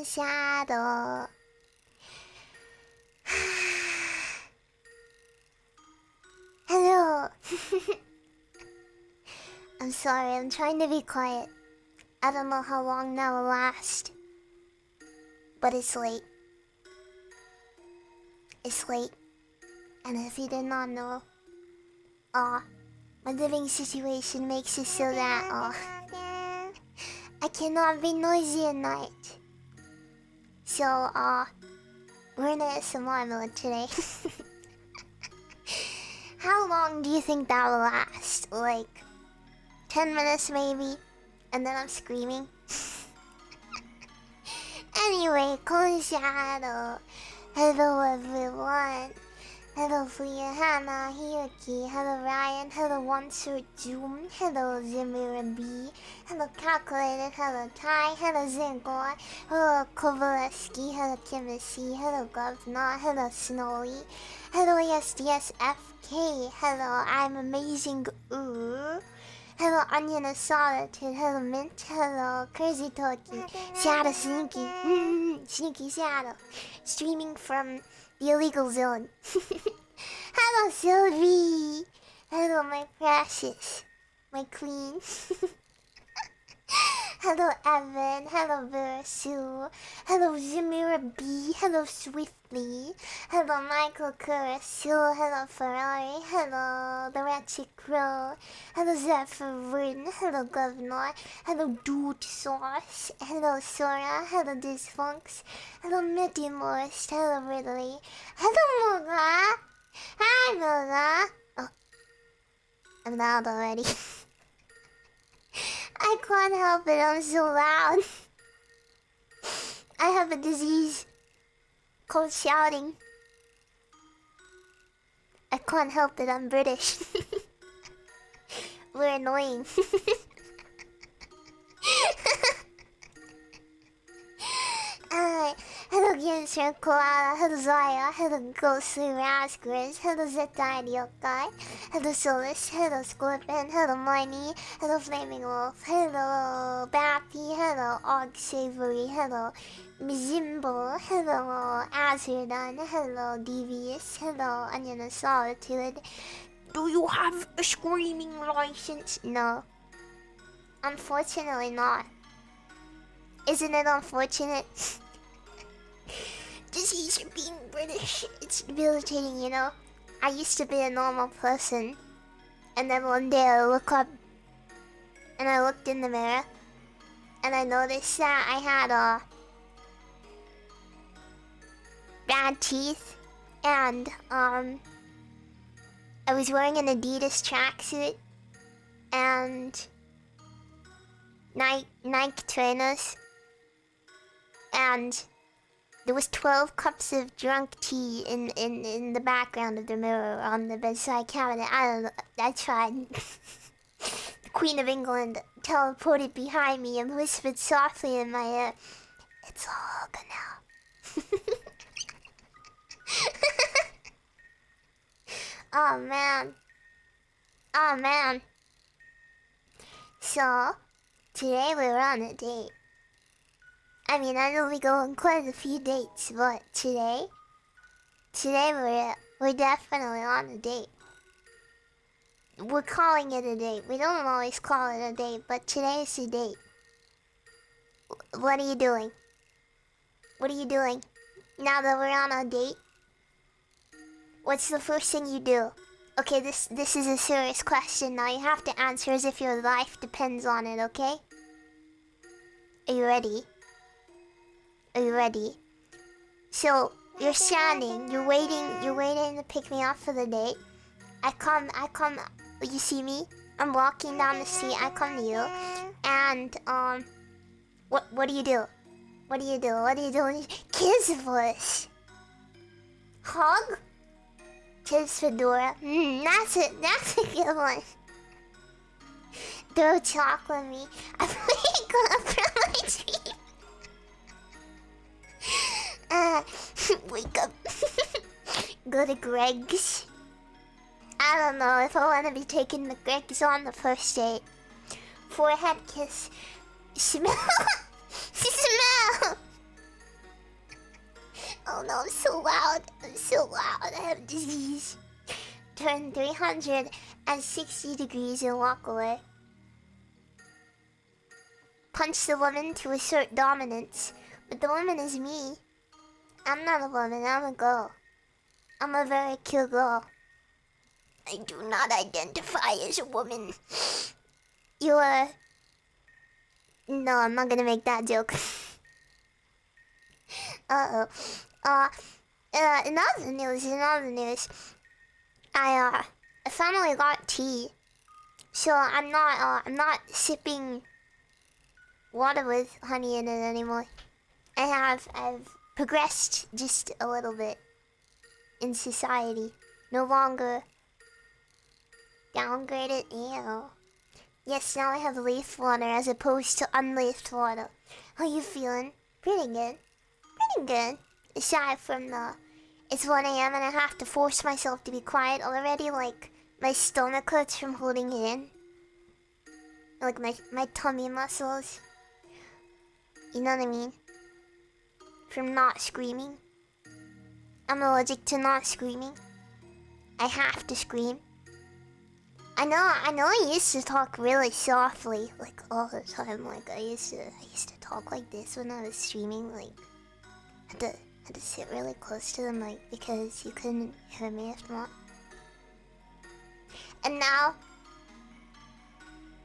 shadow. Hello. I'm sorry, I'm trying to be quiet. I don't know how long that will last. But it's late. It's late. And if you did not know, my living situation makes it so that, I cannot be noisy at night. So, we're in ASMR mode today. How long do you think that will last? Like, 10 minutes maybe? And then I'm screaming? Anyway, shadow. Hello everyone. Hello Fuya, Hannah, Hiyuki, hello Ryan, hello Onser Zoom, hello Zemira B, hello Calculated, hello Ty, hello Zingor, hello Kovaleski, hello Kimisi, hello Govna, hello Snowy, hello YesDSFK, hello I'm Amazing Ooh, hello Onion of Solitude, hello Mint, hello Crazy Toki, Shadow Sneaky, Sneaky Shadow, streaming from the illegal zone. Hello Sylvie! Hello my precious, my queen. Hello Evan, hello Versu, hello Zamira B, hello Swiftly, hello Michael Kurasu, hello Ferrari, hello The Ratchet Crow, hello Zephyrin, hello Governor, hello Dude Sauce, hello Sora, hello Dysfunks, hello Mitty Morris, hello Ridley, hello Moga! Hi Moga! Oh, I'm loud already. I can't help it, I'm so loud. I have a disease called shouting. I can't help it, I'm British. We're annoying. Hello Genshin Koala, hello Zaya, hello Ghostly Raspberries, hello Zetide Yokai, hello Solus, hello Scorpion, hello Miney, hello Flaming Wolf, hello Bappy, hello Og Savory, hello Mizimbo, hello Azurdan, hello Devious, hello Onion of Solitude. Do you have a screaming license? No. Unfortunately not. Isn't it unfortunate? Disease of being British, it's debilitating, you know? I used to be a normal person. And then one day I look up and I looked in the mirror and I noticed that I had bad teeth and I was wearing an Adidas tracksuit and Nike trainers and there was 12 cups of drunk tea in the background of the mirror on the bedside cabinet. I don't know, I tried. The Queen of England teleported behind me and whispered softly in my ear, "It's all over now." Oh man. Oh man. So, today we're on a date. I mean, I know we go on quite a few dates, but today we're definitely on a date. We're calling it a date. We don't always call it a date, but today is a date. What are you doing? What are you doing? Now that we're on a date? What's the first thing you do? Okay, this is a serious question now. You have to answer as if your life depends on it, okay? Are you ready? Are you ready? So, you're standing, you're waiting to pick me up for the date. I come, you see me? I'm walking down the street, I come to you. And, what do you do? What do you do? What do you do? Kiss voice. Hug? Kiss fedora. That's a good one. Throw chocolate at me. I'm waking up from my dream. Wake up. Go to Greg's. I don't know if I want to be taking the Greg's on the first date. Forehead kiss. Smell. Smell. Oh no, I'm so loud. I'm so loud. I have disease. Turn 360 degrees and walk away. Punch the woman to assert dominance. But the woman is me. I'm not a woman, I'm a girl. I'm a very cute girl. I do not identify as a woman. You are... No, I'm not gonna make that joke. Uh-oh. In other news, I finally got tea. So I'm not sipping water with honey in it anymore. I've progressed just a little bit in society. No longer downgraded. Ew. Yes, now I have leaf water as opposed to unleafed water. How you feeling? Pretty good. Pretty good. Aside from it's 1 AM and I have to force myself to be quiet already. Like my stomach hurts from holding it in. Like my tummy muscles. You know what I mean? From not screaming. I'm allergic to not screaming. I have to scream. I know I used to talk really softly, like all the time. Like I used to talk like this when I was streaming, like had to sit really close to the mic because you couldn't hear me if not. And now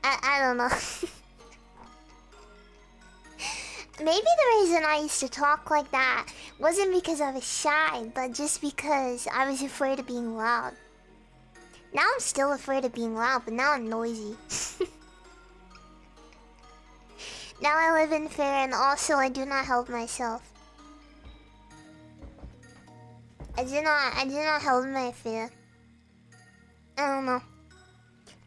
I don't know. Maybe the reason I used to talk like that wasn't because I was shy, but just because I was afraid of being loud. Now I'm still afraid of being loud, but now I'm noisy. Now I live in fear and also I do not help myself. I do not help my fear. I don't know.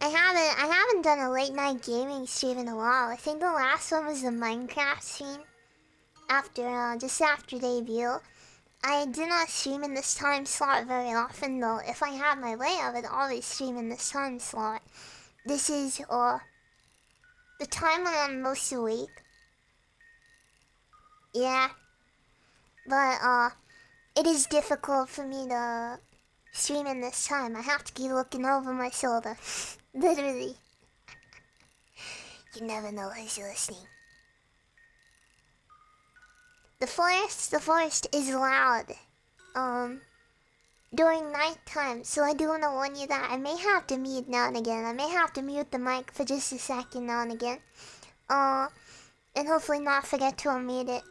I haven't done a late night gaming stream in a while. I think the last one was the Minecraft stream. Just after debut. I do not stream in this time slot very often though. If I had my way, I would always stream in this time slot. This is the time when I'm most awake. Yeah. But it is difficult for me to stream in this time. I have to keep looking over my shoulder. Literally. You never know who's listening. The forest is loud. During nighttime, so I do want to warn you that I may have to mute now and again. I may have to mute the mic for just a second now and again. And hopefully not forget to unmute it.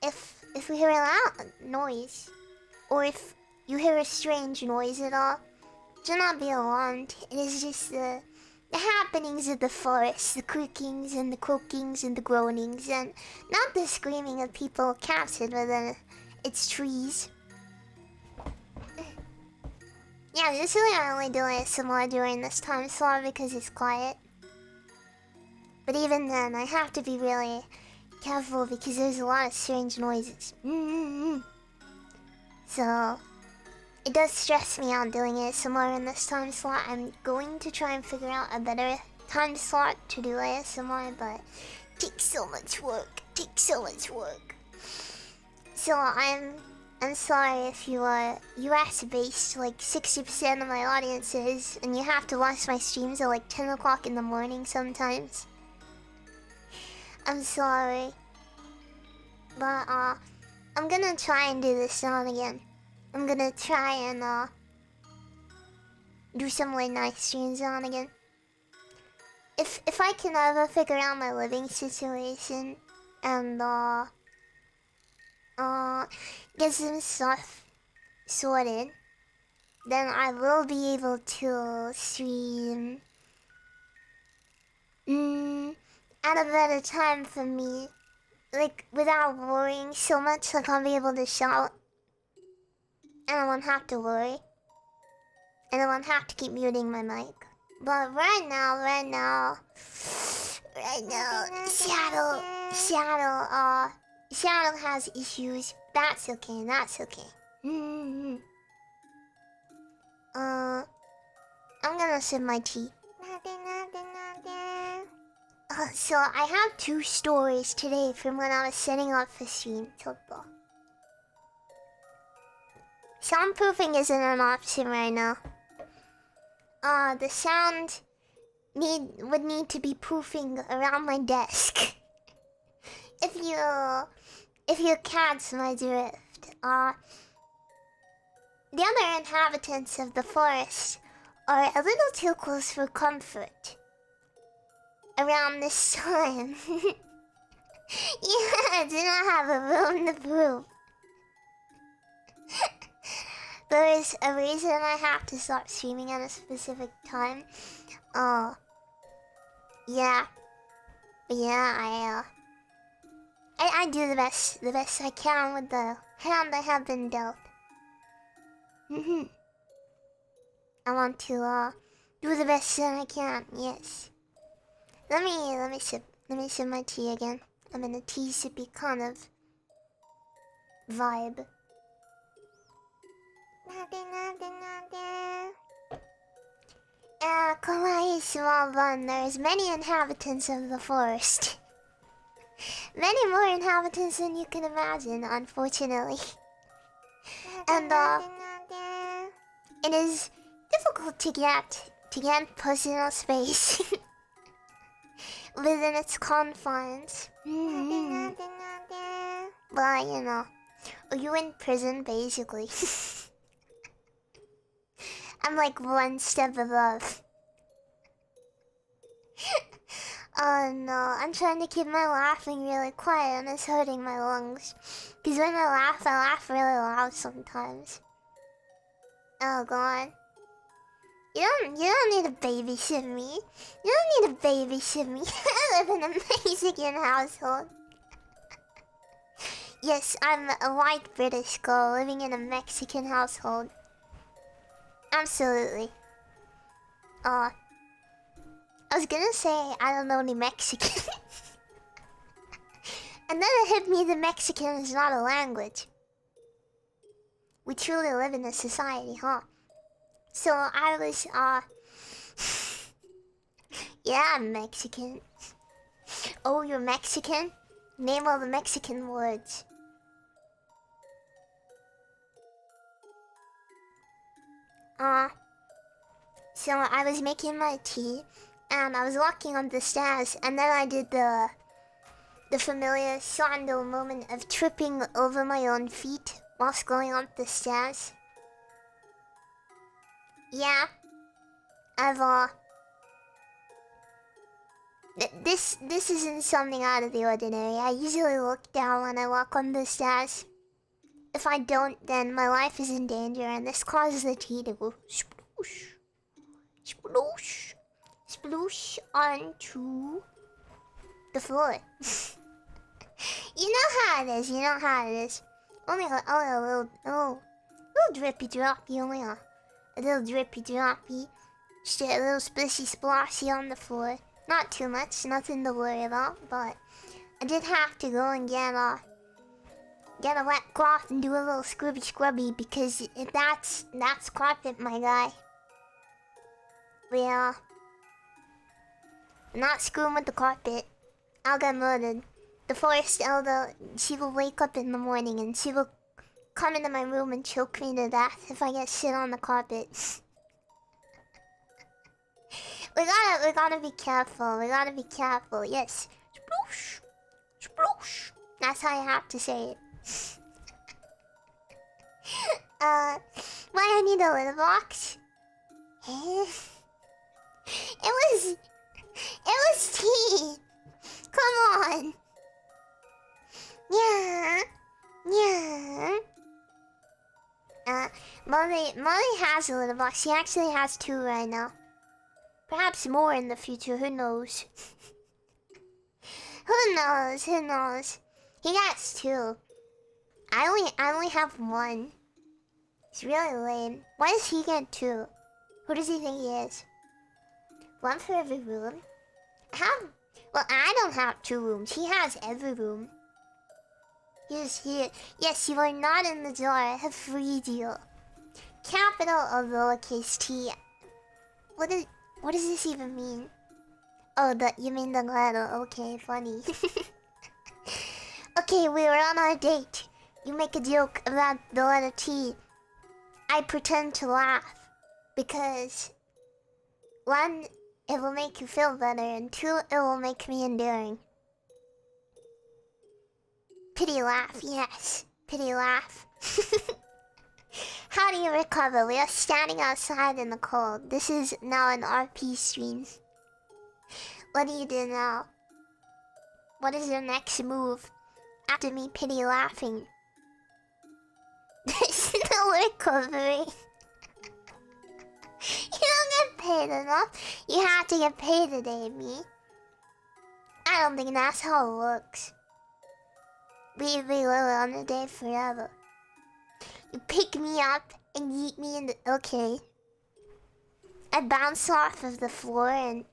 If we hear a loud noise, or if you hear a strange noise at all, do not be alarmed. It is just the happenings of the forest, the creakings and the croakings and the groanings, and not the screaming of people captured within its trees. Yeah, usually I only do ASMR during this time slot because it's quiet. But even then, I have to be really careful because there's a lot of strange noises. So it does stress me out doing ASMR in this time slot. I'm going to try and figure out a better time slot to do ASMR, but it takes so much work. So I'm sorry if you are US based, like 60% of my audience is, and you have to watch my streams at like 10 o'clock in the morning sometimes. I'm sorry. But I'm gonna try and do this now and again. I'm gonna try and do some late night streams now and again. If I can ever figure out my living situation and get some stuff sorted, then I will be able to stream at a better time for me. Like, without worrying so much, like I'll be able to shout. And I won't have to worry. And I won't have to keep muting my mic. But right now, Shadow has issues. That's okay. I'm gonna sip my tea. So I have 2 stories today from when I was setting up for stream. Soundproofing isn't an option right now. The sound would need to be proofing around my desk. if you catch my drift. The other inhabitants of the forest are a little too close for comfort around this time. Yeah, I do not have a room to prove. There is a reason I have to start streaming at a specific time. Yeah. I do the best I can with the hand I have been dealt. I want to do the best that I can. Yes. Let me sip my tea again. I'm in a tea sippy kind of vibe. Kawaii small bun. There's many inhabitants of the forest. Many more inhabitants than you can imagine, unfortunately. And it is difficult to get personal space within its confines. But you know, you're in prison basically. I'm like one step above. Oh no, I'm trying to keep my laughing really quiet and it's hurting my lungs. Because when I laugh really loud sometimes. Oh god. You don't need to babysit me. You don't need to babysit me. I live in a Mexican household. Yes, I'm a white British girl living in a Mexican household. Absolutely. I was gonna say I don't know any Mexican. And then it hit me that Mexican is not a language. We truly live in a society, huh? So I was, yeah, I'm Mexican. Oh, you're Mexican? Name all the Mexican words. So I was making my tea, and I was walking up the stairs, and then I did the familiar Sando moment of tripping over my own feet whilst going up the stairs. Yeah, I've this isn't something out of the ordinary. I usually look down when I walk on the stairs. If I don't, then my life is in danger, and this causes the tea to go sploosh, sploosh, sploosh onto the floor. You know how it is. You know how it is. Only a little drippy droppy. Only a little drippy droppy. Just a little splishy splashy on the floor. Not too much. Nothing to worry about. But I did have to go and get a wet cloth and do a little scrubby because if that's carpet, my guy. Yeah. I'm not screwing with the carpet. I'll get murdered. The forest elder, she will wake up in the morning and she will come into my room and choke me to death if I get shit on the carpet. we gotta be careful. We gotta be careful. Yes. Sploosh. Sploosh. That's how you have to say it. Why I need a litter box? It was tea. Come on. Yeah. Molly has a litter box. She actually has 2 right now. Perhaps more in the future. Who knows? Who knows? He gets 2. I only have 1. It's really lame. Why does he get 2? Who does he think he is? 1 for every room? Well, I don't have 2 rooms. He has every room. Yes, you are not in the jar. I have freed you. Capital or lowercase t. What does this even mean? Oh, you mean the letter. Okay, funny. Okay, we were on our date. You make a joke about the letter T. I pretend to laugh because 1, it will make you feel better, and 2, it will make me endearing. Pity laugh, yes. Pity laugh. How do you recover? We are standing outside in the cold. This is now an RP stream. What do you do now? What is your next move? After me pity laughing. There's no recovery. You don't get paid enough. You have to get paid today, me. I don't think that's how it works. We live on a day forever. You pick me up and yeet me in the... Okay. I bounce off of the floor and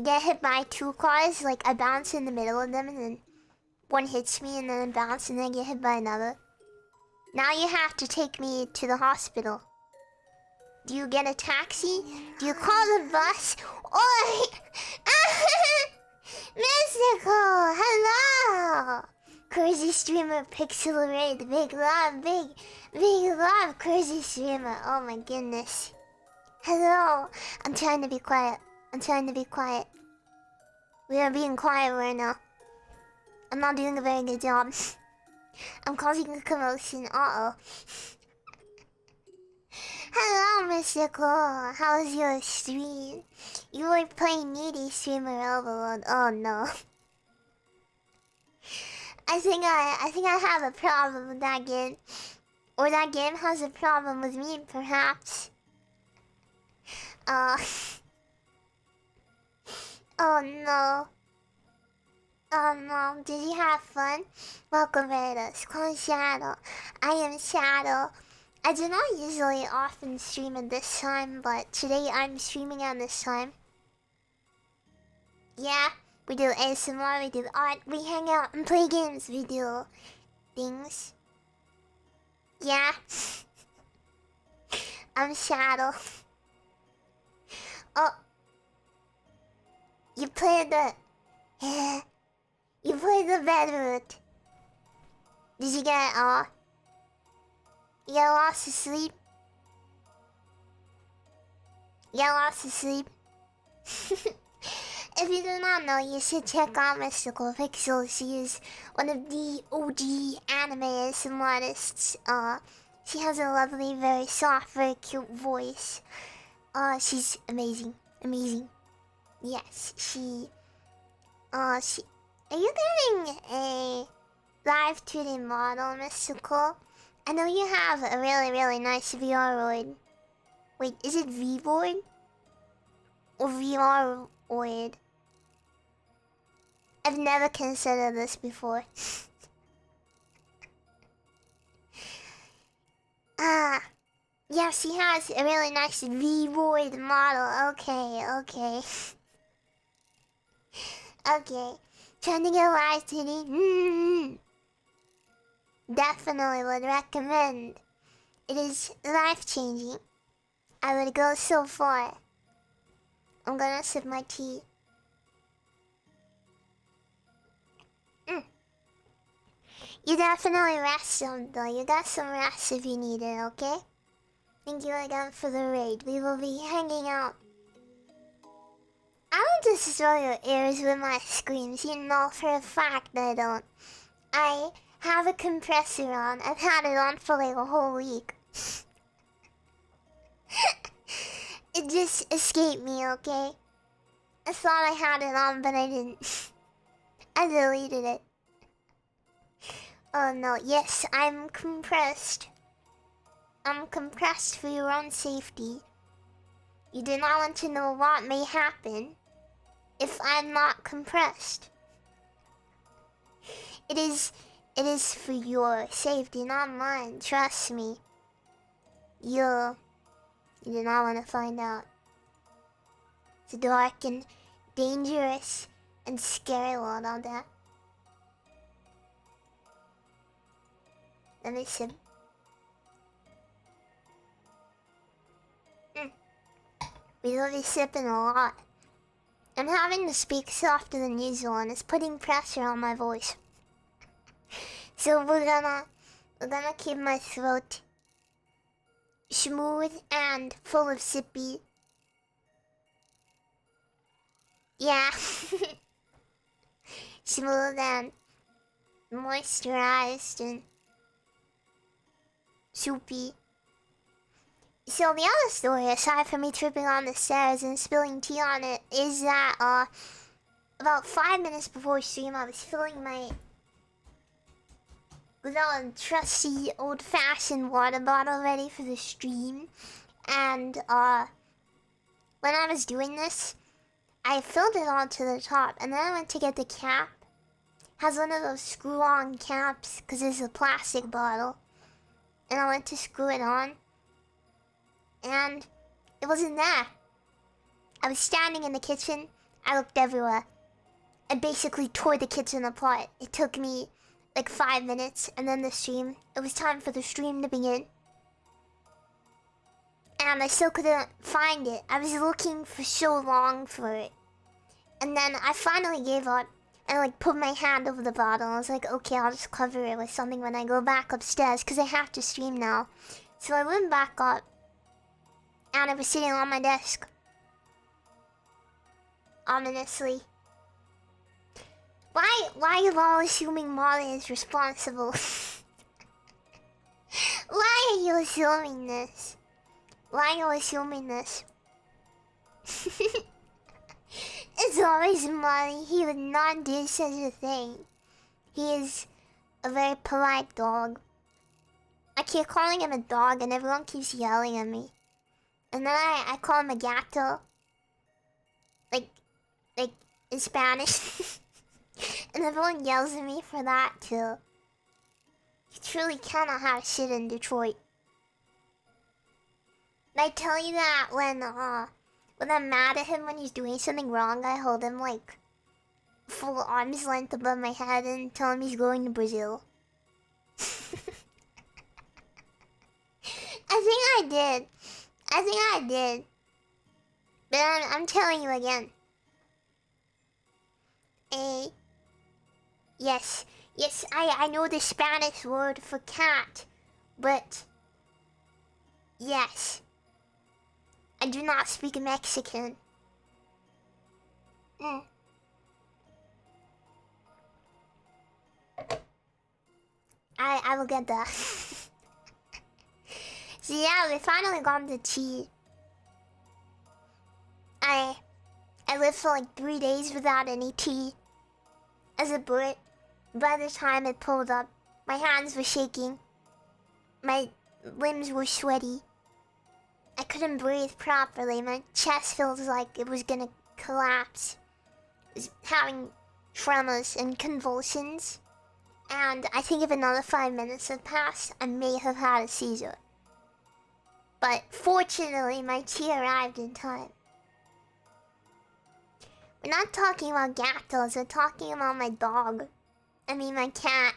get hit by 2 cars. Like, I bounce in the middle of them and then one hits me and then I bounce and then get hit by another. Now you have to take me to the hospital. Do you get a taxi? Do you call the bus? Oi! Mystical! Hello! Crazy streamer Pixelerate. Big love, big love, crazy streamer. Oh my goodness. Hello! I'm trying to be quiet. We are being quiet right now. I'm not doing a very good job. I'm causing a commotion. Uh-oh. Hello, Mystical. How's your stream? You were playing Needy Streamer Overload. Oh no. I think I have a problem with that game. Or that game has a problem with me, perhaps. Oh no. Oh no, did you have fun? Welcome Raiders, call Shadow. I am Shadow. I do not usually often stream at this time, but today I'm streaming at this time. Yeah, we do ASMR, we do art, we hang out and play games, we do things. Yeah. I'm Shadow. Oh. You played the... You played the bed route. Did you get you get lost to sleep? You get lost to sleep? If you do not know, you should check out Mystical Pixel. She is one of the OG anime ASMR artists. She has a lovely, very soft, very cute voice. She's amazing. Amazing. Yes, she... Are you getting a live 2D model, Mystical? I know you have a really, really nice VR-oid. Wait, is it V-board? Or VR-oid? I've never considered this before. Yeah, she has a really nice V-board model. Okay. Okay. Trying to get live 2D? Definitely would recommend. It is life-changing. I would go so far. I'm gonna sip my tea. You definitely rest some though. You got some rest if you need it, okay? Thank you again for the raid. We will be hanging out. I don't destroy your ears with my screams. You know for a fact I don't. I have a compressor on. I've had it on for like a whole week. It just escaped me, okay? I thought I had it on, but I didn't. I deleted it. Oh no, yes, I'm compressed. I'm compressed for your own safety. You do not want to know what may happen if I'm not compressed. It is for your safety, not mine, trust me. You do not want to find out. It's a dark and dangerous and scary world out there. Let me sip. We will be sipping a lot. I'm having to speak softer than usual and it's putting pressure on my voice. So we're gonna keep my throat smooth and full of sippy. Yeah. Smooth and moisturized and soupy. So the other story, aside from me tripping on the stairs and spilling tea on it, is that about 5 minutes before stream, I was filling my good old trusty old-fashioned water bottle ready for the stream, and when I was doing this, I filled it all to the top, and then I went to get the cap. Has one of those screw-on caps, because it's a plastic bottle, and I went to screw it on, and it wasn't there. I was standing in the kitchen. I looked everywhere. I basically tore the kitchen apart. It took me like 5 minutes, and then the stream. It was time for the stream to begin. And I still couldn't find it. I was looking for so long for it. And then I finally gave up and like put my hand over the bottle. I was like, okay, I'll just cover it with something when I go back upstairs, because I have to stream now. So I went back up, and it was sitting on my desk. Ominously. Why are you all assuming Molly is responsible? Why are you assuming this? Why are you assuming this? It's always Molly. He would not do such a thing. He is a very polite dog. I keep calling him a dog and everyone keeps yelling at me. And then I call him a gato. Like in Spanish. And everyone yells at me for that too. You truly cannot have shit in Detroit. And I tell you that when I'm mad at him when he's doing something wrong, I hold him like full arm's length above my head and tell him he's going to Brazil. I think I did. But I'm telling you again. Yes, I know the Spanish word for cat, but yes, I do not speak Mexican. I will get that. So yeah, we finally got the tea. I lived for like 3 days without any tea. As a bird, by the time it pulled up, my hands were shaking. My limbs were sweaty. I couldn't breathe properly. My chest feels like it was gonna collapse. I was having tremors and convulsions. And I think if another 5 minutes had passed, I may have had a seizure. But fortunately, my tea arrived in time. We're not talking about gatos, we're talking about my dog. I mean my cat.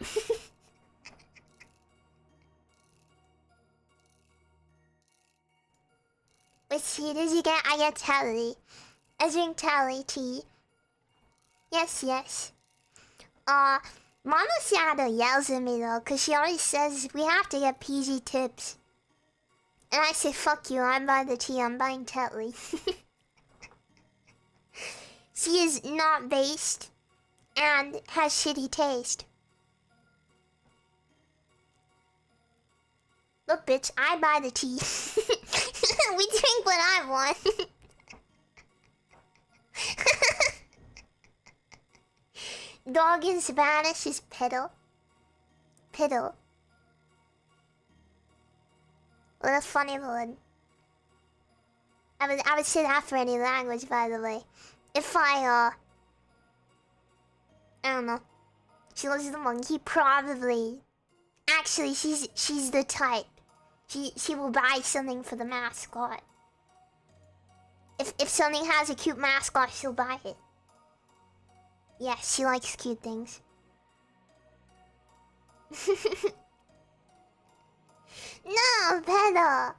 Which tea did you get? I get Telly. I drink Telly tea. Yes. Mama Shadow yells at me though, cause she always says we have to get PG tips. And I say, fuck you, I'm buying the tea, I'm buying Telly. She is not based and has shitty taste. Look, bitch, I buy the tea. We drink what I want. Dog in Spanish is pedo. Pedo. What a funny word. I would say that for any language, by the way. If I don't know. She loves the monkey, probably. Actually, she's the type. She will buy something for the mascot. If something has a cute mascot, she'll buy it. Yes, she likes cute things. No, pedo.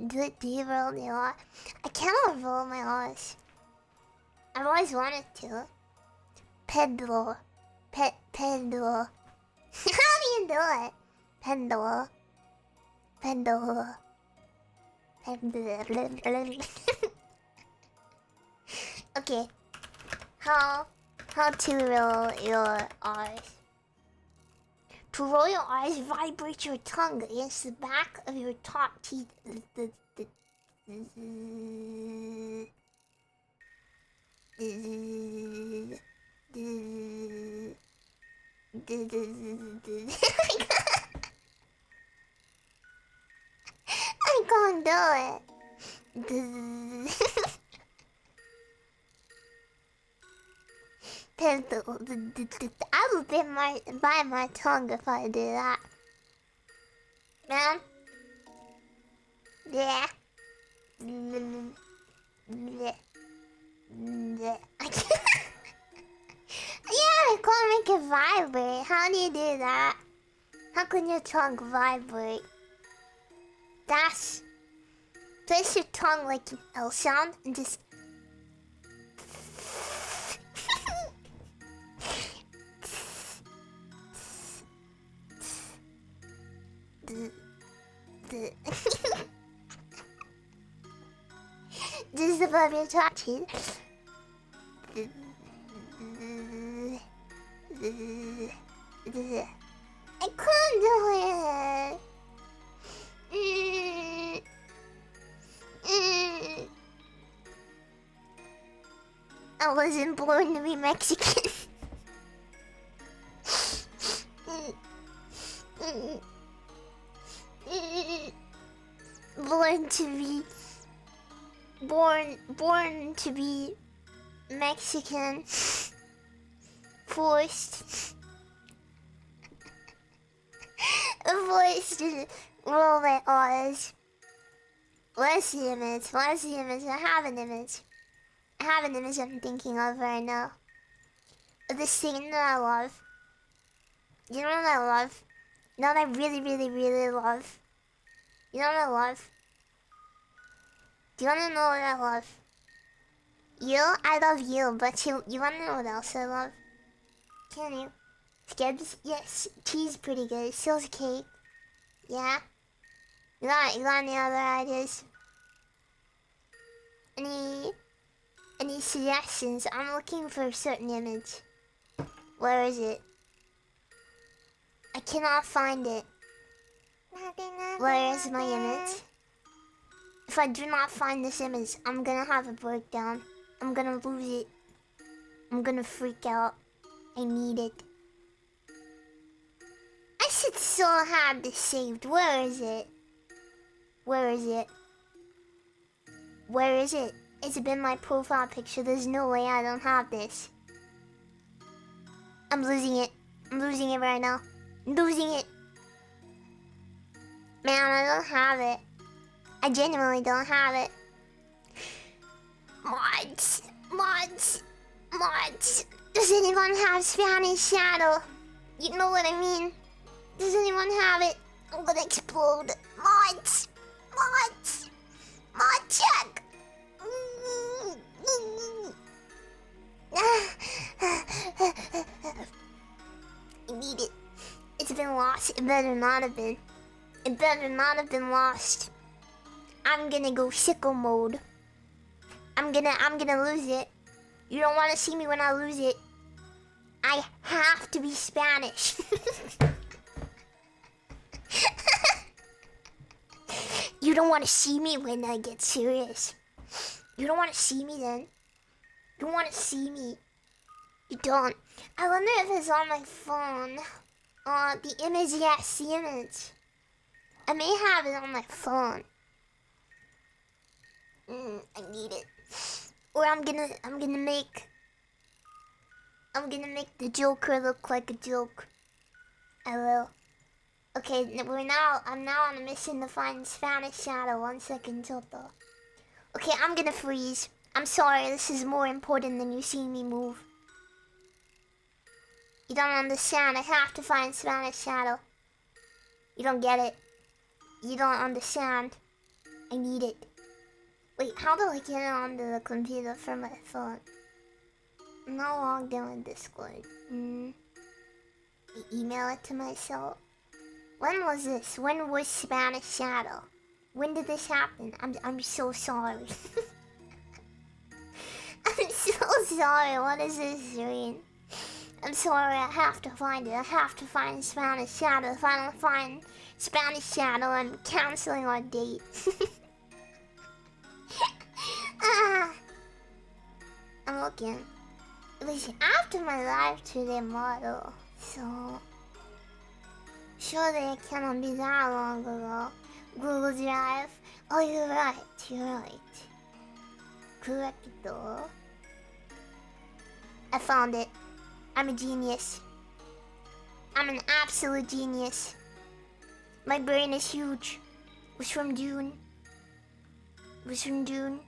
Do you roll the R? I cannot roll my R's. I've always wanted to. Pedro. Pedro. How do you do it? Pedro. Pendle. Okay. How to roll your R's. To roll your R's, vibrate your tongue against the back of your top teeth. I can't do it. I will bite my tongue if I do that. Man? Yeah. I can't. Yeah, I can't make it vibrate. How do you do that? How can your tongue vibrate? Place your tongue like an L sound and just. Just above your top teeth. I couldn't do it. I wasn't born to be Mexican. Born to be Mexican. Forced to roll my R's. What's the image? I have an image. I'm thinking of right now. The scene that I love. You know what I love? You know what I really, really, really love? You know what I love? Do you wanna know what I love? I love you, but you wanna know what else I love? Can you? Skibs? Yes, cheese pretty good. So's cake. Yeah? You got any other ideas? Any suggestions? I'm looking for a certain image. Where is it? I cannot find it. Where is my image? If I do not find this image, I'm gonna have a breakdown. I'm gonna lose it. I'm gonna freak out. I need it. I should still have this saved. Where is it? It's been my profile picture. There's no way I don't have this. I'm losing it. Right now. I'm losing it. Man, I don't have it. I genuinely don't have it. Mods. Does anyone have Spanish Shadow? You know what I mean? Does anyone have it? I'm gonna explode. Mods check. I need it. It's been lost. It better not have been. Lost. I'm gonna go sicko mode. I'm gonna lose it. You don't want to see me when I lose it. I have to be Spanish. You don't want to see me when I get serious. You don't want to see me then. You don't want to see me. You don't. I wonder if it's on my phone. The image, yes, the image. I may have it on my phone. I need it. Or I'm gonna make the Joker look like a joke. I will. Okay, I'm now on a mission to find Spanish Shadow. 1 second, Joto. Okay, I'm gonna freeze. I'm sorry, this is more important than you seeing me move. You don't understand, I have to find Spanish Shadow. You don't get it. You don't understand. I need it. Wait, how do I get it onto the computer from my phone? I'm not logged in with Discord. Email it to myself. When was this? When was Spanish Shadow? When did this happen? I'm so sorry. I'm so sorry. What is this doing? I'm sorry. I have to find it. I have to find Spanish Shadow. If I don't find Spanish Shadow, I'm canceling our date. I'm looking. It was after my live today model, so surely it cannot be that long ago. Google Drive. Oh, you're right. You're right. Correct though. I found it. I'm a genius. I'm an absolute genius. My brain is huge. It was from June. It was from June.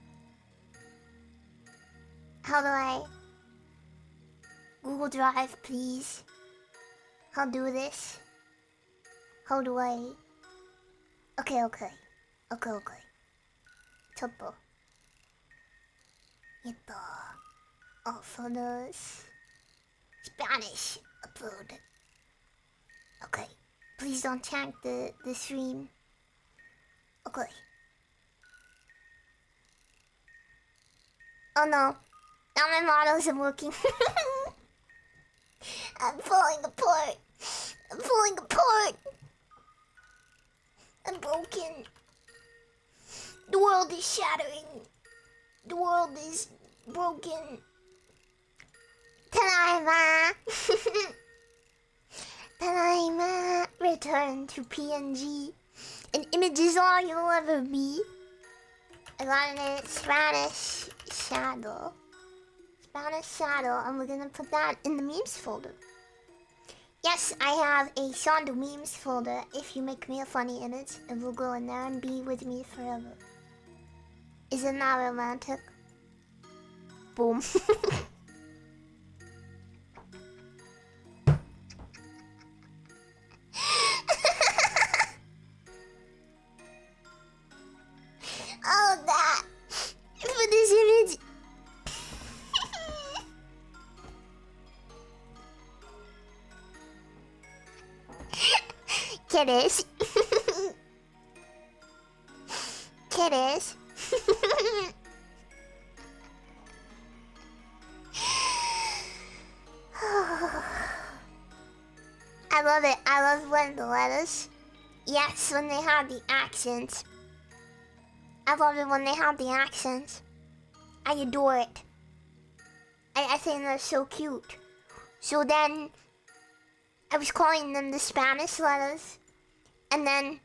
How do I... Google Drive, please. I'll do this. How do I... Okay. Topo. Ito. All photos. Spanish. Upload. Okay. Please don't tank the stream. Okay. Oh no. Now my models are working. I'm falling apart. I'm falling apart. I'm broken. The world is shattering. The world is broken. Tadaima. Tadaima. Return to PNG. An image is all you'll ever be. I got a Spanish Shadow. Spanish Shadow. I'm gonna put that in the memes folder. Yes, I have a Shondo memes folder. If you make me a funny image, it will go in there and be with me forever. Isn't that romantic? Boom. All of that for this image. Kiddies. Kiddies. I love it. I love when the letters. Yes, when they have the accents. I love it when they have the accents. I adore it. I think they're so cute. So then, I was calling them the Spanish letters. And then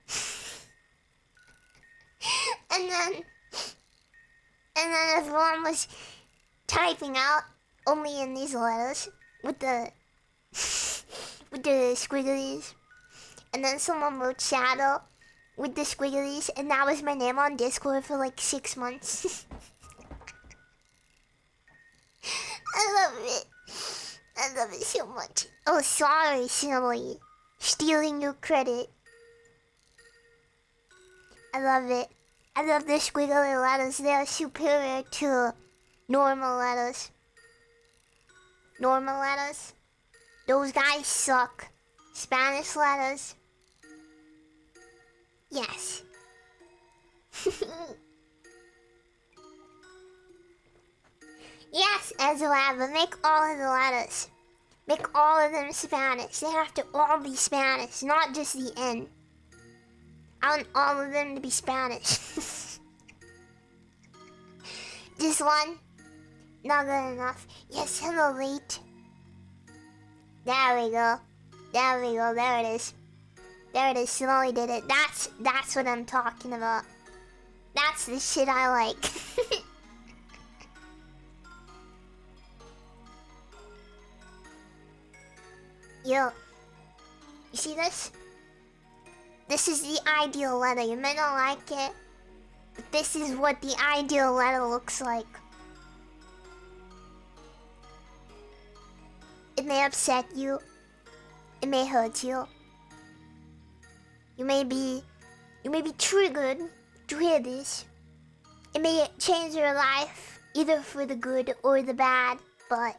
everyone was typing out only in these letters with the squigglies. And then someone wrote Shadow with the squigglies, and that was my name on Discord for like 6 months. I love it. I love it so much. Oh, sorry, silly. Stealing your credit. I love it. I love the squiggly letters. They are superior to normal letters. Normal letters? Those guys suck. Spanish letters? Yes. Yes, Ezra, but make all of the letters. Make all of them Spanish. They have to all be Spanish, not just the N. I want all of them to be Spanish. Just one? Not good enough. Yes, hello, late. There we go. There we go. There it is. There it is. Slowly did it. That's what I'm talking about. That's the shit I like. Yo. You see this? This is the ideal letter. You may not like it, but this is what the ideal letter looks like. It may upset you. It may hurt you. You may be triggered to hear this. It may change your life, either for the good or the bad, but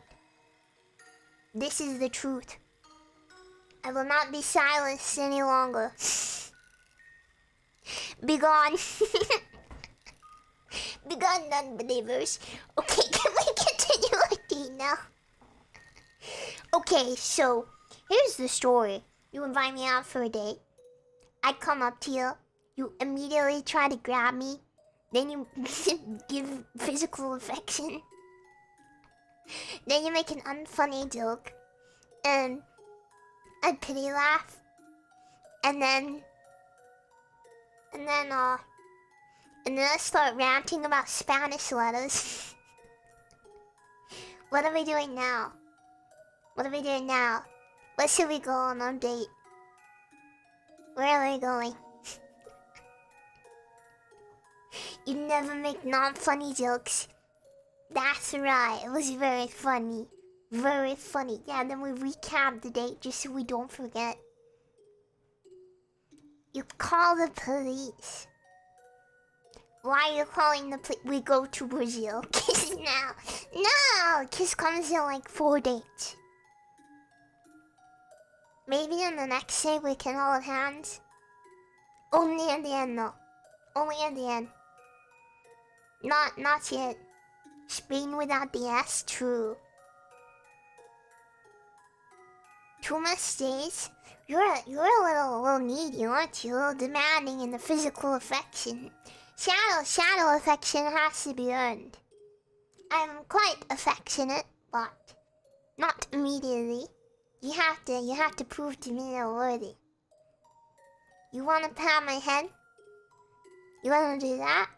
this is the truth. I will not be silenced any longer. Be gone. Be gone, non-believers. Okay, can we continue our date now? Okay, so here's the story. You invite me out for a date. I come up to you. You immediately try to grab me. Then you give physical affection. Then you make an unfunny joke. And a pity laugh. And then I start ranting about Spanish letters. What are we doing now? What are we doing now? Where should we go on our date? Where are we going? You never make non-funny jokes. That's right, it was very funny. Very funny. Yeah, then we recap the date just so we don't forget. You call the police. Why are you calling the police? We go to Brazil. Kiss now. No! Kiss comes in like 4 dates. Maybe in the next day we can hold hands. Only at the end though. Only at the end. Not yet. Spain without the S, true. 2 much days? You're a little needy, aren't you? A little demanding in the physical affection. Shadow affection has to be earned. I'm quite affectionate, but not immediately. You have to prove to me you're worthy. You wanna pat my head? You wanna do that?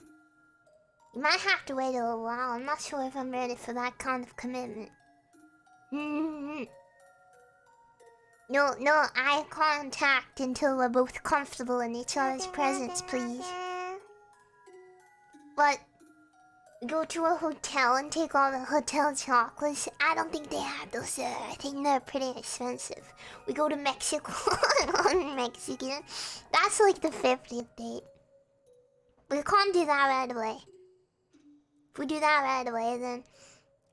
You might have to wait a little while. I'm not sure if I'm ready for that kind of commitment. No eye contact until we're both comfortable in each other's presence, please. But go to a hotel and take all the hotel chocolates. I don't think they have those there. I think they're pretty expensive. We go to Mexico on Mexican. That's like the 50th date. We can't do that right away. If we do that right away, then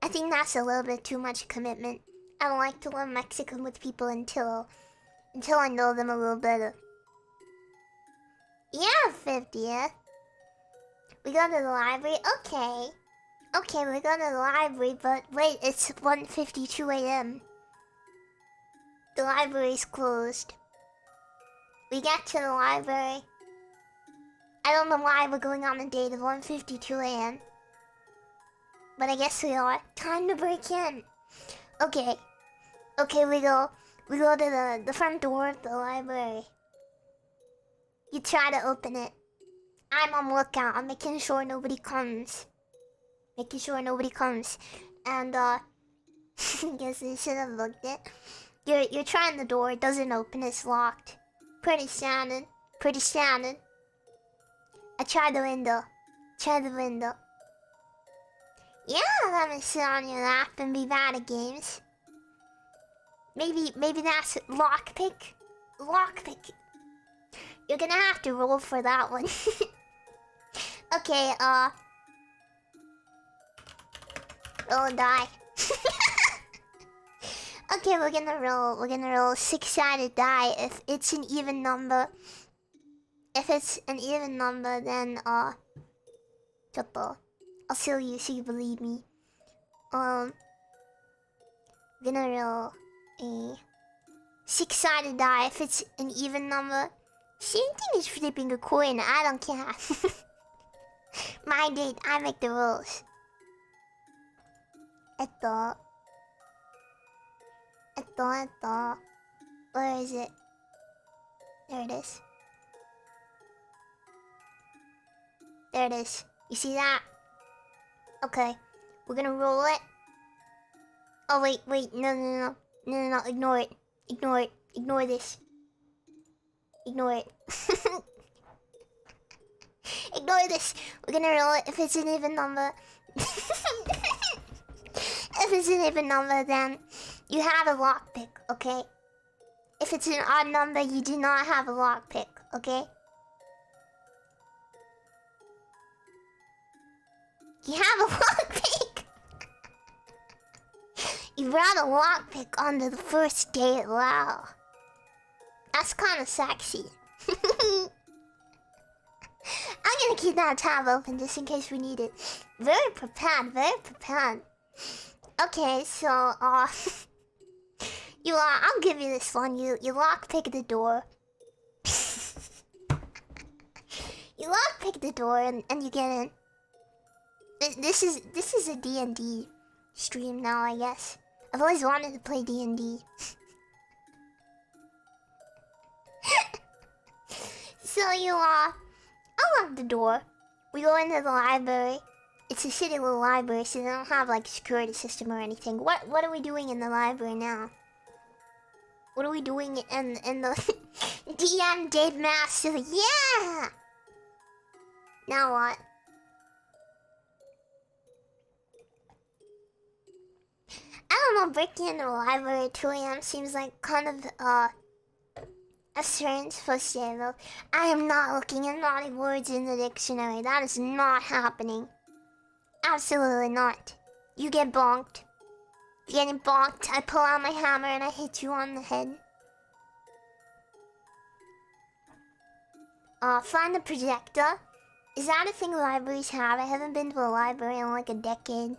I think that's a little bit too much commitment. I don't like to learn Mexican with people until I know them a little better. Yeah, 50th. We go to the library. Okay, we go to the library, but wait, it's 1:52 a.m. The library's closed. We get to the library. I don't know why we're going on a date at 1:52 a.m. But I guess we are. Time to break in. Okay, we go to the front door of the library. You try to open it. I'm on lookout. I'm making sure nobody comes. And I guess I should have looked it. You're trying the door. It doesn't open. It's locked. Pretty standard. I tried the window. Yeah, let me sit on your lap and be bad at games. Maybe that's lockpick. You're gonna have to roll for that one. Okay, roll a die. Okay, we're gonna roll a 6-sided die. If it's an even number, then I'll show you so you believe me. Gonna roll a 6-sided die. If it's an even number, same thing as flipping a coin. I don't care. My date, I make the rules. Where is it? There it is. You see that? Okay, we're gonna roll it. Oh wait, no, ignore it. Ignore this. Ignore it. Ignore this. We're gonna roll it. If it's an even number, then you have a lockpick, okay? If it's an odd number, you do not have a lockpick, okay? You have a lockpick. You brought a lockpick onto the first date. Wow. That's kind of sexy. I'm gonna keep that tab open just in case we need it. Very prepared, very prepared. Okay, so, I'll give you this one. You lockpick the door. You lockpick the door and you get in. This is a D&D stream now, I guess. I've always wanted to play D&D. So you unlock the door. We go into the library. It's a shitty little library, so they don't have like a security system or anything. What are we doing in the library now? What are we doing in the DM Dave Master? Yeah. Now what? I don't know, breaking into the library at 2 AM seems like kind of a strange first day though. I am not looking at naughty words in the dictionary. That is not happening. Absolutely not. You get bonked. You're getting bonked. I pull out my hammer and I hit you on the head. Find the projector. Is that a thing libraries have? I haven't been to a library in like a decade.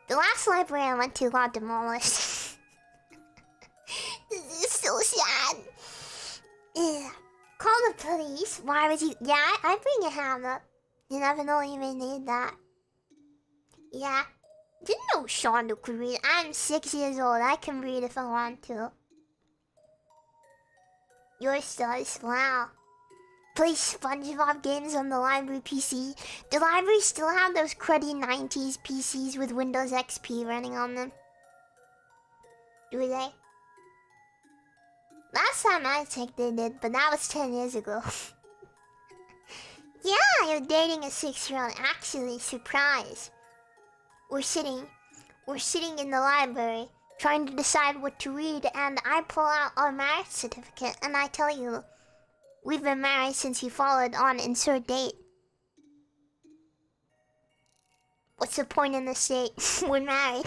The last library I went to got demolished. This is so sad. Yeah. Call the police. Why would you? Yeah, I bring a hammer. You never know, you may need that. Yeah. Didn't know Shonda could read. I'm 6 years old. I can read if I want to. Yours does. Wow. Play SpongeBob games on the library PC. The library still have those cruddy 90s PCs with Windows XP running on them. Do they? Last time I checked they did, but that was 10 years ago. Yeah, you're dating a 6-year-old. Actually, surprise. We're sitting in the library trying to decide what to read, and I pull out our marriage certificate and I tell you, we've been married since you followed on insert date. What's the point in this date? We're married.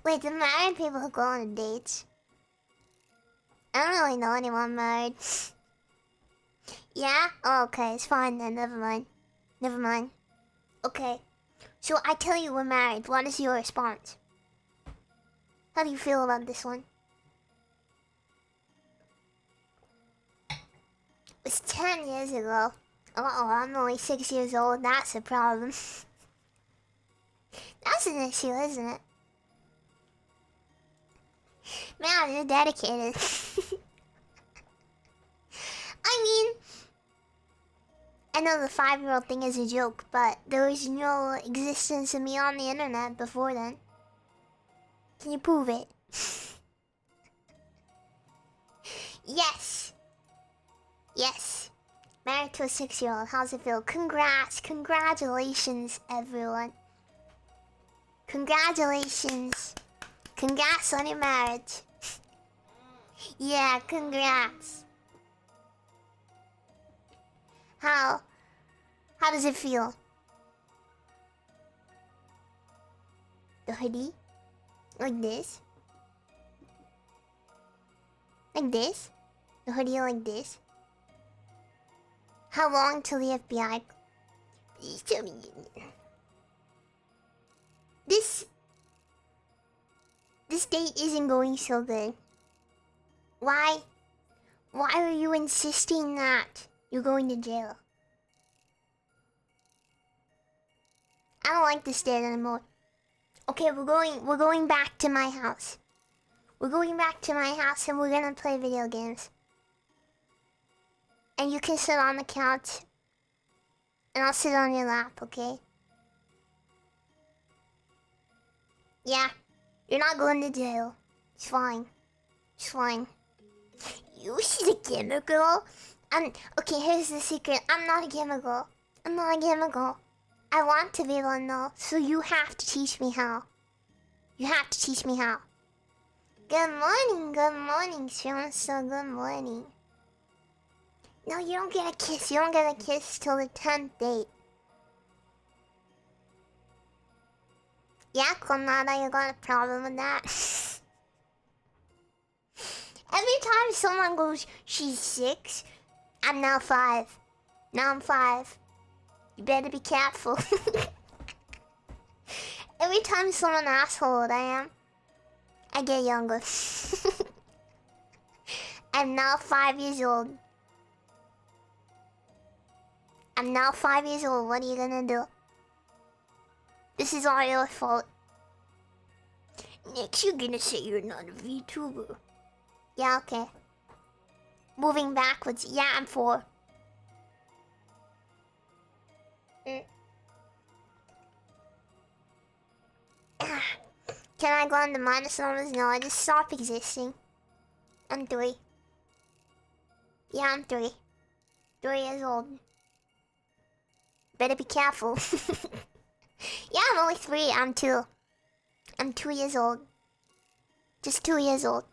Wait, do married people go on dates? I don't really know anyone married. Yeah? Oh, okay, it's fine then, never mind. Never mind. Okay. So I tell you we're married, what is your response? How do you feel about this one? It's 10 years ago. Uh-oh, I'm only 6 years old, that's a problem. That's an issue, isn't it? Man, you're dedicated. I mean, I know the 5-year-old thing is a joke, but there was no existence of me on the internet before then. Can you prove it? Yes. Yes. Married to a 6-year-old. How's it feel? Congrats. Congratulations, everyone. Congratulations. Congrats on your marriage. Yeah, congrats. How does it feel? The hoodie? Like this? Like this? The hoodie like this? How long till the FBI? Please tell me. This date isn't going so good. Why? Why are you insisting that you're going to jail? I don't like this date anymore. Okay, we're going back to my house. We're going back to my house and we're gonna play video games. And you can sit on the couch. And I'll sit on your lap, okay? Yeah. You're not going to jail. It's fine. It's fine. She's a gamer girl. Okay, here's the secret. I'm not a gamer girl. I'm not a gamer girl. I want to be one though, so you have to teach me how. You have to teach me how. Good morning, Sean. Good morning. No, you don't get a kiss. You don't get a kiss till the 10th date. Yeah, Conrada, you got a problem with that? Every time someone goes, she's 6, I'm now 5. Now I'm 5. You better be careful. Every time someone asks how old I am, I get younger. I'm now 5 years old. I'm now 5 years old. What are you gonna do? This is all your fault. Next, you're gonna say you're not a VTuber. Yeah, okay. Moving backwards. Yeah, I'm 4. Can I go on the minus numbers? No, I just stop existing. I'm 3. Yeah, I'm 3. 3 years old. Better be careful. Yeah, I'm only 3. I'm 2. I'm 2 years old. Just 2 years old.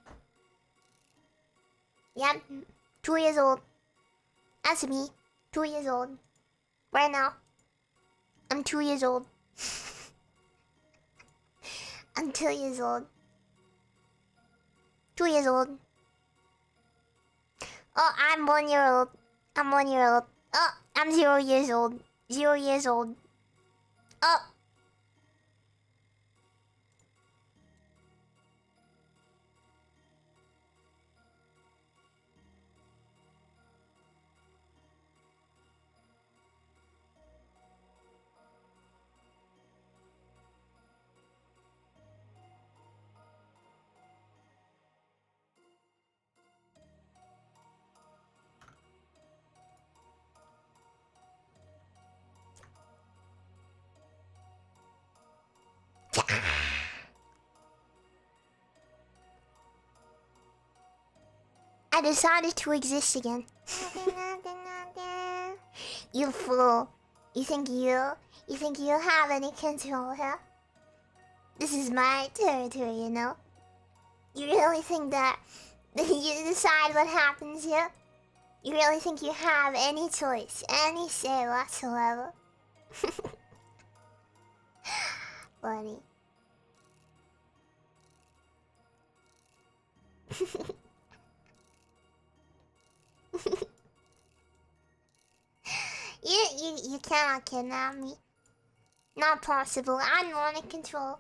Yeah, 2 years old. That's me. 2 years old. Right now. I'm 2 years old. I'm 2 years old. 2 years old. Oh, I'm 1 year old. I'm 1 year old. Oh, I'm 0 years old. 0 years old. Oh. I decided to exist again. You fool. You think you have any control here? This is my territory, you know? You really think that you decide what happens here? You really think you have any choice, any say whatsoever? Funny. You cannot kidnap me. Not possible. I'm the one in control.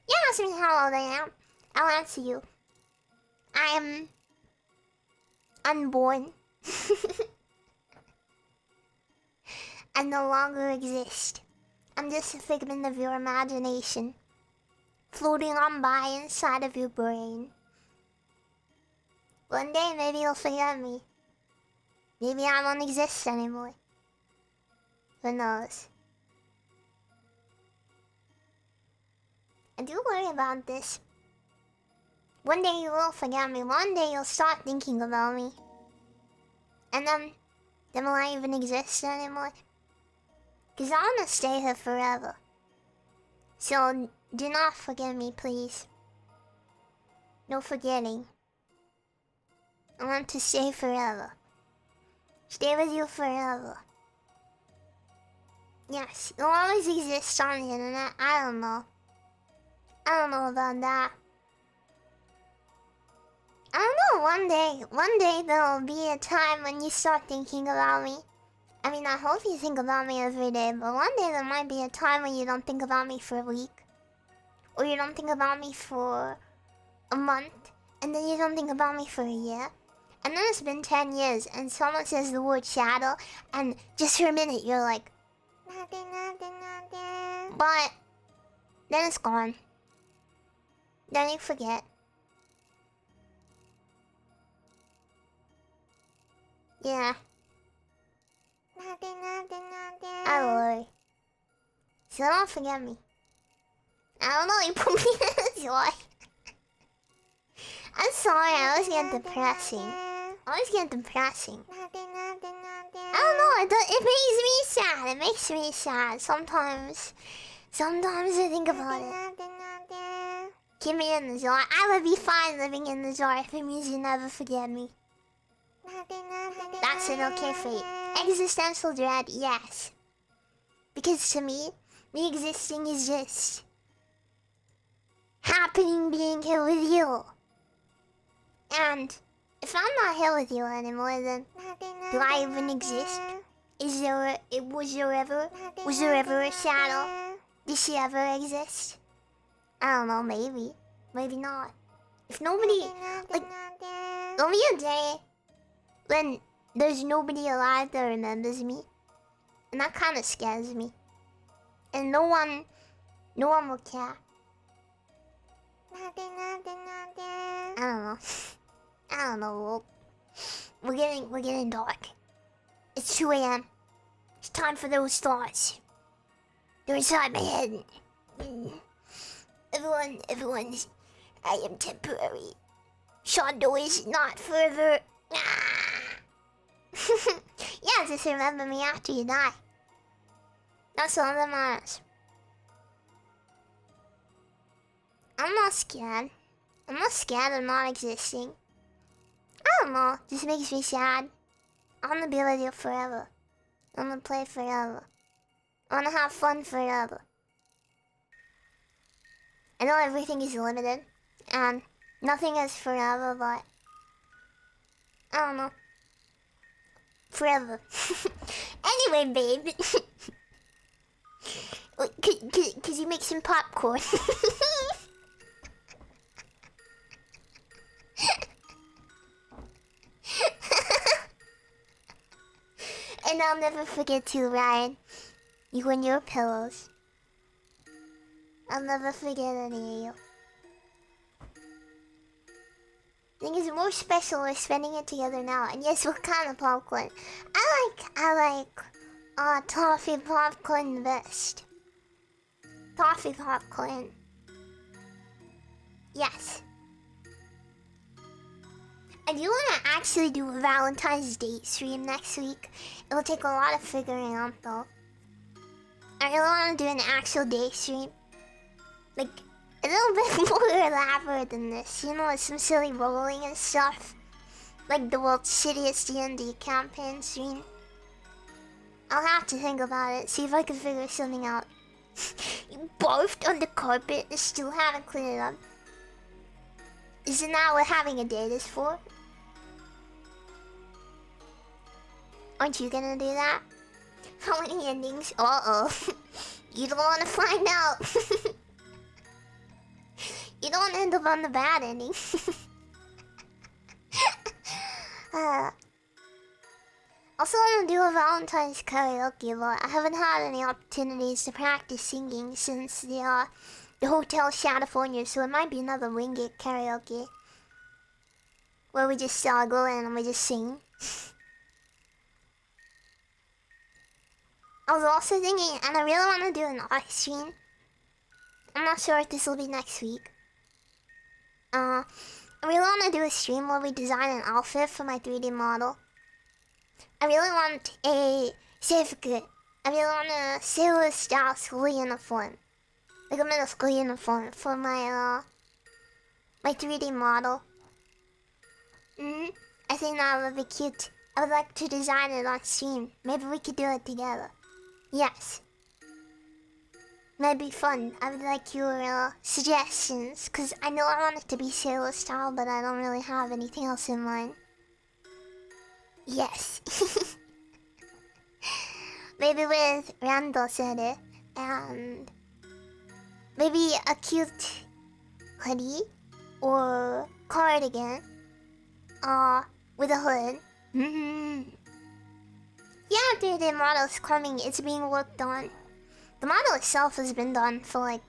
You ask me how old I am. I'll answer you. I am unborn. I no longer exist. I'm just a figment of your imagination, floating on by inside of your brain. One day, maybe you'll forget me. Maybe I won't exist anymore. Who knows? I do worry about this. One day you will forget me. One day you'll start thinking about me. And then will I even exist anymore? Because I want to stay here forever. So do not forget me, please. No forgetting. I want to stay forever. Stay with you forever. Yes, you'll always exist on the internet. I don't know. I don't know about that. I don't know, one day there'll be a time when you start thinking about me. I mean, I hope you think about me every day, but one day there might be a time when you don't think about me for a week. Or you don't think about me for a month, and then you don't think about me for a year. And then it's been 10 years, and someone says the word shadow, and just for a minute you're like, nothing. But then it's gone. Then you forget. Yeah. I worry. So don't forget me. I don't know, you put me in a joy. I'm sorry, I always get depressing. I always get depressing. I don't know, it makes me sad. It makes me sad. Sometimes I think about it. Keep me in the jar. I would be fine living in the jar if it means you never forget me. That's an okay fate. Existential dread, yes. Because to me existing is just happening being here with you. And if I'm not here with you anymore, then do I even exist? Was there ever a shadow? Did she ever exist? I don't know, maybe. Maybe not. If nobody, like, there'll be a day when there's nobody alive that remembers me. And that kind of scares me. And no one will care. I don't know. I don't know. We're getting dark. It's 2 a.m. It's time for those thoughts. They're inside my head. Everyone's... I am temporary. Shadow is not forever. Yeah, just remember me after you die. That's all that matters. I'm not scared. I'm not scared of not existing. I don't know, just makes me sad. I wanna be with you forever. I wanna play forever. I wanna have fun forever. I know everything is limited, and nothing is forever, but... I don't know. Forever. Anyway, babe. Could you make some popcorn? And I'll never forget to, Ryan. You and your pillows. I'll never forget any of you. I think it's more special we're spending it together now. And yes, what kind of popcorn? I like toffee popcorn the best. Toffee popcorn. Yes. I do want to actually do a Valentine's Day stream next week. It'll take a lot of figuring out though. I really want to do an actual day stream. Like, a little bit more elaborate than this. You know, with some silly rolling and stuff. Like the world's shittiest D&D campaign stream. I'll have to think about it, see if I can figure something out. You barfed on the carpet and still haven't cleaned it up. Isn't that what having a date is for? Aren't you gonna do that? How many endings? Uh-oh. You don't want to find out. You don't end up on the bad ending. Also want to do a Valentine's karaoke, but I haven't had any opportunities to practice singing since the Hotel California, so it might be another wing it karaoke. Where we just go in and we just sing. I was also thinking, and I really want to do an art stream. I'm not sure if this will be next week. I really want to do a stream where we design an outfit for my 3D model. I really want a certificate. I really want a sailor style school uniform. Like a middle school uniform for my 3D model. I think that would be cute. I would like to design it on stream. Maybe we could do it together. Yes. Might be fun. I would like your suggestions, because I know I want it to be sailor style, but I don't really have anything else in mind. Yes. Maybe with Randall said it, and maybe a cute hoodie or cardigan, with a hood. Yeah, 3D model's coming. It's being worked on. The model itself has been done for like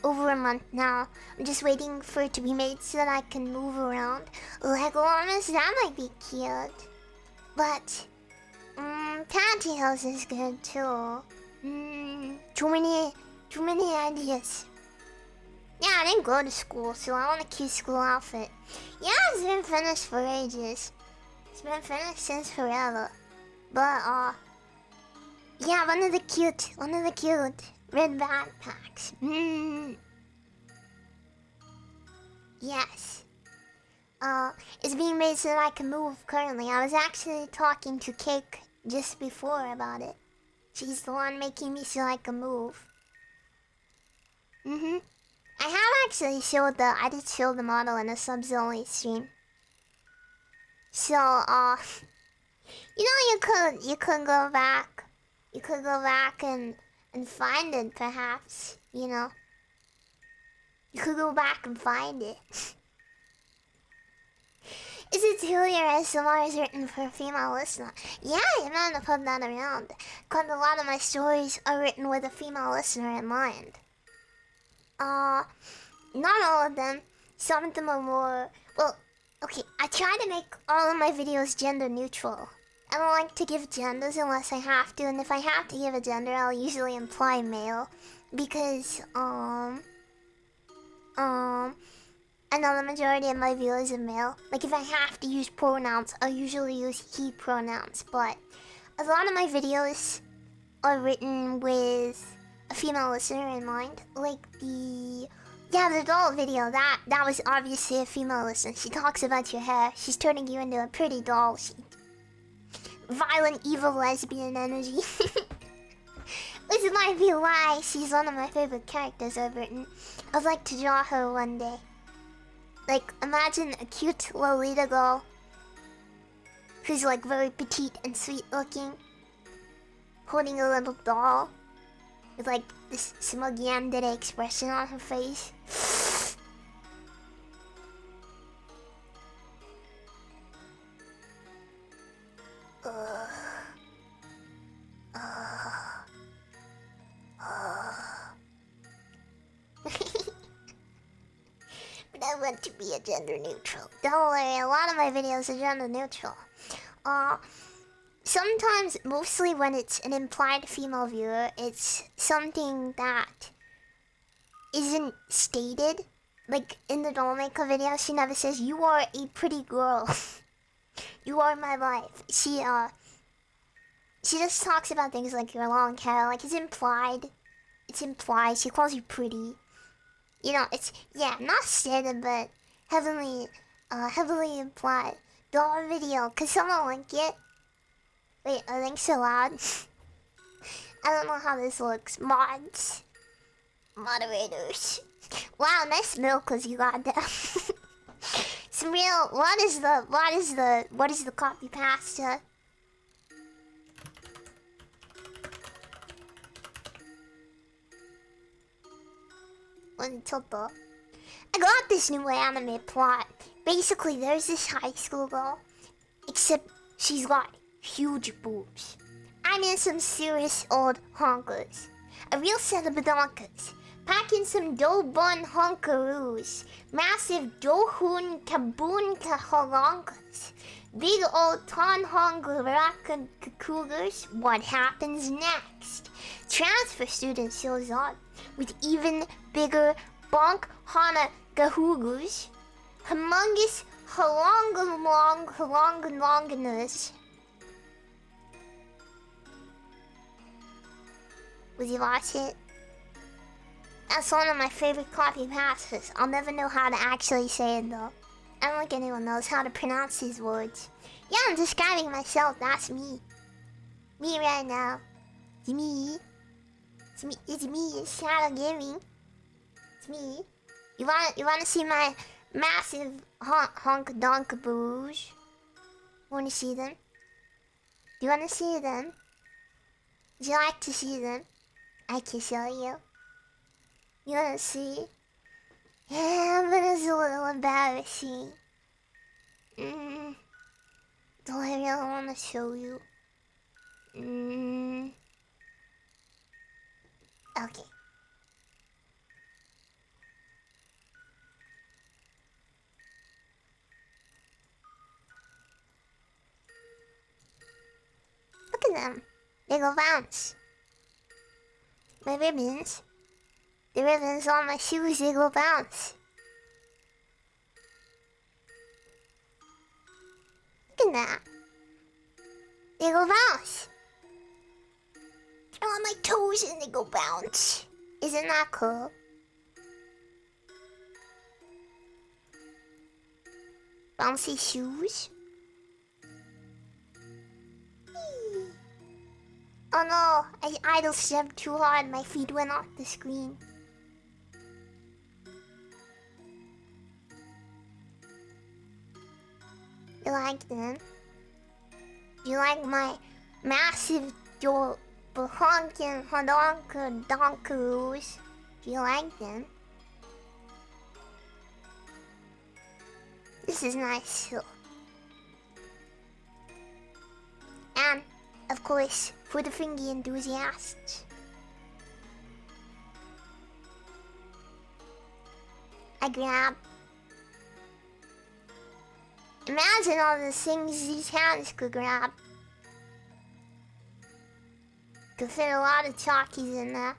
over a month now. I'm just waiting for it to be made so that I can move around. Lego arms, that might be cute. But pantyhose is good too. Too many ideas. Yeah, I didn't go to school, so I want a cute school outfit. Yeah, it's been finished for ages. It's been finished since forever. But yeah, one of the cute red backpacks. Yes. It's being made so that I can move currently. I was actually talking to Cake just before about it. She's the one making me so I can move. I have actually I did show the model in a subs only stream. So, you could go back. You could go back and find it, perhaps. You know. You could go back and find it. Is it Julia ASMR is written for a female listener? Yeah, I'm gonna put that around. Cause a lot of my stories are written with a female listener in mind. Not all of them. Some of them are more... Well, okay, I try to make all of my videos gender neutral. I don't like to give genders unless I have to, and if I have to give a gender, I'll usually imply male. Because, I know the majority of my viewers are male. Like, if I have to use pronouns, I'll usually use he pronouns. But a lot of my videos are written with a female listener in mind. Like the doll video, that was obviously a female listener. She talks about your hair. She's turning you into a pretty doll. Violent, evil lesbian energy. Which might be why she's one of my favorite characters I've written. I'd like to draw her one day. Like, imagine a cute Lolita girl who's like very petite and sweet looking, holding a little doll with like this smug yandere expression on her face. But I want to be a gender neutral. Don't worry, a lot of my videos are gender neutral. Sometimes, mostly when it's an implied female viewer, it's something that isn't stated. Like, in the doll maker video, she never says, "You are a pretty girl." "You are my life." She just talks about things like your long hair, like it's implied. It's implied. She calls you pretty. You know, it's, yeah, not stated, but heavily implied. Doll video, could someone link it? Wait, are links so loud? I don't know how this looks. Mods. Moderators. Wow, nice milkers you got there. Some real, what is the copy pasta? I got this new anime plot. Basically, there's this high school girl, except she's got huge boobs. I mean, some serious old honkers. A real set of badonkers. Packing some dough bun honkaroos. Massive dohun kaboon kaholonkers. Big old ton hongarakan cougars. What happens next? Transfer student shows up with even bigger bonk hana gahugus. Humongous halonganonganonganers. Would you watch it? That's one of my favorite copy pastas. I'll never know how to actually say it though. I don't think anyone knows how to pronounce these words. Yeah, I'm describing myself. That's me. Me right now. It's me. It's me. It's me. It's shadow gaming. It's me. You wanna see my massive honk donk boos? Wanna see them? Do you wanna see them? Would you like to see them? I can show you. You wanna see? Yeah, but it's a little embarrassing. Do I really wanna show you? Okay. Look at them. They go bounce. My ribbons. The ribbons on my shoes, they go bounce. Look at that. They go bounce. They're on my toes and they go bounce. Isn't that cool? Bouncy shoes. Oh no, I idle stepped too hard, my feet went off the screen. You like them? You like my massive your honkin' donkeroos? Do you like them? This is nice too. And, of course, for the fingy enthusiasts, I grab. Imagine all the things these hands could grab. Could fit a lot of chalkies in there.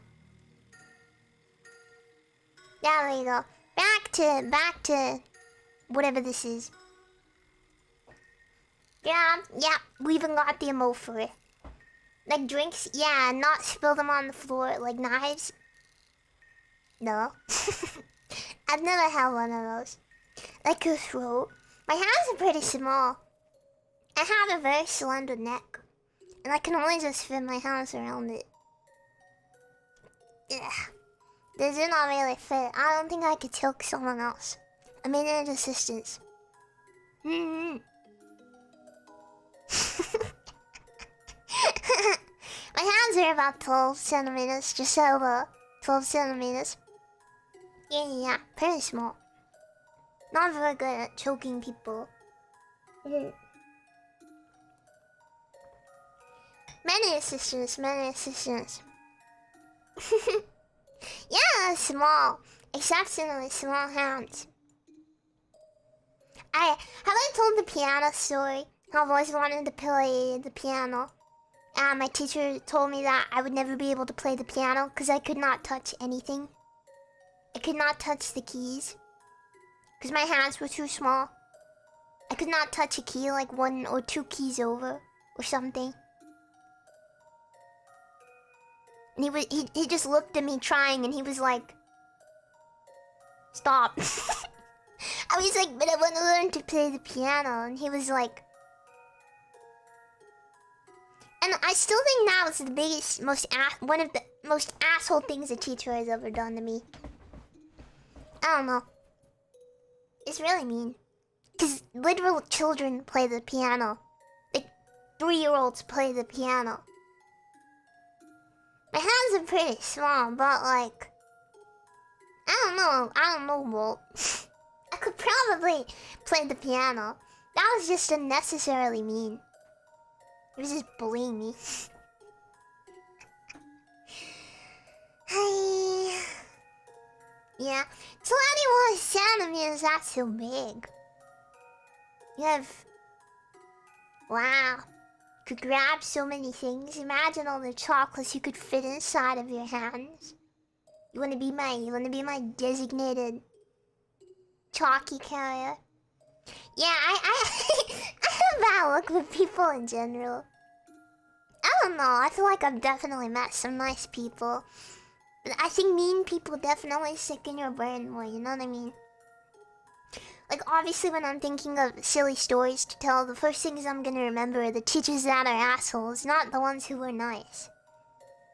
There we go. Back to whatever this is. Yeah, we even got the emo for it. Like drinks, yeah, not spill them on the floor like knives. No. I've never had one of those. Like a throat. My hands are pretty small. I have a very slender neck. And I can only just fit my hands around it. Yeah. Does it not really fit? I don't think I could choke someone else. I may need assistance. My hands are about 12 centimeters, just over 12 centimeters. Yeah, pretty small. Not very good at choking people. Many assistants. Yeah, small. Exceptionally small hands. Have I told the piano story? How I've always wanted to play the piano. And my teacher told me that I would never be able to play the piano because I could not touch anything. I could not touch the keys. Because my hands were too small. I could not touch a key like 1 or 2 keys over. Or something. And he just looked at me trying and he was like, stop. I was like, but I want to learn to play the piano. And he was like... And I still think that was the biggest, one of the most asshole things a teacher has ever done to me. I don't know. It's really mean. Because literal children play the piano. Like, 3-year-olds play the piano. My hands are pretty small, but like... I don't know, Walt. I could probably play the piano. That was just unnecessarily mean. It was just bullying me. Hi. Yeah. 21 centimeters, that's so big. You have... Wow. You could grab so many things. Imagine all the chocolates you could fit inside of your hands. You wanna be my designated chalky carrier? Yeah, I have bad luck with people in general. I don't know, I feel like I've definitely met some nice people. But I think mean people definitely stick in your brain more, you know what I mean? Like, obviously when I'm thinking of silly stories to tell, the first things I'm gonna remember are the teachers that are assholes, not the ones who were nice.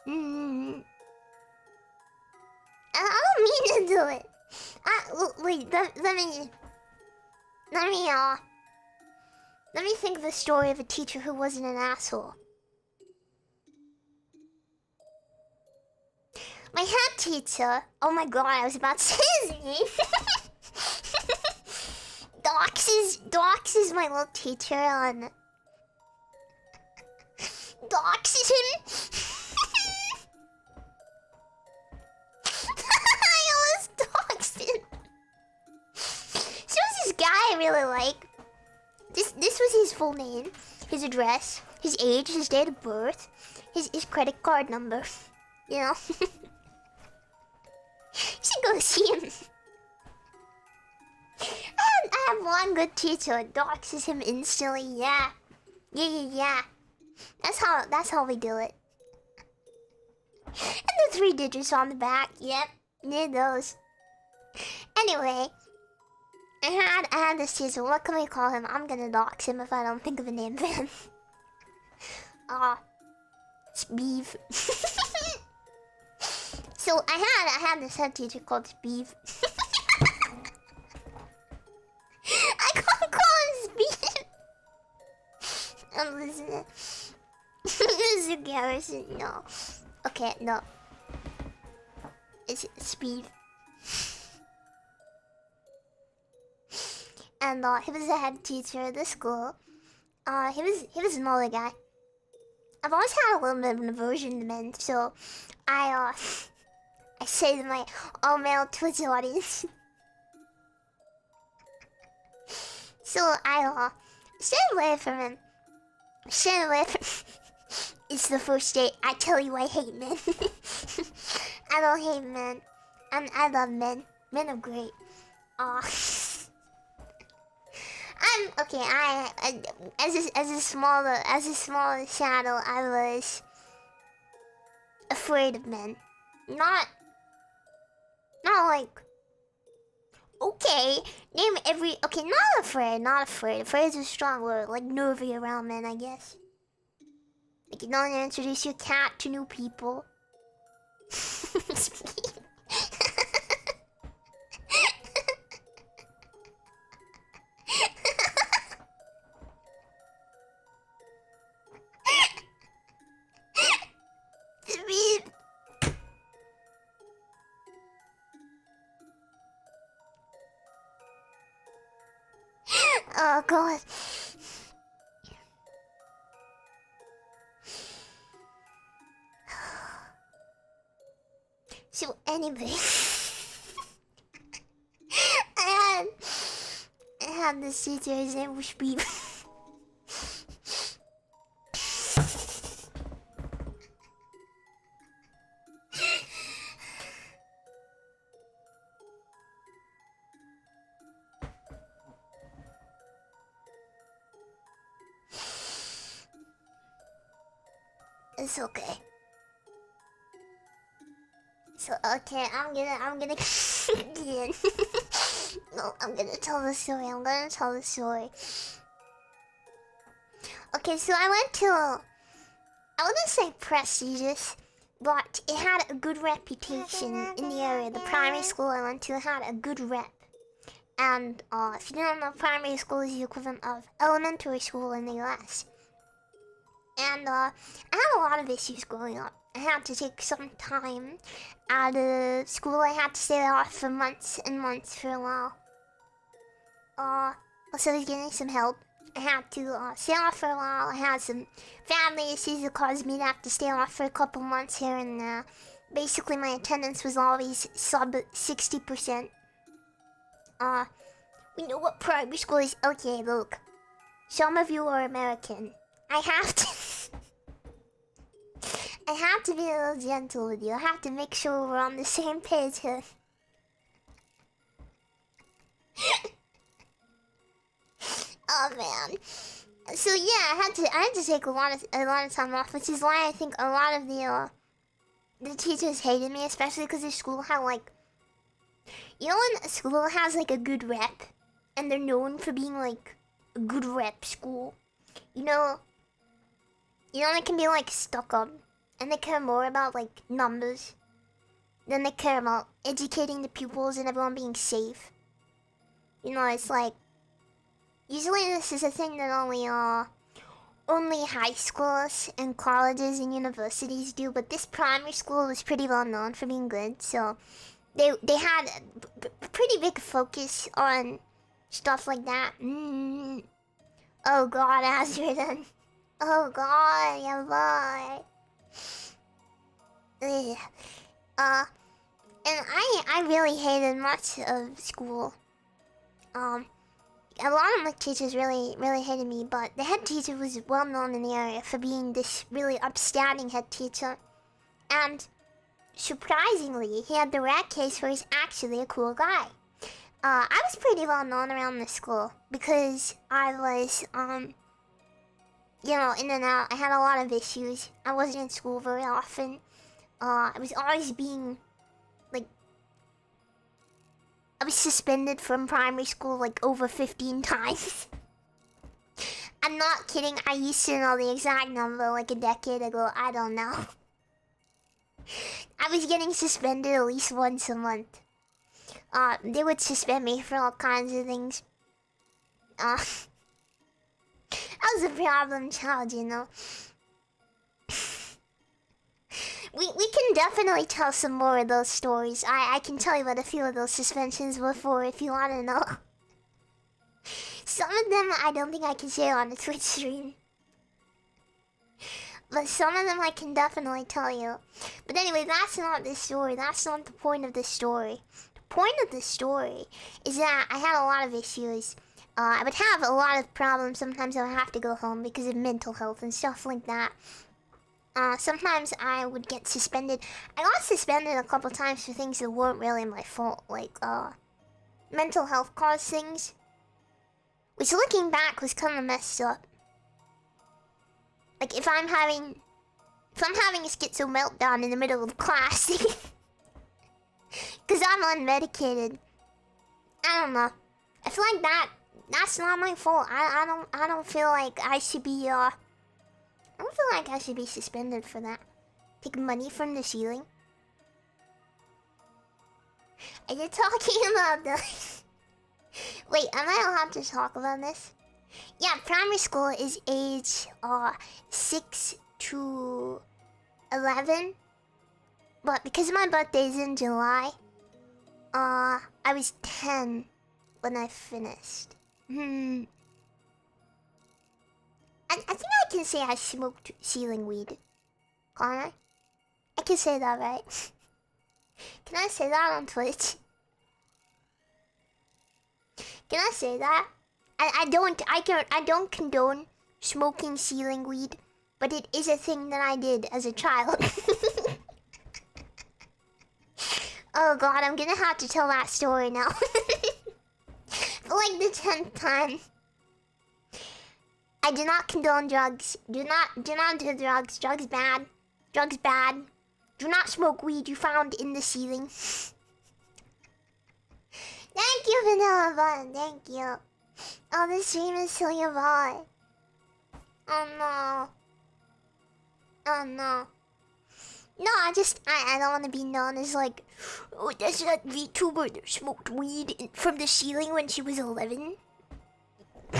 I don't mean to do it. Wait, let me think of a story of a teacher who wasn't an asshole. My head teacher. Oh my god, I was about to say his name. Dox is my little teacher on. Dox is him. I almost doxed him. So was this guy I really like. This was his full name, his address, his age, his date of birth, his credit card number. You know? You should go see him. I have one good teacher that doxes him instantly. Yeah. That's how we do it. And the 3 digits on the back. Yep, need those. Anyway, I had this teacher. What can we call him? I'm gonna dox him if I don't think of a name for him. Speeve. So I had this head teacher called Speeve. I can't call him Speeve. isn't it? Mr. Garrison, no. Okay, no. It's speed. And he was the head teacher of the school. He was an older guy. I've always had a little bit of an aversion to men, so I say to my all-male Twitch audience. So I stay away from him. Stay away from. It's the first date. I tell you, I hate men. I don't hate men. I love men. Men are great. I'm okay. As a smaller shadow, I was afraid of men. Not like. Okay, name every. Okay, not afraid. Not afraid. Afraid is a strong word. Like nervy around men, I guess. Like you don't introduce your cat to new people. Oh god. So anyway, I had this teacher, his name was Beep. It's okay. So okay, I'm gonna begin. No, I'm gonna tell the story. Okay, so I wouldn't say prestigious, but it had a good reputation in the area. The primary school I went to had a good rep. And if you don't know, primary school is the equivalent of elementary school in the US. And I had a lot of issues growing up. I had to take some time out of school. I had to stay off for months and months for a while. Also I was getting some help. I had to stay off for a while. I had some family issues that caused me to have to stay off for a couple months here and there. Basically, my attendance was always sub 60%. We know what primary school is. Okay, look. Some of you are American. I have to be a little gentle with you. I have to make sure we're on the same page here. Oh man. So yeah, I had to take a lot of time off, which is why I think a lot of the teachers hated me, especially because the school had like, you know, when a school has like a good rep, and they're known for being like a good rep school. You know, they can be like stuck up, and they care more about like numbers than they care about educating the pupils and everyone being safe. You know, it's like, usually this is a thing that only high schools and colleges and universities do, but this primary school was pretty well known for being good, so they had a pretty big focus on stuff like that. Oh god, Azradan. Oh god, yeah, bye. And I really hated much of school. A lot of my teachers really hated me, but the head teacher was well known in the area for being this really upstanding head teacher. And surprisingly, he had the rare case where he's actually a cool guy. I was pretty well known around the school because I was, you know, in and out. I had a lot of issues. I wasn't in school very often. I was always being, like, I was suspended from primary school like over 15 times. I'm not kidding. I used to know the exact number like a decade ago. I don't know. I was getting suspended at least once a month. They would suspend me for all kinds of things. I was a problem child, you know. We can definitely tell some more of those stories. I can tell you what a few of those suspensions were for if you want to know. Some of them I don't think I can say on a Twitch stream. But some of them I can definitely tell you. But anyway, that's not this story. That's not the point of this story. The point of this story is that I had a lot of issues. I would have a lot of problems. Sometimes I would have to go home because of mental health and stuff like that. Sometimes I would get suspended. I got suspended a couple times for things that weren't really my fault. Like, mental health caused things. Which, looking back, was kind of messed up. Like, if I'm having a schizo meltdown in the middle of class, because I'm unmedicated, I don't know. I feel like that's not my fault. I don't feel like I should be I don't feel like I should be suspended for that. Take money from the ceiling. Are you talking about the? Wait, am I allowed to talk about this? Yeah, primary school is age 6 to 11. But because my birthday is in July, I was 10 when I finished. I think I can say I smoked ceiling weed. Can't I? I can say that, right? Can I say that on Twitch? Can I say that? I don't condone smoking ceiling weed, but it is a thing that I did as a child. Oh god, I'm gonna have to tell that story now. For like the 10th time. I do not condone drugs. Do not do drugs. Drugs bad. Drugs bad. Do not smoke weed you found in the ceiling. Thank you, Vanilla Bun. Thank you. Oh, this stream is so your boy. Oh no. Oh no. No, I don't want to be known as like, oh, that's that VTuber that smoked weed from the ceiling when she was 11. I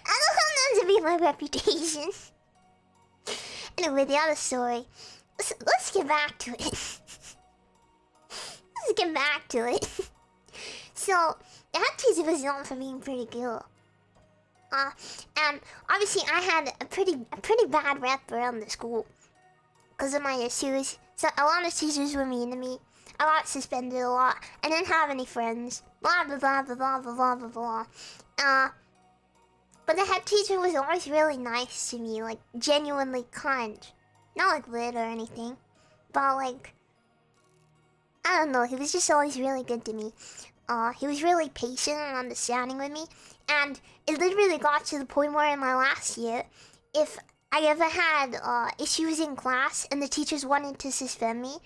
don't want that to be my reputation. Anyway, the other story. Let's get back to it. Let's get back to it. So, that teacher was known for being pretty cool. And obviously I had a pretty bad rep around the school because of my issues. So a lot of teachers were mean to me. I got suspended a lot. I didn't have any friends. Blah blah blah blah blah blah blah blah blah. But the head teacher was always really nice to me, like genuinely kind. Not like lit or anything, but like I don't know. He was just always really good to me. He was really patient and understanding with me. And it literally got to the point where in my last year, if I ever had issues in class and the teachers wanted to suspend me,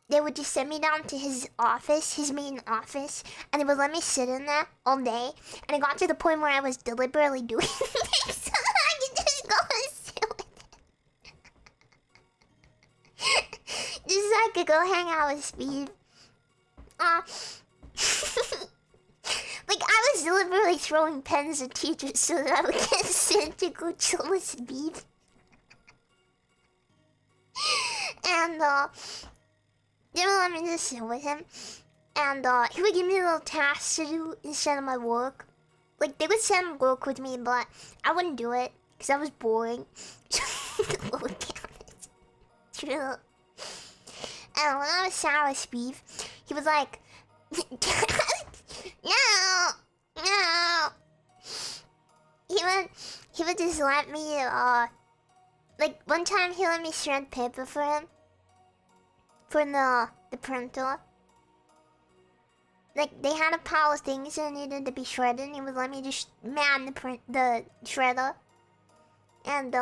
they would just send me down to his office, his main office, and they would let me sit in there all day. And it got to the point where I was deliberately doing things so I could just go and sit with him. Just so I could go hang out with Speed. Like, I was deliberately throwing pens at teachers so that I would get sent to go chill with Speed. And, they would let me just sit with him. And, he would give me little tasks to do instead of my work. Like, they would send work with me, but I wouldn't do it, because I was boring. True. And when I was sad with Speed, he was like, no, no. He would just let me, like one time he let me shred paper for him, for the printer. Like they had a pile of things that needed to be shredded, and he would let me just man the shredder, and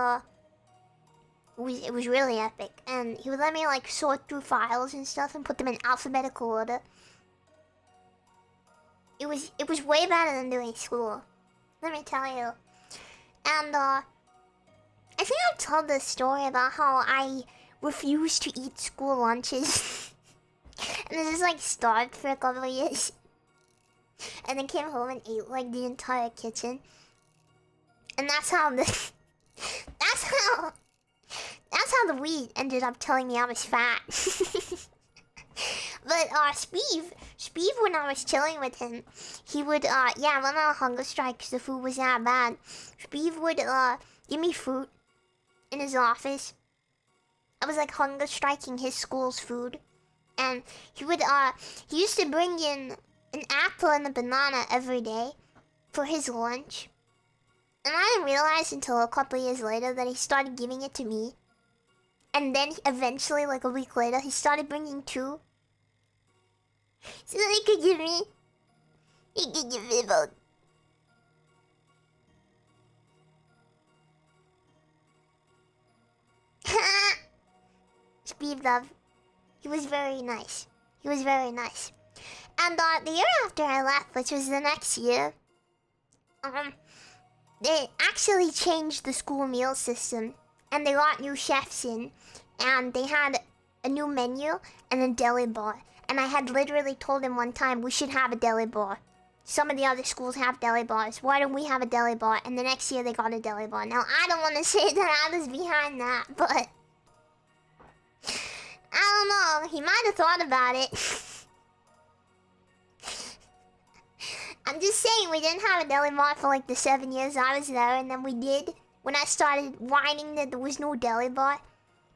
it was really epic. And he would let me like sort through files and stuff and put them in alphabetical order. It was way better than doing school, let me tell you. And I think I've told this story about how I refused to eat school lunches. And I just like starved for a couple of years. and then came home and ate like the entire kitchen. And that's how the that's how the weed ended up telling me I was fat. But Speeve, when I was chilling with him, he would yeah, I went on a hunger strike because the food was that bad. Speeve would give me fruit in his office. I was like hunger striking his school's food, and he used to bring in an apple and a banana every day for his lunch. And I didn't realize until a couple years later that he started giving it to me. And then eventually, like a week later, he started bringing 2. So that he could give me both. Speed love. He was very nice. He was very nice. And the year after I left, which was the next year, they actually changed the school meal system. And they got new chefs in. And they had a new menu and a deli bar. And I had literally told him one time, we should have a deli bar. Some of the other schools have deli bars. Why don't we have a deli bar? And the next year they got a deli bar. Now, I don't want to say that I was behind that, but I don't know. He might have thought about it. I'm just saying, we didn't have a deli bar for like the 7 years I was there. And then we did when I started whining that there was no deli bar.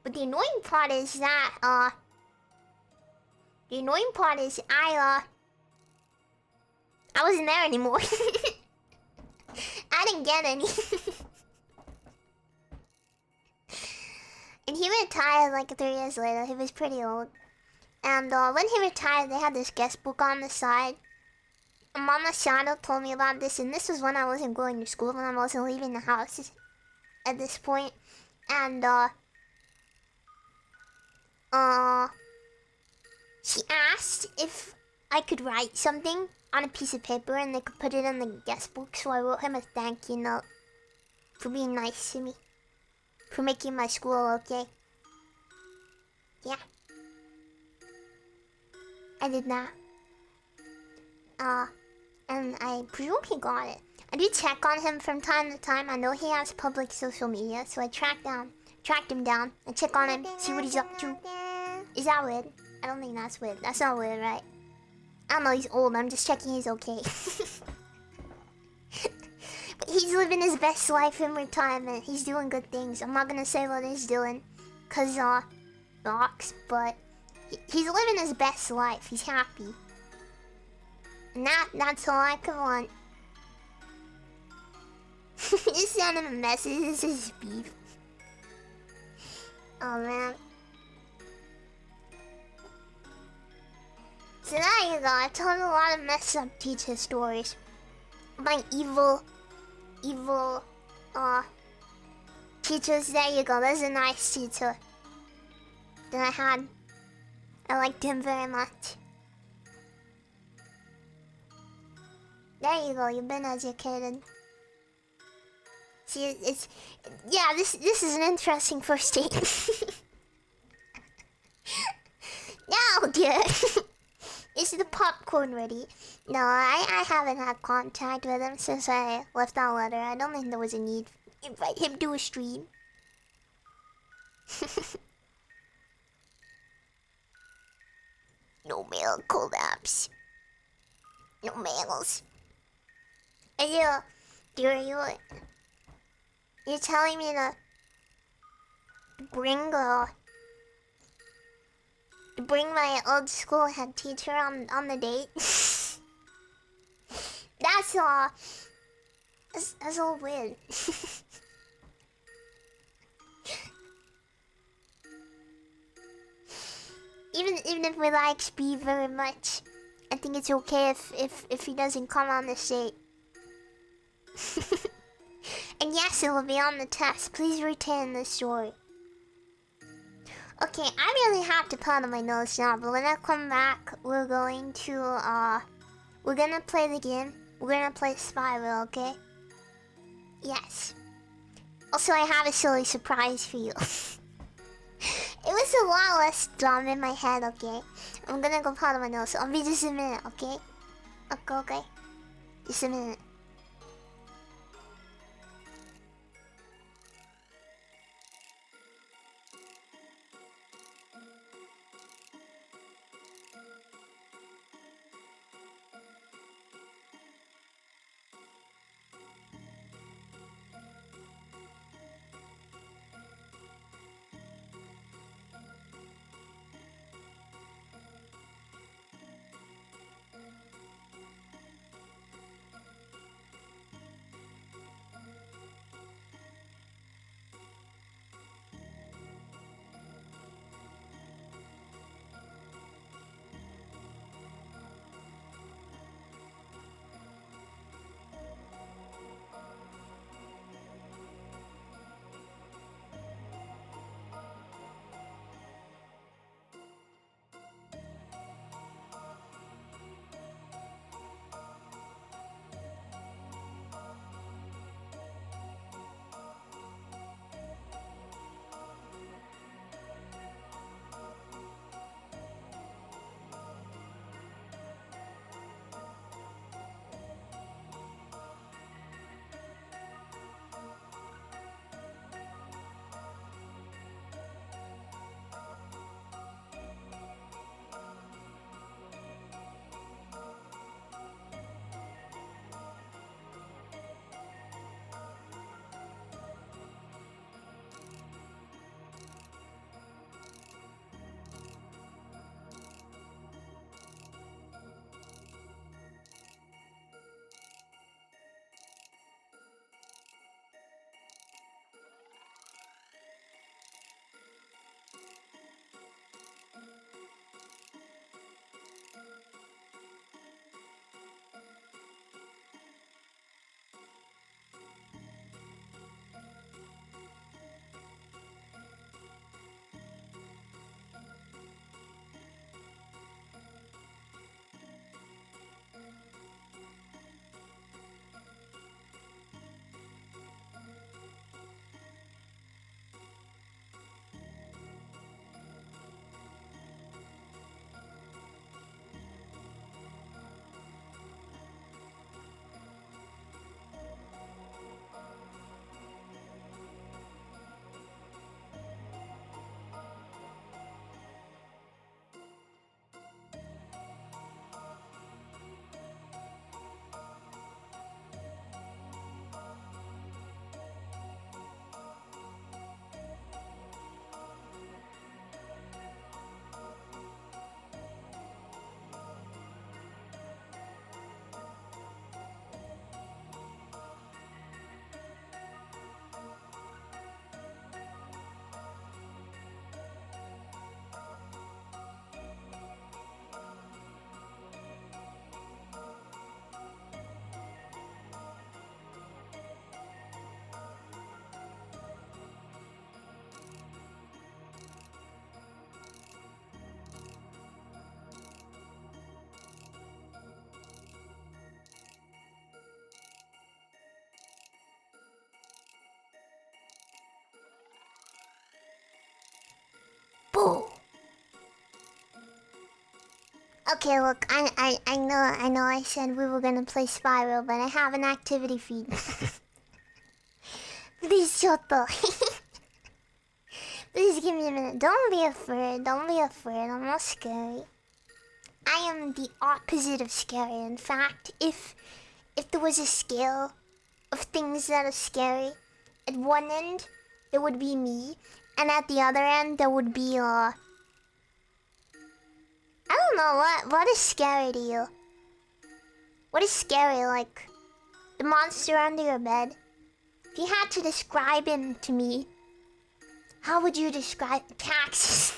But the annoying part is that, I wasn't there anymore. I didn't get any. And he retired like 3 years later. He was pretty old. And when he retired, they had this guest book on the side. And Mama Shadow told me about this, and this was when I wasn't going to school, when I wasn't leaving the house at this point. And she asked if I could write something on a piece of paper and they could put it in the guest book, so I wrote him a thank you note for being nice to me, for making my school okay. Yeah, I did that. And I presume he got it. I do check on him from time to time. I know he has public social media, so I tracked him down, and check on him, see what he's up to. Is that weird? I don't think that's weird. That's not weird, right? I don't know, he's old. I'm just checking he's okay. But he's living his best life in retirement. He's doing good things. I'm not gonna say what he's doing, cause box, but he's living his best life. He's happy. And that's all I could want. Just send him a message. This is beef. Oh man. So there you go. I told a lot of messed up teacher stories. My evil teachers. There you go. There's a nice teacher that I had. I liked him very much. There you go. You've been educated. See, yeah. This is an interesting first date. Now, dear. Is the popcorn ready? No, I haven't had contact with him since I left that letter. I don't think there was a need to invite him to a stream. No mail collapse. No mails. You're telling me to bring my old school head teacher on the date? That's all weird. Even if we like Speed very much, I think it's okay if he doesn't come on this date. And yes, it will be on the test. Please retain this story. Okay, I really have to powder my nose now, but when I come back, we're gonna play the game. We're gonna play Spiral, okay? Yes. Also, I have a silly surprise for you. It was a lot less dumb in my head, okay? I'm gonna go powder my nose. I'll be just a minute, okay? Okay. Just a minute. Boo! Okay, look, I know I said we were gonna play Spiral, but I have an activity feed. Please shut the... Please give me a minute. Don't be afraid, I'm not scary. I am the opposite of scary. In fact, if there was a scale of things that are scary, at one end, there would be me, and at the other end, there would be, I don't know, what is scary to you? What is scary, like, the monster under your bed? If you had to describe him to me, how would you describe taxes?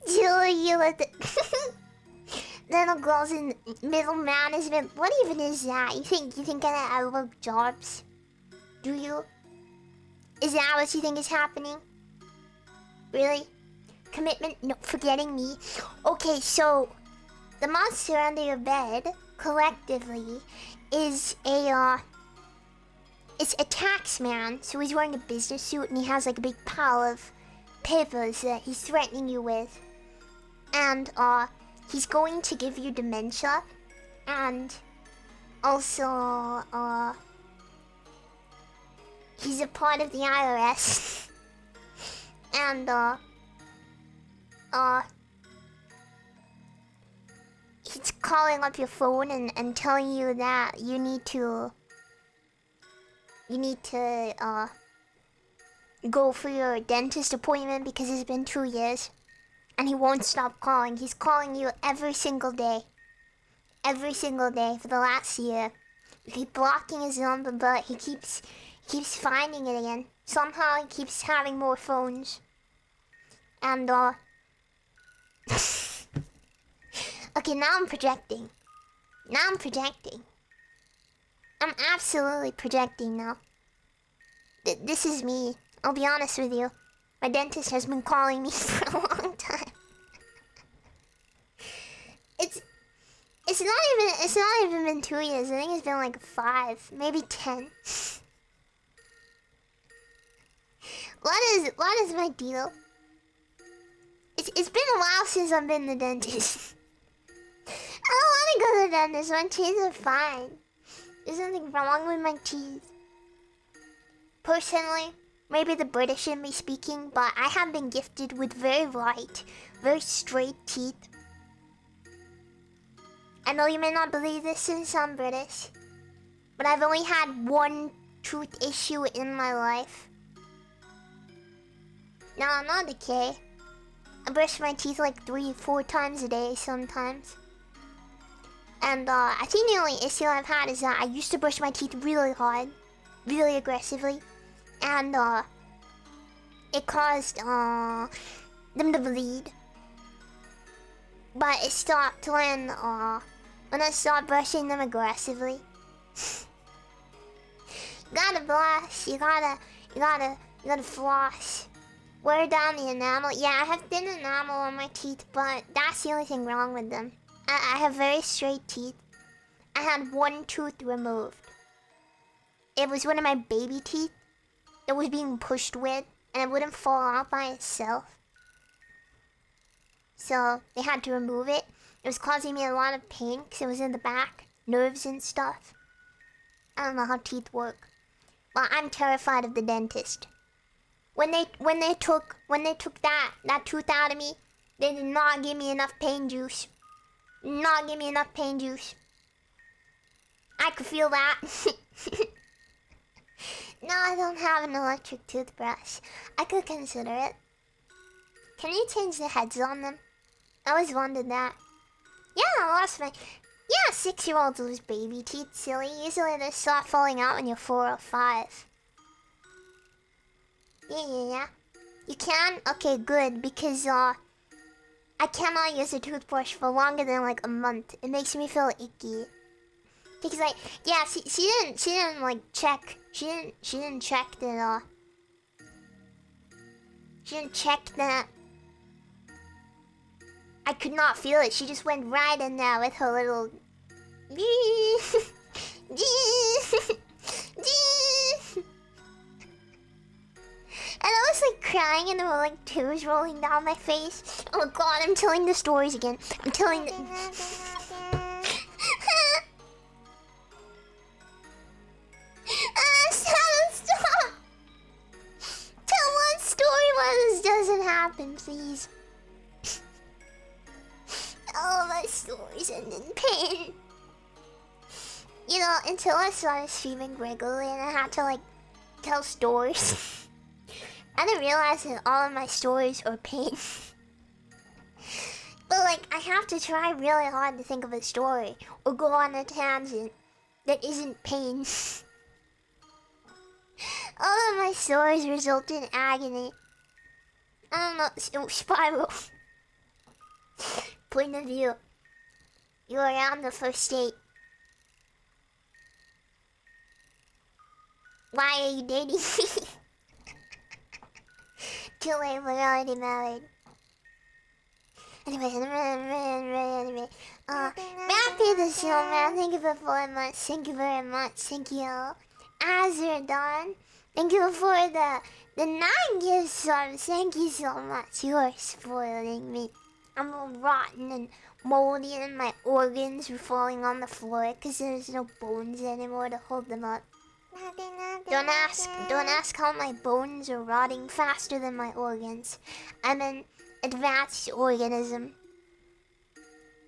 You let the little girls in middle management. What even is that? You think I work jobs? Do you? Is that what you think is happening? Really? Commitment? No, forgetting me. Okay, so the monster under your bed, collectively, is it's a tax man. So he's wearing a business suit and he has like a big pile of papers that he's threatening you with. And he's going to give you dementia, and Also, he's a part of the IRS. And, he's calling up your phone and telling you that you need to, go for your dentist appointment because it's been 2 years. And he won't stop calling. He's calling you every single day. Every single day for the last year. You keep blocking his number, but he keeps finding it again. Somehow he keeps having more phones. And, okay, now I'm projecting. I'm absolutely projecting now. This is me. I'll be honest with you. My dentist has been calling me for a long time. It's not even been 2 years. I think it's been like 5, maybe 10. What is my deal? It's been a while since I've been to the dentist. I don't want to go to the dentist. My teeth are fine. There's nothing wrong with my teeth. Personally, maybe the British in me speaking, but I have been gifted with very white, very straight teeth. I know you may not believe this since I'm British, but I've only had one tooth issue in my life. No, I'm not okay. I brush my teeth like 3-4 times a day sometimes. And I think the only issue I've had is that I used to brush my teeth really hard, really aggressively, and it caused them to bleed. But it stopped when I stopped brushing them aggressively. You gotta brush, you gotta floss. Wear down the enamel. Yeah, I have thin enamel on my teeth, but that's the only thing wrong with them. I have very straight teeth. I had one tooth removed. It was one of my baby teeth that was being pushed with, and it wouldn't fall out by itself. So they had to remove it. It was causing me a lot of pain because it was in the back, nerves and stuff. I don't know how teeth work, but I'm terrified of the dentist. When they took that tooth out of me, they did not give me enough pain juice. Not give me enough pain juice. I could feel that. No, I don't have an electric toothbrush. I could consider it. Can you change the heads on them? I always wondered that. Yeah, I lost my... Yeah, 6-year-olds lose baby teeth, silly. Usually they start falling out when you're 4 or 5. Yeah. You can? Okay, good, because, I cannot use a toothbrush for longer than, like, a month. It makes me feel icky. Because, like, yeah, she didn't, like, check. She didn't check that, She didn't check that I could not feel it. She just went right in there with her little... And I was like crying and there were like tears rolling down my face. Oh god, I'm telling the stories again. I'm telling the... Stop! Tell one story why this doesn't happen, please. All my stories end in pain. You know, until I started streaming regularly and I had to like tell stories. I didn't realize that all of my stories are pain. But like, I have to try really hard to think of a story or go on a tangent that isn't pain. All of my stories result in agony. I don't know, spiral. Point of view. You are on the first date. Why are you dating me? Too late, we're already married. Anyway, Matthew the Snowman, thank you for 4 months. Thank you very much. Thank you. Azerdon, thank you for the 9 gift subs. Thank you so much. You are spoiling me. I'm all rotten and moldy and my organs are falling on the floor because there's no bones anymore to hold them up. Don't ask how my bones are rotting faster than my organs. I'm an advanced organism.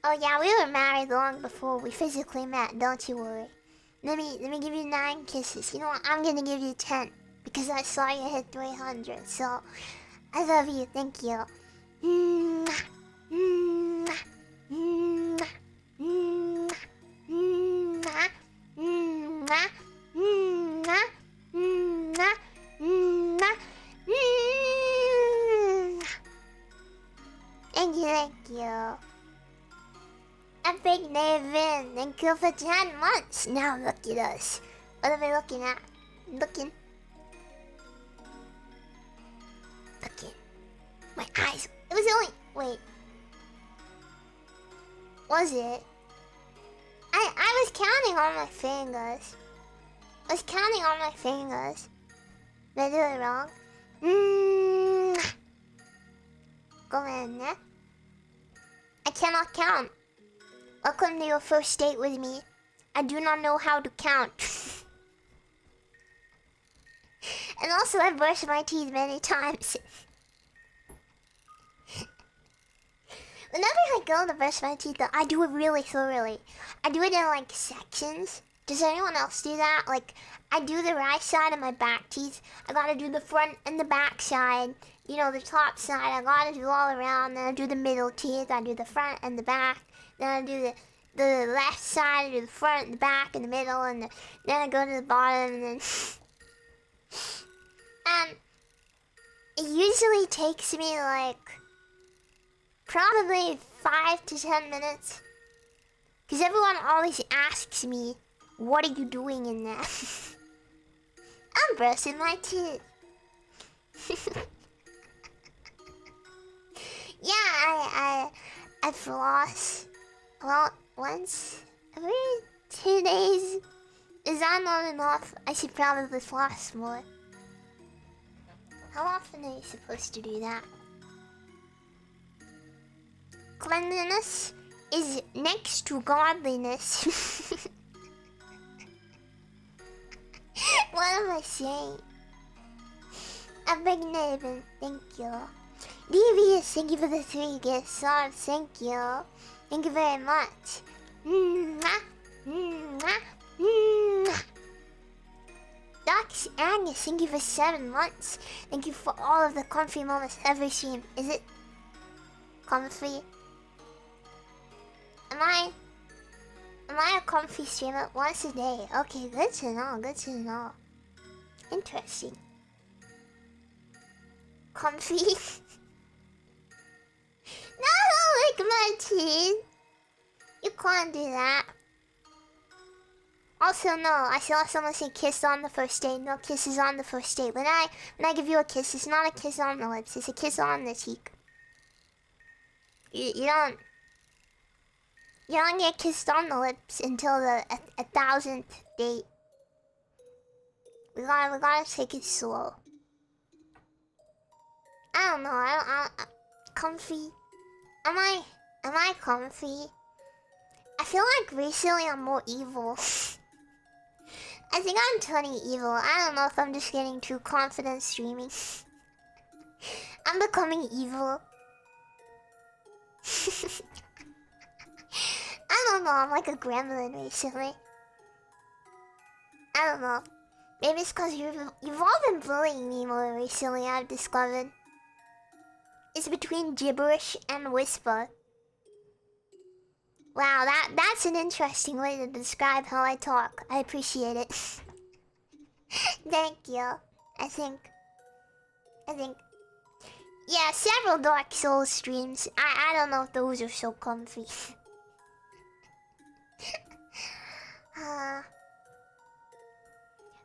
Oh yeah, we were married long before we physically met, don't you worry. Let me give you 9 kisses. You know what, I'm gonna give you 10. Because I saw you hit 300, so... I love you, thank you. Mwah, mwah, mwah, mwah, mwah, mwah, mwah, mwah, mwah, mwah. Thank you. A big Nathan, thank you for 10 months. Now look at us. What are we looking at? Looking. My eyes. It was only... Wait. Was it? I was counting on my fingers. Did I do it wrong? Go in there. I cannot count. Welcome to your first date with me. I do not know how to count. And also I brushed my teeth many times. Whenever I go to brush my teeth, though, I do it really thoroughly. I do it in like sections. Does anyone else do that? Like, I do the right side of my back teeth. I gotta do the front and the back side. You know, the top side. I gotta do all around. Then I do the middle teeth. I do the front and the back. Then I do the left side. I do the front, the back, and the middle. And then I go to the bottom. And then... it usually takes me like... probably 5 to 10 minutes. Because everyone always asks me, what are you doing in there? I'm brushing my teeth. Yeah, I floss. Well, once every 2 days. Is that not enough? I should probably floss more. How often are you supposed to do that? Cleanliness is next to godliness. What am I saying? A big Nathan, thank you. DVS, thank you for the 3 gift subs, thank you. Thank you very much. Mwah, mwah, mwah. Dux Agnes, thank you for 7 months. Thank you for all of the comfy moments every stream. Is it comfy? Am I a comfy streamer once a day? Okay, good to know. Interesting. Comfy? No, like my teeth. You can't do that. Also, no, I saw someone say kiss on the first date. No kisses on the first date. When I give you a kiss, it's not a kiss on the lips. It's a kiss on the cheek. You don't get kissed on the lips until the 1000th date. We gotta take it slow. I don't know. I comfy. Am I comfy? I feel like recently I'm more evil. I think I'm turning evil. I don't know if I'm just getting too confident streaming. I'm becoming evil. I don't know, I'm like a gremlin recently. I don't know. Maybe it's because you've all been bullying me more recently, I've discovered. It's between gibberish and whisper. Wow, that's an interesting way to describe how I talk. I appreciate it. Thank you. I think... Yeah, several Dark Souls streams. I don't know if those are so comfy.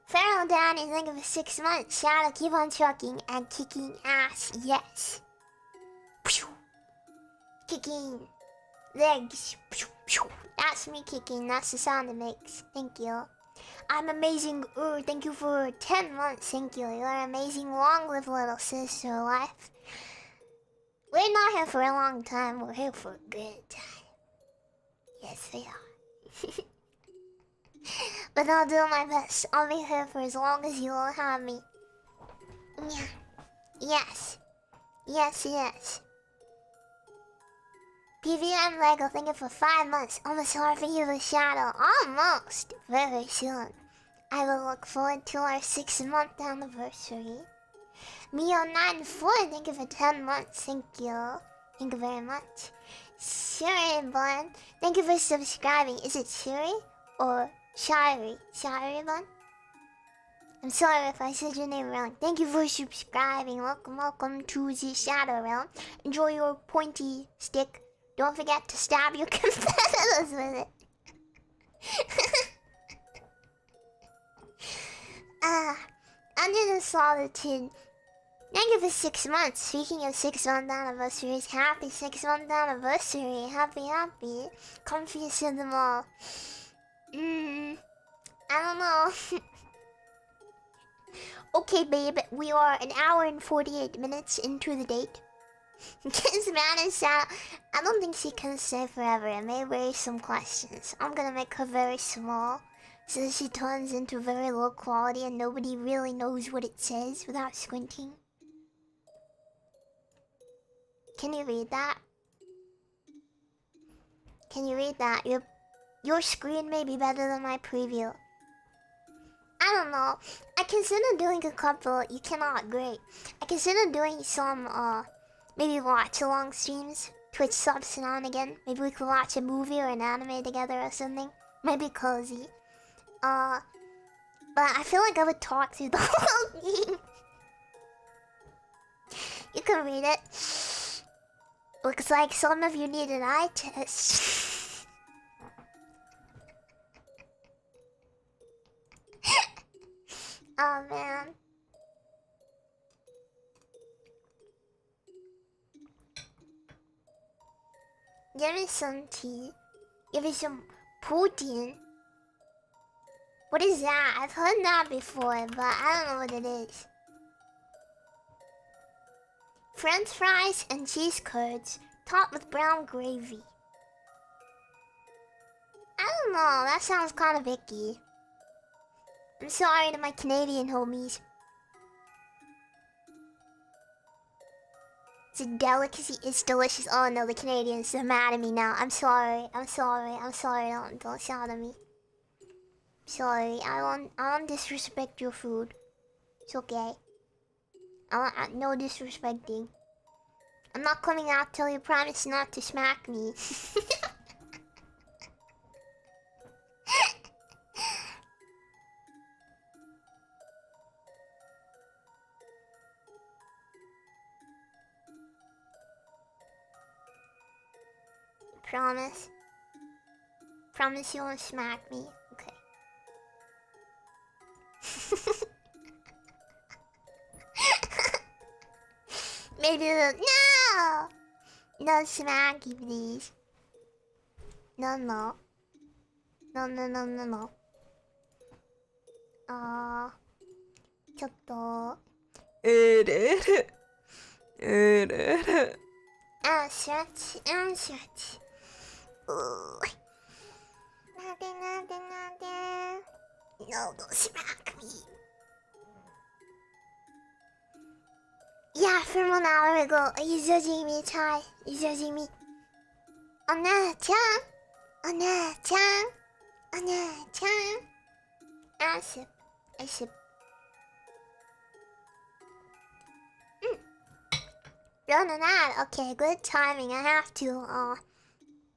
Feral Danny, thank you for 6 months. Shadow, keep on trucking and kicking ass. Yes. Kicking legs. That's me kicking. That's the sound it makes. Thank you. I'm amazing. Thank you for 10 months. Thank you. You're amazing. Long live little sister life. We're not here for a long time, we're here for a good time. Yes, we are. But I'll do my best. I'll be here for as long as you will have me. Yeah. Yes. Yes, yes. PVM Lego, thank you for 5 months. Almost hard for you, the shadow. Almost. Very soon. I will look forward to our 6-month anniversary. Mio94, thank you for 10 months. Thank you. Thank you very much. Shuri Bun, thank you for subscribing. Is it Shuri or Shari? Shari Bun? I'm sorry if I said your name wrong. Thank you for subscribing. Welcome, welcome to the Shadow Realm. Enjoy your pointy stick. Don't forget to stab your competitors with it. Under the Solitude. Thank you for 6 months. Speaking of 6-month anniversaries, happy 6-month anniversary. Happy, happy. Comfiest of them all. I don't know. Okay, babe, we are an hour and 48 minutes into the date. Kiss man is out. I don't think she can stay forever. It may raise some questions. I'm gonna make her very small so that she turns into very low quality and nobody really knows what it says without squinting. Can you read that? Can you read that? Your screen may be better than my preview. I don't know. I consider doing a couple. You cannot. Great. I consider doing some maybe watch along streams, Twitch subs now and again. Maybe we could watch a movie or an anime together or something. Maybe cozy. But I feel like I would talk through the whole thing. You can read it. Looks like some of you need an eye test. Oh man. Give me some tea. Give me some protein. What is that? I've heard that before, but I don't know what it is. French fries and cheese curds topped with brown gravy. I don't know, that sounds kind of icky. I'm sorry to my Canadian homies. It's a delicacy, it's delicious. Oh no, the Canadians are mad at me now. I'm sorry, don't shout at me. Sorry, I won't disrespect your food. It's okay. No disrespecting. I'm not coming out till you promise not to smack me. Promise? Promise you won't smack me? Okay. Maybe no! No smacky, please. No. No.ちょっと。stretch. Ooh. Nothing. No, don't smack me. Yeah, from an hour ago. Are you judging me, Chai? You judging me? Anna-chan? I sip. Running out. Okay, good timing. I have to,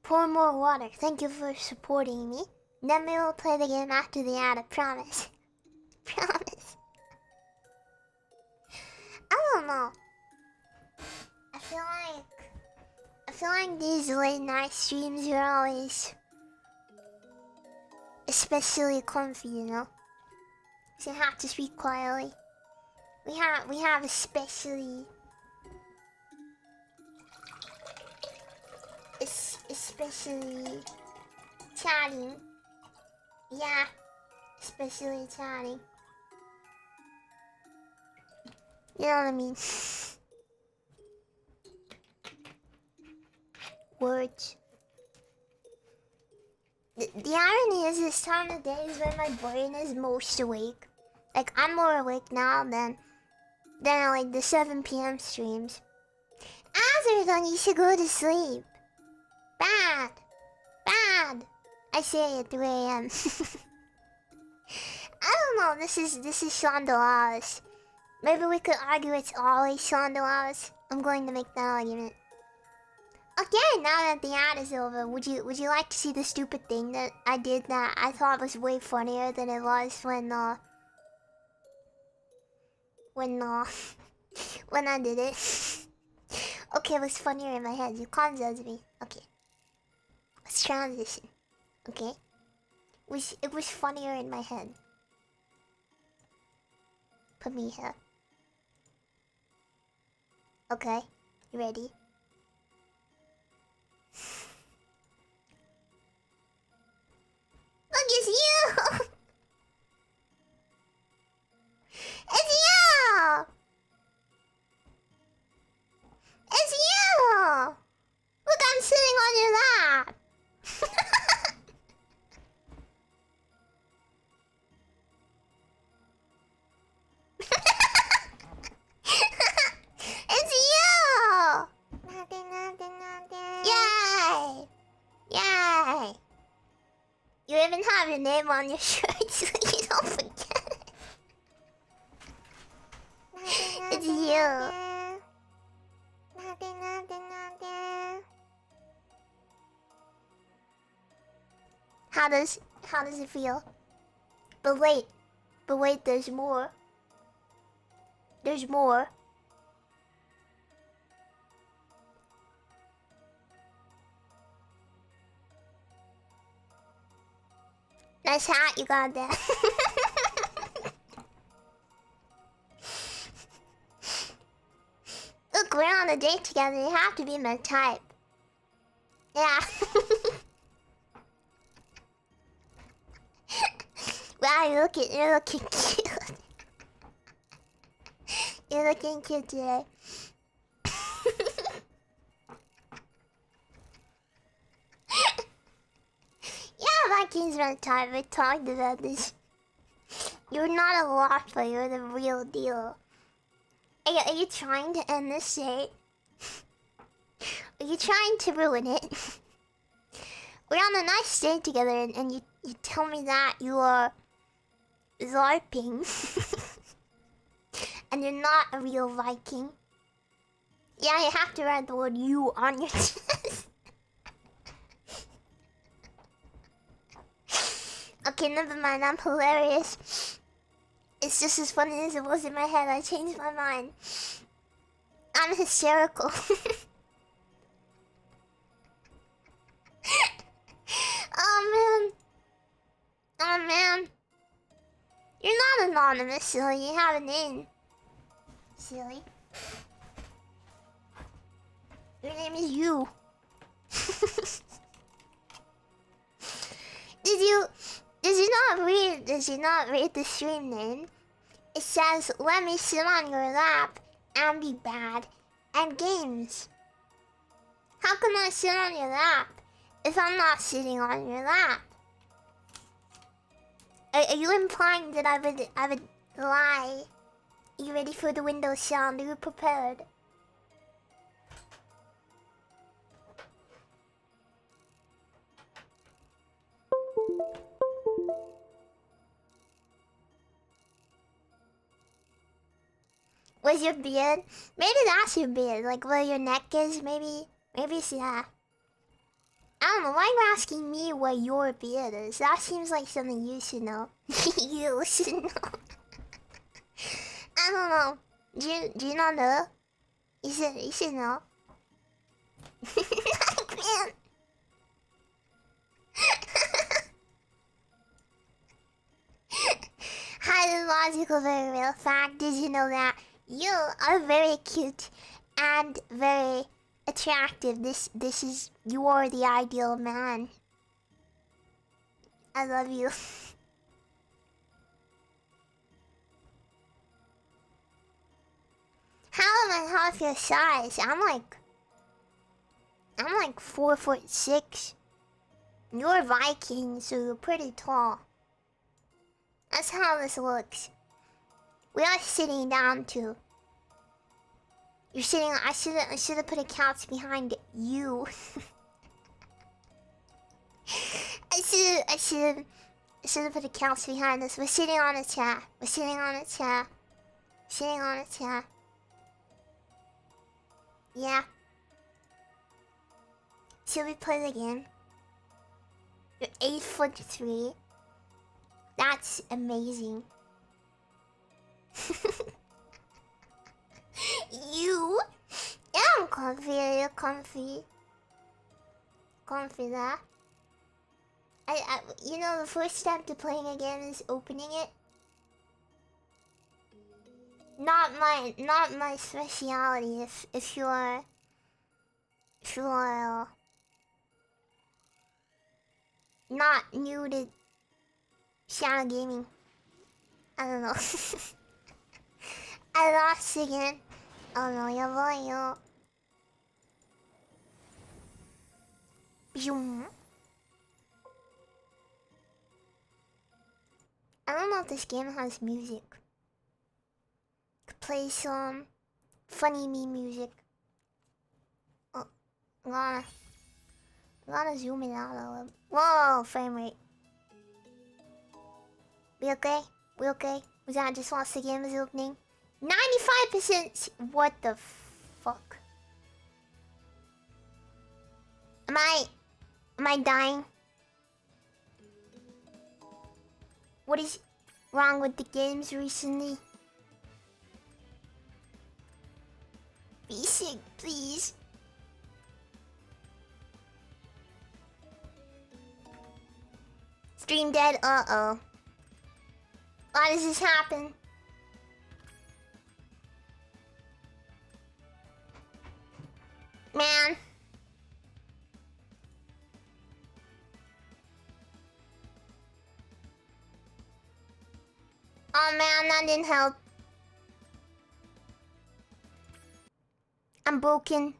pour more water. Thank you for supporting me. Then we will play the game after the ad, I promise. Promise. I don't know. I feel like these late night streams are always especially comfy, you know? So you have to speak quietly. We have especially chatting. Yeah, especially chatting. You know what I mean? words. The irony is this time of day is when my brain is most awake. Like, I'm more awake now than like the 7 p.m. streams. Azerton, you should go to sleep. Bad. Bad. I say at 3 a.m. I don't know, this is Shondalas. Maybe we could argue it's always Shondalas. I'm going to make that argument. Okay, now that the ad is over, would you like to see the stupid thing that I did that I thought was way funnier than it was when when I did it? Okay, it was funnier in my head. You can't judge me. Okay. Let's transition. Okay? It was funnier in my head. Put me here. Okay, you ready? Look, it's you! It's you! It's you! Look, I'm sitting on your lap! It's you! Yay! Yay! You even have your name on your shirt so you don't forget it. It's you. How does it feel? But wait, there's more. There's more. Nice hat you got there. Look, we're on a date together. You have to be my type. Yeah. Wow, you're looking cute. You're looking cute today. Yeah, Vikings my type. We talked about this. You're not a lot, but you're the real deal. Are you trying to end this date? Are you trying to ruin it? We're on a nice date together and you tell me that you are LARPing. And you're not a real Viking. Yeah, you have to write the word "you" on your chest. Okay, never mind, I'm hilarious. It's just as funny as it was in my head. I changed my mind. I'm hysterical. Oh man. Oh man. You're not anonymous, silly. You have a name. Silly. Your name is you. Did you not read the stream name? It says, "Let me sit on your lap and be bad at games." How can I sit on your lap if I'm not sitting on your lap? Are you implying that I would lie? Are you ready for the window sound? Are you prepared? Was your beard? Maybe that's your beard, like where your neck is, maybe it's that. I don't know, why are you asking me where your beard is? That seems like something you should know. You should know. I don't know. Do you not know? You should know. Man. Hydrological very real fact. Did you know that you are very cute and very attractive? This is, you are the ideal man. I love you. How am I half your size? I'm like I'm like 4'6". You're a Viking, so you're pretty tall. That's how this looks. We are sitting down too. You're sitting. I should have put a couch behind you. I should have put a couch behind us. We're sitting on a chair. We're sitting on a chair. Sitting on a chair. Yeah. Should we play the game? You're 8'3". That's amazing. You? Yeah, I'm comfy. You're comfy. Comfy there. You know, the first step to playing a game is opening it. Not my speciality. If you're not new to shadow gaming, I don't know. I lost again. Oh no, yabayo. Boom. I don't know if this game has music. Could play some funny me music. Oh, I'm gonna zoom it out a little. Whoa, frame rate. We okay? We okay? Was that just whilst the game was opening? 95%. What the fuck? Am I dying? What is wrong with the games recently? Be sick, please. Stream dead. Uh-oh. Why does this happen? Man. Oh man, that didn't help. I'm broken.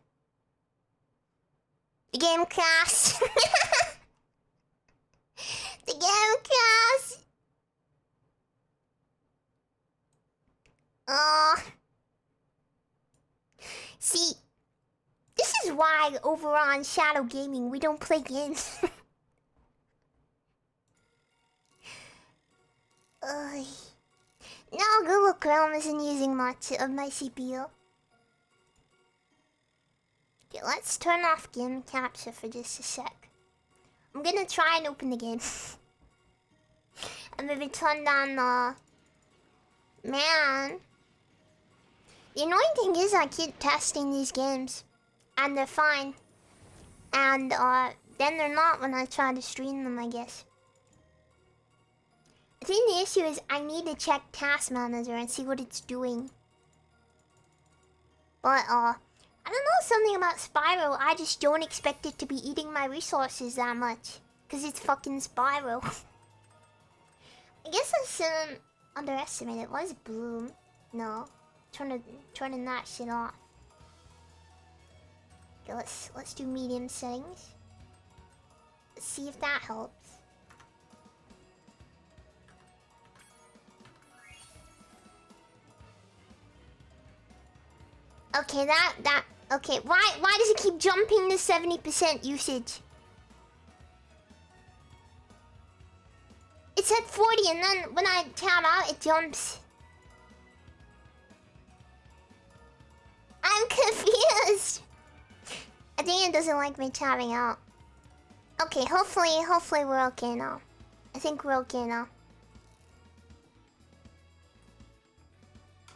The game crashed. The game crashed. See, this is why over on Shadow Gaming we don't play games. No, Google Chrome isn't using much of my CPU. Okay, let's turn off game capture for just a sec. I'm gonna try and open the game. And maybe turn down the... Man. The annoying thing is I keep testing these games. And they're fine. And then they're not when I try to stream them, I guess. I think the issue is I need to check Task Manager and see what it's doing. But, I don't know, something about Spyro. I just don't expect it to be eating my resources that much. Because it's fucking Spyro. I guess I shouldn't underestimate it. What is Bloom? No. Turning that shit off. Okay, let's do medium settings. Let's see if that helps. Okay, okay, why does it keep jumping to 70% usage? It's at 40 and then when I tab out, it jumps. I'm confused. I think it doesn't like me tabbing out. Okay, hopefully we're okay now. I think we're okay now.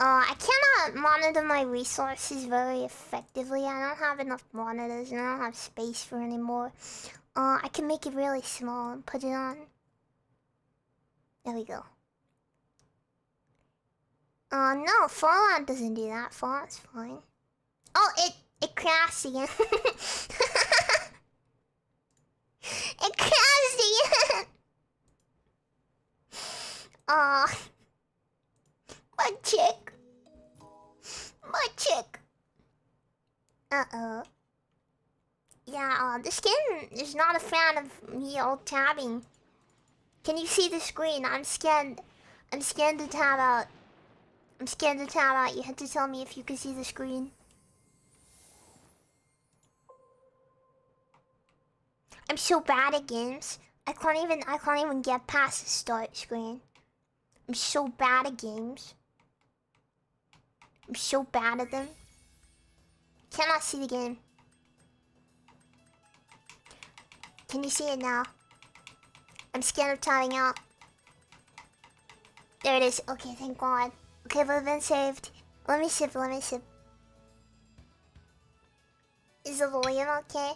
I cannot monitor my resources very effectively. I don't have enough monitors and I don't have space for any more. I can make it really small and put it on. There we go. No, Fallout doesn't do that. Fallout's fine. Oh, it crashed again. It crashed again. My chick. My chick. Uh-oh. Yeah, this game is not a fan of me old tabbing. Can you see the screen? I'm scared. I'm scared to tab out. I'm scared to tab out. You had to tell me if you could see the screen. I'm so bad at games. I can't even get past the start screen. I'm so bad at games. I'm so bad at them. Cannot see the game. Can you see it now? I'm scared of tabbing out. There it is. Okay, thank God. Okay, we've been saved. Let me sip, let me sip. Is the volume okay?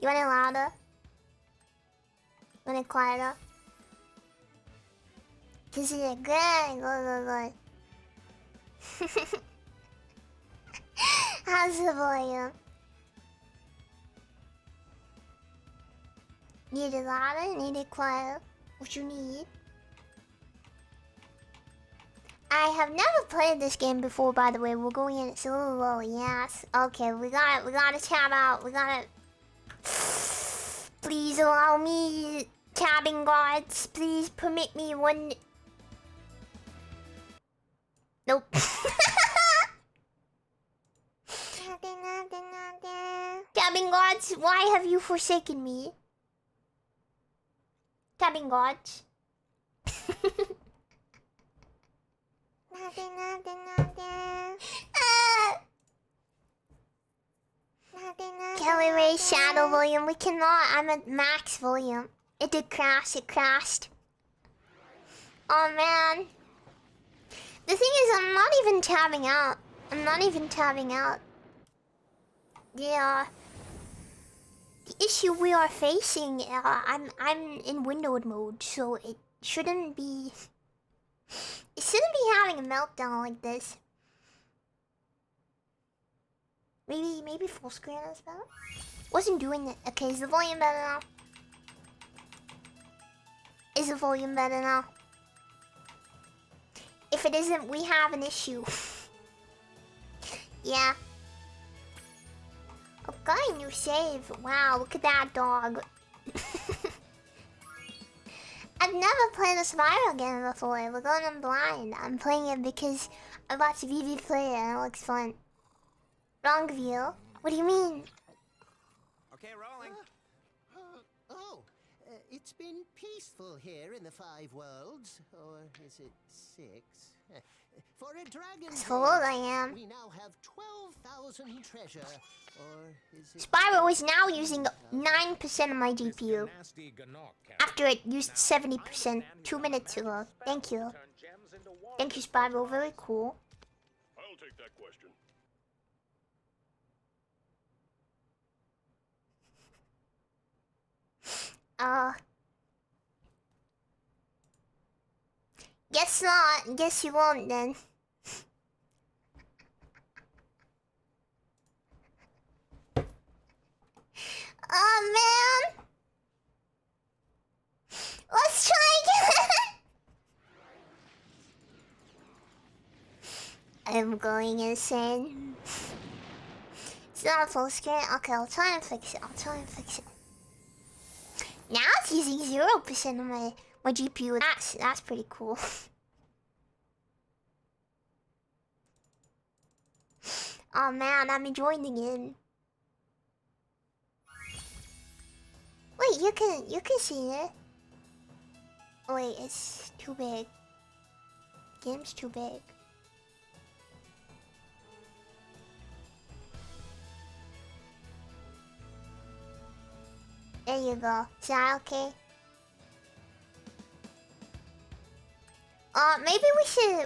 You want it louder? You want it quieter? Can see it good. Good. How's the volume? Need it louder? Need it quieter? What you need? I have never played this game before, by the way. We're going in. It's a little low. Yes. Okay, we gotta tab out. We gotta. Please allow me, tabbing gods. Please permit me one. Nope. Tabbing gods, why have you forsaken me? Tabbing gods. Can we raise shadow volume? We cannot. I'm at max volume. It did crash. It crashed. Oh man. The thing is, I'm not even tabbing out. I'm not even tabbing out. Yeah. The issue we are facing, I'm in windowed mode, so it shouldn't be. It shouldn't be having a meltdown like this. Maybe full screen is better. Wasn't doing it. Okay, is the volume better now? Is the volume better now? If it isn't, we have an issue. Yeah. Okay, new save. Wow, look at that dog. I've never played a Spyro game before. We're going in blind. I'm playing it because I watched Vivi play it and it looks fun. Wrong view? What do you mean? Okay, rolling. It's been peaceful here in the 5 worlds, or is it 6? For a dragon, That's how old I am. we now have 12,000 treasure, or is it... Spyro is now using 9% of my GPU. After it used 70% 2 minutes ago. Thank you. Thank you, Spyro. Very cool. I'll take that question. Guess not. Guess you won't then. Oh man! Let's try again! I'm going insane. It's not full screen. Okay, I'll try and fix it. Now it's using 0% of my GPU. That's pretty cool. Oh man, I'm enjoying the game. Wait, you can see it. Oh, wait, it's too big. Game's too big. There you go. Is that okay? Maybe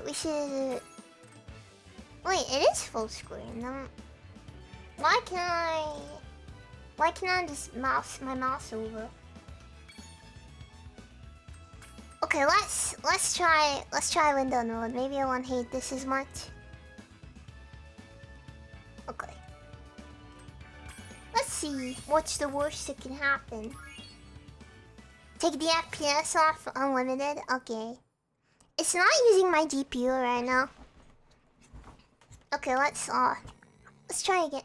we should. Wait, it is full screen. Why can I just mouse my mouse over? Okay, let's try window mode. Maybe I won't hate this as much. Okay. Let's see what's the worst that can happen. Take the FPS off unlimited. Okay. It's not using my GPU right now. Okay, let's try again.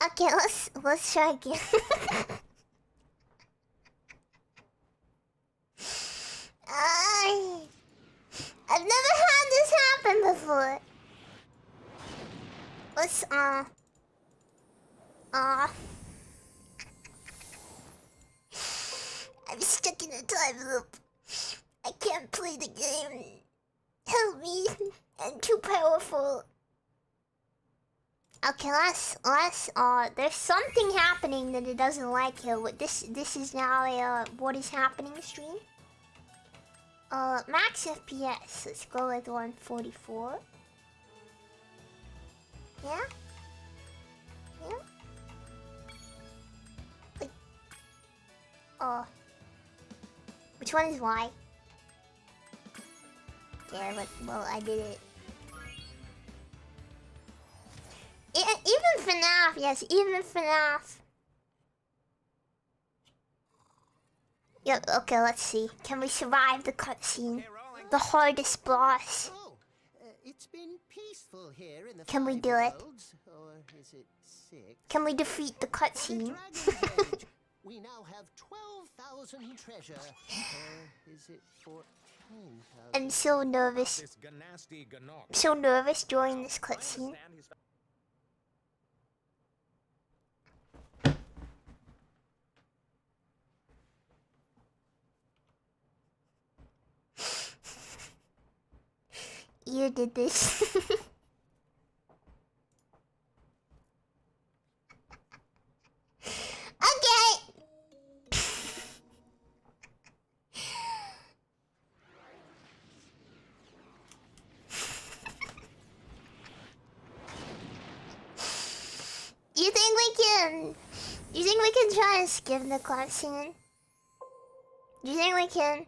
Okay, let's try again. I've never had this happen before. Let's I'm stuck in a time loop. I can't play the game. Help me. I'm too powerful. Okay, there's something happening that it doesn't like here. This is now a, what is happening stream. Max FPS, let's go with 144. Yeah? Yeah? Like, which one is Y? Yeah, but, well, I did it. Even FNAF, yes, even FNAF. Yep, okay, let's see. Can we survive the cutscene? The hardest boss. Oh, it's been peaceful here in the Can we five do it? worlds, or is it 6? Can we defeat the cutscene? We now have 12,000 treasure. Or is it 14,000? I'm so nervous. This ganasty ganok. I'm so nervous during this cutscene. You did this. Okay. You think we can try and skip the cutscene? Do you think we can?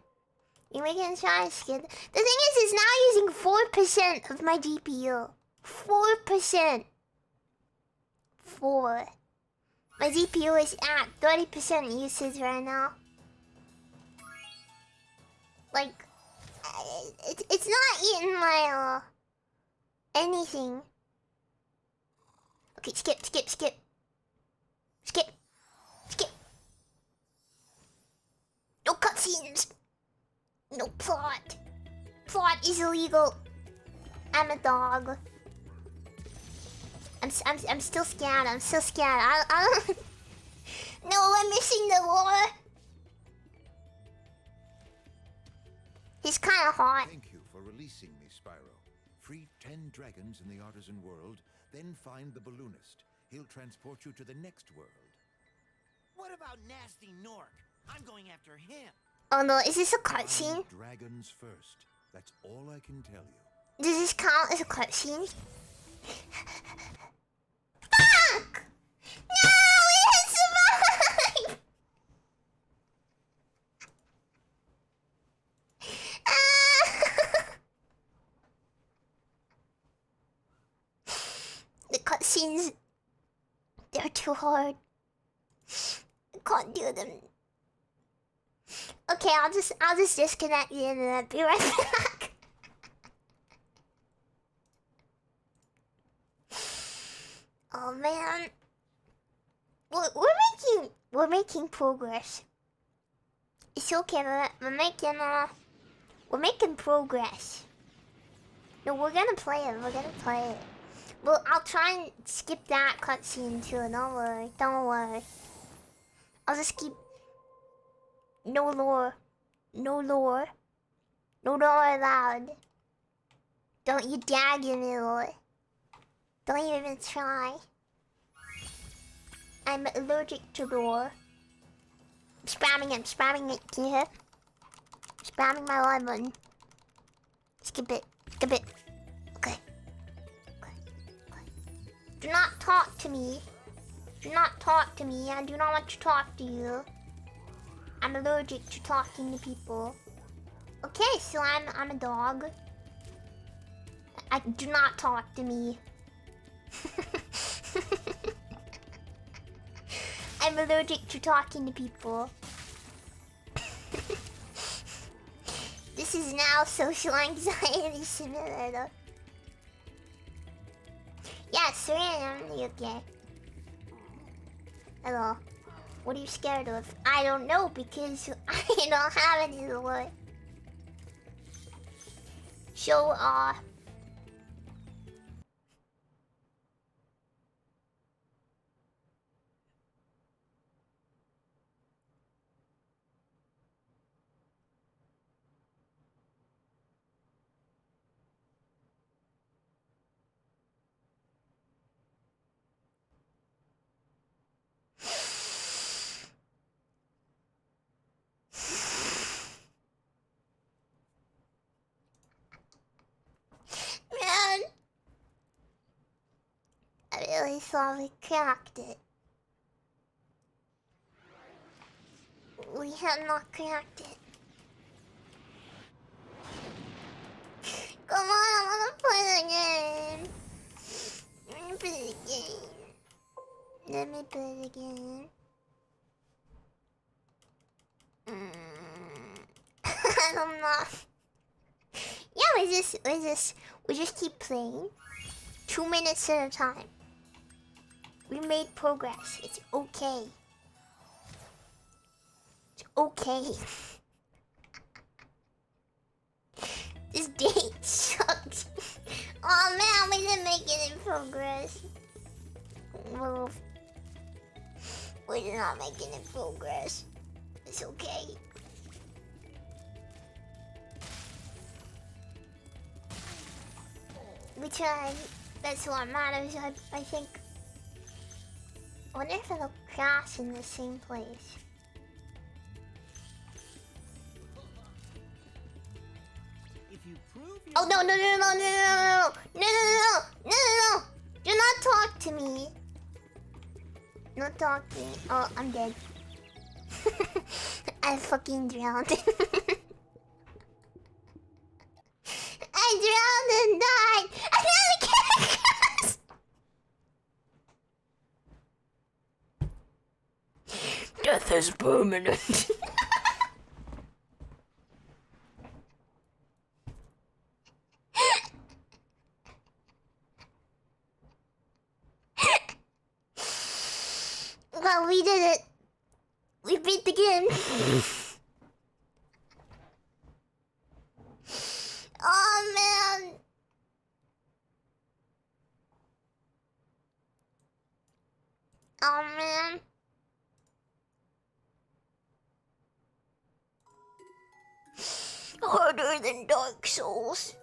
We can try and skip. The thing is, it's now using 4% of my GPU. 4%. 4. My GPU is at 30% usage right now. Like, it's not eating my anything. Okay, skip. Skip. No cutscenes. No plot. Plot is illegal. I'm a dog. I'm still scared. I don't. No, I'm missing the lore. He's kind of hot. Thank you for releasing me, Spyro. Free 10 dragons in the artisan world, then find the balloonist. He'll transport you to the next world. What about Nasty Nork? I'm going after him. Oh no, is this a cutscene? Dragons first. That's all I can tell you. Does this count as a cutscene? Fuck! No, we didn't survive! The cutscenes, they're too hard. I can't do them. Okay, I'll just disconnect the internet. Be right back. Oh man, we're making progress. It's okay, we're making progress. No, we're gonna play it. Well, I'll try and skip that cutscene too. Don't worry. I'll just keep. No lore allowed. Don't you dare give me lore. Don't even try. I'm allergic to lore. I'm spamming it, can you hear? Spamming my Y button. Skip it. Okay. Do not talk to me. I do not want to talk to you. I'm allergic to talking to people. Okay, so I'm a dog. Do not talk to me. I'm allergic to talking to people. This is now social anxiety simulator. Yeah, Serena, I'm okay. Hello. What are you scared of? I don't know because I don't have any Lord. So, man, I really thought we cracked it. We have not cracked it. Come on, I wanna play the game. Let me play the game. Let me play the game. I'm not. Yeah, we just keep playing. 2 minutes at a time. We made progress. It's okay. It's okay. This date sucks. Oh man, we didn't make any progress. Well, we did not make any progress. It's okay. We tried. That's what matters, I think. I wonder if it'll crash in the same place. If you prove you Oh no no no no no no no no no no no no! Do not talk to me. Don't talk to me. Oh, I'm dead. I fucking drowned. I drowned and died. I never get across. Death is permanent. Well, we did it. We beat the game. Oh man. Oh man. Harder than Dark Souls.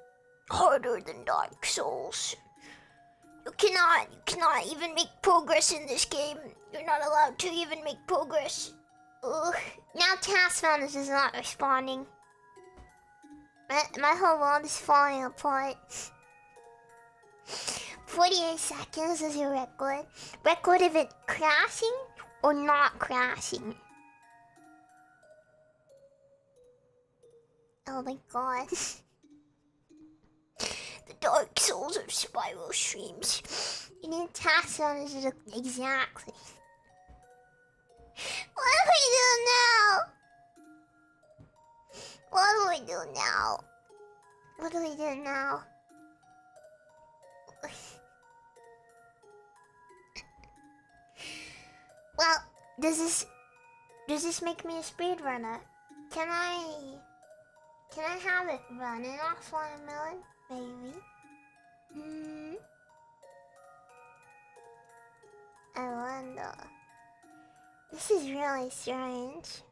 Harder than Dark Souls. You cannot even make progress in this game. You're not allowed to even make progress. Ugh. Now Task Founders is not responding. My whole world is falling apart. 48 seconds is your record. Record of it crashing or not crashing. Oh my god. The Dark Souls of Spiral streams. You need Task Founders to look exactly. What do we do now? What do we do now? What do we do now? Well, does this make me a speedrunner? Can I have it running off watermelon? Maybe. I wonder. This is really strange.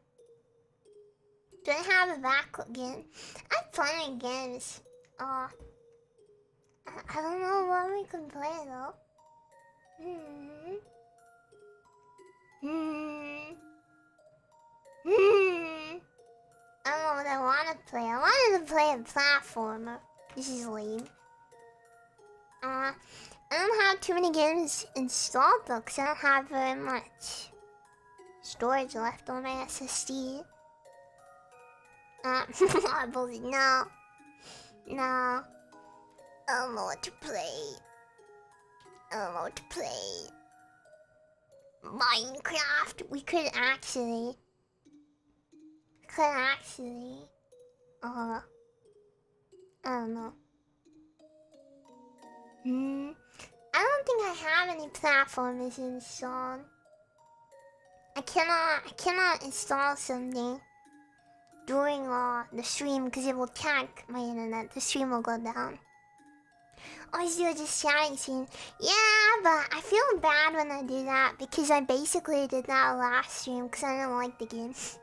Do I have a backup again? I'm playing games. I don't know what we can play though. I don't know what I want to play. I wanted to play a platformer. This is lame. I don't have too many games installed though, because I don't have very much storage left on my SSD. Marbles, no. No. I don't know what to play. I don't know what to play. Minecraft? We could actually. I don't know. I don't think I have any platformers installed. I cannot install something during the stream because it will tank my internet. The stream will go down. Always do just chatting scene. Yeah, but I feel bad when I do that because I basically did that last stream because I didn't like the games.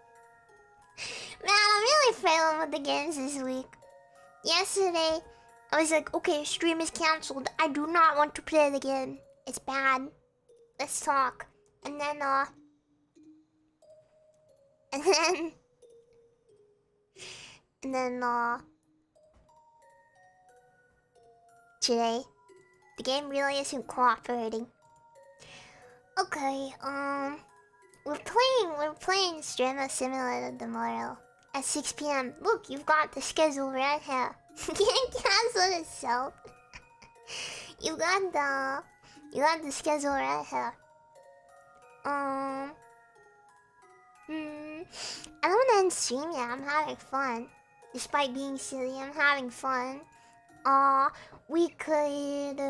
Man, I'm really failing with the games this week. Yesterday, I was like, okay, stream is cancelled. I do not want to play the game. It's bad. Let's talk. And then, today, the game really isn't cooperating. Okay, we're playing Streamer Simulator tomorrow at 6 p.m. Look, you've got the schedule right here. You can't cancel itself. You got the schedule right here. I don't want to end stream yet. I'm having fun. Despite being silly, I'm having fun. We could,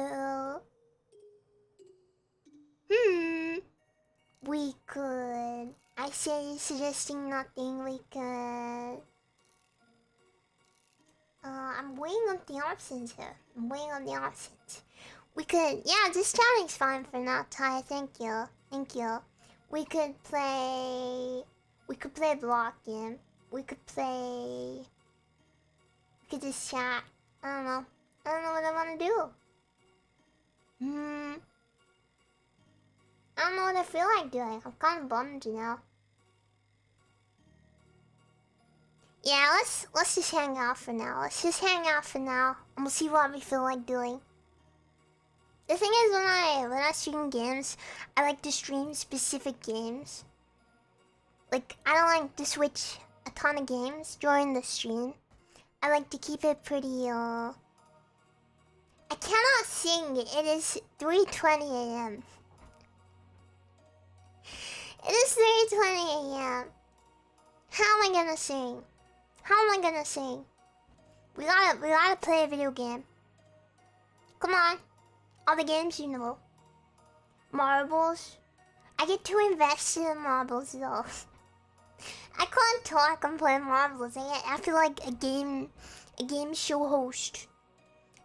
we could. I say suggesting nothing. We could. I'm weighing up the options here. We could, yeah, just chatting's fine for now, Ty. Thank you. We could play a block game. We could just chat. I don't know what I want to do. I don't know what I feel like doing. I'm kind of bummed, you know. Yeah, let's just hang out for now. And we'll see what we feel like doing. The thing is, when I stream games, I like to stream specific games. Like, I don't like to switch a ton of games during the stream. I like to keep it pretty, I cannot sing. It is 3:20 a.m. It is 3:20 a.m. How am I gonna sing? We gotta play a video game. Come on. All the games you know. Marbles. I get too invested in marbles though. I can't talk and play marbles. I feel like a game show host.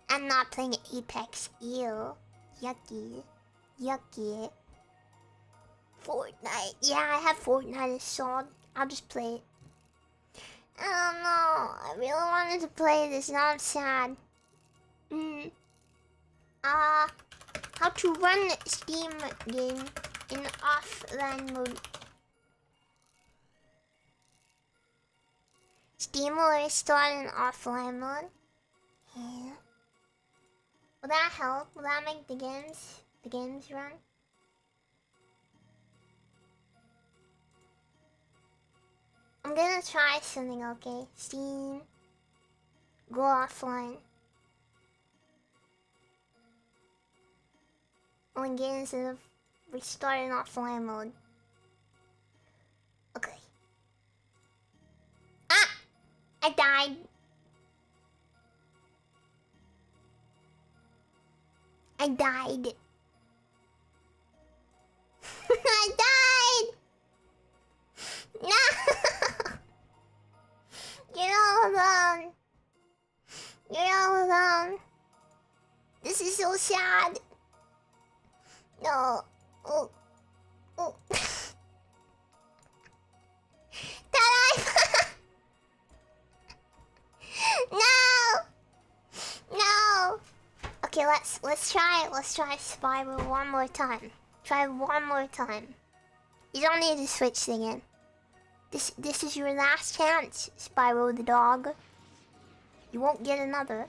I'm not playing Apex. Ew. Yucky. Fortnite. Yeah, I have Fortnite installed. I'll just play it. I don't know. I really wanted to play this. Now I'm sad. How to run Steam game in offline mode. Steam will restart in offline mode. Yeah. Will that help? Will that make the games run? I'm gonna try something, okay? Steam. Go offline. When games have restarted in offline mode. Okay. Ah! I died. I died. No! You're all alone. This is so sad. No. Oh. No. Okay, let's try Spiral one more time. Try one more time. You don't need to switch again. This is your last chance, Spyro the dog. You won't get another.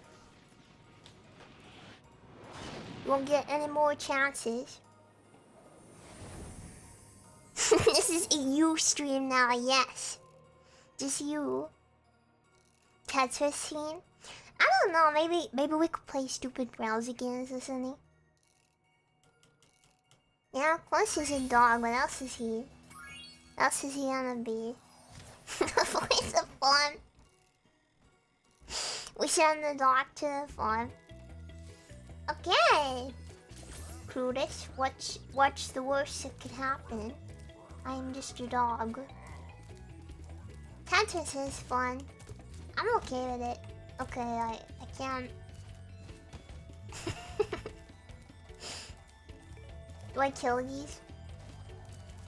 You won't get any more chances. This is a you stream now, yes. Just you. Tetris stream? I don't know, maybe we could play stupid browser games or something. Yeah, plus he's a dog, what else is he? What else is he gonna be? Voice of fun. We send the dog to the farm. Okay. Crutus, what's the worst that could happen? I'm just a dog. Tetris is fun. I'm okay with it. Okay, I can't. Do I kill these?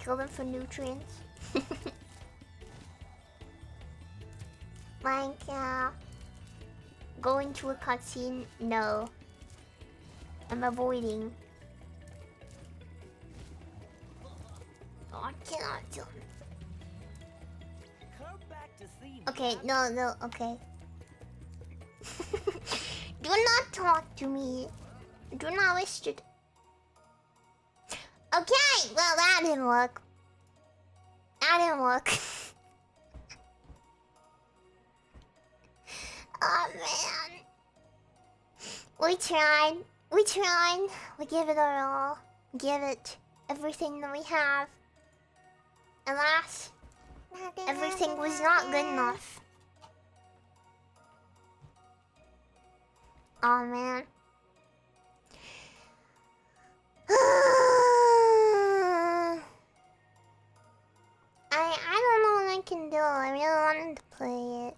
Kill them for nutrients? Like, going to a cutscene? No. I'm avoiding. Oh, I cannot do it. Come back to see me. Okay, no, okay. Do not talk to me. Do not wish to. Okay, well that didn't work. That didn't work. Oh man. We tried. We tried. We gave it our all. Give it everything that we have. Alas, everything was not good enough. Oh man. I don't know what I can do. I really wanted to play it.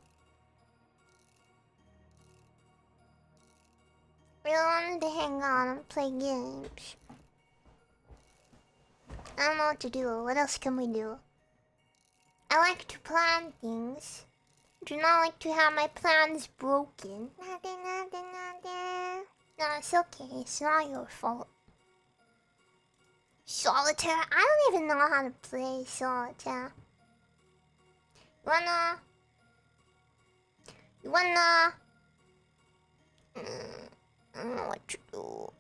Really wanted to hang on and play games. I don't know what to do. What else can we do? I like to plan things. Do not like to have my plans broken. No, it's okay. It's not your fault. Solitaire? I don't even know how to play solitaire. You wanna... I don't know what to do.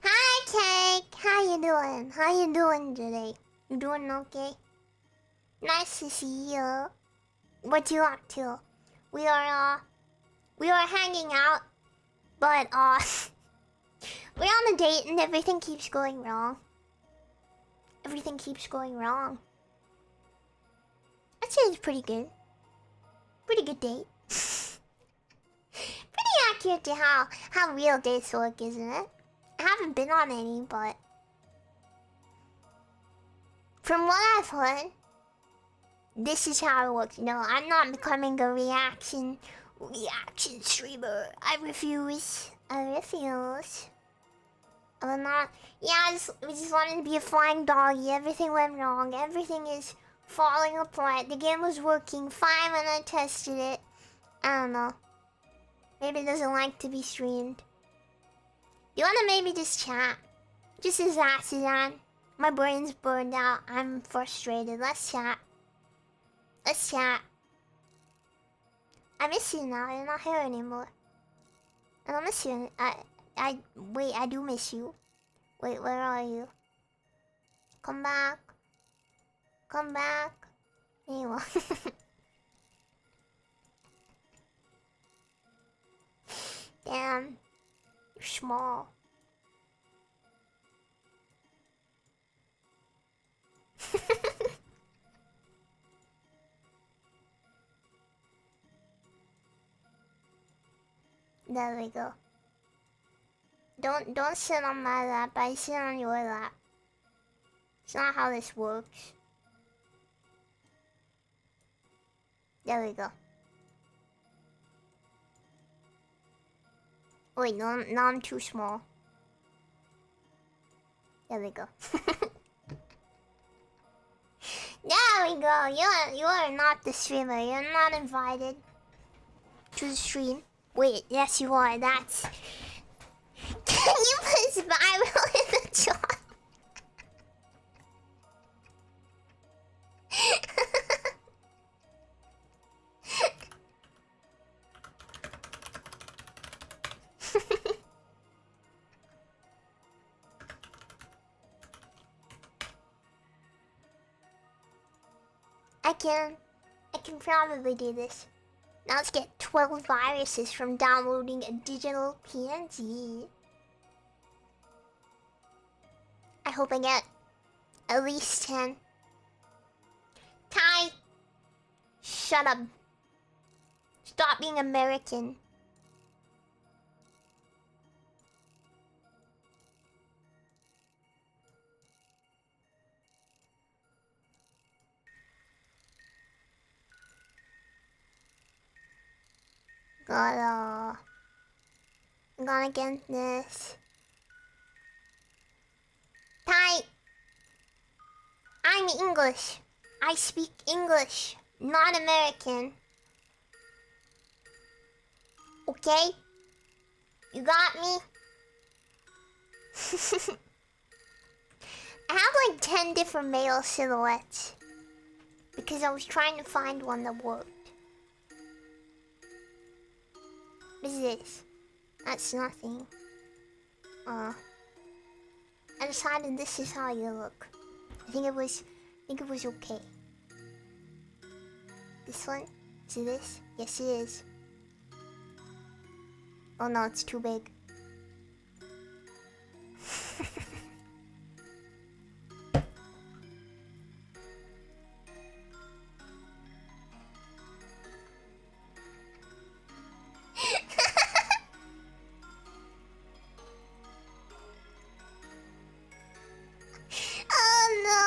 Hi, Cake! How you doing? How you doing today? You doing okay? Nice to see you. What you up to? We are hanging out, but we're on a date and everything keeps going wrong. Everything keeps going wrong. I'd say it's pretty good. Pretty good date. Pretty accurate to how real dates work, isn't it? I haven't been on any, but from what I've heard, this is how it works. No, I'm not becoming a reaction streamer. I refuse. I will not. Yeah, we just wanted to be a flying doggy. Everything went wrong. Everything is falling apart. The game was working fine when I tested it. I don't know. Maybe it doesn't like to be streamed. You wanna maybe just chat? Just as acid on. My brain's burned out. I'm frustrated. Let's chat. Let's chat. I miss you now. You're not here anymore. I don't miss you. Wait, I do miss you. Wait, where are you? Come back. Come back. Anyway. Damn. You're small. There we go. Don't sit on my lap. I sit on your lap. It's not how this works. There we go. Wait, no, now I'm too small. There we go. There we go. You are not the streamer. You're not invited to the stream. Wait, yes you are. That's. Can you put spiral in the chat? I can probably do this. Now let's get 12 viruses from downloading a digital PNG. I hope I get at least 10. Kai! Shut up. Stop being American. I'm gonna get this. Ty, I'm English. I speak English, not American. Okay? You got me? I have like 10 different male silhouettes because I was trying to find one that worked. What is this? That's nothing. I decided this is how you look. I think it was okay. This one? Is it this? Yes, it is. Oh no, it's too big. Oh no!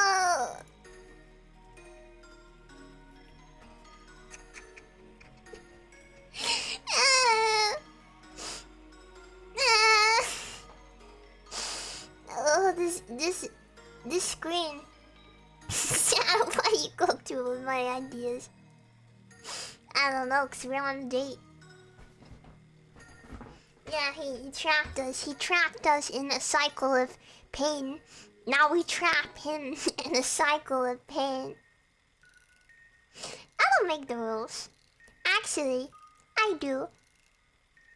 Oh, this screen. Why you go through with my ideas? I don't know, cause we're on a date. Yeah, he trapped us. He trapped us in a cycle of pain. Now we trap him in a cycle of pain. I don't make the rules. Actually, I do.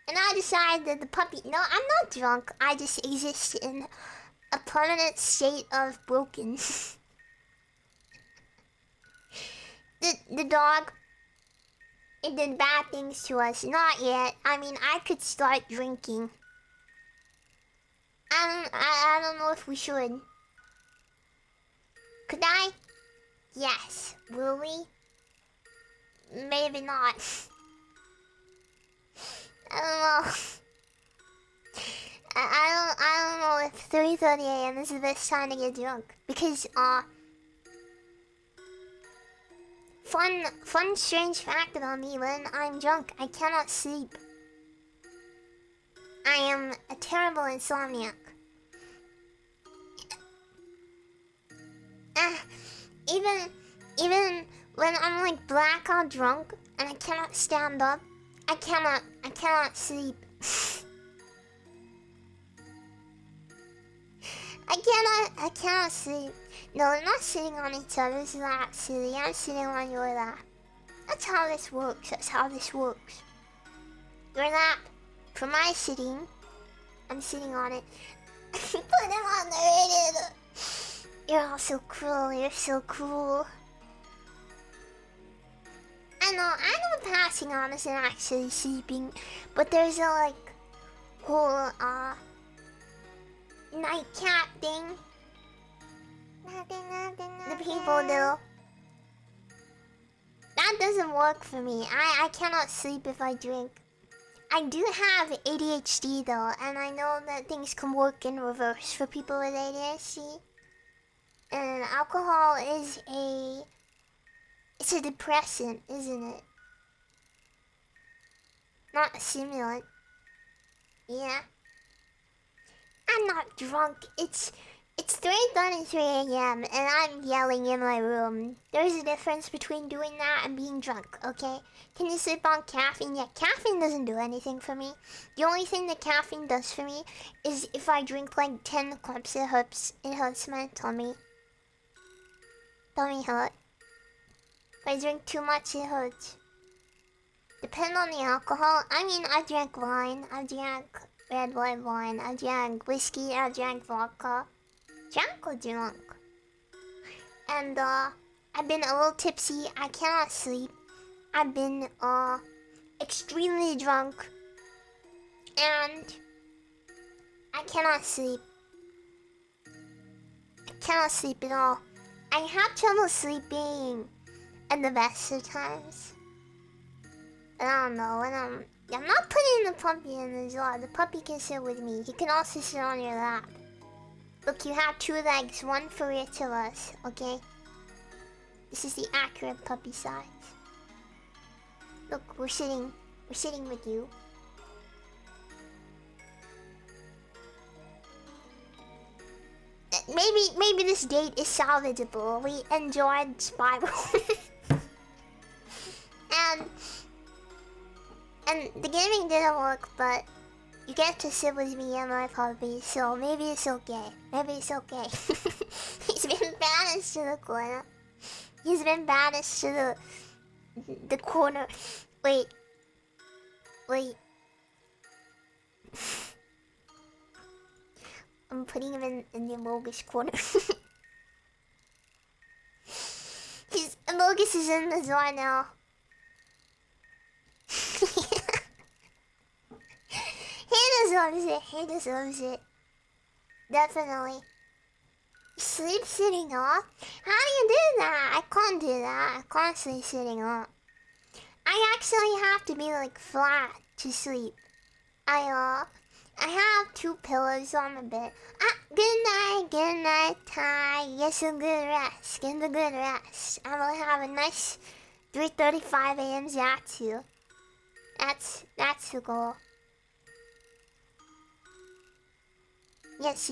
And I decided that the puppy... No, I'm not drunk. I just exist in a permanent state of broken. The dog... It did bad things to us. Not yet. I mean, I could start drinking. I don't know if we should. Could I? Yes. Will we? Maybe not. I don't know. I don't know if 3:30 a.m. is the best time to get drunk. Because, Fun strange fact about me: when I'm drunk, I cannot sleep. I am a terrible insomniac. Even when I'm like blackout drunk and I cannot stand up, I cannot sleep. I cannot sleep. No, we're not sitting on each other's lap, silly. I'm sitting on your lap. That's how this works. That's how this works. Your lap, for my sitting, I'm sitting on it. Put him on the radio. You're all so cruel. You're so cruel. I know passing on isn't actually sleeping, but there's a like whole nightcap thing. The people do. That doesn't work for me. I cannot sleep if I drink. I do have ADHD though, and I know that things can work in reverse for people with ADHD. And alcohol is it's a depressant, isn't it? Not a stimulant. Yeah. I'm not drunk. It's 3:33 a.m. and I'm yelling in my room. There's a difference between doing that and being drunk, okay? Can you sleep on caffeine? Yeah, caffeine doesn't do anything for me. The only thing that caffeine does for me is if I drink like 10 cups, it hurts my tummy. Tummy hurt. If I drink too much, it hurts. Depend on the alcohol. I mean, I drank wine. I drank red white wine. I drank whiskey. I drank vodka. Drunk or drunk? And I've been a little tipsy. I cannot sleep. I've been extremely drunk. And I cannot sleep. I cannot sleep at all. I have trouble sleeping at the best of times. But I don't know, when I'm not putting the puppy in the jar. The puppy can sit with me. He can also sit on your lap. Look, you have 2 legs, one for each of us, okay? This is the accurate puppy size. Look, we're sitting We're sitting with you. Maybe this date is salvageable. We enjoyed Spiral. and the gaming didn't work, but you get to sit with me and my puppy, so maybe it's okay. Maybe it's okay. He's been banished to the corner. He's been banished to the corner. Wait. I'm putting him in the Amogus corner. Amogus is in the door now. He deserves it. He deserves it. Definitely. Sleep sitting up? How do you do that? I can't do that. I can't sleep sitting up. I actually have to be like flat to sleep. I have 2 pillows on my bed. Good night, Ty. Get some good rest. Get the good rest. I will have a nice 3:35 a.m. Zatsu. That's the goal. Yes.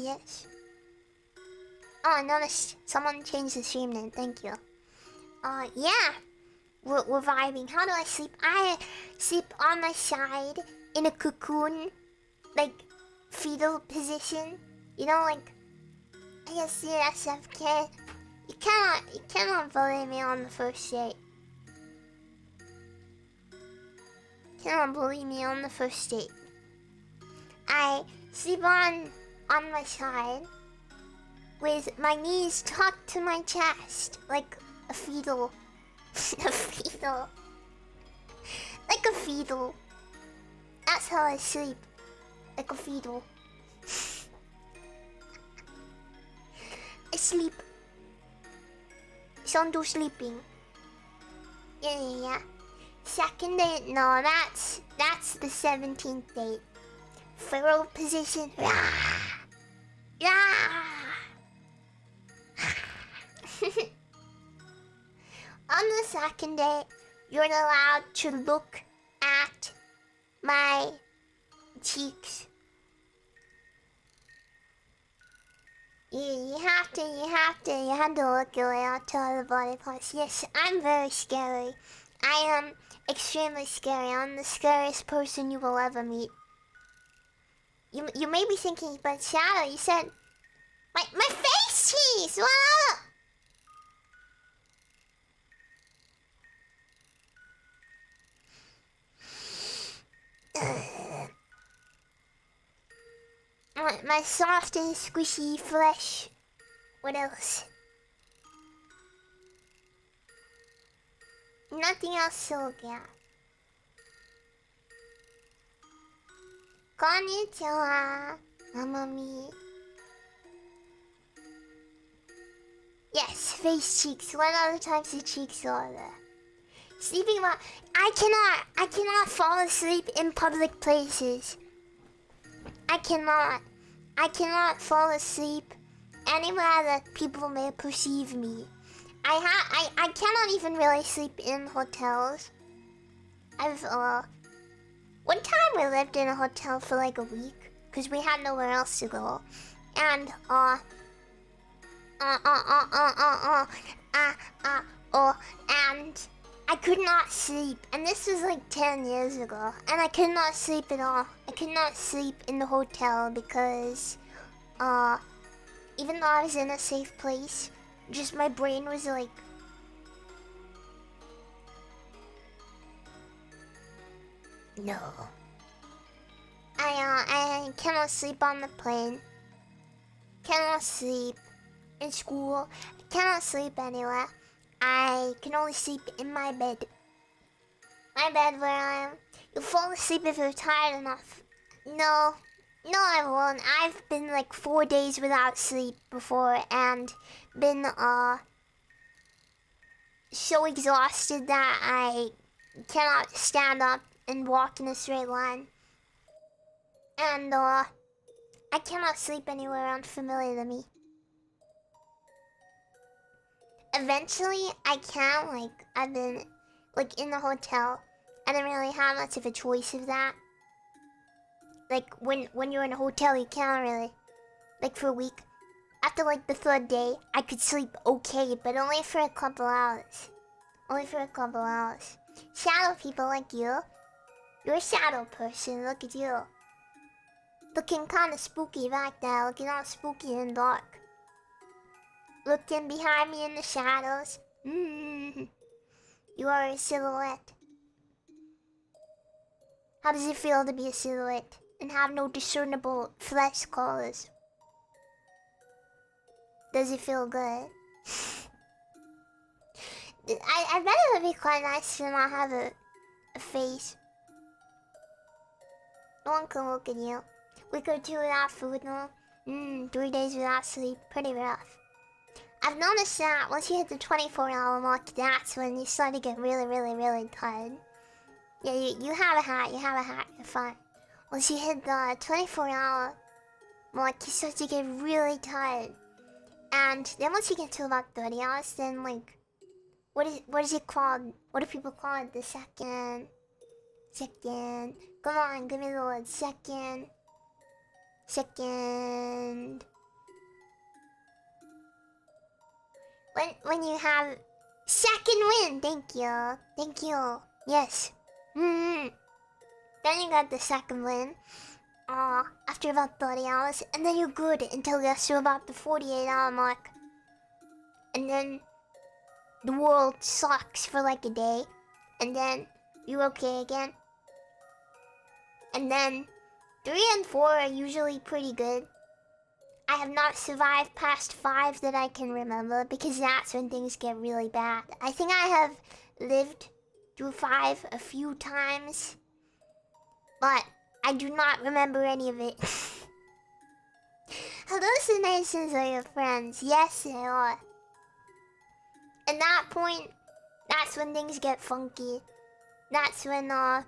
Oh, I noticed someone changed the stream name. Thank you. Yeah. We're vibing. How do I sleep? I sleep on my side in a cocoon, like fetal position. You know, like I guess the SFK. You cannot bully me on the first date. Cannot bully me on the first date. I sleep on my side with my knees tucked to my chest, like a fetal. A fetal. Like a fetal. That's how I sleep. Like a fetal. I sleep. Sondo sleeping. Yeah. Second date? No, that's the 17th date. Feral position. On the second date, you're allowed to look at my cheeks. You have to look away at all the body parts. Yes, I'm very scary. I am extremely scary. I'm the scariest person you will ever meet. You may be thinking, but Shadow, you said my face cheese. What up? My soft and squishy flesh. What else? Nothing else to look at. Konnichiwa, Mamma Mia. Yes, face cheeks. What other types of cheeks are there? Sleeping while I cannot fall asleep in public places. I cannot fall asleep anywhere that people may perceive me. I cannot even really sleep in hotels. One time we lived in a hotel for like a week because we had nowhere else to go, and and I could not sleep, and this was like 10 years ago, and I could not sleep at all. I could not sleep in the hotel because, even though I was in a safe place, just my brain was like... No. I cannot sleep on the plane. Cannot sleep in school. Cannot sleep anywhere. I can only sleep in my bed. My bed where I am. You'll fall asleep if you're tired enough. No, I won't. I've been like 4 days without sleep before and been so exhausted that I cannot stand up and walk in a straight line. And I cannot sleep anywhere unfamiliar to me. Eventually, I can, like, I've been, like, in the hotel. I didn't really have much of a choice of that. Like, when you're in a hotel, you can't really... Like, for a week. After, like, the third day, I could sleep okay, but only for a couple hours. Only for a couple hours. Shadow people like you. You're a shadow person, look at you. Looking kinda spooky back there, looking all spooky and dark. Looking behind me in the shadows. You are a silhouette. How does it feel to be a silhouette and have no discernible flesh colors? Does it feel good? I bet it would be quite nice to not have a face. No one can look at you. Week or two without food, no? 3 days without sleep. Pretty rough. I've noticed that once you hit the 24-hour mark, that's when you start to get really, really, really tired. Yeah, you have a hat, you're fine. Once you hit the 24-hour mark, you start to get really tired. And then once you get to about 30 hours, then like... What is it called? What do people call it? The second... Come on, give me the word. Second... When you have... Second wind! Thank you. Yes. Then you got the second wind. After about 30 hours. And then you're good until you get to about the 48-hour mark. And then... The world sucks for like a day. And then you're okay again. And then 3 and 4 are usually pretty good. I have not survived past 5 that I can remember because that's when things get really bad. I think I have lived through 5 a few times. But I do not remember any of it. Hallucinations are your friends. Yes, they are. At that point, that's when things get funky. That's when, I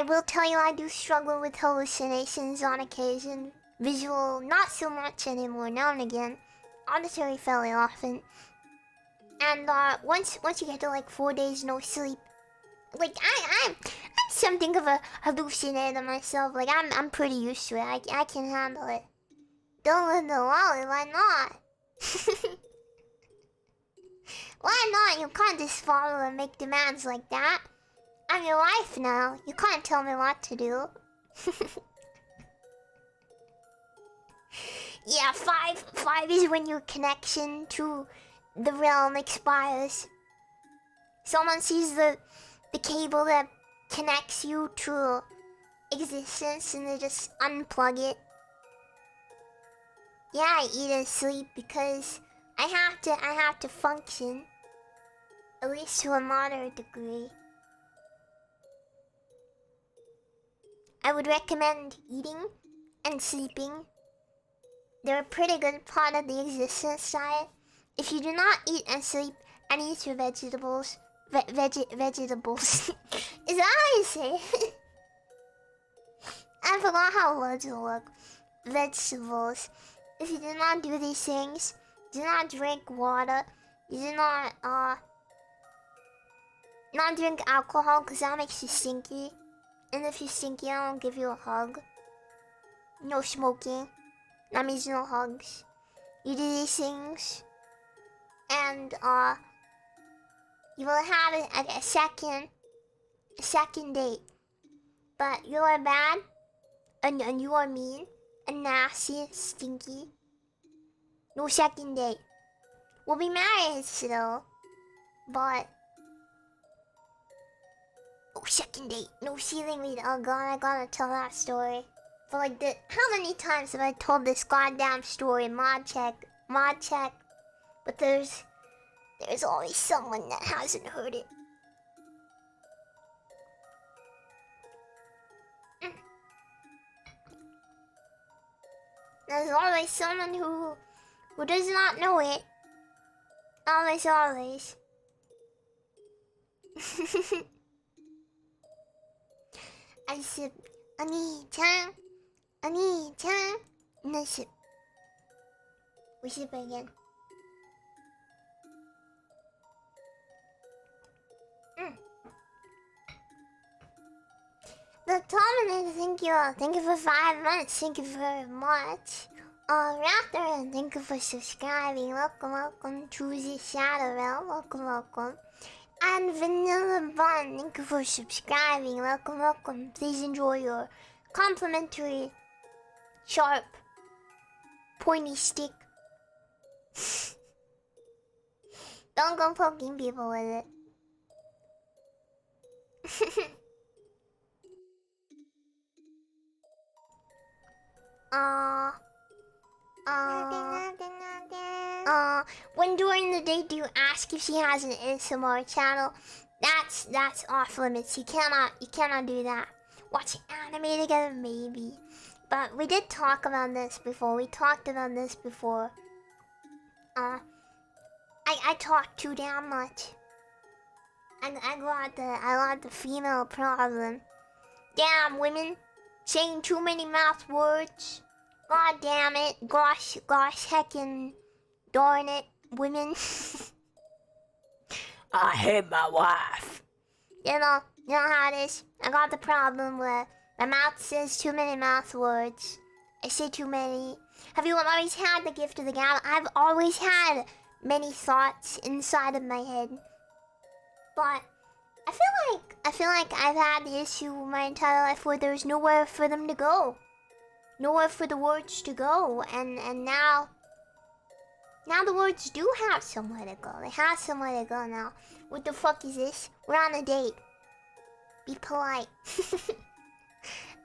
will tell you I do struggle with hallucinations on occasion. Visual, not so much anymore, now and again. Auditory fairly often. And, once you get to, like, 4 days no sleep, like, I'm something of a hallucinator myself. Like, I'm pretty used to it. I can handle it. Don't let the lolly, why not? Why not? You can't just follow and make demands like that. I'm your wife now. You can't tell me what to do. Yeah, 5 is when your connection to the realm expires. Someone sees the cable that connects you to existence and they just unplug it. Yeah, I eat and sleep because I have to function. At least to a moderate degree. I would recommend eating and sleeping. They're a pretty good part of the existence diet. If you do not eat and sleep and eat your vegetables... vegetables... Is that how you say it? I forgot how words work. Vegetables. If you do not do these things, do not drink water, you do not drink alcohol because that makes you stinky. And if you're stinky, I won't give you a hug. No smoking. That means no hugs. You do these things. And, you will have a second date. But you are bad. And you are mean. And nasty. Stinky. No second date. We'll be married still. But... No second date. No ceiling read. Oh god, I gotta tell that story. For like the... How many times have I told this goddamn story? Mod check. But there's always someone that hasn't heard it. There's always someone who does not know it. Always. I sip. Ani-chan. And I sip. We sip again. The Terminator, thank you for 5 months, thank you very much. Raptor, thank you for subscribing, welcome to the Shadow Realm, welcome. And Vanilla Bun, thank you for subscribing, welcome. Please enjoy your complimentary, sharp, pointy stick. Don't go poking people with it. When during the day do you ask if she has an ASMR channel? That's off limits. You cannot do that. Watching anime together, maybe. But we did talk about this before. I talk too damn much. I got the female problem. Damn women saying too many mouth words. God damn it. Gosh heckin' darn it, women. I hate my wife. You know how it is. I got the problem where my mouth says too many mouth words. I say too many. Have you always had the gift of the gab? I've always had many thoughts inside of my head. But I feel like I've had the issue my entire life where there's nowhere for them to go. Nowhere for the words to go. And now the words do have somewhere to go. They have somewhere to go now. What the fuck is this? We're on a date. Be polite.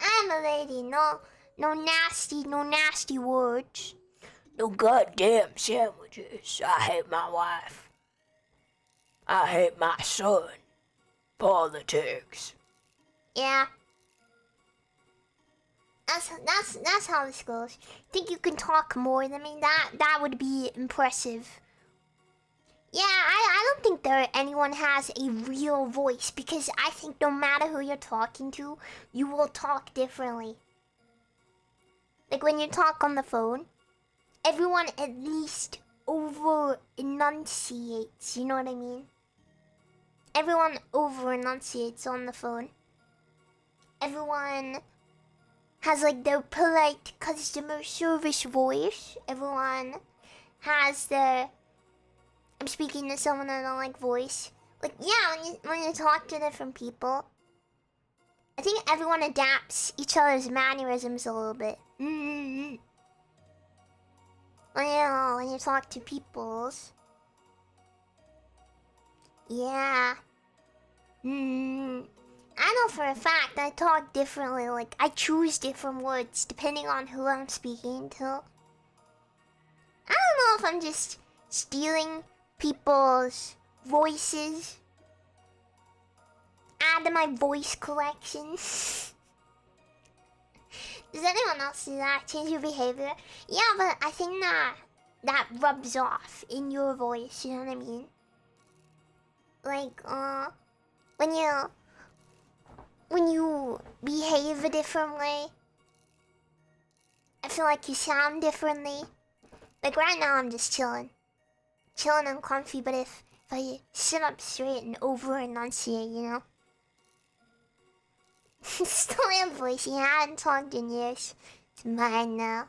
I'm a lady. No nasty words. No goddamn sandwiches. I hate my wife. I hate my son. Politics. Yeah. That's how this goes. Think you can talk more than me? That would be impressive. Yeah, I don't think anyone has a real voice because I think no matter who you're talking to, you will talk differently. Like when you talk on the phone, everyone at least over enunciates, you know what I mean? Everyone over enunciates on the phone. Everyone has like their polite customer service voice. Everyone has their I'm speaking to someone I don't like voice. Like yeah, when you talk to different people, I think everyone adapts each other's mannerisms a little bit. When you talk to peoples. Yeah. I know for a fact I talk differently. Like I choose different words depending on who I'm speaking to. I don't know if I'm just stealing people's voices. Add to my voice collection. Does anyone else do that? Change your behavior? Yeah, but I think that rubs off in your voice, you know what I mean? Like, when you behave a different way, I feel like you sound differently. Like right now I'm just chilling and comfy, but if I sit up straight and over enunciate, you know? Still have voice, I hadn't talked in years. It's mine now.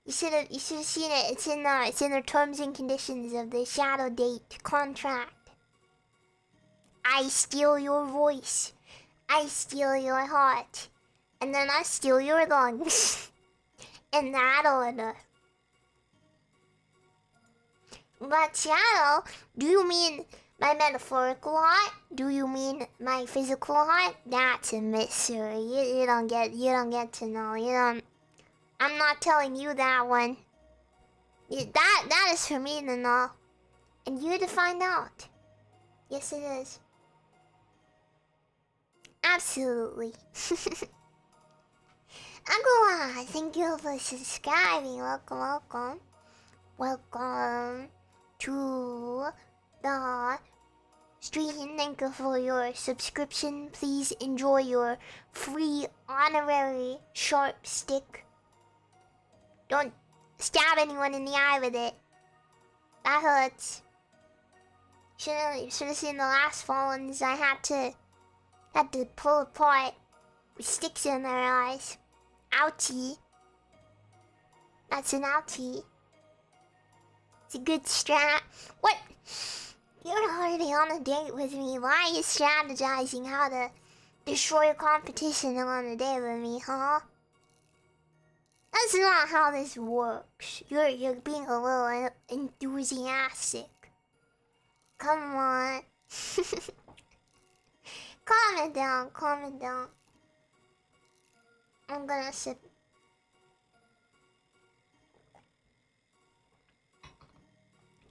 You should have seen it. It's in the terms and conditions of the shadow date contract. I steal your voice. I steal your heart. And then I steal your lungs. In that order. But Shadow, do you mean my metaphorical heart? Do you mean my physical heart? That's a mystery. You don't get to know. I'm not telling you that one. That is for me to know. And you to find out. Yes, it is. Absolutely. Agua, thank you for subscribing. Welcome. Welcome to the stream. Thank you for your subscription. Please enjoy your free honorary sharp stick. Don't stab anyone in the eye with it. That hurts. Should have seen the last Fallens. I had to pull apart with sticks in their eyes. Ouchie. That's an ouchie. It's a good strat. What? You're already on a date with me. Why are you strategizing how to destroy a competition on a date with me, huh? That's not how this works. You're being a little enthusiastic. Come on. Calm it down, calm it down. I'm gonna sip.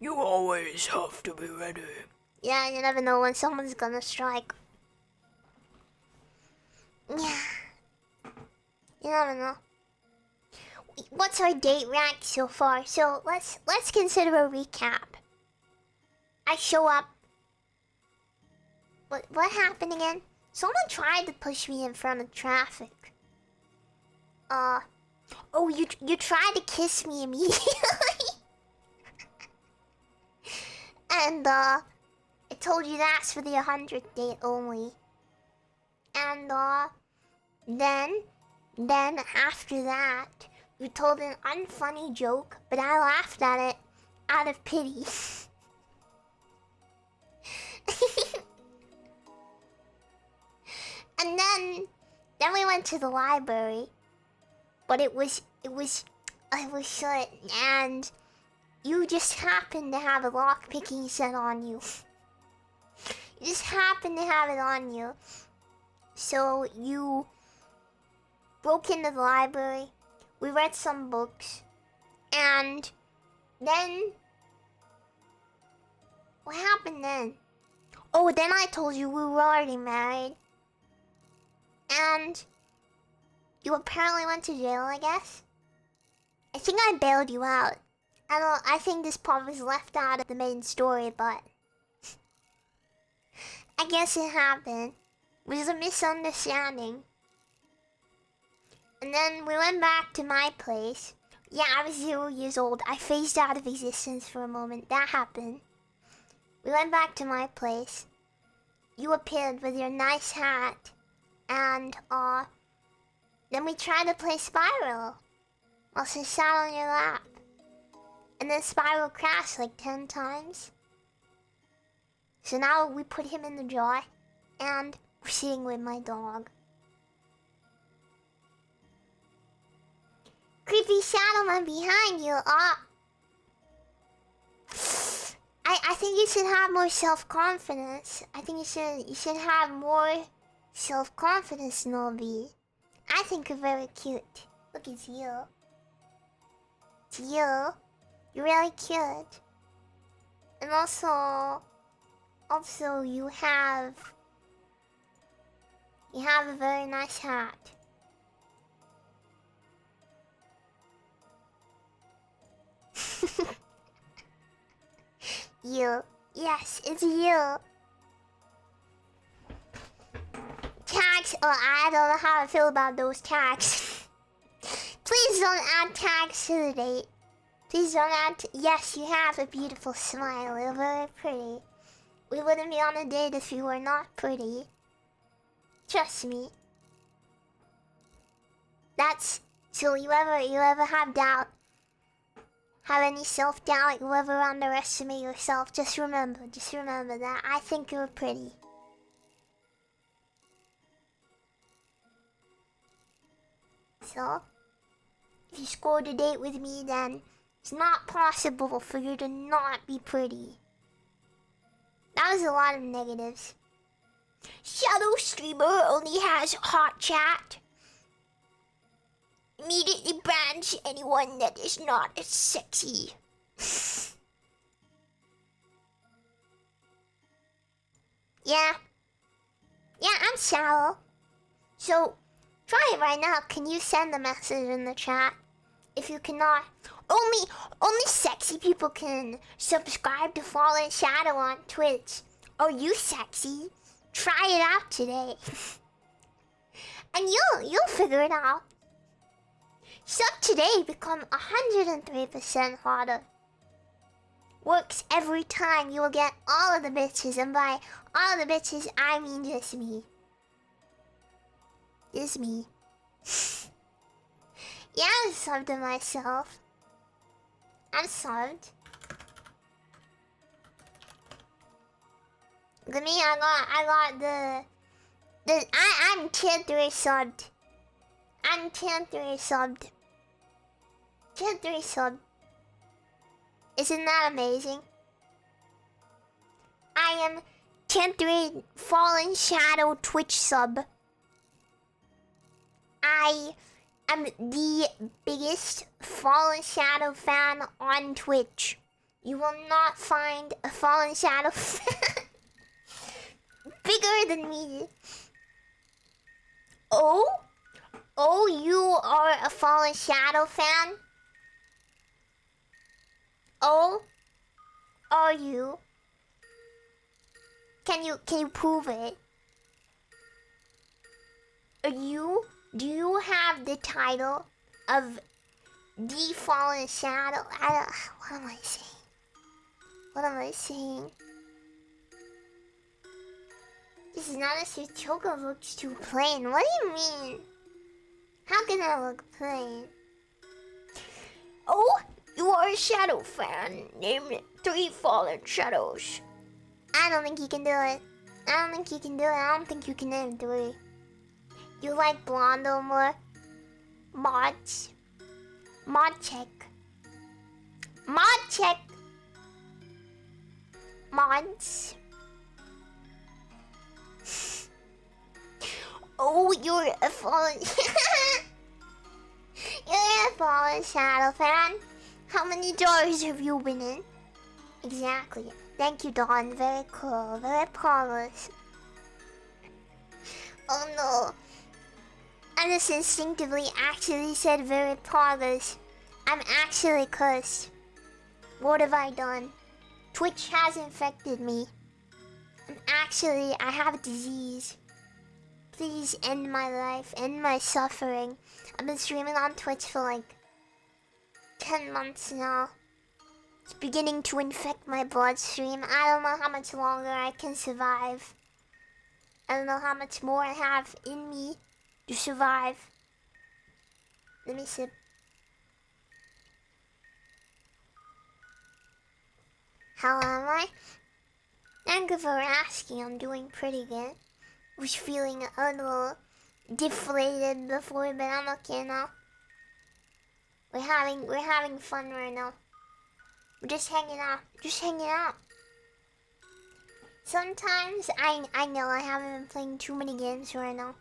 You always have to be ready. Yeah, you never know when someone's gonna strike. Yeah. You never know. What's our date rank so far? So let's consider a recap. I show up. What happened again? Someone tried to push me in front of traffic. Oh, you tried to kiss me immediately. And I told you that's for the 100th date only. And then after that, you told an unfunny joke, but I laughed at it out of pity. And then we went to the library, but it was shut, and you just happened to have a lockpicking set on you. You just happened to have it on you. So you broke into the library, we read some books, and then... What happened then? Oh, then I told you we were already married. And you apparently went to jail, I guess? I think I bailed you out. I think this part was left out of the main story, but... I guess it happened. It was a misunderstanding. And then we went back to my place. Yeah, I was 0 years old. I phased out of existence for a moment. That happened. We went back to my place. You appeared with your nice hat. And, then we tried to play Spiral. Also sat on your lap. And then Spiral crashed like 10 times. So now we put him in the jar. And we're sitting with my dog. Creepy shadow man behind you. I think you should have more self-confidence. I think you should have more self-confidence, Nobi. I think you're very cute. Look, it's you. It's you. You're really cute. And also you have a very nice hat. You. Yes, it's you. Tags. Oh, I don't know how I feel about those tags. Please don't add tags to the date. Please don't add. Yes, you have a beautiful smile. You're very pretty. We wouldn't be on a date if you were not pretty. Trust me. That's so. You ever have doubt? Have any self-doubt? You ever underestimate yourself? Just remember that I think you're pretty. So, if you scored a date with me, then it's not possible for you to not be pretty. That was a lot of negatives. Shadow streamer only has hot chat. Immediately bans anyone that is not as sexy. Yeah, I'm shallow. So, try it right now. Can you send the message in the chat? If you cannot, only sexy people can subscribe to Fallen Shadow on Twitch. Are you sexy? Try it out today. And you'll figure it out. Sub today, become 103% hotter. Works every time. You will get all of the bitches, and by all of the bitches, I mean just me. It's me. Yeah, I subbed to myself. I'm subbed. Look at me, I got I'm tier 3 subbed. I'm tier 3 subbed. Tier 3 subbed. Isn't that amazing? I am tier 3 Fallen Shadow Twitch sub. I am the biggest Fallen Shadow fan on Twitch. You will not find a Fallen Shadow fan bigger than me. Oh? Oh, you are a Fallen Shadow fan? Oh? Are you? Can you prove it? Do you have the title of the Fallen Shadow? What am I saying? What am I saying? This is not a Suchoka looks too plain. What do you mean? How can I look plain? Oh, you are a Shadow fan. Name it 3 Fallen Shadows. I don't think you can do it. I don't think you can do it. I don't think you can name 3. You like Blondo more? Mods. Mod check. Mod check. Mods. Oh, you're a Fallen... You're a Fallen Shadow fan. How many doors have you been in? Exactly. Thank you, Dawn. Very cool. Very promise. Oh no. I just instinctively actually said very progress. I'm actually cursed. What have I done? Twitch has infected me. I have a disease. Please end my life, end my suffering. I've been streaming on Twitch for like 10 months now. It's beginning to infect my bloodstream. I don't know how much longer I can survive. I don't know how much more I have in me to survive. Let me sip. How am I? Thank you for asking. I'm doing pretty good. Was feeling a little deflated before, but I'm okay now. We're having fun right now. We're just hanging out. Just hanging out. Sometimes I know I haven't been playing too many games right now.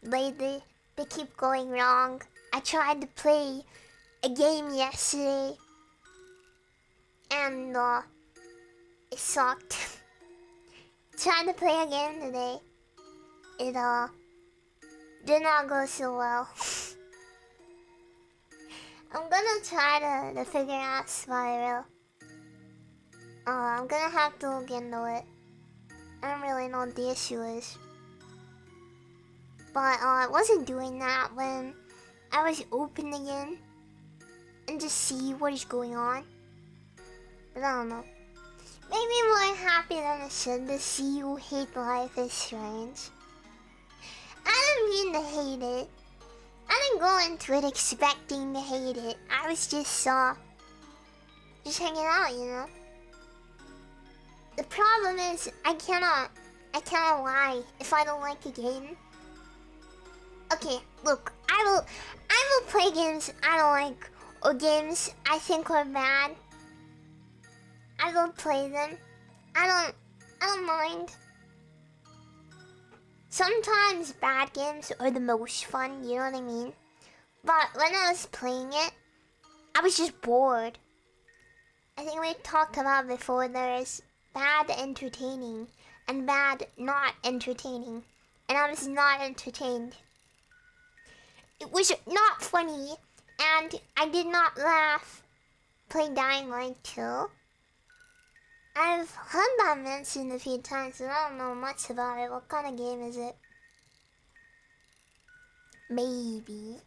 Lately, they keep going wrong. I tried to play a game yesterday, and it sucked. Trying to play a game today, it did not go so well. I'm gonna try to figure out Spiral. I'm gonna have to look into it. I don't really know what the issue is. But I wasn't doing that when I was open again and just see what is going on. But I don't know. Maybe more happy than I should to see you hate life is strange. I didn't mean to hate it. I didn't go into it expecting to hate it. I was just hanging out, you know. The problem is I cannot lie if I don't like a game. Okay, look, I will play games I don't like or games I think are bad. I will play them. I don't mind. Sometimes bad games are the most fun, you know what I mean? But when I was playing it, I was just bored. I think we talked about before, there is bad entertaining and bad not entertaining. And I was not entertained. It was not funny, and I did not laugh. Play Dying Light 2. I've heard that mentioned a few times, but I don't know much about it. What kind of game is it? Maybe.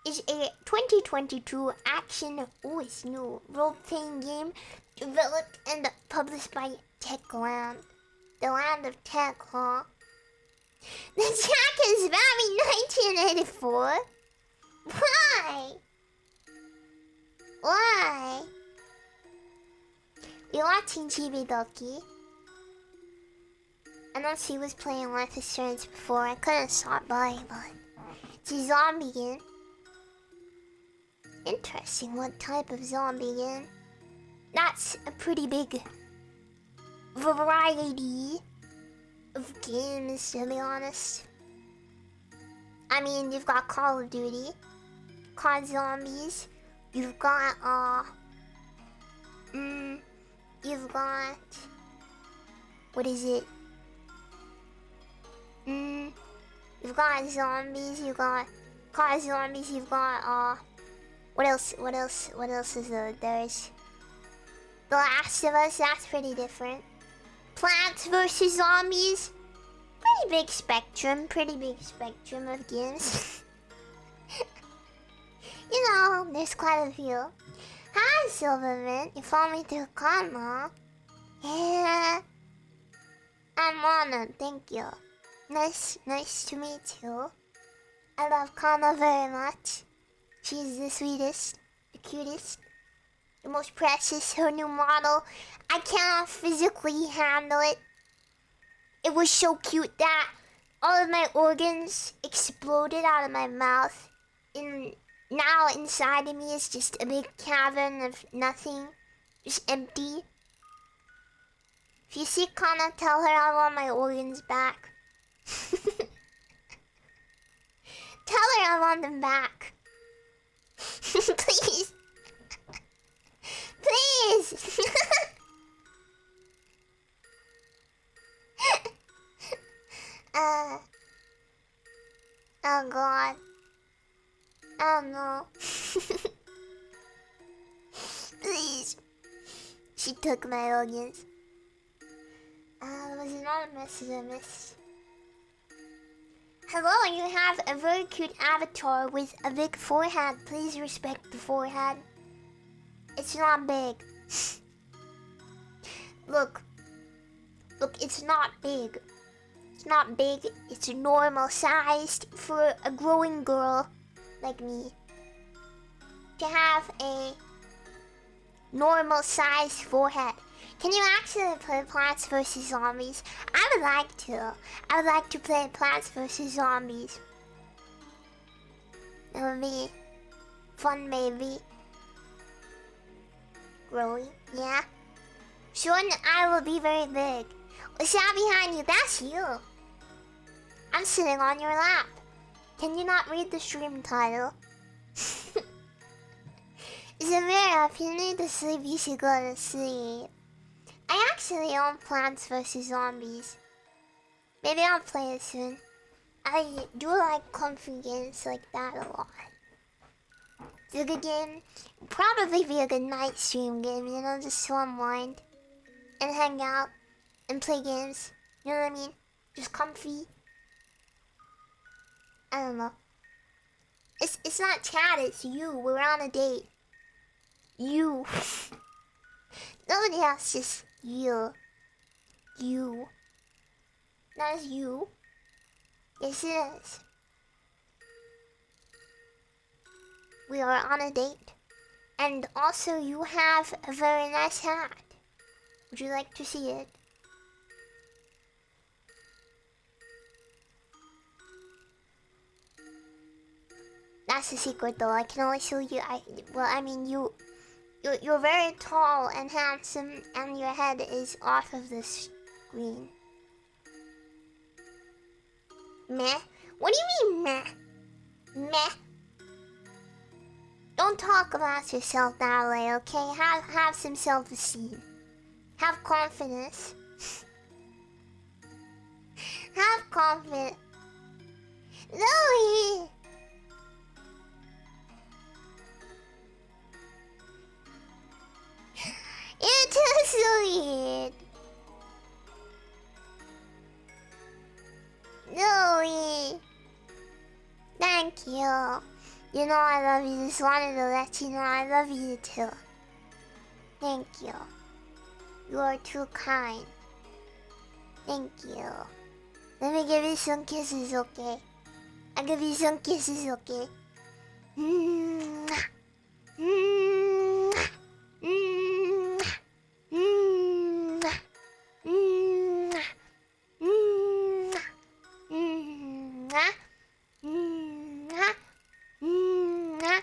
It's a 2022 action, it's new, role-playing game developed and published by Techland. The land of tech, huh? The Jack is very 1984. Why? Why? You're watching Chibi Doki. I know she was playing Life is Strange before. I couldn't stop by, but it's a zombie game. Interesting, what type of zombie game? That's a pretty big variety of games, to be honest. I mean, you've got Call of Duty, COD Zombies, you've got, you've got, what is it? You've got zombies, you've got COD Zombies, you've got, what else is there? There's The Last of Us, that's pretty different. Plants vs. Zombies, pretty big spectrum of games. You know, there's quite a few. Hi, Silverman, you follow me through Karma? Yeah. I'm honored, thank you. Nice to meet you. I love Kana very much. She's the sweetest, the cutest, the most precious, her new model. I cannot physically handle it. It was so cute that all of my organs exploded out of my mouth. And now inside of me is just a big cavern of nothing. Just empty. If you see Kana, tell her I want my organs back. Tell her I want them back. Please. Please. Oh god. Oh no. Please. She took my organs. There was another message I missed. Hello, you have a very cute avatar with a big forehead. Please respect the forehead. It's not big. Look, it's not big. It's not big. It's normal sized for a growing girl like me to have a normal sized forehead. Can you actually play Plants vs. Zombies? I would like to. I would like to play Plants vs. Zombies. It would be fun, maybe. Growing, yeah. Soon I will be very big. What's that behind you? That's you. I'm sitting on your lap. Can you not read the stream title? Zamira, if you need to sleep, you should go to sleep. I actually own Plants vs. Zombies. Maybe I'll play it soon. I do like comfy games like that a lot. It's a good game. Probably be a good night stream game, you know, just to unwind and hang out and play games. You know what I mean? Just comfy. I don't know. It's not chat, it's you. We're on a date. You. Nobody else, just you. You. That is you. Yes, it is. We are on a date. And also, you have a very nice hat. Would you like to see it? That's a secret, though. I can only show you. You're very tall and handsome, and your head is off of the screen. Meh? What do you mean, meh? Meh? Don't talk about yourself that way, okay? Have some self-esteem. Have confidence. Have confidence. Louie! You're too sweet. Louie. Thank you. You know I love you. Just wanted to let you know I love you too. Thank you. You are too kind. Thank you. Let me give you some kisses, okay? I'll give you some kisses, okay? Mwah. Mwah. Mwah. Mwah. Mwah. Mwah. Mwah. Mwah. Mwah.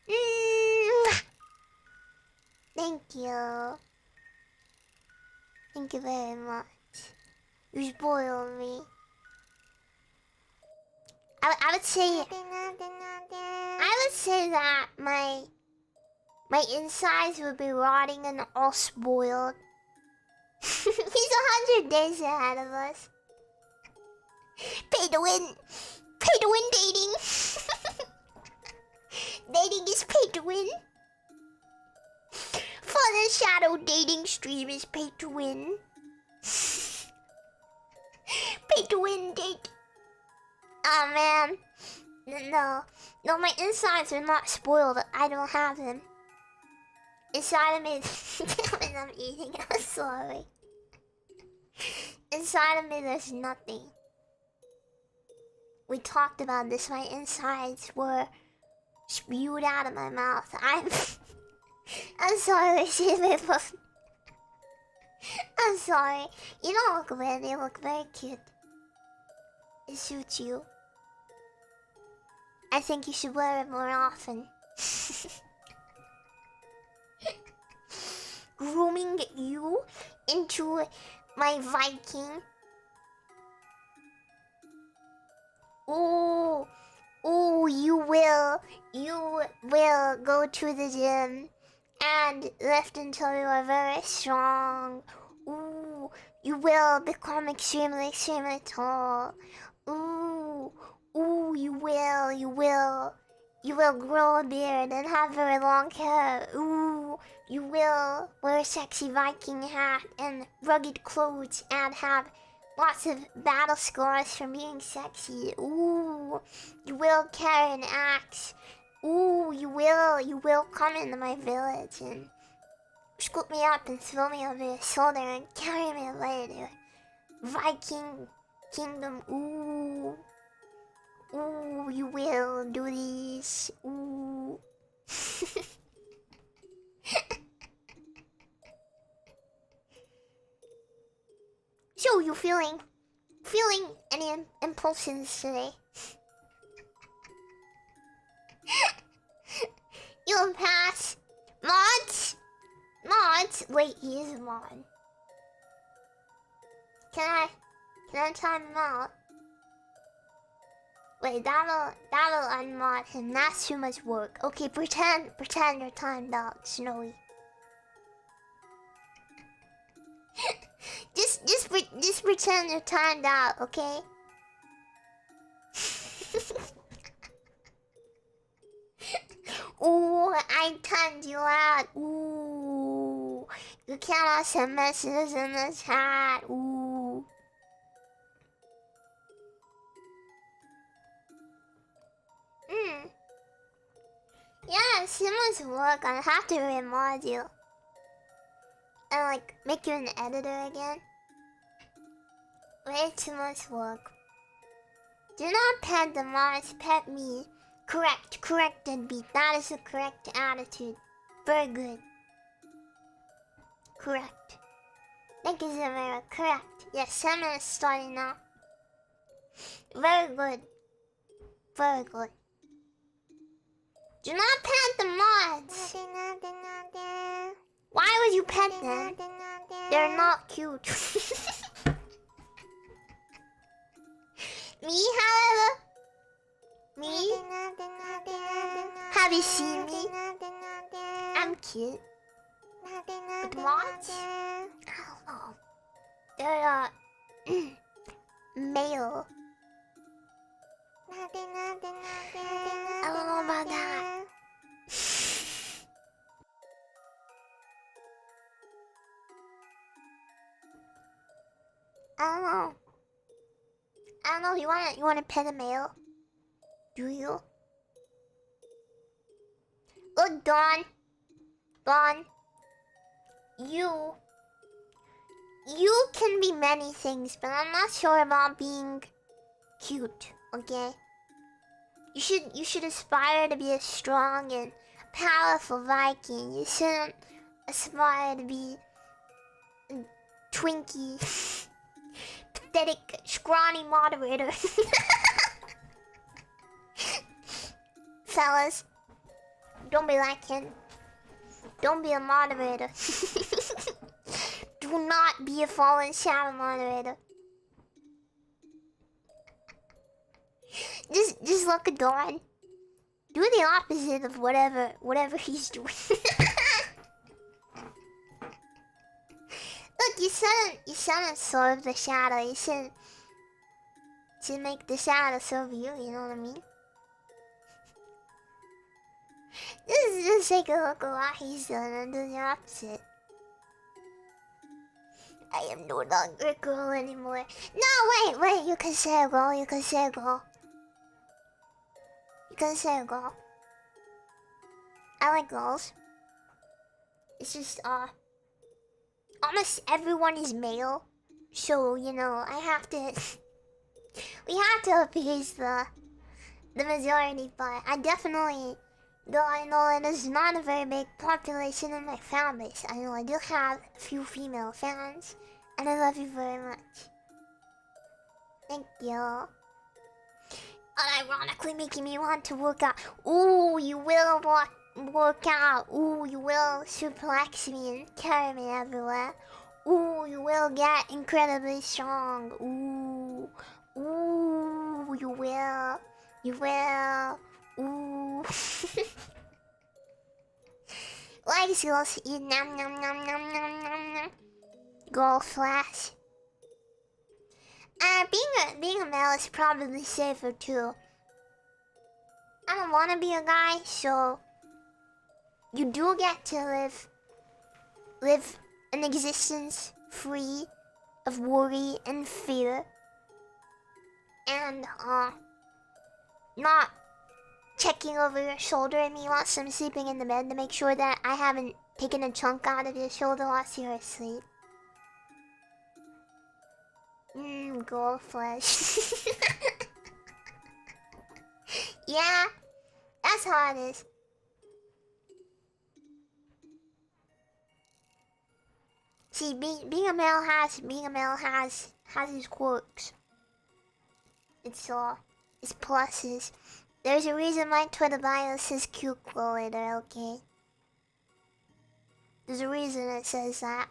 Mwah. Thank you. Thank you very much. You spoiled me. I would say that my insides would be rotting and all spoiled. He's 100 days ahead of us. Pay to win. Pay to win dating. Dating is pay to win. Fallenshadow dating stream is pay to win. Pay to win date. Oh man. No, my insides are not spoiled. I don't have them. Inside of me, when I'm eating, I'm sorry. Inside of me, there's nothing. We talked about this. My insides were spewed out of my mouth. I'm sorry, people. I'm sorry. You don't look bad. You look very cute. It suits you. I think you should wear it more often. Grooming you into my Viking. Ooh, you will go to the gym and lift until you are very strong. Ooh, you will become extremely tall. Ooh, you will grow a beard and have very long hair. Ooh, you will wear a sexy Viking hat and rugged clothes and have lots of battle scars from being sexy. Ooh, you will carry an axe. Ooh, you will come into my village and scoop me up and throw me over your shoulder and carry me away to your Viking kingdom. Ooh, you will do this. Ooh. So you feeling any impulsions today? You'll pass. Mods? Wait, he is a mod. Can I time him out? Wait, that'll unmod him. That's too much work. Okay, pretend you're timed out, Snowy. just pretend you're timed out, okay? Ooh, I timed you out. Ooh, you cannot send messages in the chat. Ooh. Yeah, it's too much work. I have to re-mod you. And like, make you an editor again. Way too much work. Do not pet the mods, pet me. Correct, Deadbeat. That is the correct attitude. Very good. Correct. Thank you, Zamira. Correct. Yes, 7 minutes starting now. Very good. Very good. Do not pet the mods. Why would you pet them? They're not cute. Me, however. Me? Have you seen me? I'm cute. But mods? I don't know. They're male. I don't know about that. I don't know. You wanna pet a male? Do you? Look, Dawn. You You can be many things, but I'm not sure about being cute, okay? You should aspire to be a strong and powerful Viking. You shouldn't aspire to be a Twinkie, pathetic, scrawny moderator. Fellas, don't be like him. Don't be a moderator. Do not be a fallen shadow moderator. Just look at Dawn. Do the opposite of whatever he's doing. Look, you shouldn't serve the shadow. You should make the shadow serve you. You know what I mean? Just take a look at what he's doing and do the opposite. I am no longer a girl anymore. No, wait. You can say a girl. You can say a girl. You can say a girl. I like girls. It's just, almost everyone is male. So, you know, I have to... we have to appease the majority, but I definitely... Though I know it is not a very big population in my fan base, I know I do have a few female fans, and I love you very much. Thank you. Unironically making me want to work out. Ooh, you will work out. Ooh, you will suplex me and carry me everywhere. Ooh, you will get incredibly strong. Ooh, you will. You will. Ooh. Legs girls eat nom nom nom nom nom nom nom. Girl flash. Being a male is probably safer too. I don't want to be a guy, so you do get to live an existence free of worry and fear, and not checking over your shoulder at me whilst I'm sleeping in the bed to make sure that I haven't taken a chunk out of your shoulder whilst you're asleep. Girl flesh. Yeah, that's how it is. See, being a male has its quirks. It's pluses. There's a reason my Twitter bio says cute later, okay? There's a reason it says that.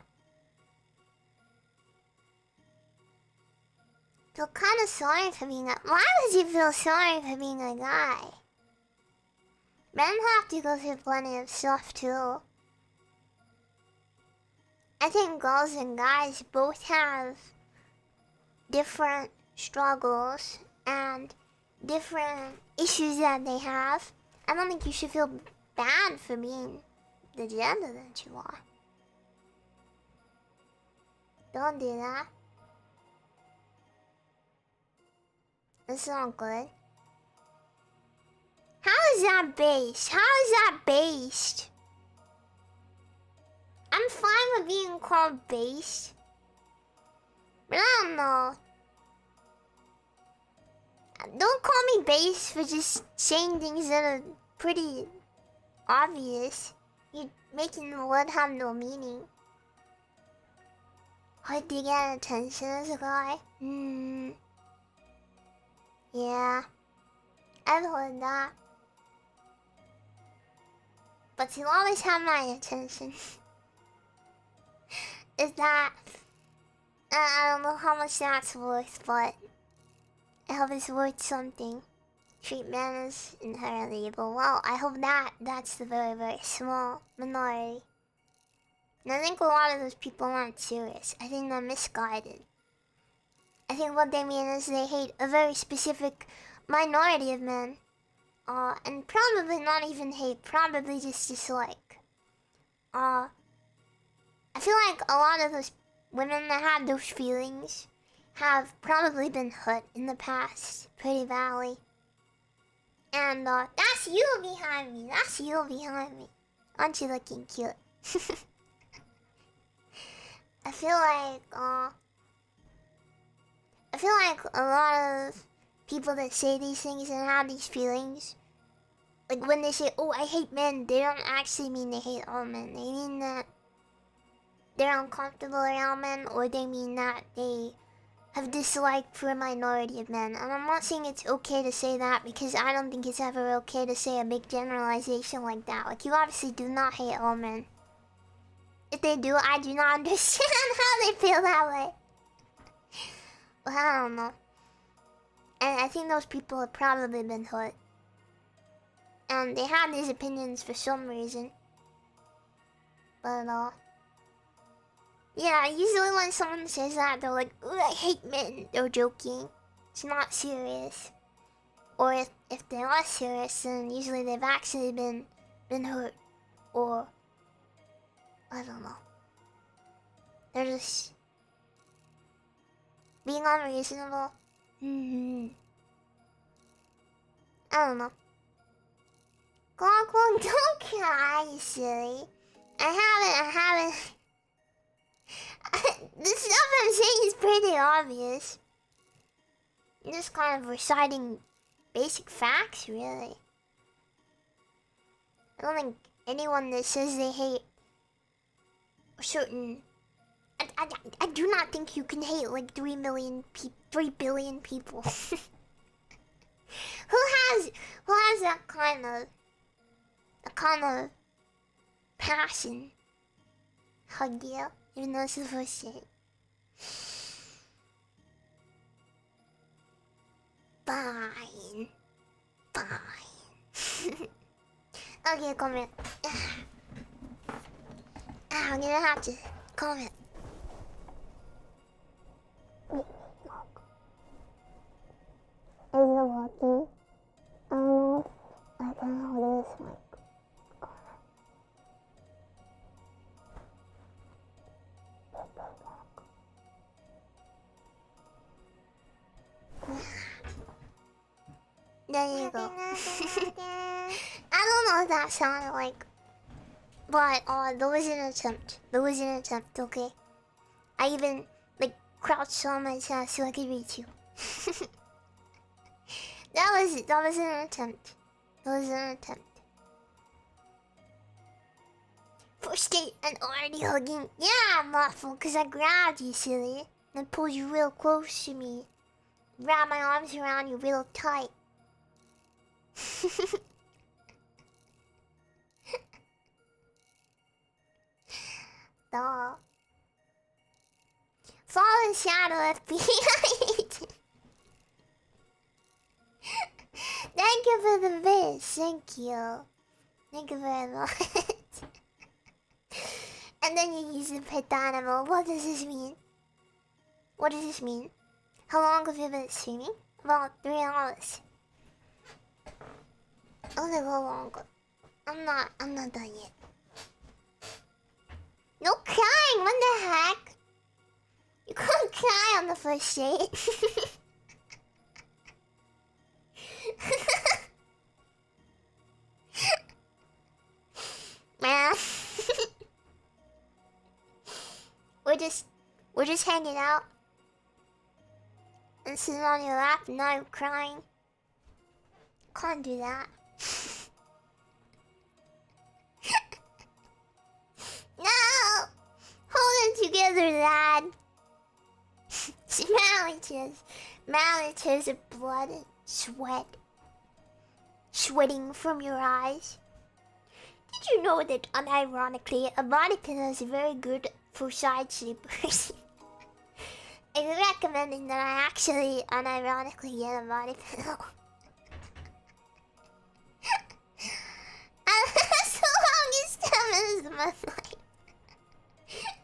Feel kind of sorry for being a... Why would you feel sorry for being a guy? Men have to go through plenty of stuff too. I think girls and guys both have different struggles and different issues that they have. I don't think you should feel bad for being the gender that you are. Don't do that. That's not good. How is that based? How is that based? I'm fine with being called based. But I don't know. Don't call me base for just saying things that are pretty obvious. You're making the word have no meaning. Hard to get attention as a guy? Yeah. I've heard that. But you'll always have my attention. Is that... I don't know how much that's worth, but... I hope it's worth something. Treat men as inherently evil. Well, I hope that's the very, very small minority. And I think a lot of those people aren't serious. I think they're misguided. I think what they mean is they hate a very specific minority of men. And probably not even hate, probably just dislike. I feel like a lot of those women that have those feelings have probably been hurt in the past pretty badly. And that's you behind me. That's you behind me. Aren't you looking cute? I feel like a lot of people that say these things and have these feelings, like when they say, "Oh, I hate men," they don't actually mean they hate all men. They mean that they're uncomfortable around men, or they mean that they have dislike for a minority of men. And I'm not saying it's okay to say that, because I don't think it's ever okay to say a big generalization like that. Like, you obviously do not hate all men. If they do, I do not understand how they feel that way. Well, I don't know. And I think those people have probably been hurt. And they have these opinions for some reason. But, yeah, usually when someone says that, they're like, "Ooh, I hate men." They're joking. It's not serious. Or if they are serious, then usually they've actually been hurt. Or, I don't know. They're just being unreasonable. I don't know. Glog, don't cry, you silly. I haven't. The stuff I'm saying is pretty obvious. I'm just kind of reciting basic facts, really. I don't think anyone that says they hate a certain... I do not think you can hate like 3 billion people. Who has that kind of passion? Hug you, even though it's the first date. Fine. Okay, comment. I'm gonna have to comment. Is it working? I don't know. I can hold this mic. There you go. I don't know what that sounded like. But, there was an attempt. Okay? I even, like, crouched on my chest so I could reach you. That was an attempt. First date and already hugging. Yeah, I'm awful, because I grabbed you, silly. And pulled you real close to me. Wrapped my arms around you real tight. Duh. Fallenshadow FBI. Thank you for the viz. Thank you. Thank you very much. And then you use the pet animal. What does this mean? How long have you been streaming? About 3 hours. A little longer. I'm not done yet. No crying, what the heck? You can't cry on the first date. Man. We're just hanging out. And sitting on your lap and now you're crying. Can't do that. No! Hold it together, lad. Smiley tears of blood and sweat. Sweating from your eyes. Did you know that unironically, a body pillow is very good for side sleepers? I'm recommending that I actually unironically get a body pillow. That's the longest 10 minutes of my life.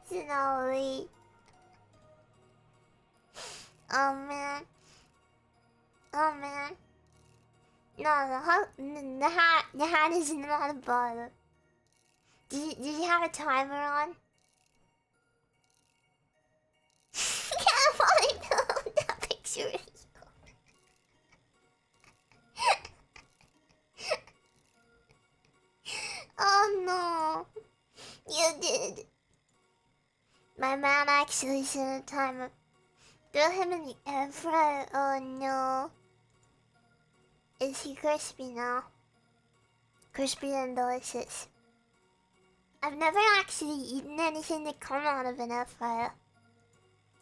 Snowy. Oh man. No, the hat is not a bother. Did you have a timer on? Can't body pillow with that picture of you. Oh no. You did. My mom actually set a timer. Throw him in the air fryer. Oh no. Is he crispy now? Crispy and delicious. I've never actually eaten anything that come out of an air fryer.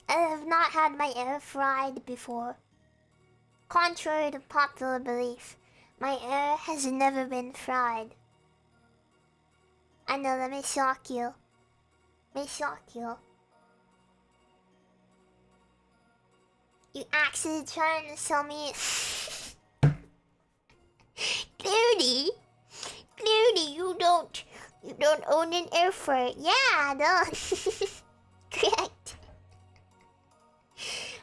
I have not had my air fried before. Contrary to popular belief, my air has never been fried. I know, let me shock you. Let me shock you. You actually trying to sell me... Clearly, you don't own an air fryer. Yeah, I don't. Correct.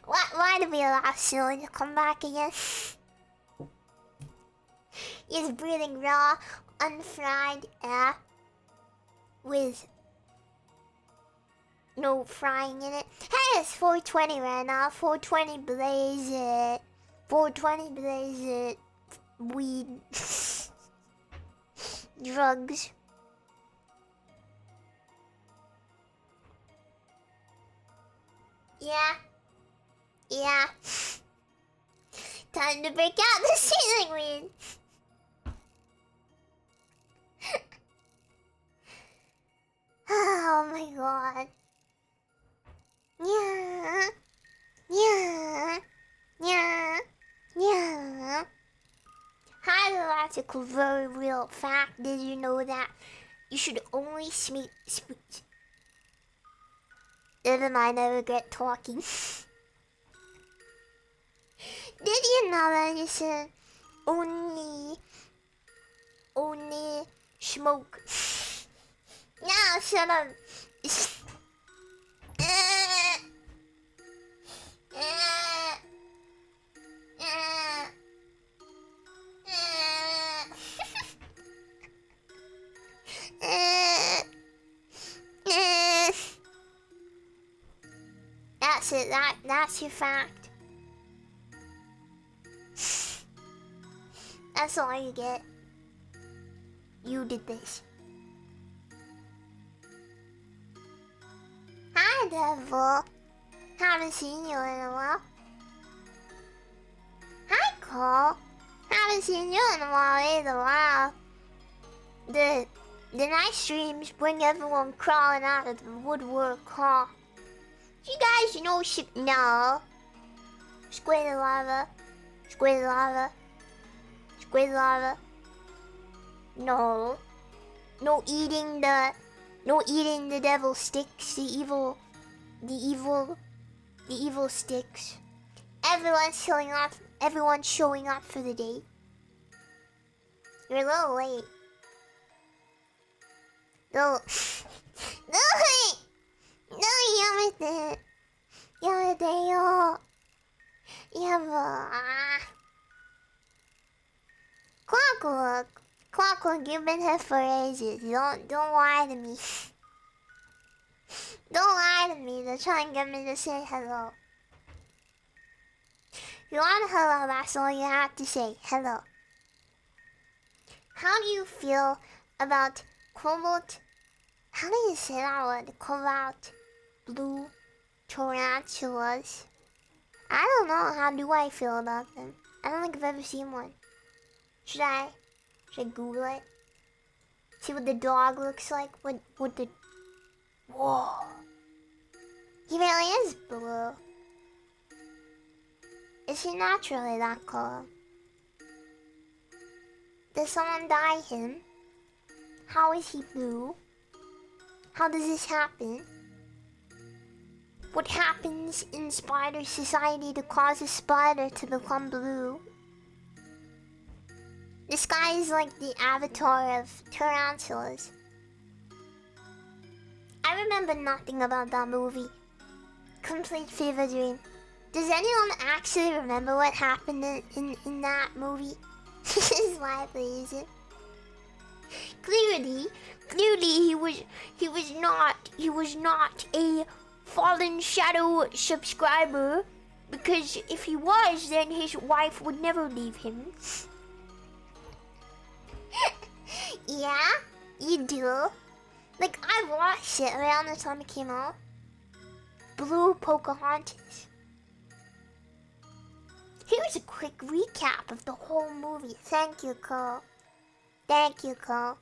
Why do we allow Silly to come back again? He's breathing raw, unfried air with no frying in it. Hey, it's 420 right now. 420 blaze it. 420 blaze it. Weed. Drugs. Yeah. Yeah. Time to break out the ceiling weed. Oh my god. Yeah. Yeah. Yeah. Yeah. Hypothetical, very real fact. Did you know that you should only speak? Never mind, I regret talking. Did you know that you should only smoke? No, shut up. That's it. That's your fact. That's all you get. You did this. Hi, Devil. Haven't seen you in a while. Hi, Cole. Haven't seen you in a while either. Wow. The night streams bring everyone crawling out of the woodwork, huh? You guys know shit. No. Squid lava. Squid lava. Squid lava. No. No eating the devil sticks. The evil sticks. Everyone's showing up for the date. You're a little late. No. No, yamete. Yamete yo. Yaba. Clockwork, you've been here for ages. Don't lie to me. Don't lie to me to try and get me to say hello. If you want hello, that's all you have to say. Hello. How do you feel about cobalt? How do you say that word? Cobalt blue tarantulas. I don't know. How do I feel about them? I don't think I've ever seen one. Should I Google it? See what the dog looks like? What the... Whoa. He really is blue. Is he naturally that color? Did someone dye him? How is he blue? How does this happen? What happens in spider society to cause a spider to become blue? This guy is like the avatar of tarantulas. I remember nothing about that movie. Complete fever dream. Does anyone actually remember what happened in that movie? This is why I use it. Clearly he was not a Fallen Shadow subscriber, because if he was, then his wife would never leave him. Yeah, you do. Like, I watched it around the time it came out. blue Pocahontas. Here's a quick recap of the whole movie. Thank you, Cole. Thank you, Cole.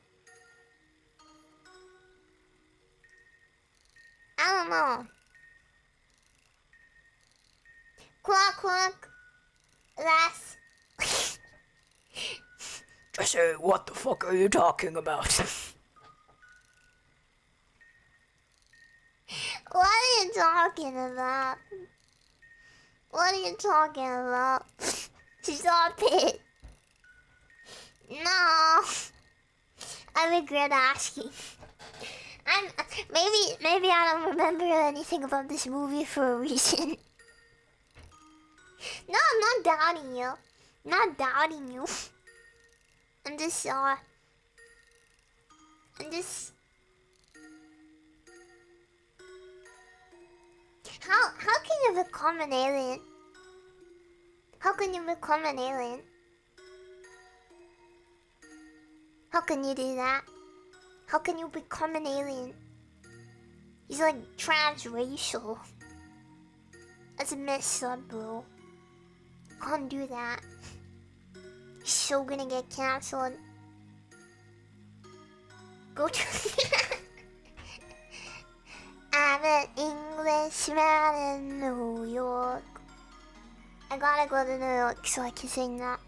I don't know. Clock, clock. Last. Jesse, what the fuck are you talking about? What are you talking about? What are you talking about? Stop it. No. I regret asking. Maybe I don't remember anything about this movie for a reason. No, I'm not doubting you. I'm not doubting you. I'm just How can you become an alien? How can you become an alien? How can you do that? How can you become an alien? He's like transracial. That's messed up, bro. Can't do that. He's so gonna get cancelled. Go to. I'm an Englishman in New York. I gotta go to New York so I can sing that.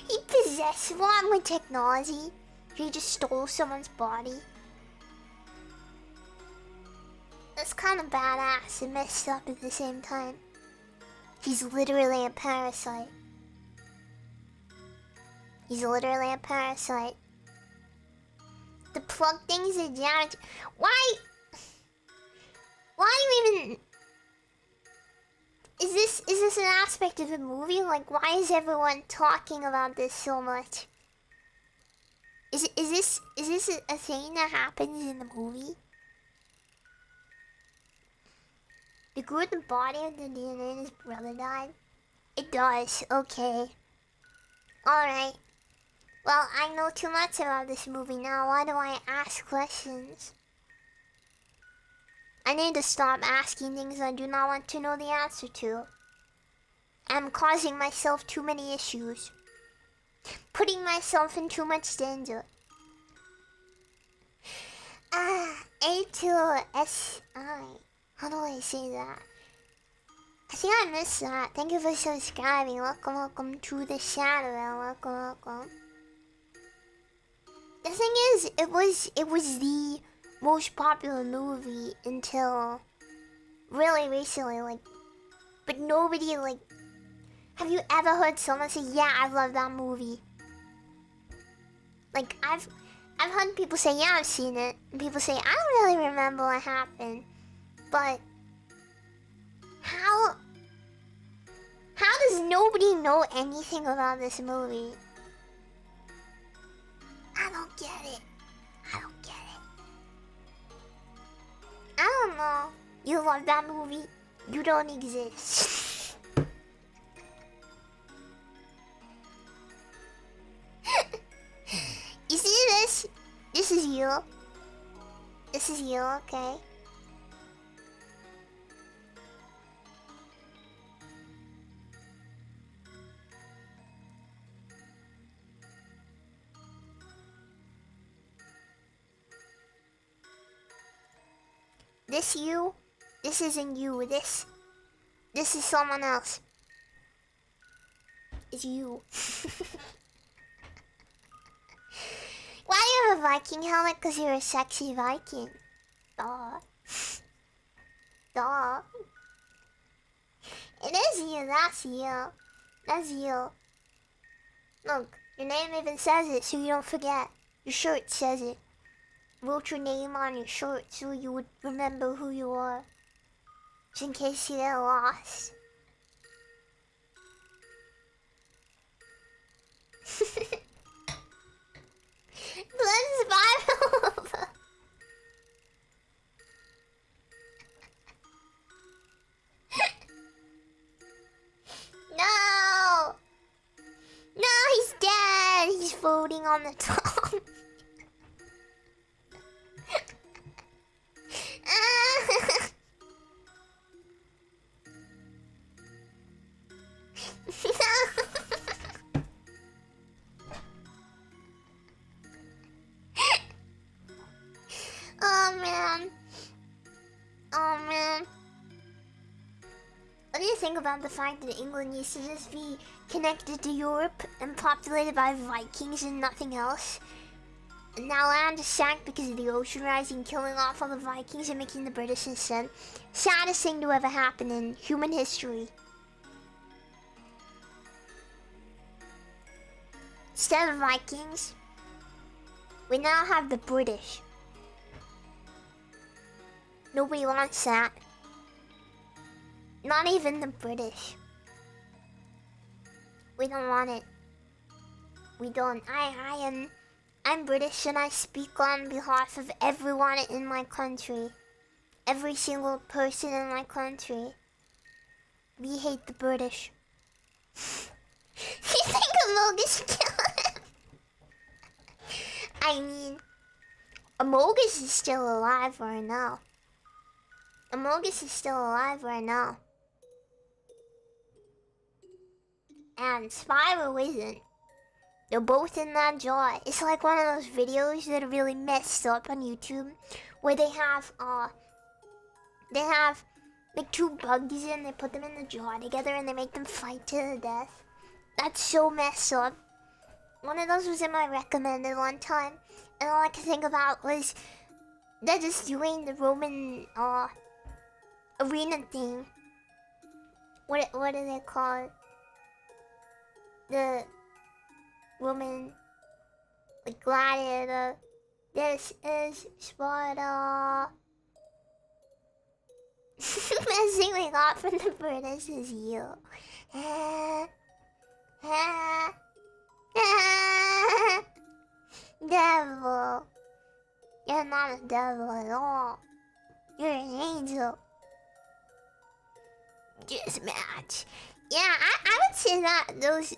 He possessed one with technology. He just stole someone's body. That's kind of badass and messed up at the same time. He's literally a parasite. He's literally a parasite. The plug things are damaged. Why do you even... Is this an aspect of the movie? Like, why is everyone talking about this so much? Is this a thing that happens in the movie? The good the body of the DNA and his brother died? It does, okay. Alright. Well, I know too much about this movie now. Why do I ask questions? I need to stop asking things I do not want to know the answer to. I'm causing myself too many issues. Putting myself in too much danger. A2SI. How do I say that? I think I missed that. Thank you for subscribing. Welcome to the shadow. Welcome. The thing is, it was the most popular movie until really recently, like, but nobody, like, have you ever heard someone say, yeah, I love that movie? Like, I've heard people say, yeah, I've seen it, and people say, I don't really remember what happened, but how does nobody know anything about this movie? I don't get it. I don't know. You love that movie? You don't exist. You see this? This is you. This is you, okay? This you? This isn't you. This is someone else. It's you. Why do you have a Viking helmet? Because you're a sexy Viking. Duh. Duh. It is you. That's you. That's you. Look, your name even says it so you don't forget. Your shirt says it. Wrote your name on your shirt so you would remember who you are. Just in case you get lost. Blood spiral. No! No, he's dead! He's floating on the top. Oh man. Oh man. What do you think about the fact that England used to just be connected to Europe and populated by Vikings and nothing else? And now land is sank because of the ocean rising, killing off all the Vikings and making the British instead. Saddest thing to ever happen in human history. Instead of Vikings, we now have the British. Nobody wants that. Not even the British. We don't want it. We don't. I'm British and I speak on behalf of everyone in my country. Every single person in my country. We hate the British. You think Amogus killed him? I mean, Amogus is still alive right now. Amogus is still alive right now. And Spyro isn't. They're both in that jar. It's like one of those videos that are really messed up on YouTube, where they have like two bugs and they put them in the jar together and they make them fight to the death. That's so messed up. One of those was in my recommended one time, and all I could think about was they're just doing the Roman arena thing. What do they call it? The Roman, like, gladiator. This is Sparta. The best thing we got from the British is you. Devil. You're not a devil at all. You're an angel. Just match. Yeah, I would say that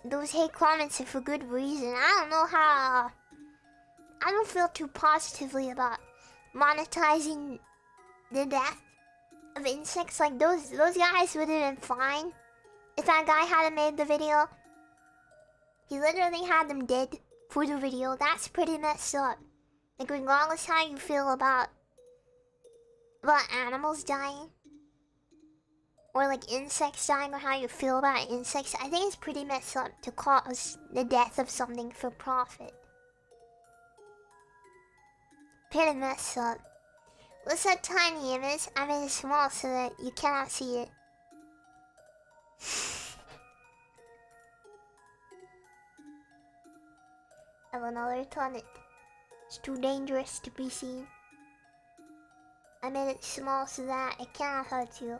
those hate comments are for good reason. I don't know how. I don't feel too positively about monetizing the death of insects. Like those guys would have been fine if that guy hadn't made the video. He literally had them dead for the video. That's pretty messed up. Like, regardless how you feel about animals dying, or like insects dying, or how you feel about insects, I think it's pretty messed up to cause the death of something for profit. Pretty messed up. What's that tiny image? I made it small so that you cannot see it. I will not return it. It's too dangerous to be seen. I made it small so that it cannot hurt you.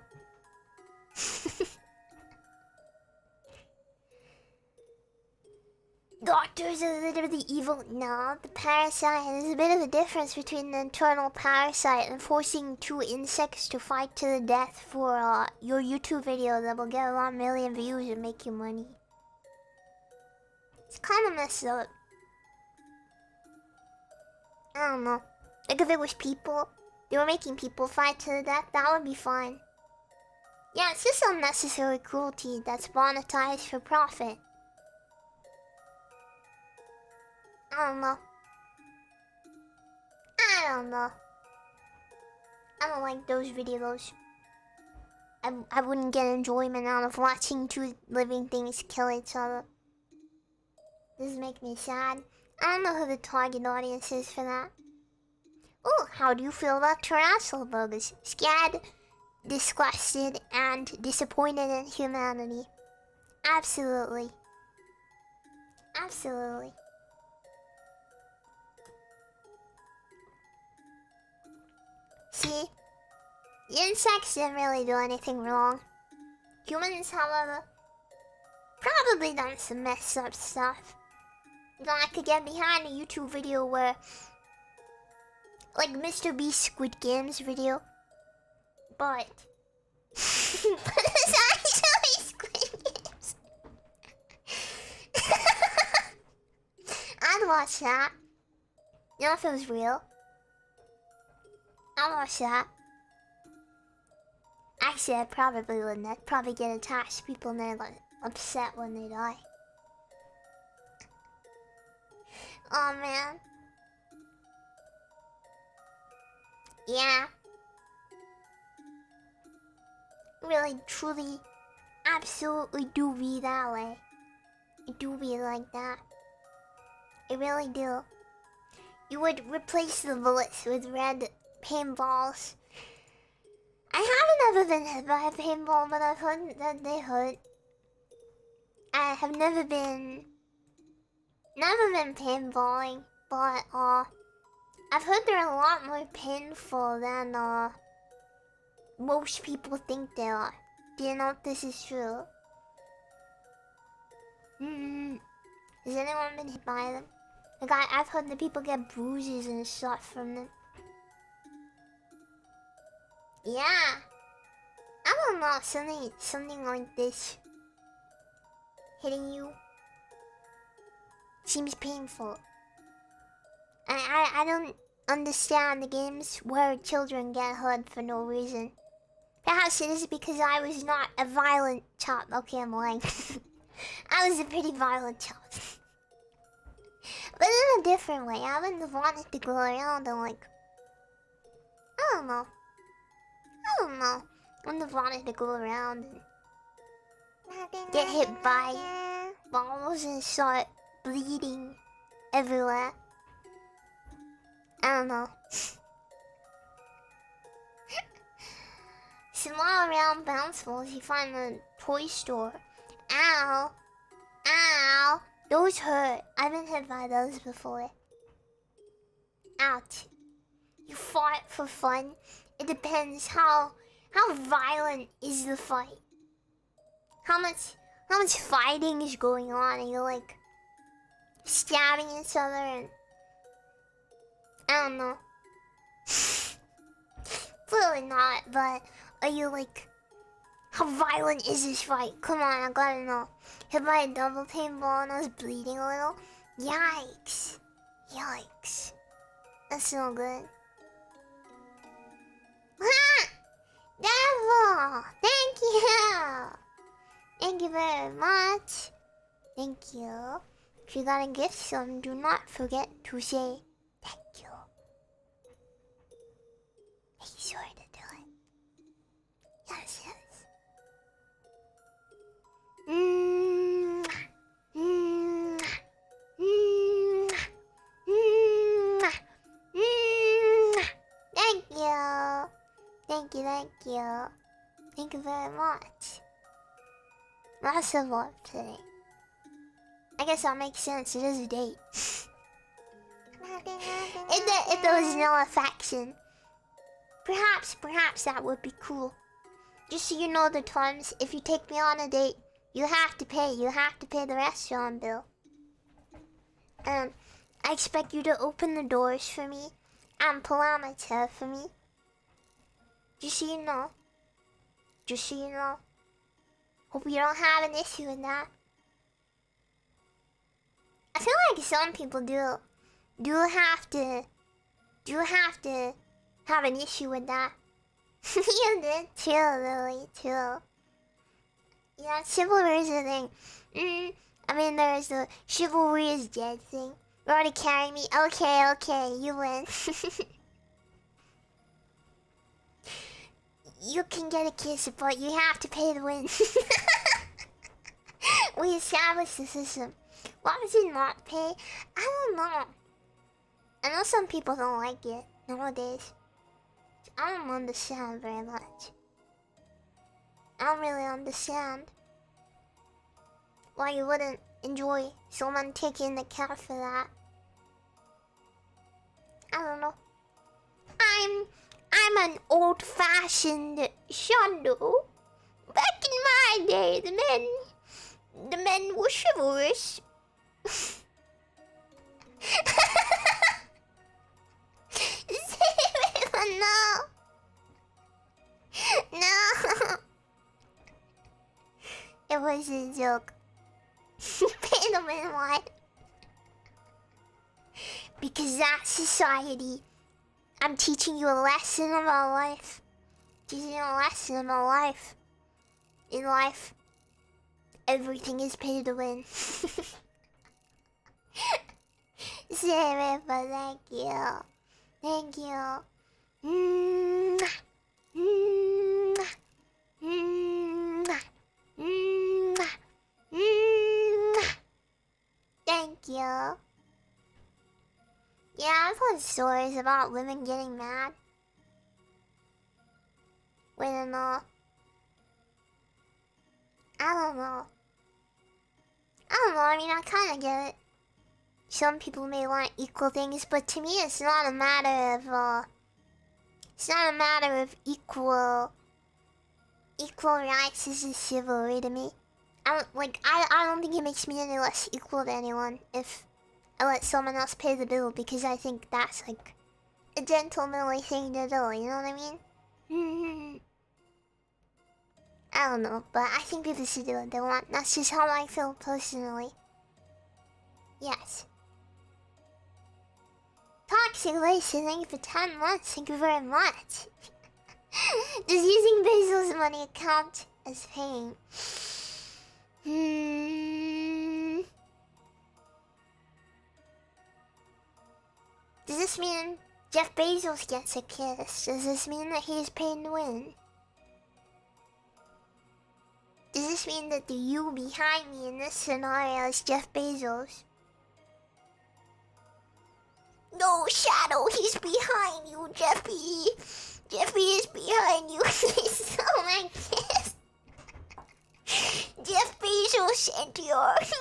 Doctors are literally evil. No, the parasite. There's a bit of a difference between the internal parasite and forcing two insects to fight to the death for your YouTube video that will get 1 million views and make you money. It's kind of messed up. I don't know. Like if it was people, they were making people fight to the death, that would be fine. Yeah, it's just unnecessary cruelty that's monetized for profit. I don't know. I don't like those videos. I wouldn't get enjoyment out of watching two living things kill each other. This make me sad. I don't know who the target audience is for that. Oh, how do you feel about terrestrial burgers? Scared, disgusted, and disappointed in humanity. Absolutely. Absolutely. See? The insects didn't really do anything wrong. Humans, however, probably done some messed up stuff. You know, I could get behind a YouTube video where, like Mr. Beast Squid Games video, but it's actually Squid Games. I'd watch that. You know if it was real? I'll watch that. Actually, I probably wouldn't. I'd probably get attached to people and they're like upset when they die. Oh man. Yeah. Really, truly, absolutely do be that way. It do be like that. I really do. You would replace the bullets with red paintballs. I haven't ever been hit by a paintball, but I've heard that they hurt. I have never been paintballing, but I've heard they're a lot more painful than most people think they are. Do you know if this is true? Has anyone been hit by them? Like I've heard that people get bruises and stuff from them. Yeah. I don't know, something like this hitting you seems painful. I don't understand the games where children get hurt for no reason. Perhaps it is because I was not a violent child. Okay, I'm lying. I was a pretty violent child. But in a different way. I wouldn't have wanted to go around and like... I don't know. I wouldn't have wanted to go around and get hit by balls and start bleeding everywhere. I don't know. Small round bounce balls you find in the toy store. Ow! Ow! Those hurt. I've been hit by those before. Ouch. You fought for fun. It depends how violent is the fight. How much fighting is going on and you're like stabbing each other and I don't know. Clearly not, but are you like, how violent is this fight? Come on, I gotta know. Hit by a double paintball and I was bleeding a little. Yikes. Yikes. That's no good. Ha! Devil! Thank you! Thank you very much. Thank you. If you got a gift, do not forget to say thank you. Make sure to do it. Yes, yes. Thank you. Thank you, thank you. Thank you very much. Lots of love today. I guess that makes sense. It is a date. If there was no affection. Perhaps that would be cool. Just so you know the terms, if you take me on a date, you have to pay. You have to pay the restaurant bill. I expect you to open the doors for me and parameter for me. Just so you know. Just so you know. Hope you don't have an issue with that. I feel like some people do have to have an issue with that. You did too, Lily, too. Yeah, chivalry is a thing. I mean, there's the chivalry is dead thing. You already carry me. Okay, you win. You can get a kiss, but you have to pay to win. We established the system. Why would you not pay? I don't know. I know some people don't like it nowadays. I don't understand very much. I don't really understand why you wouldn't enjoy someone taking the care for that. I don't know. I'm an old-fashioned shadow. Back in my day, the men were chivalrous. No. It was a joke. Pay the man what? Because that's society. I'm teaching you a lesson about life. Teaching you a lesson about life. In life, everything is pay to win. Sarah, but thank you. Thank you. Mwah. Mwah. Mwah. Mwah. Mwah. Thank you. Yeah, I've heard stories about women getting mad. When I don't know. I mean, I kind of get it. Some people may want equal things, but to me, it's not a matter of, it's not a matter of equal rights. This is chivalry to me. I don't think it makes me any less equal to anyone if I let someone else pay the bill, because I think that's, like, a gentlemanly thing to do, you know what I mean? I don't know, but I think people should do what they want. That's just how I feel personally. Yes. Toxic Lacey, thank you for 10 months. Thank you very much. Does using Basil's money count as paying? Does this mean Jeff Bezos gets a kiss? Does this mean that he's paying to win? Does this mean that the you behind me in this scenario is Jeff Bezos? No, Shadow, he's behind you, Jeffy. Jeffy is behind you. He's oh my kiss. Jeff Bezos sent you. Why did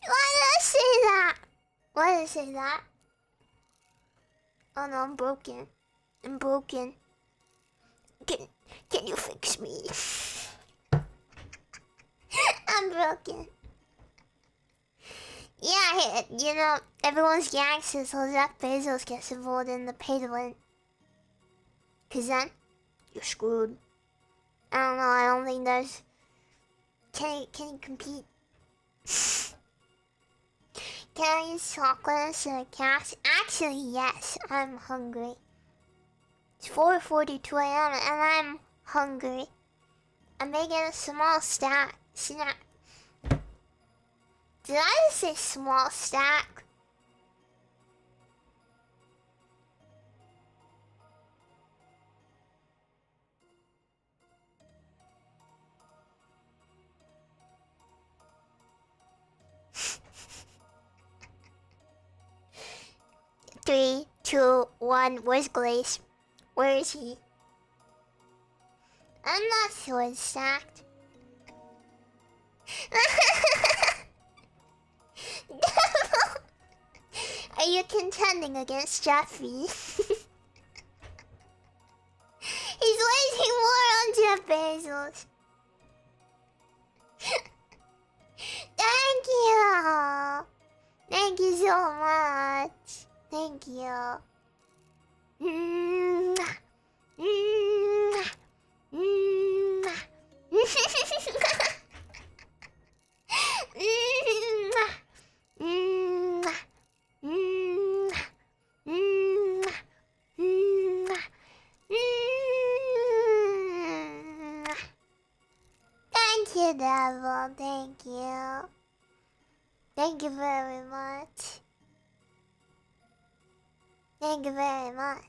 I say that? Why did I say that? Oh no, I'm broken. I'm broken. Can you fix me? I'm broken. Yeah, you know, everyone's gangster, so Jeff Bezos gets involved in the pay to win. Cause then, you're screwed. I don't know, I don't think there's... Can he compete? Can I use chocolate instead of cash? Actually, yes, I'm hungry. It's 4:42 AM and I'm hungry. I'm making a small snack. Did I just say small stack? Three, two, one. Where's Glaze? Where is he? I'm not sure it's stacked. Are you contending against Jeffy? He's waging war on Jeff Bezos. Thank you. Thank you so much. Thank you. Mwah. Mwah. Mwah. Thank you, Devil. Thank you. Thank you very much. Thank you very much.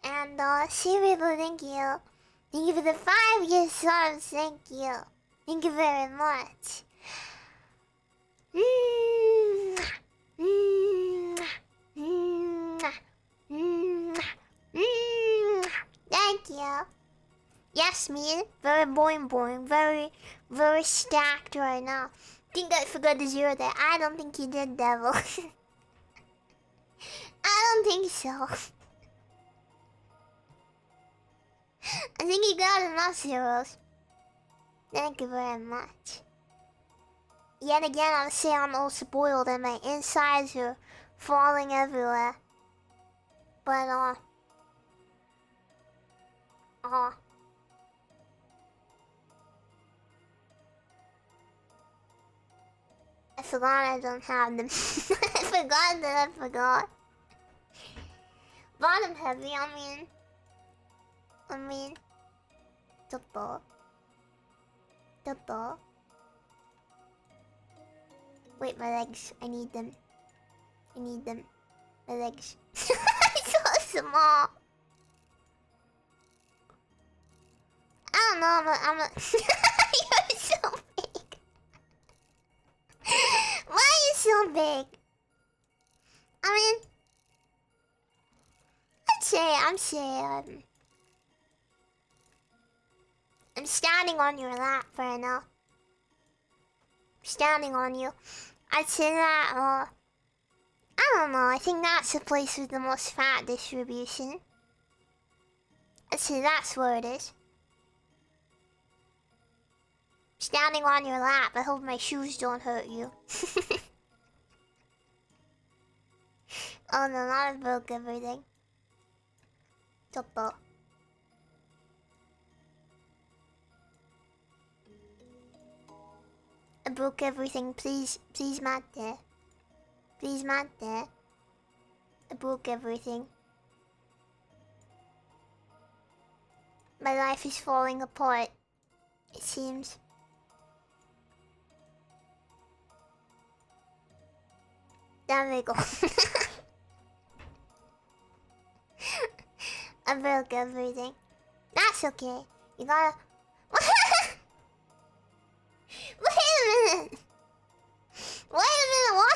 And Shiribu, thank you. Thank you for the 5-year subs. Thank you. Thank you very much. Thank you. Yes, me. Very boing. Very stacked right now. Think I forgot the 0 there. I don't think you did, Devil. I don't think so. I think you got enough zeros. Thank you very much. Yet again, I'll say I'm all spoiled and my insides are falling everywhere. But, I forgot I don't have them. I forgot that I forgot. Bottom heavy, I mean, double. Wait, my legs, I need them. My legs. So small. I don't know, I'm a You're so big. Why are you so big? I mean, I'm standing on your lap right now. Standing on you. I'd say that, I don't know, I think that's the place with the most fat distribution. I'd say that's where it is. Standing on your lap, I hope my shoes don't hurt you. Oh no, I broke everything. Double. I broke everything, please mate. Please mate. I broke everything. My life is falling apart, it seems. There we go. I broke everything. That's okay. You gotta... Wait a minute! What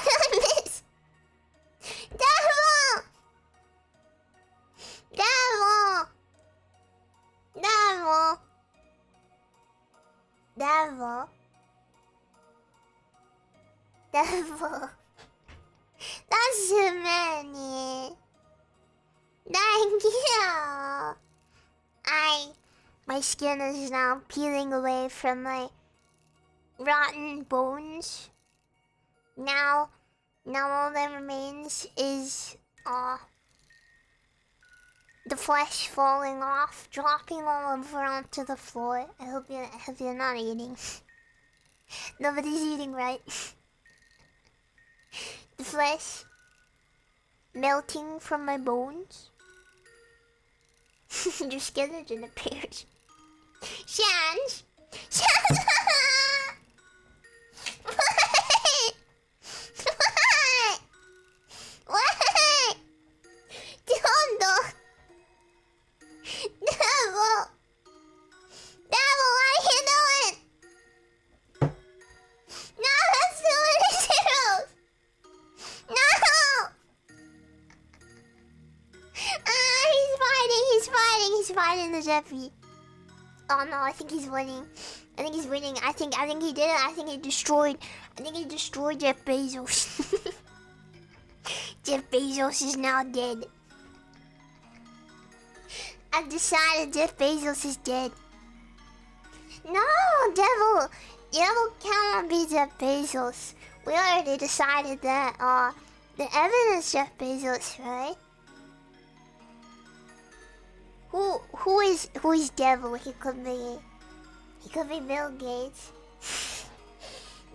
did I miss? Devil! That's too many. Thank you. My skin is now peeling away from my rotten bones. Now all that remains is the flesh falling off, dropping all over onto the floor. I hope you're not eating. Nobody's eating, right? The flesh melting from my bones. Your skeleton appears. Shans! What? Don't. Devil, what are you doing? No, that's too many zeros. No! He's fighting the Jeffy. Oh no, I think he's winning. I think he did it. I think he destroyed Jeff Bezos. Jeff Bezos is now dead. I've decided Jeff Bezos is dead. No, Devil cannot be Jeff Bezos. We already decided that the evidence Jeff Bezos, right? Who is Devil? He could be Bill Gates.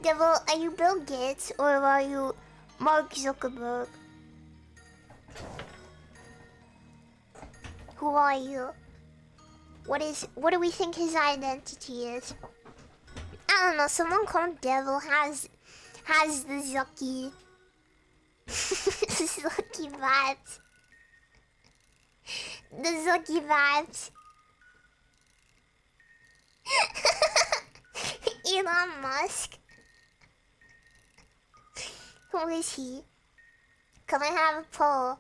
Devil, are you Bill Gates or are you Mark Zuckerberg? Who are you? What do we think his identity is? I don't know, someone called Devil has the Zucky Zucky vibes. The Zucky vibes. Elon Musk. Who is he? Can we have a poll?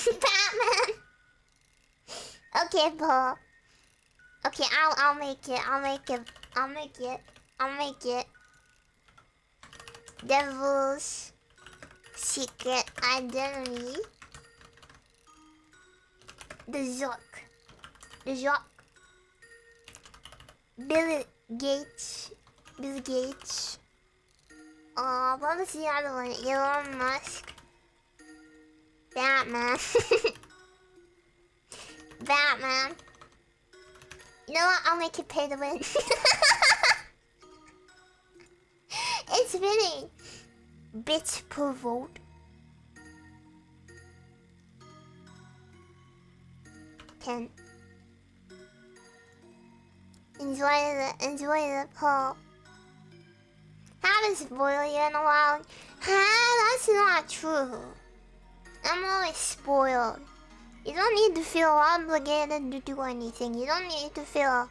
Batman. Okay, poll. Okay, I'll make it. Devil's secret identity. The Zuck. Bill Gates. What was the other one? Elon Musk. Batman. Batman. You know what? I'll make it pay to win. spinning bits per volt. 10. Enjoy the poll. Haven't spoiled you in a while. That's not true. I'm always spoiled. You don't need to feel obligated to do anything. You don't need to feel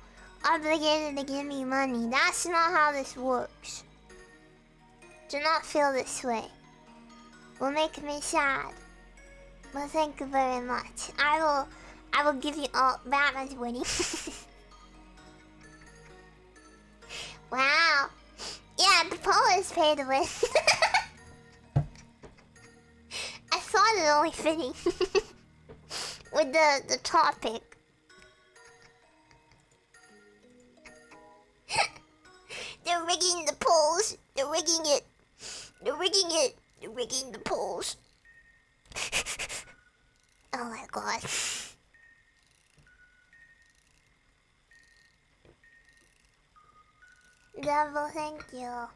obligated to give me money. That's not how this works. Do not feel this way. Will make me sad. Well, thank you very much. I will give you all Batman's winning. Wow. Yeah, the poll is pay to win. I thought it only fitting with the topic. They're rigging the polls. They're rigging it. They're rigging it. They're rigging the polls. Oh my god. Devil, thank you.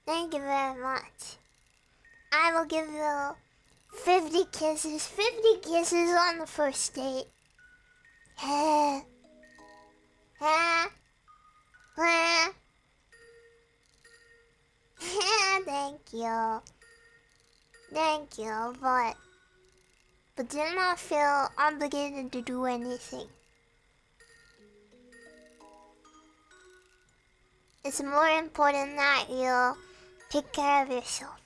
Thank you very much. I will give you 50 kisses. 50 kisses on the first date. Thank you. Thank you, but do not feel obligated to do anything. It's more important that you take care of yourself.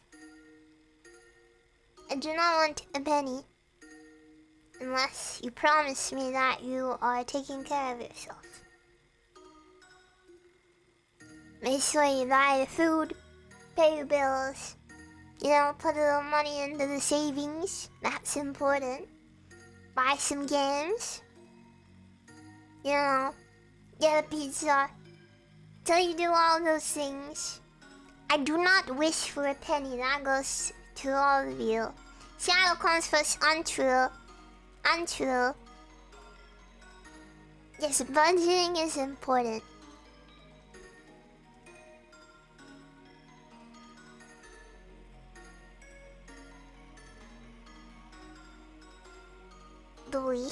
I do not want a penny unless you promise me that you are taking care of yourself. Make sure you buy the food, pay your bills, you know, put a little money into the savings. That's important. Buy some games. You know, get a pizza. Till you do all those things. I do not wish for a penny. That goes to all of you. Shadow comes first. Untrue. Untrue. Yes, budgeting is important. Louis.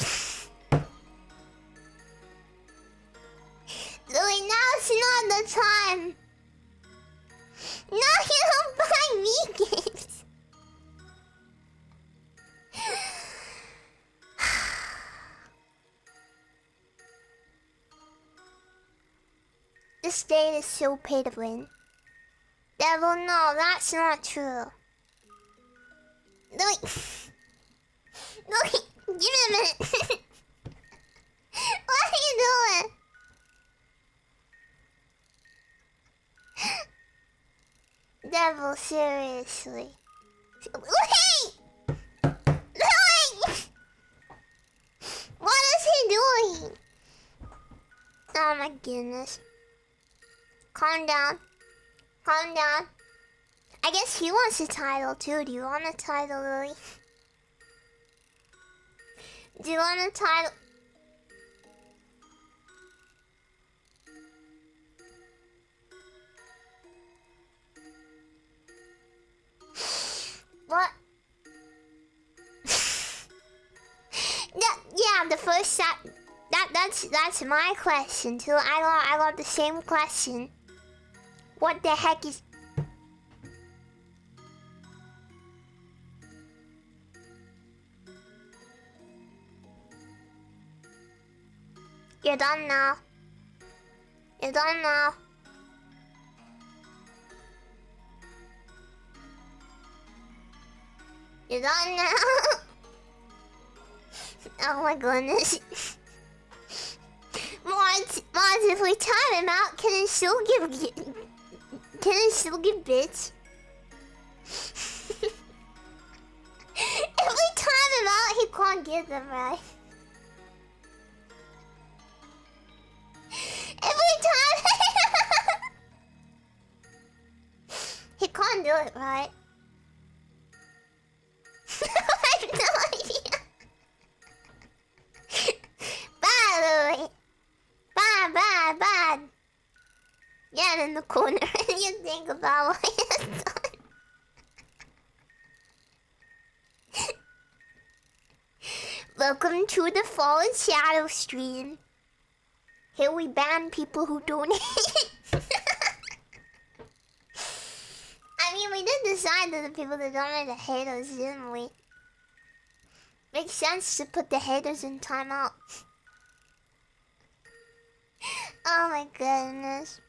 Louis, now's not the time. No, you don't buy me gifts. This date is so pay to win. Devil, no, that's not true. Louis. Louis, give me a minute. What are you doing? Devil, seriously. Wait! Wait! What is he doing? Oh my goodness. Calm down. Calm down. I guess he wants a title too. Do you want a title, Lily? Do you want a title? What? Yeah, the first that's my question too. I got the same question. What the heck is? You're done now. You're done now. You're done now. Oh my goodness. Mods, if we time him out, can it still give bits? If we time him out, he can't give them, right? If we time he can't do it, right? I have no idea. Bye, Louie. Bye. Get in the corner and you think about what you've done. Welcome to the Fallen Shadow stream. Here we ban people who donate. I mean, we did decide that the people that donate are haters, didn't we? Makes sense to put the haters in timeout. Oh my goodness.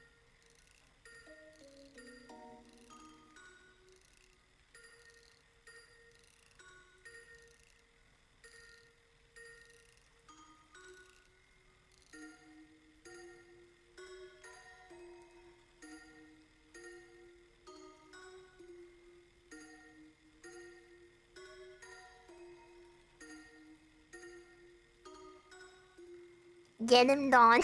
Get him, Dawn. Make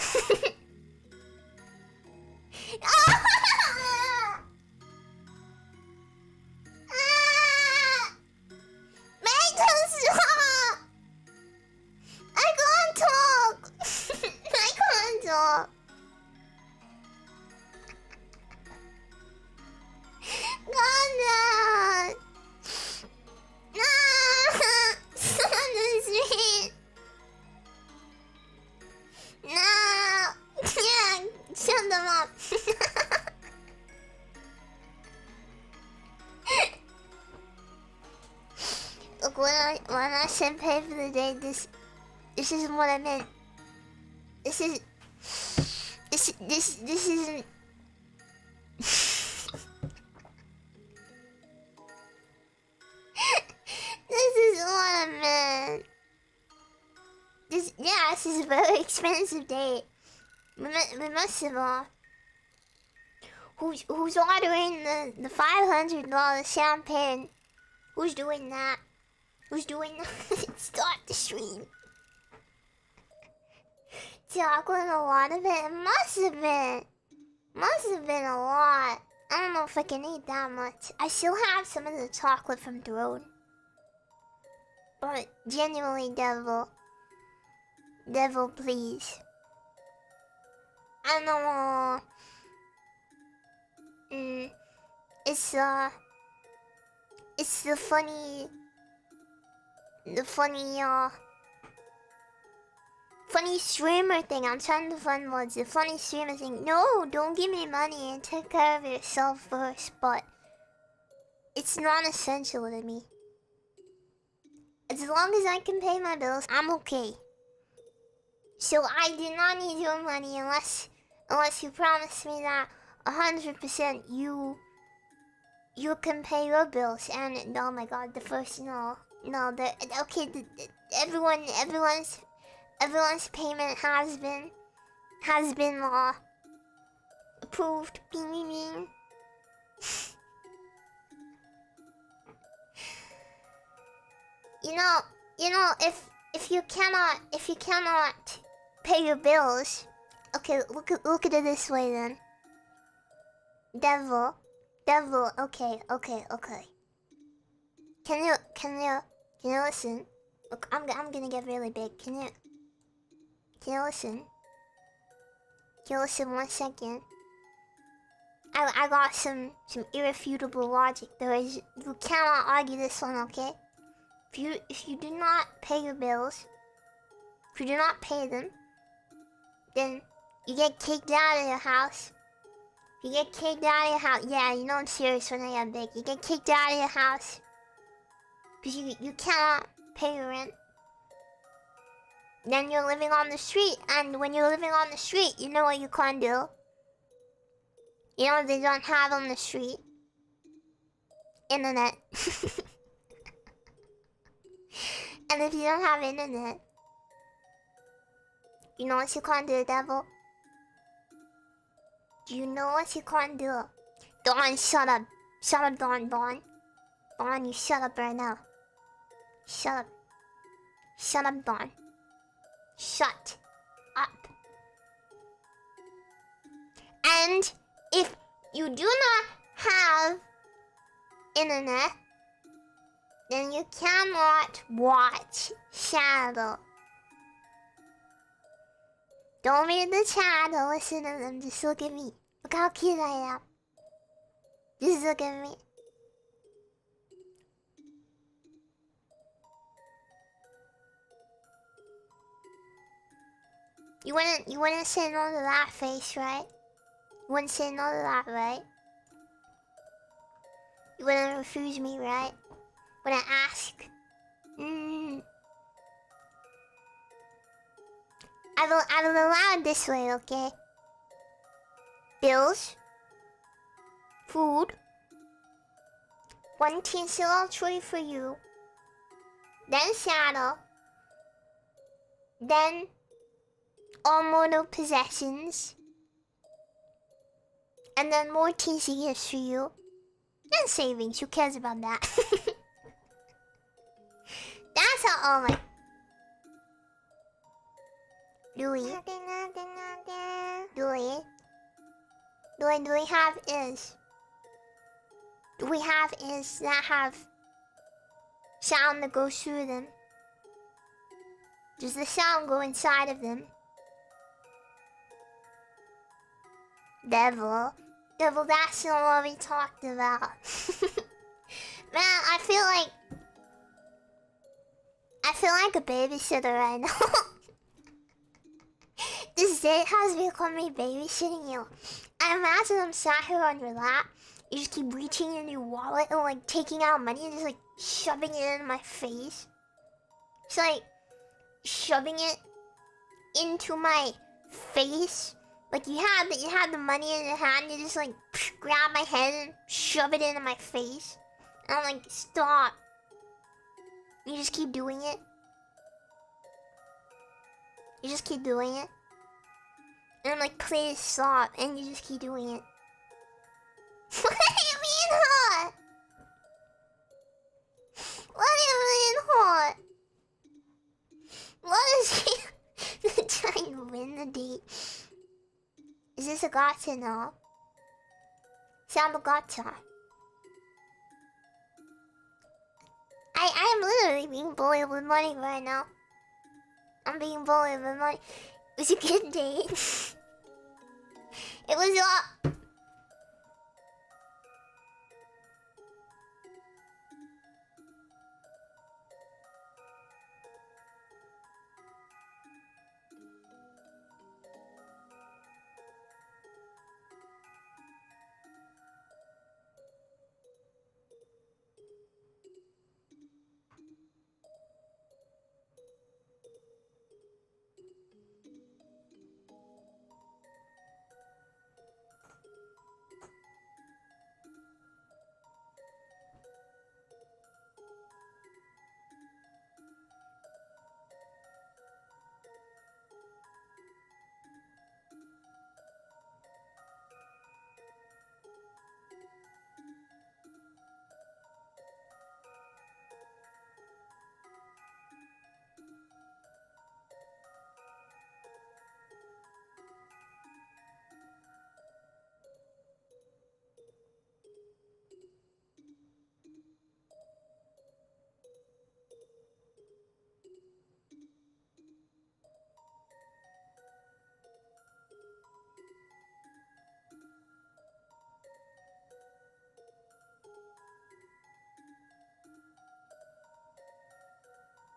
us stop! I can't talk! I can't talk! God, no! Son is sweet! No! Yeah, shut them up! Look, when I said pay for the day, this isn't what I meant. This isn't. This is what I meant. This is a very expensive date. We must have who's ordering the $500 champagne? Who's doing that? Who's doing that? Start the stream. Chocolate, a lot of it? It must have been. Must have been a lot. I don't know if I can eat that much. I still have some of the chocolate from the road. But genuinely, Devil, please. I don't know. It's the funny streamer thing. I'm trying to find words. The funny streamer thing. No, don't give me money and take care of yourself first. But it's not essential to me. As long as I can pay my bills, I'm okay. So I do not need your money unless you promise me that 100% you can pay your bills. And oh my god, the first everyone's payment has been approved. Bing. You know, if you cannot pay your bills, okay, look at it this way then. Devil, okay. Can you listen? Look, I'm gonna get really big. Can you listen? Can you listen 1 second? I got some irrefutable logic. You cannot argue this one, okay? If you do not pay your bills, if you do not pay them, then you get kicked out of your house. You get kicked out of your house. Yeah, you know I'm serious when I get big. You get kicked out of your house because you cannot pay your rent. Then you're living on the street, and when you're living on the street, you know what you can't do? You know what they don't have on the street? Internet. And if you don't have internet, you know what you can't do, Devil? Do you know what you can't do? Dawn, shut up. Shut up, Dawn. Dawn, you shut up right now. Shut up. Shut up, Dawn. Shut up. And if you do not have internet, then you cannot watch Shadow. Don't read the chat or listen to them, just look at me. Look how cute I am. Just look at me. You wouldn't say no to that face, right? You wouldn't say no to that, right? You wouldn't refuse me, right? Wouldn't ask. I will allow it this way, okay? Bills, food, one TCL tray for you, then Shadow, then all mortal possessions, and then more TC gifts for you, then savings. Who cares about that? That's how all my Louis. Do we have is? Do we have is that have sound that goes through them? Does the sound go inside of them? Devil, that's not what we talked about. Man, I feel like a babysitter right now. This date has become me babysitting you. I imagine I'm sat here on your lap. You just keep reaching in your wallet and like taking out money and just like shoving it in my face. Just like shoving it into my face. Like you had the money in your hand. You just like grab my head and shove it into my face. And I'm like, stop. You just keep doing it. You just keep doing it. And I'm like, please stop. And you just keep doing it. What do you mean hot? What do you mean hot? What is he trying to win the date? Is this a gotcha now? Sound a gotcha. I'm literally being bullied with money right now. I'm being bullied with money. It was a good date. It was a...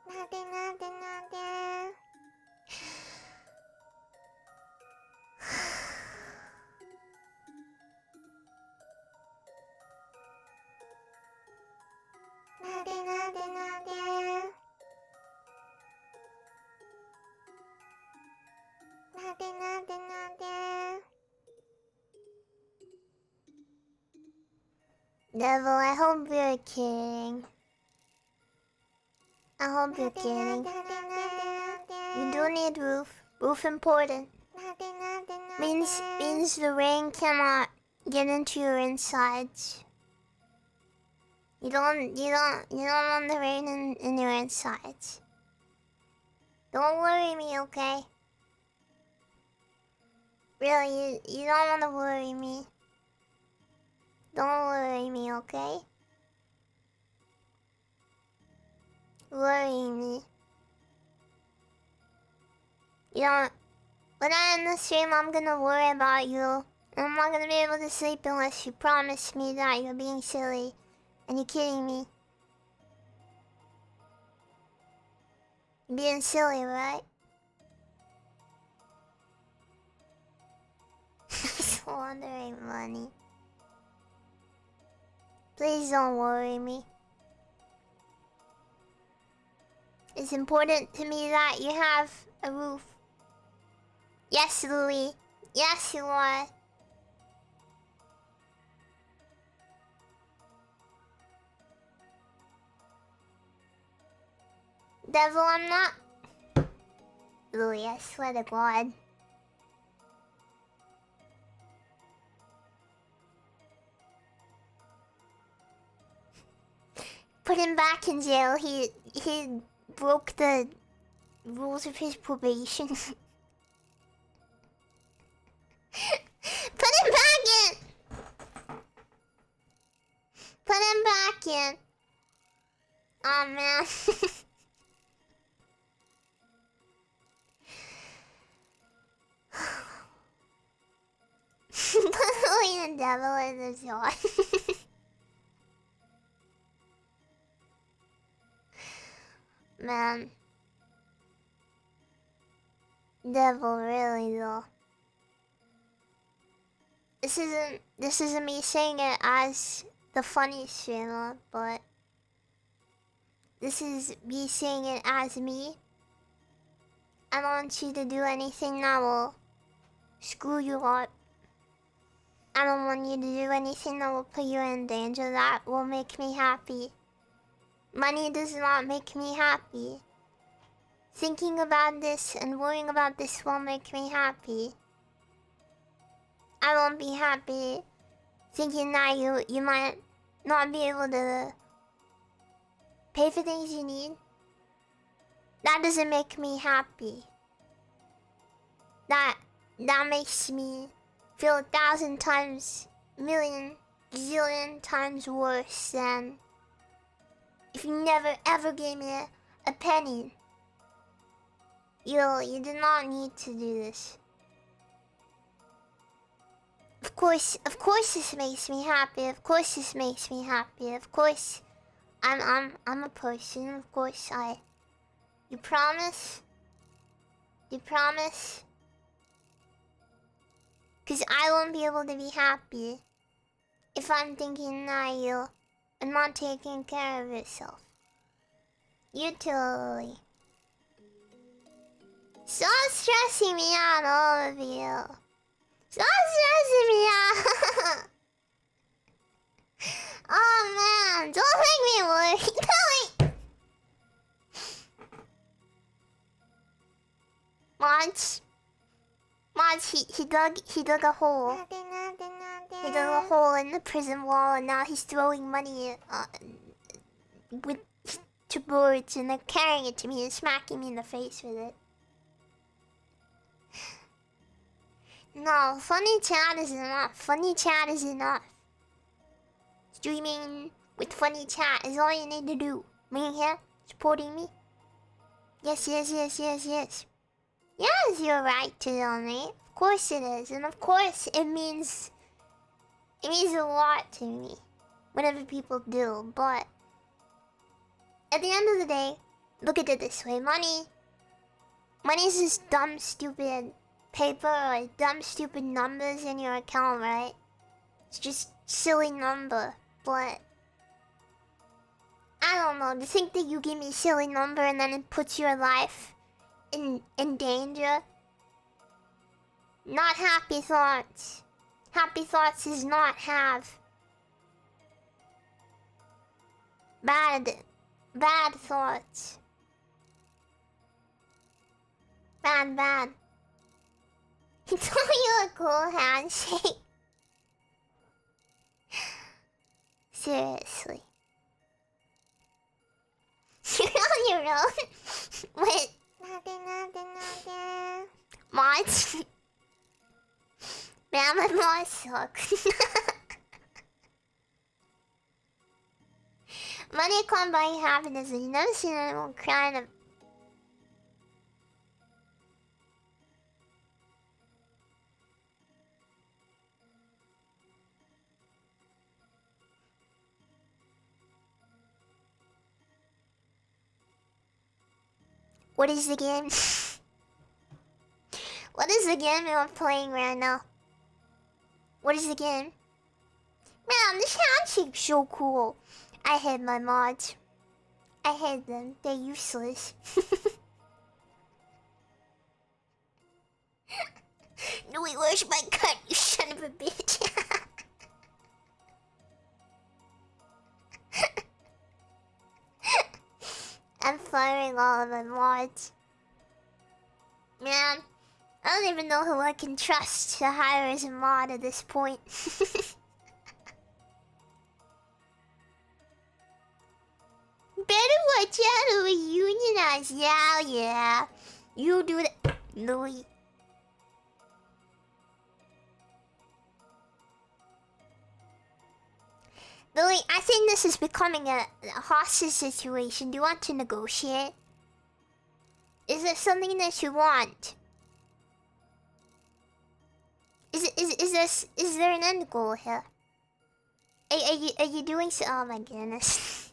Nothing. Devil, I hope you're kidding. I hope you're kidding. You do need roof. Roof important. Means the rain cannot get into your insides. You don't want the rain in your insides. Don't worry me, okay? Really, you don't want to worry me. Don't worry me, okay? Worrying me. You don't... When I end the stream, I'm gonna worry about you. And I'm not gonna be able to sleep unless you promise me that you're being silly. And you're kidding me. You're being silly, right? Squandering money. Please don't worry me. It's important to me that you have a roof. Yes, Louis. Yes, you are. Devil, I'm not. Louis, I swear to God. Put him back in jail. He broke the rules of his probation. Put him back in. Put him back in. Oh man. Put the devil in the jar. Man. Devil, really though. This isn't me saying it as the funny streamer, but this is me saying it as me. I don't want you to do anything that will screw you up. I don't want you to do anything that will put you in danger that will make me happy. Money does not make me happy. Thinking about this and worrying about this won't make me happy. I won't be happy thinking that you might not be able to pay for things you need. That doesn't make me happy. That makes me feel 1,000 times, million, zillion times worse than if you never ever gave me a penny. You did not need to do this. Of course this makes me happy. Of course this makes me happy. Of course I'm a person. Of course You promise? You promise? 'Cause I won't be able to be happy if I'm thinking that you are not taking care of yourself. You too, Lily. Stop stressing me out, all of you. Stop stressing me out. Oh man, don't make me worry. Monch, he dug a hole. He dug a hole in the prison wall, and now he's throwing money to birds, and they're carrying it to me and smacking me in the face with it. No, funny chat is enough. Funny chat is enough. Streaming with funny chat is all you need to do. Being here, supporting me. Yes. Yes, you're right to donate. Of course it is, and of course it means a lot to me whenever people do. But at the end of the day, look at it this way: money is just dumb, stupid paper or dumb, stupid numbers in your account, right? It's just silly number, but I don't know. To think that you give me a silly number and then it puts your life in danger. Not happy thoughts. Happy thoughts does not have bad thoughts. Bad. He told you a cool handshake. Seriously. You're on your own? Wait. Nothing. Mods? Man, my mod sucks. Money can't buy you happiness, and you've never seen anyone crying of. What is the game? What is the game you're playing right now? What is the game? Man, this handshake's so cool. I hate my mods. I hate them. They're useless. Louis, where's my cut, you son of a bitch? I'm firing all of my mods. Man, I don't even know who I can trust to hire as a mod at this point. Better watch out or unionize. Yeah, yeah. You do that, Louis. Louis, I think this is becoming a hostage situation. Do you want to negotiate? Is there something that you want? Is there an end goal here? Are you doing so? Oh my goodness.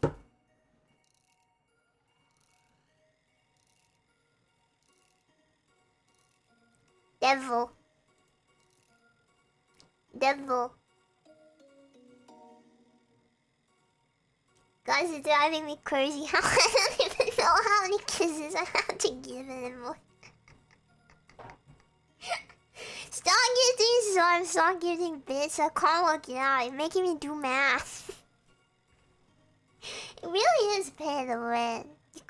Devil. Guys, it's driving me crazy. I don't even know how many kisses I have to give anymore. Stop giving storms, stop giving bits. I can't work it out. You're making me do math. It really is pay to win. You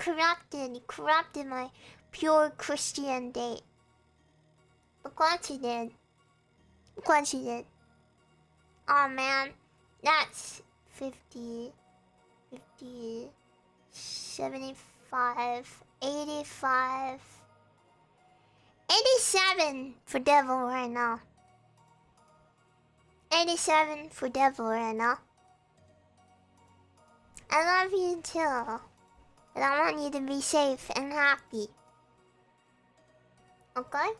corrupted my pure Christian date. Look what you did. Look what you did. Oh man, that's 50, 75, 85, 87 for devil right now. 87 for devil right now. I love you too. And I want you to be safe and happy. Okay?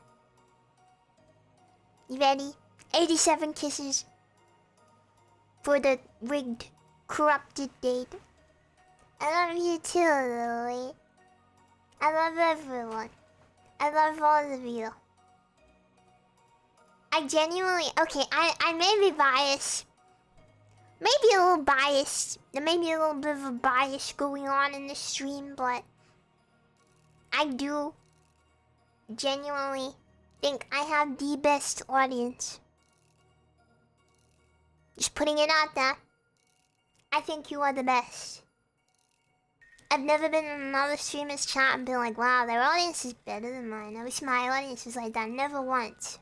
You ready? 87 kisses for the rigged, corrupted date. I love you too, Lily. I love everyone. I love all of you. I genuinely... Okay, I may be biased. Maybe a little biased. There may be a little bit of a bias going on in the stream, but... I do genuinely think I have the best audience. Just putting it out there. I think you are the best. I've never been in another streamer's chat and been like, wow, their audience is better than mine. I wish my audience was like that. Never once.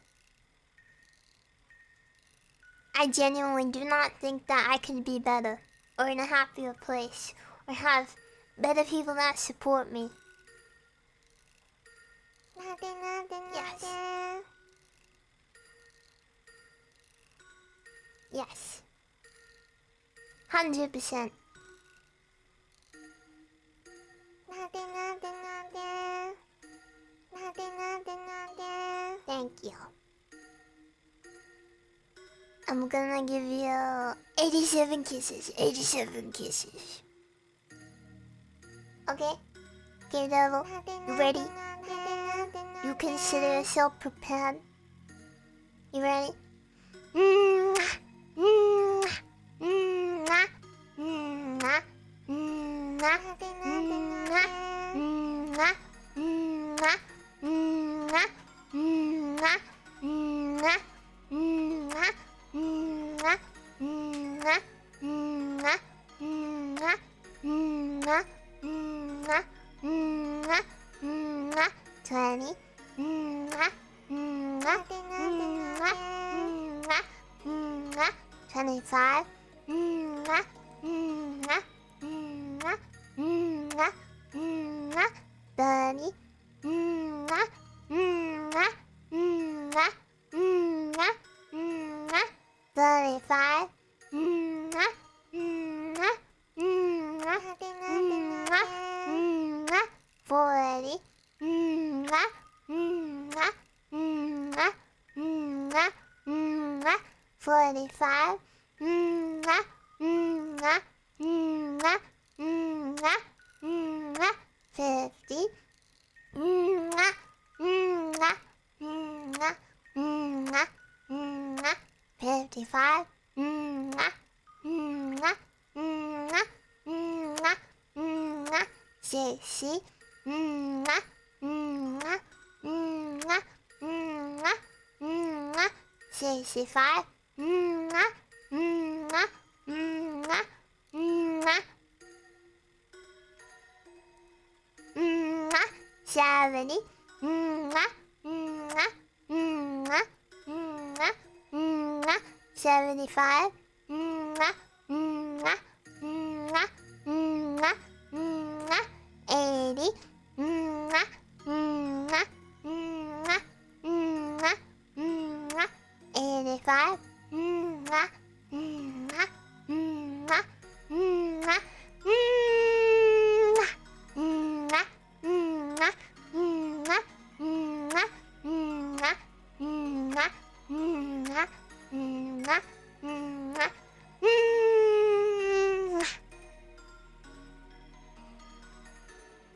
I genuinely do not think that I could be better, or in a happier place, or have better people that support me. Yes. Yes. 100%. Thank you. I'm gonna give you 87 kisses. 87 kisses. Okay? Okay, devil. You ready? You consider yourself prepared? You ready? Mwah, mwah, mwah, mwah, mwah, mwah, mwah, mwah, mwah, mwah, mwah, mwah, mwah, mwah, mwah, mwah, mwah, mwah, mwah, mwah, 20, mwah, mwah, mwah, mwah, mwah, 25, mwah, mwah, mwah, mwah, mwah, 30, mwah, mwah, mwah, mwah, mwah, 35, mwah, mwah, mwah, mwah, mwah, 40, mwah, mwah, mwah, mwah, mwah, 45, mwah, mwah, mwah, mwah, mwah, 50, Mwah. Mwah. Mwah. Mwah. Mwah. 55. Mwah. Mwah. Mwah. Mwah. Mwah. 60. Mwah. Mwah. Mwah. Mwah. Mwah. 65. Mwah. Mwah. Mwah. Mwah. 70. 75. 80. 85.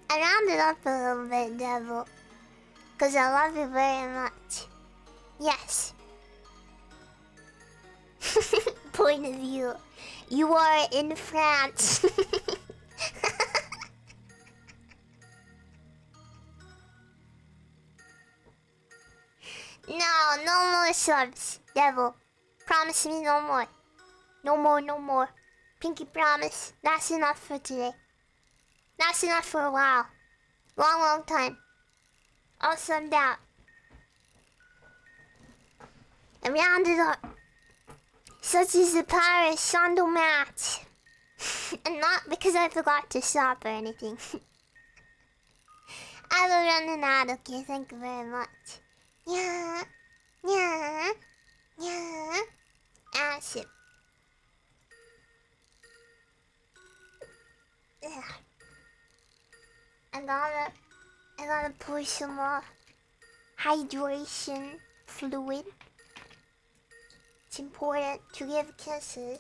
I rounded up a little bit, Devil. Because I love you very much. Yes. Point of view. You are in France. No more subs, Devil. Promise me no more. No more. Pinky promise. That's enough for today. That's enough for a while. Long time. All subbed out. I rounded up. Such is the power of Shondo Match. And not because I forgot to stop or anything. I will run out, okay? Thank you very much. Yeah. Acid. Yeah. I gotta pour some more hydration fluid. It's important to give kisses.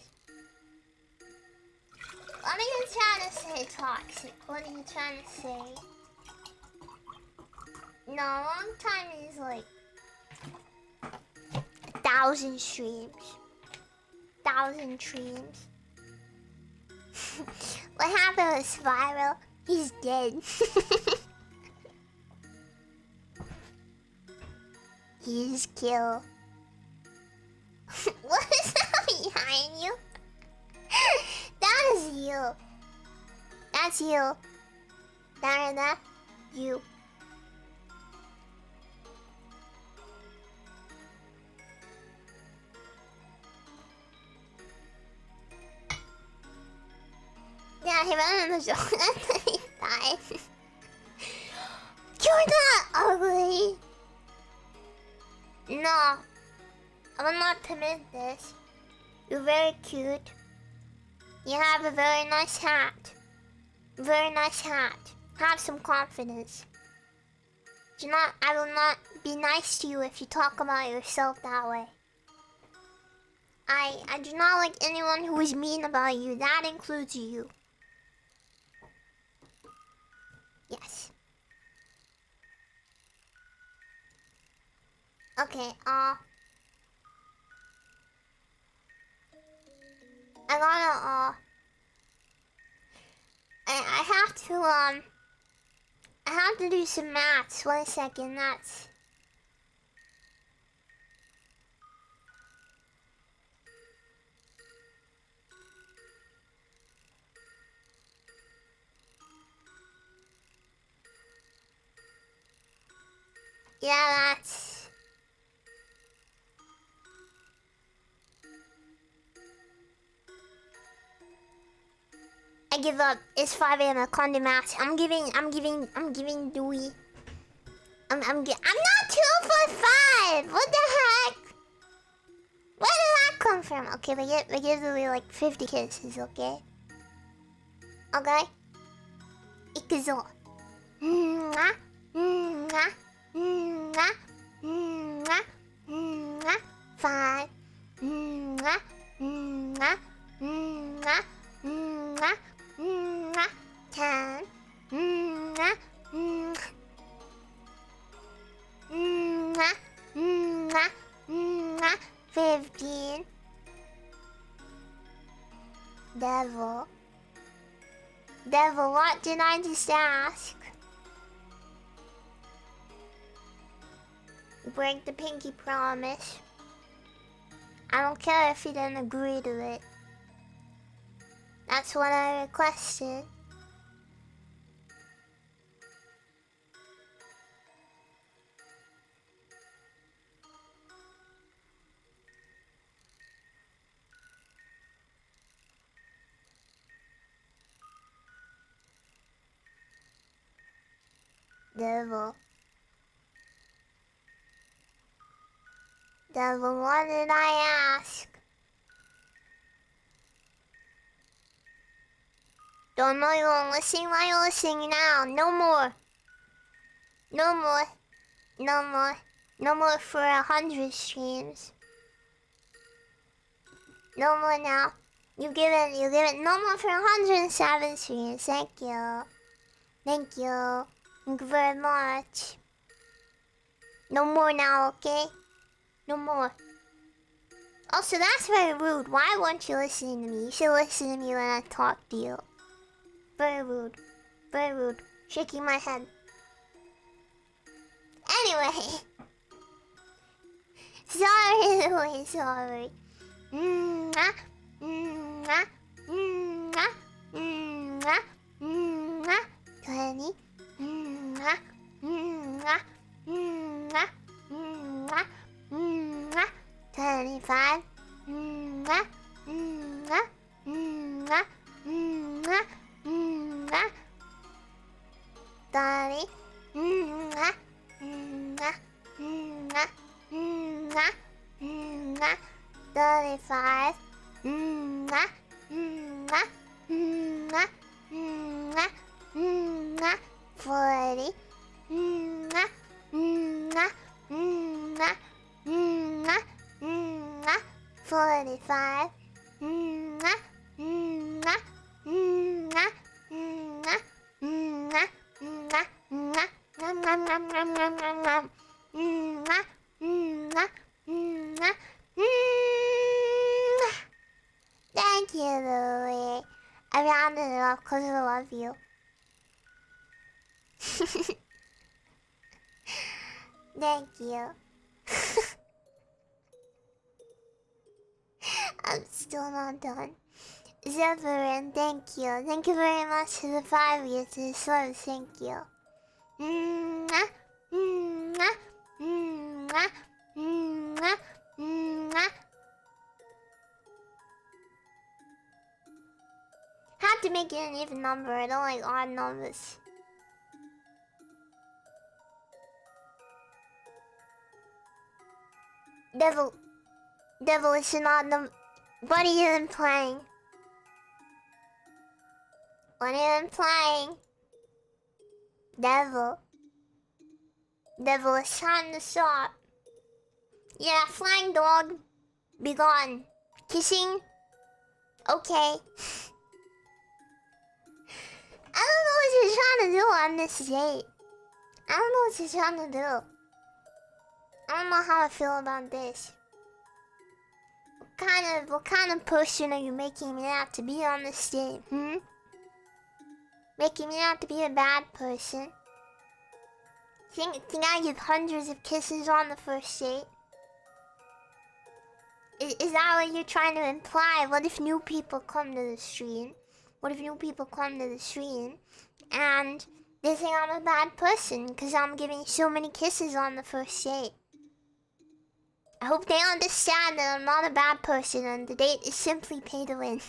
What are you trying to say, Toxic? What are you trying to say? No, long time is like 1,000 streams. 1,000 streams. What happened with Spiral? He's dead. He's killed. What is that behind you? That is you. That's you. That you. Yeah, he ran in the zone and then he died. You're not ugly. No. I will not permit this. You're very cute. You have a very nice hat. Very nice hat. Have some confidence. I will not be nice to you if you talk about yourself that way. I do not like anyone who is mean about you. That includes you. Yes. Okay, I have to do some maths. 1 second, that's... Yeah, that's... I give up. It's 5 AM. I can't do math. I'm giving Dewey. I'm not 2 for 5. What the heck? Where did that come from? Okay, we give Dewey like 50 kisses. Okay. Okay. Ikuzo. Mwah. Mwah. Mwah. Mwah. Mwah. 5. Mwah. Mwah. Mwah. Mwah. 10. Mwah, mwah, mwah. 15. Devil. Devil, what did I just ask? Break the pinky promise. I don't care if you didn't agree to it. That's what I requested. Devil. Devil, what did I ask? Don't know you won't listen while you're listening now. No more. No more. No more. No more for 100 streams. No more now. You give it no more for 107 streams. Thank you. Thank you. Thank you very much. No more now, okay? No more. Also, that's very rude. Why weren't you listening to me? You should listen to me when I talk to you. Very rude. Very rude. Shaking my head. Anyway. Sorry, sorry. Mwah, mwah, mwah, mwah, mwah. 20. Mwah, mwah, mwah, mwah, mwah. 25. Mwah, mwah, mwah, mwah, mwah. 30. Mwah, mwah, mwah, mwah, mwah. 35. Mwah, mwah, mwah, mwah, mwah. 40. Mwah, mwah, mwah, mwah, mwah. 45. Mwah, mwah, mwah, mwah, mwah, mwah, mwah. Nom, nom, nom, nom, nom, nom, nom. Mwah, mwah, mwah, mwah. Thank you, Louie. I rounded it off because I love you. Thank you. I'm still not done. Zephyrin, thank you. Thank you very much for the 5 years to the subs. Thank you. Mwah, mwah, mwah, mwah, mwah. Have to make it an even number. I don't like odd numbers. Devil, it's an odd number. What are you even playing? What are you even playing? Devil, it's time to stop. Yeah, flying dog, be gone. Kissing, okay. I don't know what you're trying to do on this date. I don't know what you're trying to do. I don't know how I feel about this. What kind of person are you making me out to be on this date, Making me out to be a bad person? Think I give hundreds of kisses on the first date? Is that what you're trying to imply? What if new people come to the stream? What if new people come to the stream and they think I'm a bad person because I'm giving so many kisses on the first date? I hope they understand that I'm not a bad person and the date is simply pay to win.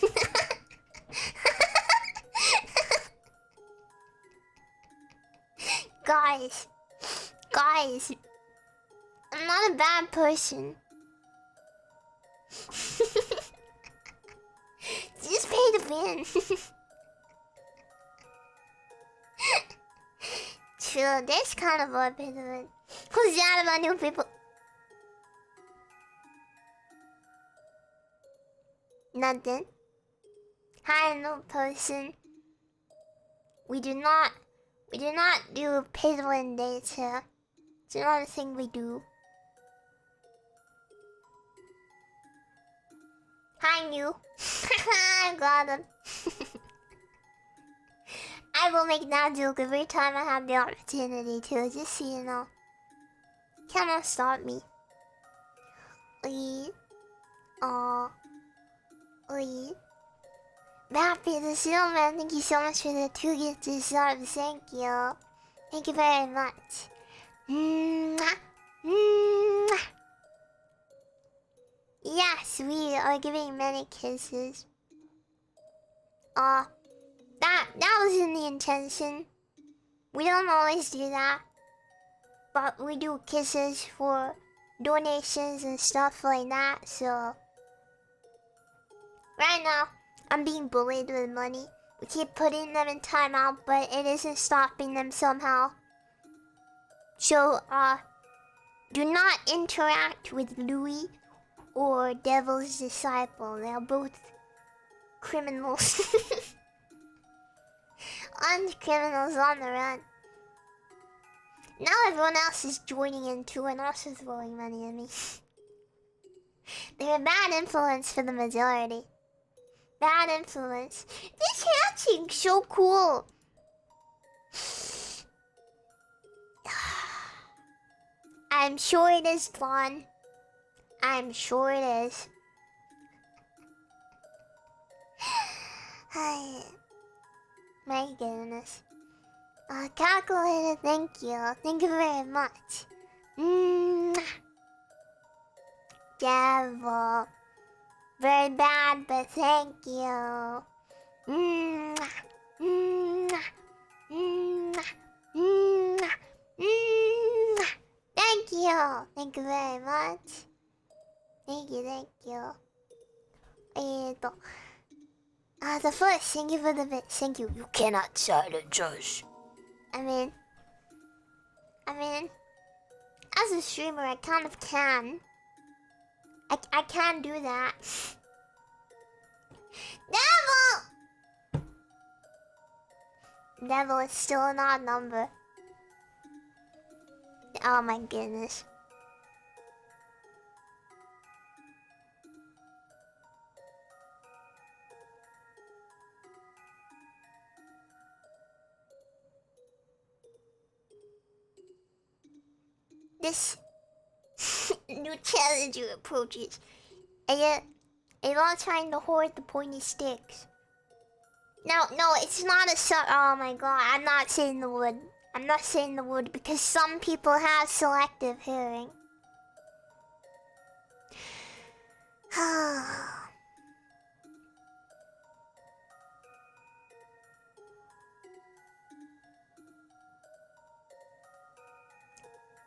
Guys, I'm not a bad person. Just pay to win. True, there's kind of a pay to win. Who's that about new people? Nothing. Hi, new person. We do not do pay to win dates here. It's not a thing we do. Hi, new. I got him. I will make that joke every time I have the opportunity to, just so you know. Cannot stop me. Oi. Aw. Oi. Happy the Snowman, thank you so much for the 2 gifted subs, thank you. Thank you very much. Mwah. Mwah. Yes, we are giving many kisses. That wasn't the intention. We don't always do that. But we do kisses for donations and stuff like that, so... Right now, I'm being bullied with money. We keep putting them in timeout, but it isn't stopping them somehow. So, do not interact with Louis or Devil's Disciple. They're both criminals. And criminals on the run. Now everyone else is joining in too and also throwing money at me. They're a bad influence for the majority. Bad influence. This hatching's so cool. I'm sure it is fun. I'm sure it is. My goodness. Calculator, thank you. Thank you very much. Devil. Very bad, but thank you. Thank you. Thank you very much. Thank you. The first, thank you for the bit. Thank you. You cannot silence us. I mean, as a streamer, I kind of can. I can do that. Devil! Devil is still an odd number. Oh my goodness. This new challenger approaches. And you're all trying to hoard the pointy sticks. No, it's not a oh my god, I'm not saying the word. I'm not saying the word because some people have selective hearing.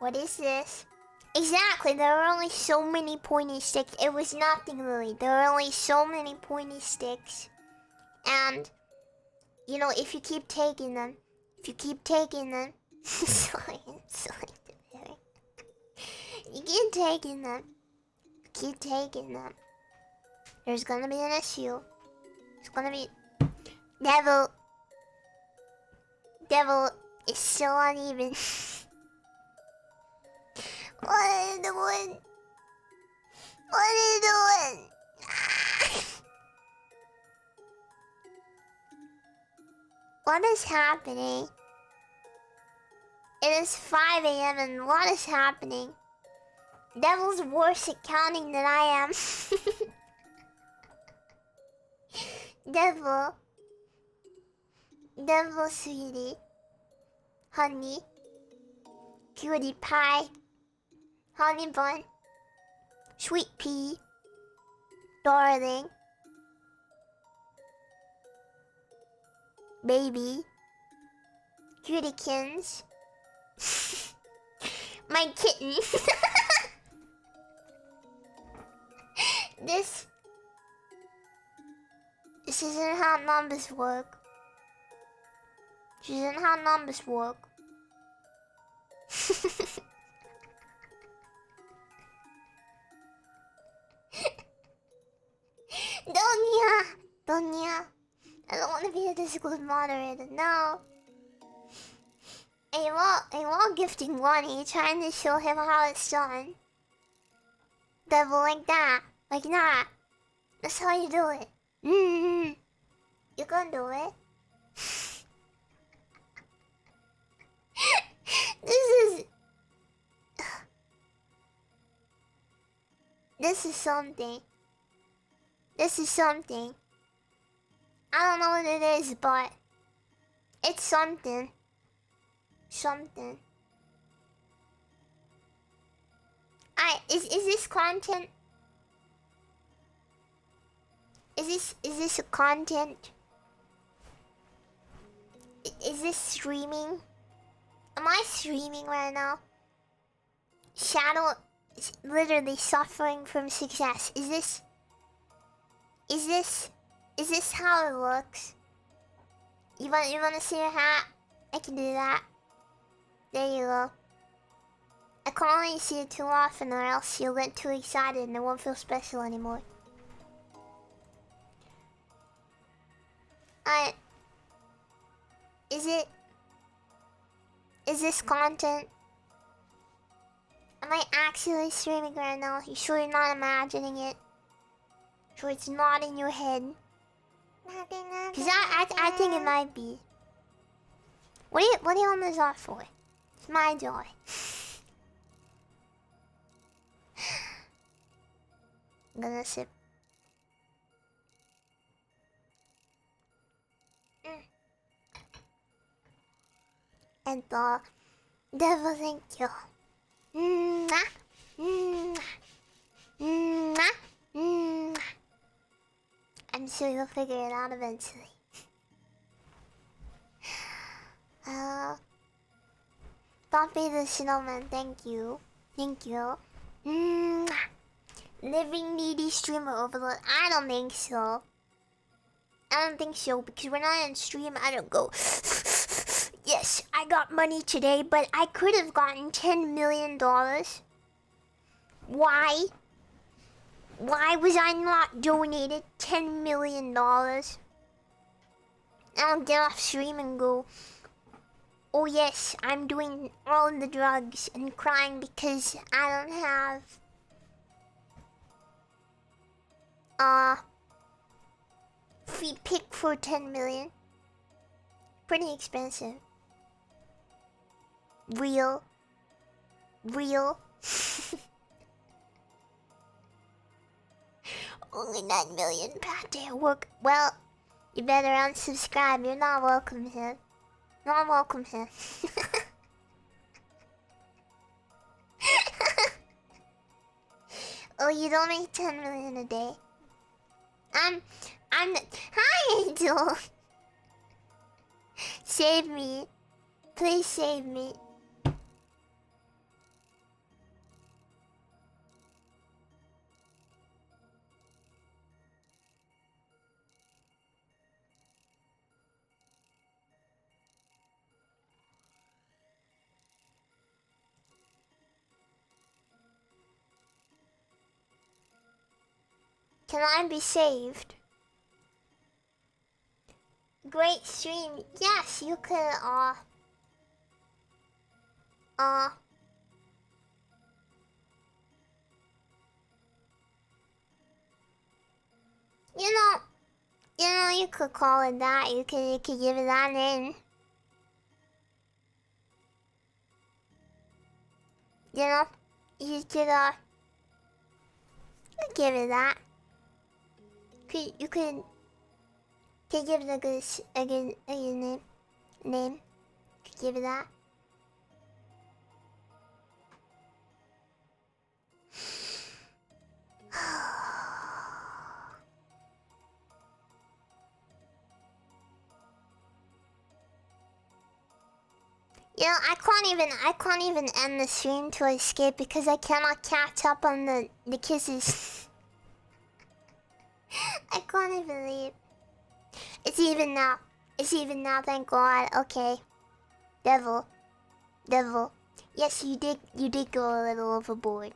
What is this? Exactly, there are only so many pointy sticks. It was nothing, Lily. There are only so many pointy sticks. And, you know, if you keep taking them, sorry, you keep taking them, there's gonna be an issue. It's gonna be... Devil is still uneven. What are you doing? What is happening? It is 5 AM and what is happening? Devil's worse at counting than I am. Devil, sweetie, honey, cutie pie, honey bun, sweet pea, darling, baby, cutiekins, my kitten. This isn't how numbers work. This isn't how numbers work. Donya. I don't want to be a Discord moderator, no. And while gifting Lonnie, trying to show him how it's done. Devil like that. Like that. That's how you do it. You can do it. This is something. This is something. I don't know what it is, but it's something. Something. Is this content? Is this a content? Is this streaming? Am I streaming right now? Shadow is literally suffering from success. Is this how it looks? You wanna see your hat? I can do that. There you go. I can only see it too often or else you'll get too excited and it won't feel special anymore. Is this content? Am I actually streaming right now? You sure you're not imagining it? Sure it's not in your head? Cause I think it might be. What are you on this off for? It's my joy. I'm gonna sip. And the devil, thank you. I'm sure you'll figure it out eventually. Bumpy the Snowman, thank you. Thank you. Living needy streamer overload. I don't think so. I don't think so because when I on stream, I don't go. Yes, I got money today, but I could have gotten $10 million. Why? Why was I not donated $10 million? I don't get off stream and go, oh yes, I'm doing all the drugs and crying because I don't have free pick for 10 million. Pretty expensive. Real. Only 9 million bad day at work. Well, you better unsubscribe. You're not welcome here. Not welcome here. Oh, you don't make 10 million a day. Hi, Angel. Save me. Please save me. Can I be saved? Great stream. Yes, you could, you could call it that. You could give it that name. You could give it that. You could give it a good name. Could give it that. I can't even end the stream to escape because I cannot catch up on the kisses. I can't even leave. It's even now. It's even now, thank God. Okay. Devil. Yes, you did go a little overboard.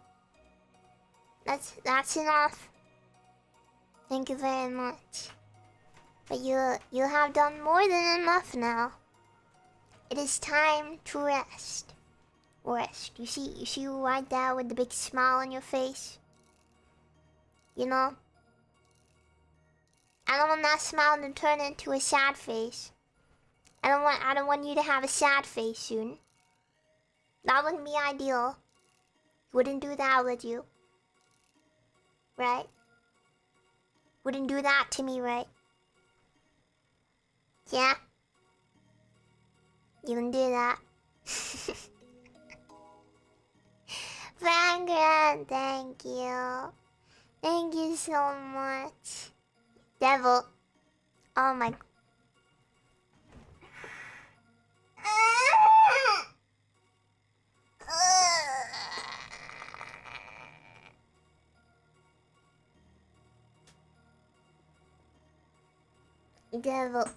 That's enough. Thank you very much. But you have done more than enough now. It is time to rest. Rest. You see you right there with the big smile on your face? You know? I don't want that smile to turn into a sad face. I don't want you to have a sad face soon. That wouldn't be ideal. Wouldn't do that, would you? Right? Wouldn't do that to me, right? Yeah? You wouldn't do that. Vanguard, thank you. Thank you so much. Devil. Oh my. Devil.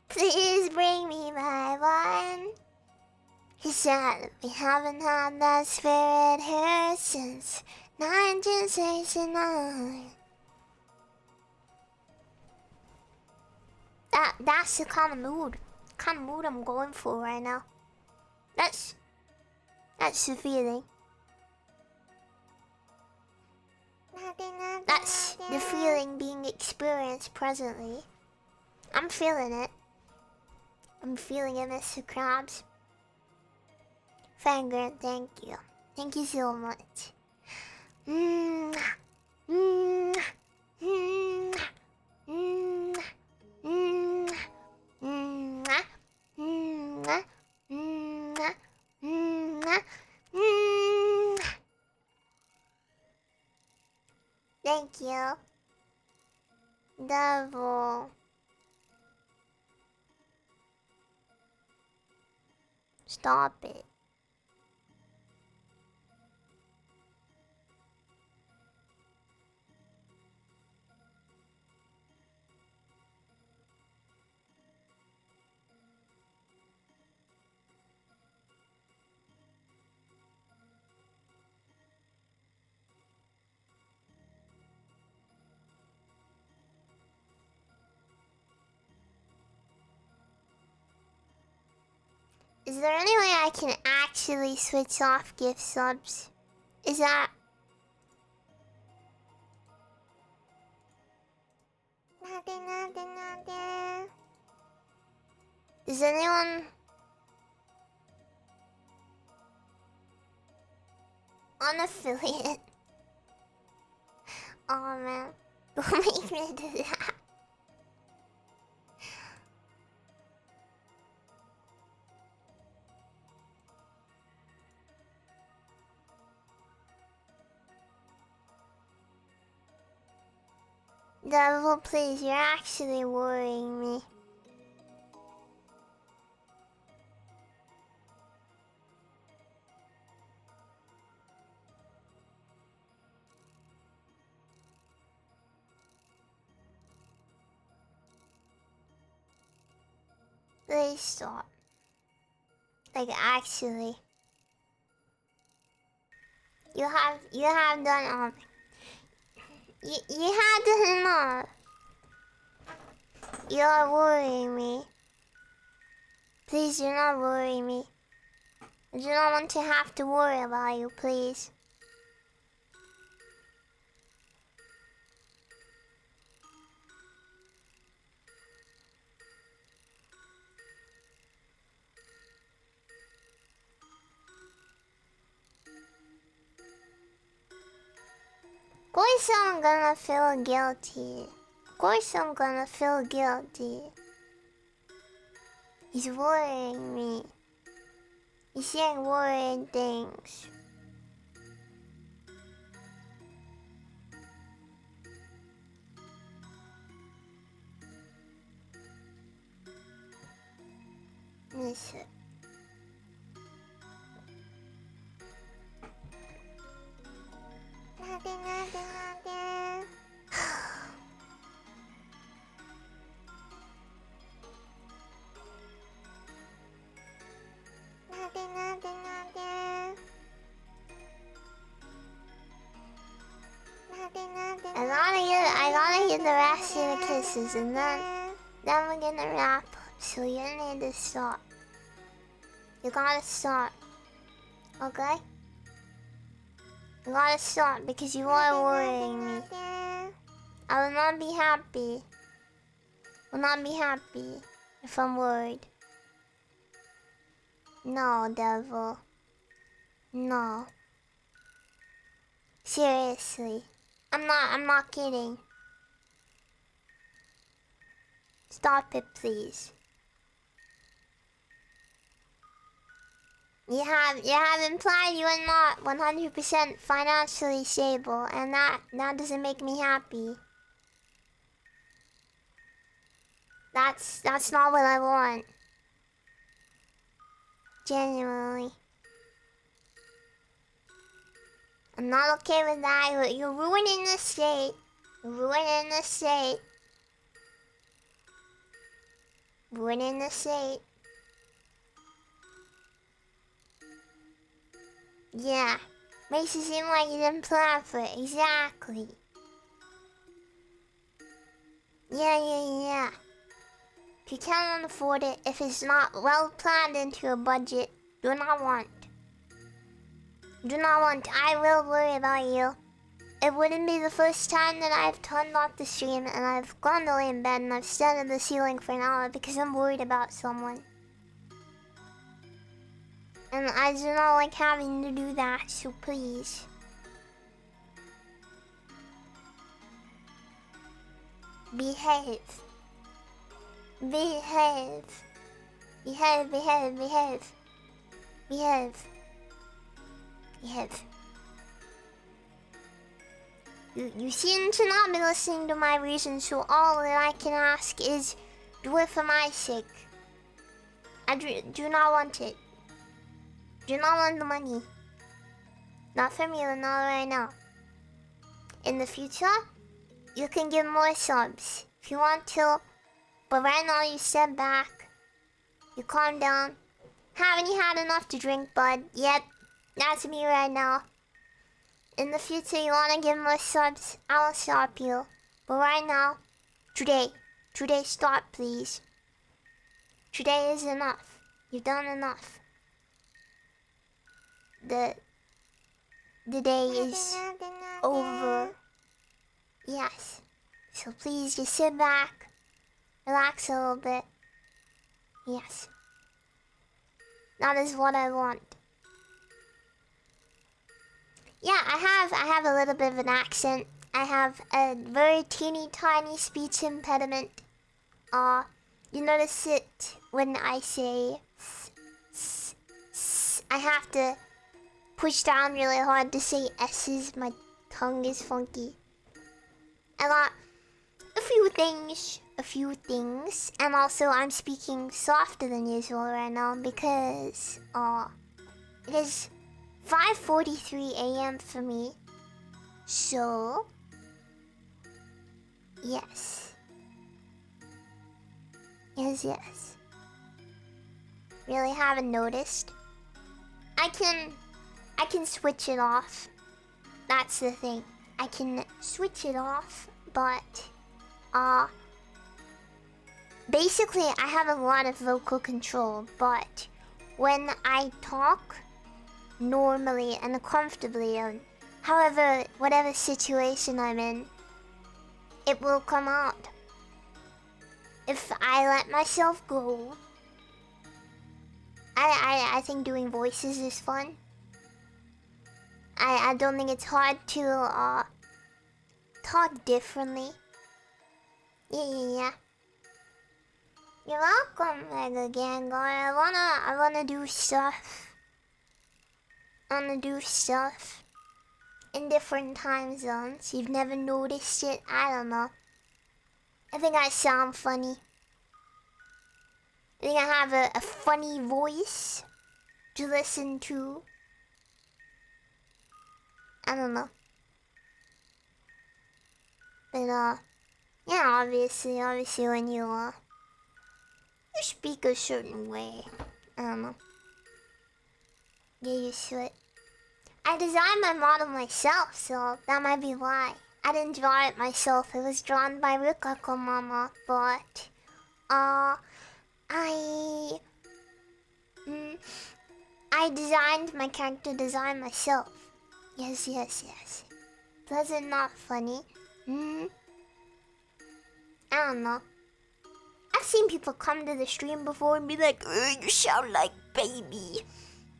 Please bring me my one. He said we haven't had that spirit here since 1969. That's the kind of mood I'm going for right now. That's the feeling. That's the feeling being experienced presently. I'm feeling it. I'm feeling it, Mr. Krabs. Fangirl, thank you. Thank you so much. Thank you. Devil. Stop it. Is there any way I can actually switch off gift subs? Is that... Does anyone... Unaffiliate? Oh man, don't make me do that. Devil, please, you're actually worrying me. Please stop. Like, actually. You have done you had done enough. You're worrying me. Please do not worry me. I do not want to have to worry about you, please. Of course I'm gonna feel guilty. Of course I'm gonna feel guilty. He's worrying me. He's saying worrying things. Listen. tell you the rest of the kisses, and then we're gonna wrap up. So you need to stop. You gotta stop. Okay? You gotta stop because you are worrying me. I will not be happy. Will not be happy if I'm worried. No, devil. No. Seriously. I'm not kidding. Stop it, please. You have implied you are not 100% financially stable, and that doesn't make me happy. That's not what I want. Genuinely. I'm not okay with that. You're ruining the state. You're ruining the state. Ruining the state. Yeah. Makes it seem like you didn't plan for it. Exactly. Yeah. If you cannot afford it, if it's not well planned into your budget, do not want. Do not want. I will worry about you. It wouldn't be the first time that I've turned off the stream and I've gone to lay in bed and I've stared at the ceiling for an hour because I'm worried about someone. And I do not like having to do that, so please. Behave. Behave. Behave, behave, behave. Behave. Behave. You seem to not be listening to my reasons, so all that I can ask is do it for my sake. I do not want it. Do not want the money. Not from you, not right now. In the future, you can give more subs if you want to. But right now you step back. You calm down. Haven't you had enough to drink, bud? Yep, that's me right now. In the future, you want to give more subs, I will stop you. But right now, today, stop please. Today is enough. You've done enough. The day is over. Yes. So please just sit back. Relax a little bit. Yes. That is what I want. Yeah, I have a little bit of an accent. I have a very teeny tiny speech impediment. You notice it when I say I have to push down really hard to say S's. My tongue is funky. I got a few things, and also I'm speaking softer than usual right now because it is 5:43 a.m. for me. So yes. Really haven't noticed. I can switch it off. That's the thing. I can switch it off, but basically I have a lot of vocal control, but when I talk normally and comfortably, however, whatever situation I'm in, it will come out. If I let myself go, I think doing voices is fun. I don't think it's hard to talk differently. Yeah. You're welcome, Mega Gang. I wanna do stuff. I wanna do stuff in different time zones. You've never noticed it? I don't know. I think I sound funny. I think I have a funny voice to listen to. I don't know. But yeah, obviously when you speak a certain way, I don't know. Get used to it. I designed my model myself, so that might be why. I didn't draw it myself. It was drawn by Rukako Mama, but I I designed my character design myself. Yes. Was it not funny? I don't know. I've seen people come to the stream before and be like, you sound like baby.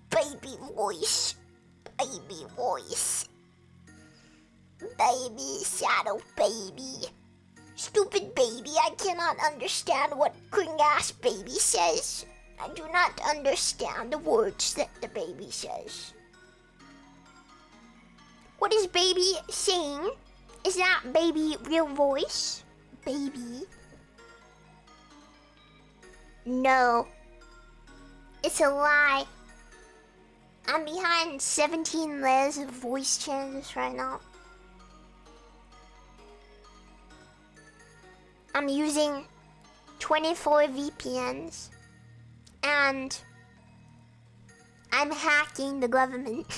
Baby voice. Baby voice. Baby shadow baby. Stupid baby, I cannot understand what cring-ass baby says. I do not understand the words that the baby says. What is baby saying? Is that baby real voice? Baby? No. It's a lie. I'm behind 17 layers of voice changes right now. I'm using 24 VPNs. And I'm hacking the government.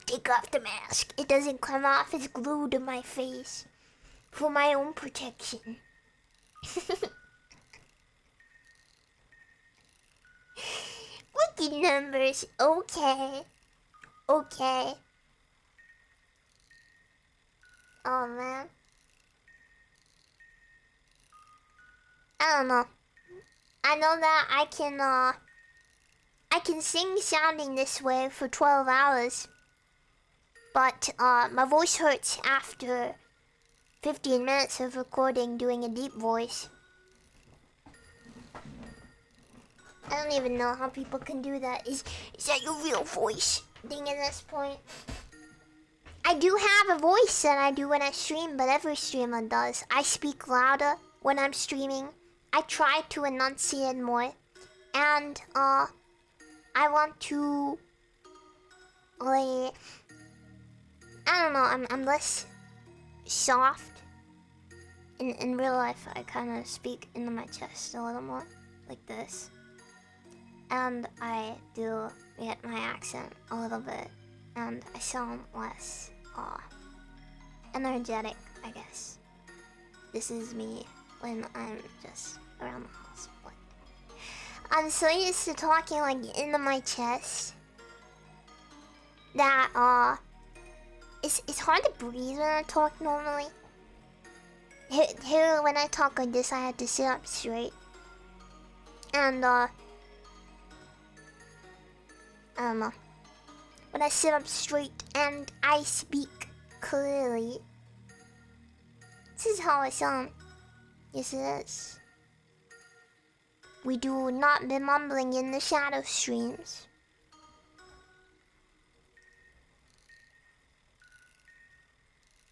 Take off the mask. It doesn't come off. It's glued to my face. For my own protection. Wicked numbers. Okay. Okay. Oh man. I don't know. I know that I can sing sounding this way for 12 hours. But my voice hurts after 15 minutes of recording doing a deep voice. I don't even know how people can do that. Is that your real voice? Thing at this point. I do have a voice that I do when I stream, but every streamer does. I speak louder when I'm streaming. I try to enunciate more. And, I want to... like... I don't know, I'm less soft. In real life, I kind of speak into my chest a little more. Like this. And I do get my accent a little bit. And I sound less energetic, I guess. This is me when I'm just around the house. But I'm so used to talking like into my chest that it's hard to breathe when I talk normally. Here when I talk like this, I had to sit up straight. And I don't know. When I sit up straight and I speak clearly. This is how I sound. Yes, it is. We do not be mumbling in the shadow streams.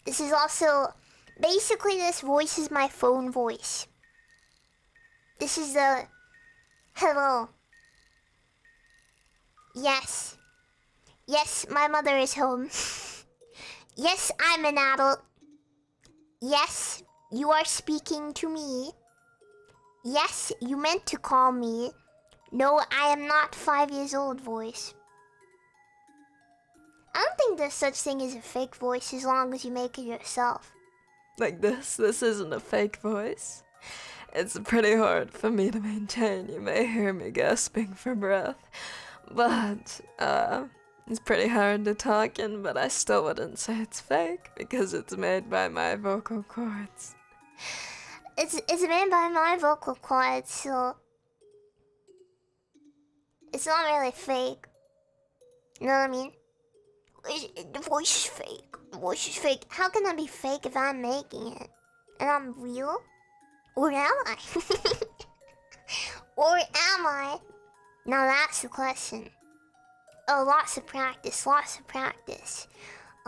This is also... basically, this voice is my phone voice. This is the... hello. Yes. Yes, my mother is home. Yes, I'm an adult. Yes, you are speaking to me. Yes, you meant to call me. No, I am not 5 years old voice. I don't think there's such thing as a fake voice as long as you make it yourself. Like this isn't a fake voice. It's pretty hard for me to maintain. You may hear me gasping for breath. But, it's pretty hard to talk in, but I still wouldn't say it's fake because it's made by my vocal cords. It's made by my vocal cords, so it's not really fake. You know what I mean? The voice is fake. The voice is fake. How can that be fake if I'm making it? And I'm real? Or am I? Or am I? Now that's the question. Oh, lots of practice, lots of practice.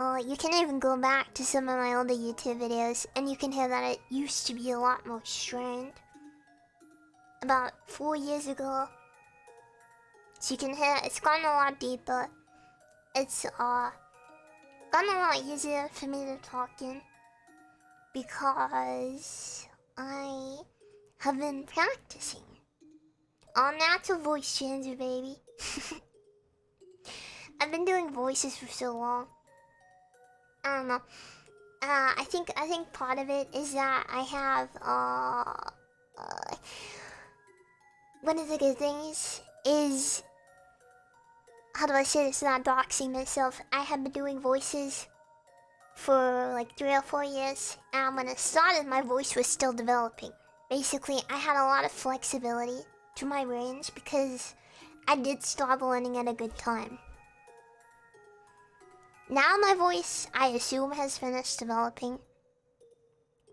You can even go back to some of my older YouTube videos and you can hear that it used to be a lot more strained. About 4 years ago. So you can hear it's gotten a lot deeper. It's gotten a lot easier for me to talk in. Because I have been practicing. All natural voice changer, baby. I've been doing voices for so long. I don't know. I think part of it is that I have one of the good things is, how do I say this without doxing myself? I have been doing voices for like 3 or 4 years, and when I started, my voice was still developing. Basically, I had a lot of flexibility to my range because I did start learning at a good time. Now my voice, I assume, has finished developing,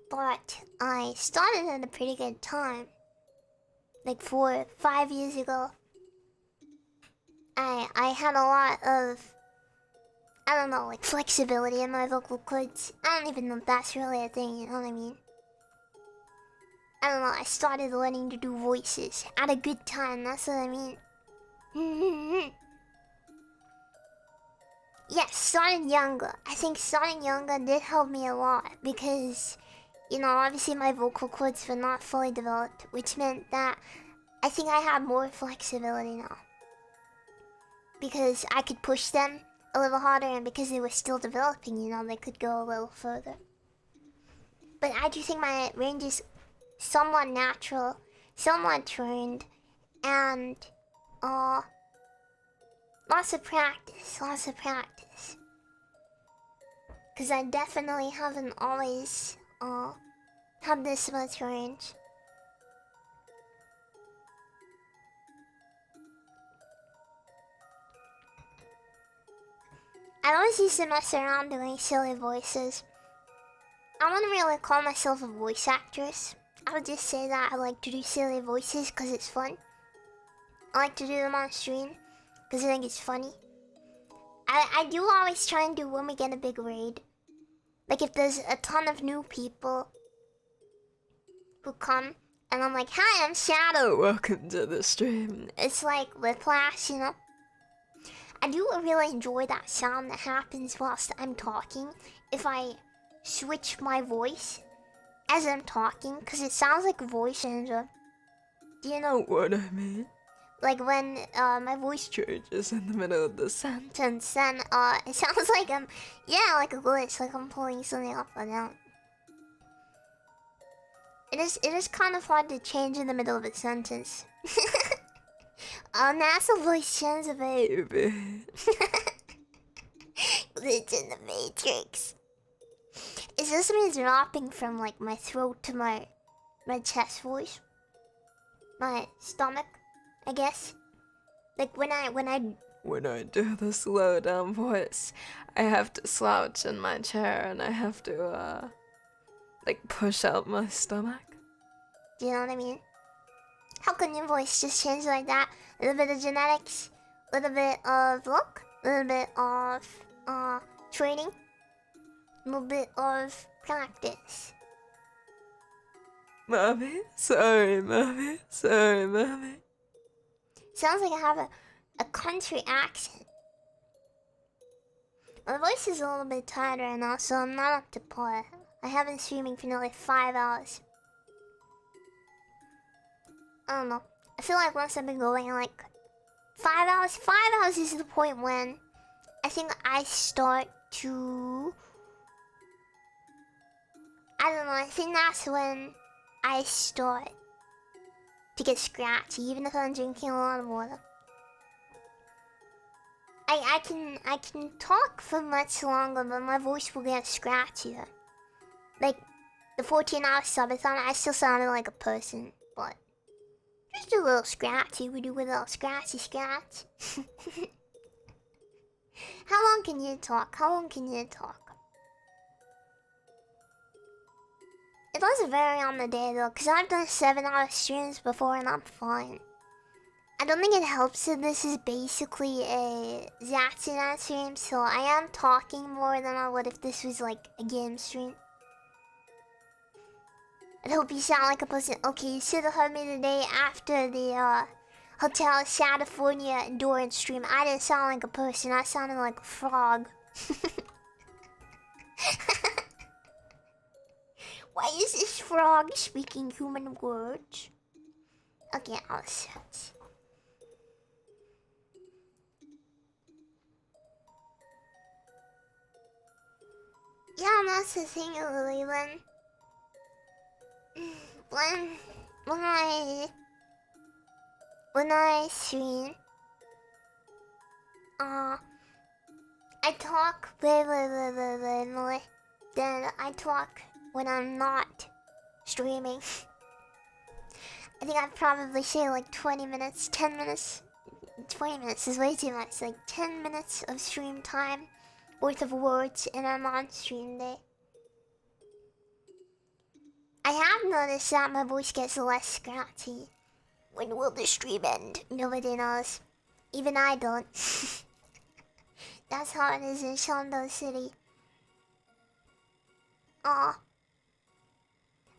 but I started at a pretty good time. Like 4 or 5 years ago, I had a lot of, I don't know, like flexibility in my vocal cords. I don't even know if that's really a thing, you know what I mean? I don't know, I started learning to do voices at a good time, that's what I mean. Yes, starting younger. I think starting younger did help me a lot because, you know, obviously my vocal cords were not fully developed, which meant that I think I had more flexibility now. Because I could push them a little harder, and because they were still developing, you know, they could go a little further. But I do think my range is somewhat natural, somewhat trained, and lots of practice, lots of practice. Because I definitely haven't always had this much range. I always used to mess around doing silly voices. I wouldn't really call myself a voice actress. I would just say that I like to do silly voices because it's fun. I like to do them on stream because I think it's funny. I do always try and do when we get a big raid. Like if there's a ton of new people who come and I'm like, hi, I'm Shadow. Welcome to the stream. It's like whiplash, you know? I do really enjoy that sound that happens whilst I'm talking if I switch my voice as I'm talking, because it sounds like a voice changer. Do you know What I mean? like when my voice Changes in the middle of the sentence. turns, then it sounds like yeah, like a glitch, like I'm pulling something up and down. It is kind of hard to change in the middle of a sentence. That's a voice changer, babe. Baby. Glitch in the matrix. Is this me dropping from like my throat to my chest voice? My stomach, I guess. Like when I When I do the slow down voice, I have to slouch in my chair and I have to, like push out my stomach. do you know what I mean? How can your voice just change like that? A little bit of genetics, a little bit of luck, a little bit of training, a little bit of practice. Mommy? Sorry, mommy. Sorry, mommy. Sounds like I have a country accent. My voice is a little bit tired right now, so I'm not up to par. I have been streaming for nearly 5 hours. I don't know. I feel like once I've been going like 5 hours, 5 hours is the point when I think I start to, I don't know, I think that's when I start to get scratchy, even if I'm drinking a lot of water. I can talk for much longer, but my voice will get scratchier. Like the 14-hour subathon, I still sounded like a person, but just a little scratchy. We do a little scratchy scratch. How long can you talk? How long can you talk? It does vary on the day though, because I've done 7-hour streams before and I'm fine. I don't think it helps that this is basically a Zatsinan stream, so I am talking more than I would if this was like a game stream. I hope you sound like a person. Okay, you should have heard me today after the Hotel California endurance stream. I didn't sound like a person, I sounded like a frog. Why is this frog speaking human words? Okay, I'll search. Yeah, that's the thing, Lily. When when I when I stream, I talk way more than I talk when I'm not streaming. I think I'd probably say like 20 minutes, 10 minutes. 20 minutes is way too much. Like 10 minutes of stream time worth of words in a non-stream day. I have noticed that my voice gets less scratchy. When will the stream end? Nobody knows. Even I don't. That's how it is in Shondo City. Aw.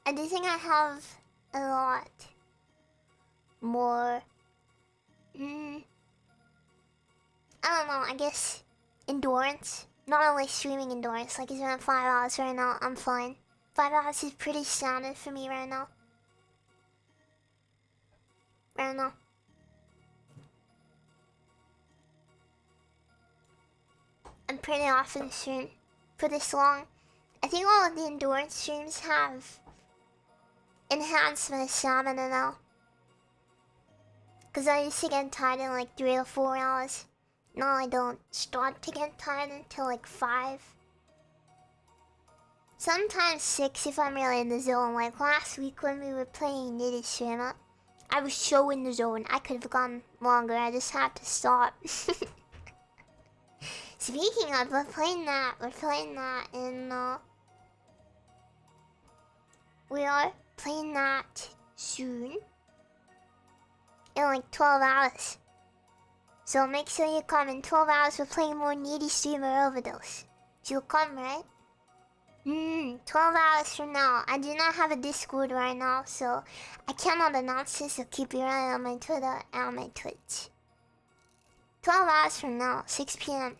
I do think I have a lot more. I don't know, I guess endurance. Not only streaming endurance, like it's around 5 hours right now, I'm fine. 5 hours is pretty standard for me right now. Right now. I'm pretty often stream for this long. I think all of the endurance streams have enhanced my stamina now. Cause I used to get tired in like 3 or 4 hours. Now I don't start to get tired until like 5. Sometimes 6 if I'm really in the zone. Like last week when we were playing Nitty Streamer, I was so in the zone. I could have gone longer. I just had to stop. Speaking of, we're playing that in we are playing that soon. In like 12 hours. So make sure you come in 12 hours. We're playing more Needy Streamer Overdose. You'll come, right? 12 hours from now. I do not have a Discord right now, so I cannot announce this, so keep your eye on my Twitter and my Twitch. 12 hours from now, 6 p.m.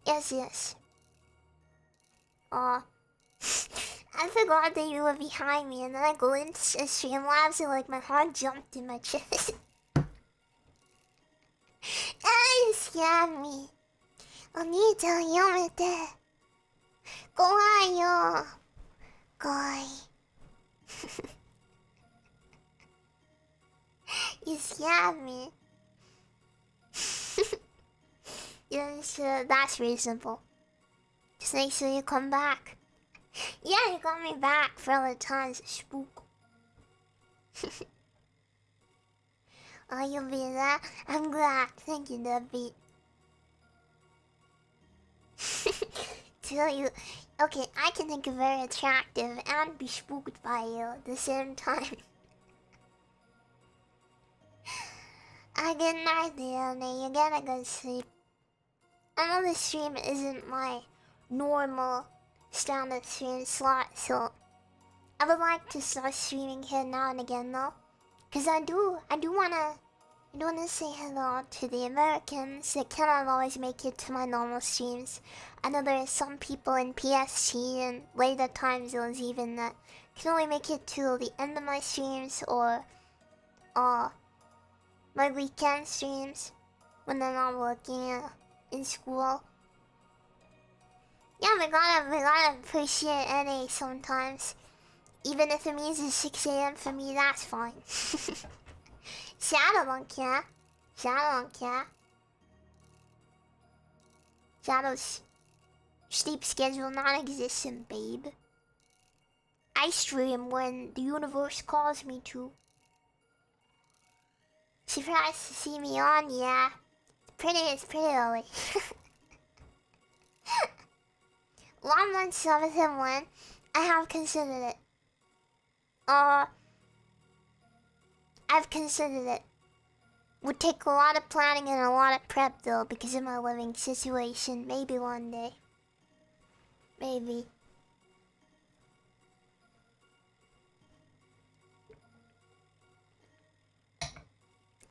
Yes. Aw. I forgot that you were behind me, and then I go into Streamlabs and like my heart jumped in my chest. You scared me. お兄ちゃんやめて。怖いよ。怖い。You scared me. Yeah, that's reasonable. Just make sure you come back. Yeah, you got me back for all the times. Spook. Oh, you'll be there? I'm glad. Thank you, Debbie. Tell you. Okay, I can think you're very attractive and be spooked by you at the same time. Good night, Leonie. You get a good sleep. I know this stream isn't my normal standard stream slot, so I would like to start streaming here now and again though. Cause I do wanna say hello to the Americans that cannot always make it to my normal streams. I know there are some people in PST and later time zones even that can only make it to the end of my streams or my weekend streams when they're not working in school. Yeah, we gotta appreciate NA sometimes. Even if it means it's 6 a.m. for me, that's fine. Shadow don't care. Shadow don't care. Shadow's sleep schedule non-existent, babe. I stream when the universe calls me to. Surprised to see me on, yeah. It's pretty early. 1 month 7th and 1. I have considered it. I've considered it. Would take a lot of planning and a lot of prep though because of my living situation. Maybe one day. Maybe.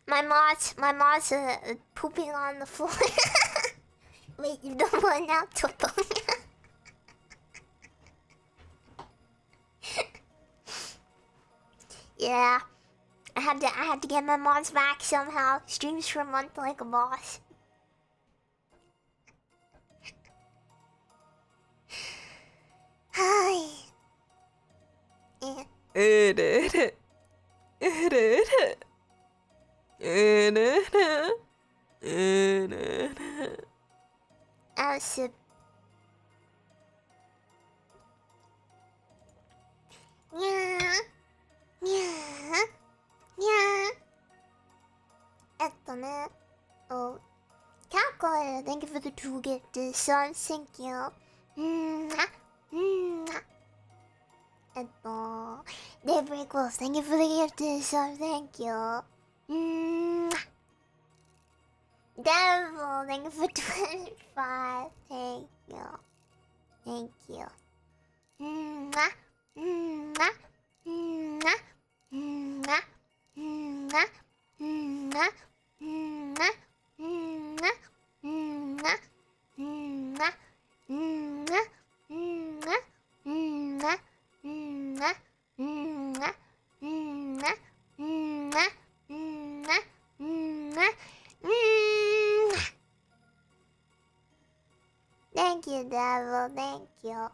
My mods are pooping on the floor. Wait, you don't want now, Toto. Yeah, I had to get my mods back somehow. Streams for a month like a boss. I'll sip. Yeah. Yeah. Yeah. お、Calculator, thank you for the 2 gifted subs, thank you. Daybreak Wolf, thank you for the gifted subs, thank you. Devil, thank you for 25, thank you. Thank you. Thank you, Devil, thank you.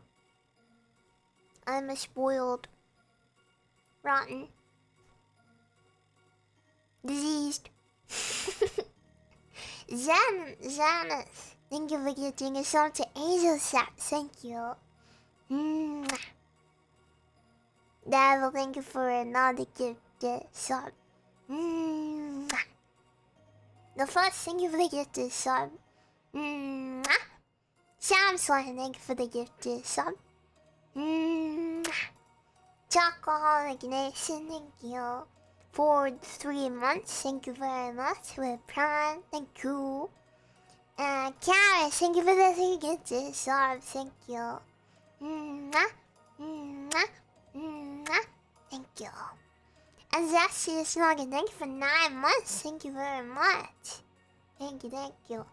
I'm a spoiled, rotten, diseased Zanus. Thank you for gifting a song to Angel Sap. Thank you. Devil, thank you for another gifted sub. The first, thank you for the gifted sub. Sam Swan, thank you for the gifted sub. Chocoholic Nation, thank you for 3 months. Thank you very much. With Prime, thank you. And Karen, thank you for the 3 gifted subs. Thank you. Thank you. And Zaxi is Snoggin, thank you for 9 months. Thank you very much. Thank you, thank you.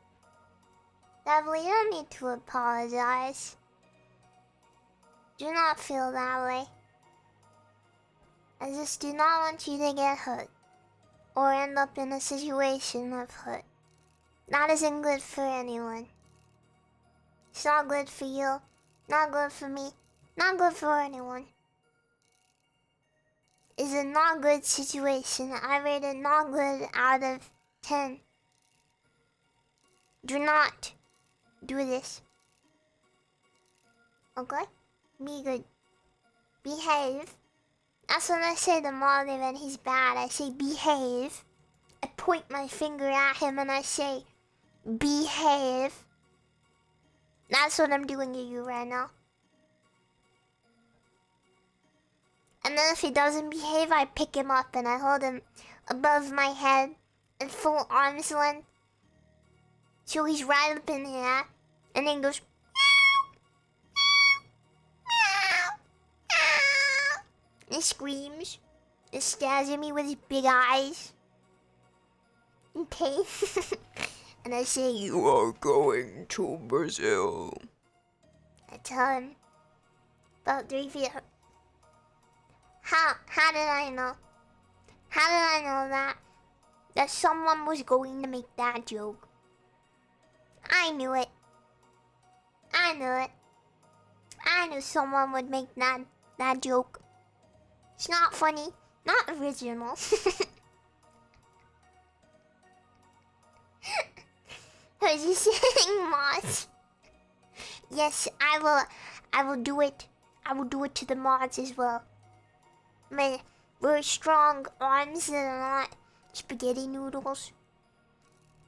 Lovely, you don't need to apologize. Do not feel that way. I just do not want you to get hurt. Or end up in a situation of hurt. That isn't good for anyone. It's not good for you. Not good for me. Not good for anyone. It's a not good situation. I rate it not good out of 10. Do not do this. Okay? Be good. Behave. That's what I say to Molly when he's bad. I say behave. I point my finger at him and I say behave. That's what I'm doing to you right now. And then if he doesn't behave, I pick him up and I hold him above my head in full arm's length. So he's right up in the air. And then goes and screams and stares at me with his big eyes in pain. And I say, "You are going to Brazil." I tell him about 3 feet. How did I know? How did I know that someone was going to make that joke? I knew it. I knew it. I knew someone would make that joke. It's not funny, not original. Are you saying mods? Yes, I will do it. I will do it to the mods as well. My very strong arms that are not spaghetti noodles.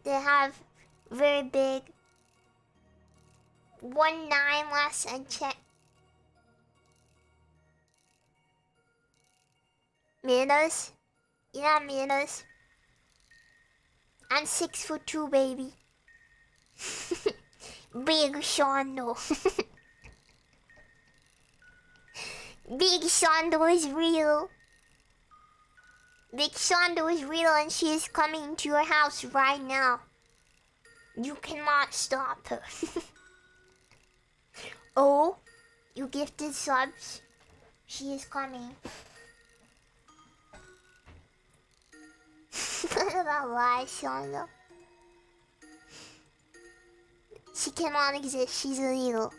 They have very big 1.9 last I checked. Minnows? Yeah, minnows. I'm 6'2", baby. Big Shondo. Big Shondo is real. Big Shondo is real and she is coming to your house right now. You cannot stop her. Oh, you gifted subs. She is coming. What about why, Shondo? She cannot exist. She's illegal.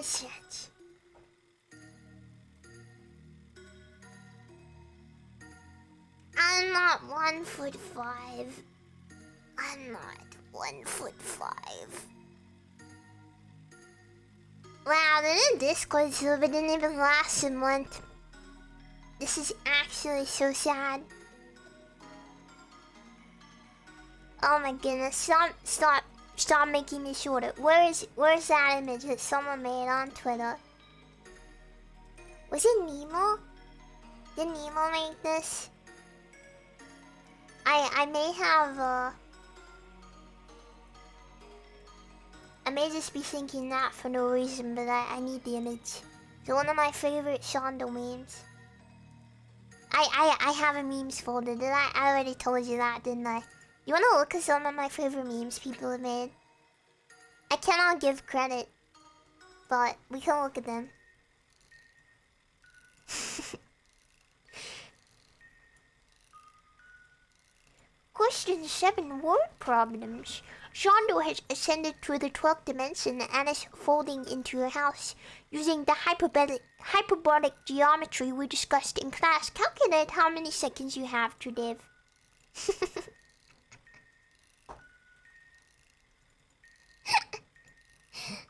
stretch. I'm not 1'5". I'm not 1'5". Wow, the new Discord server didn't even last a month. This is actually so sad. Oh my goodness, stop making me shorter. Where's that image that someone made on Twitter? Was it Nemo? Did Nemo make this? I may have I may just be thinking that for no reason, but I need the image. It's one of my favorite Shondo memes. I have a memes folder. I already told you that, didn't I? You wanna look at some of my favorite memes people have made? I cannot give credit, but we can look at them. Question 7 word problems. Shondo has ascended to the 12th dimension and is folding into your house. Using the hyperbolic geometry we discussed in class, calculate how many seconds you have to live.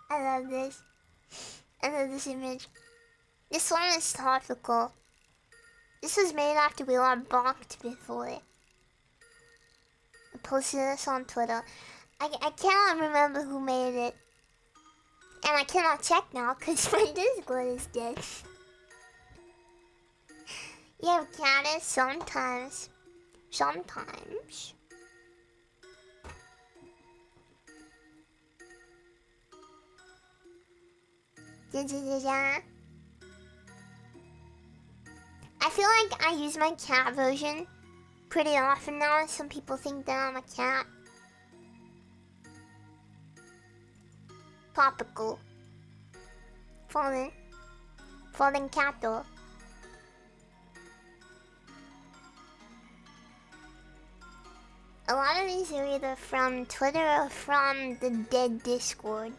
I love this. I love this image. This one is topical. This was made after we got bonked before. I posted this on Twitter. I cannot remember who made it. And I cannot check now because my Discord is dead. Yeah, Candace, sometimes. Sometimes. I feel like I use my cat version pretty often now. Some people think that I'm a cat. Topical. Fallen cat though. A lot of these are either from Twitter or from the dead Discord.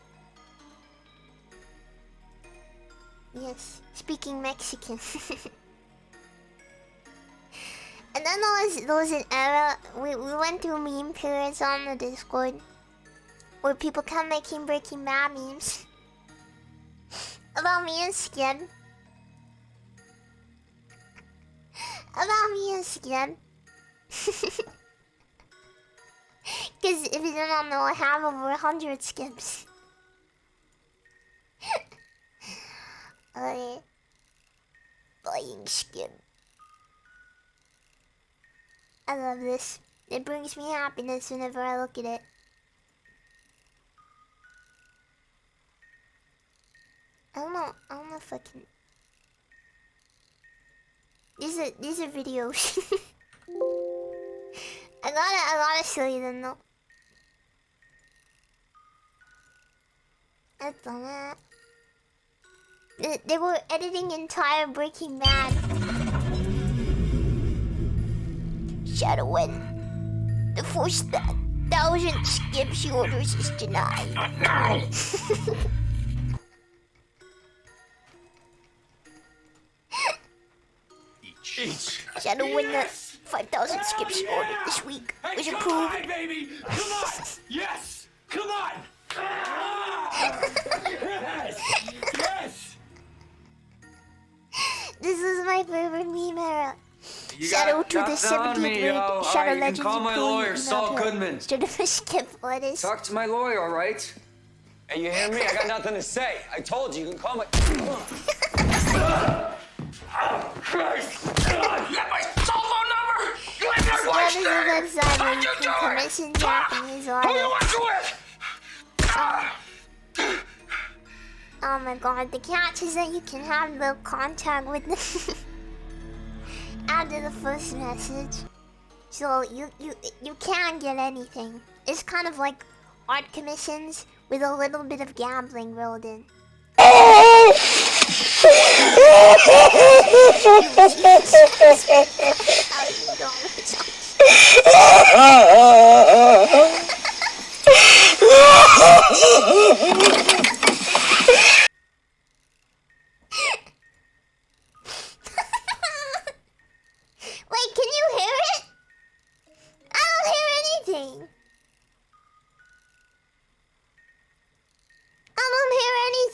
Yes, speaking Mexican. And then there was an era, we went through meme periods on the Discord where people kept making Breaking Bad memes about me and Skid. About me and Skid. Because if you don't know, I have over 100 skips. Okay. Buying Skid. I love this. It brings me happiness whenever I look at it. I don't know if I can. These are videos. I gotta show you them though. I've done that. They were editing entire Breaking Bad. Shadowin. The first 1,000 skips orders is denied. Each. Shadowin, the 5,000 skips ordered this week was approved. Come on, baby! Come on! Yes! Come on! Yes! Yes! This is my favorite meme era. You Shadow got to the dropped on 70th me, grade. yo. All Shadow right, you can Legends call my employee lawyer, email Saul to Goodman. Should have skip orders. Talk to my lawyer, all right? Hey, you hear me? I got nothing to say. I told you can call my... Christ! You got my cell phone number? You have my What is the website where you can commission Japanese Who you artists? working with? Oh my god, the catch is that you can have no contact with them after the first message. So you can't get anything. It's kind of like art commissions with a little bit of gambling rolled in.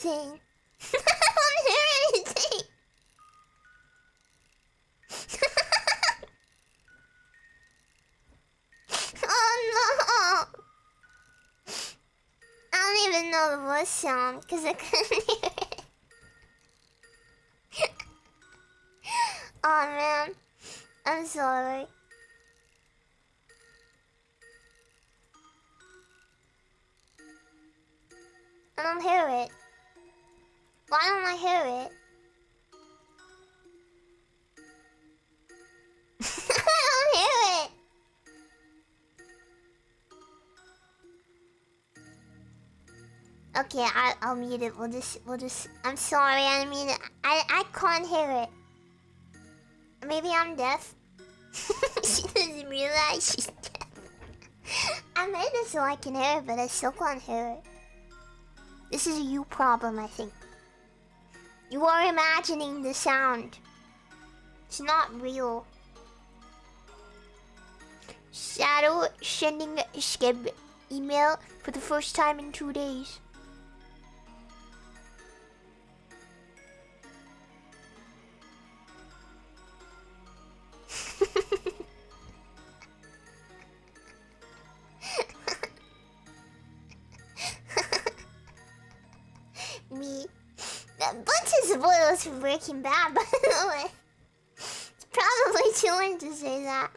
anything. I don't hear anything. Oh no! I don't even know the voice sound because I couldn't hear it. Oh man, I'm sorry. I don't hear it. Why don't I hear it? I don't hear it. Okay, I'll mute it. We'll just. I'm sorry. I mean, I can't hear it. Maybe I'm deaf. She doesn't realize she's deaf. I made it so I can hear it, but I still can't hear it. This is a you problem, I think. You are imagining the sound. It's not real. Shadow sending a skib email for the first time in 2 days. Me. A bunch of spoilers for Breaking Bad, by the way. It's probably too late to say that.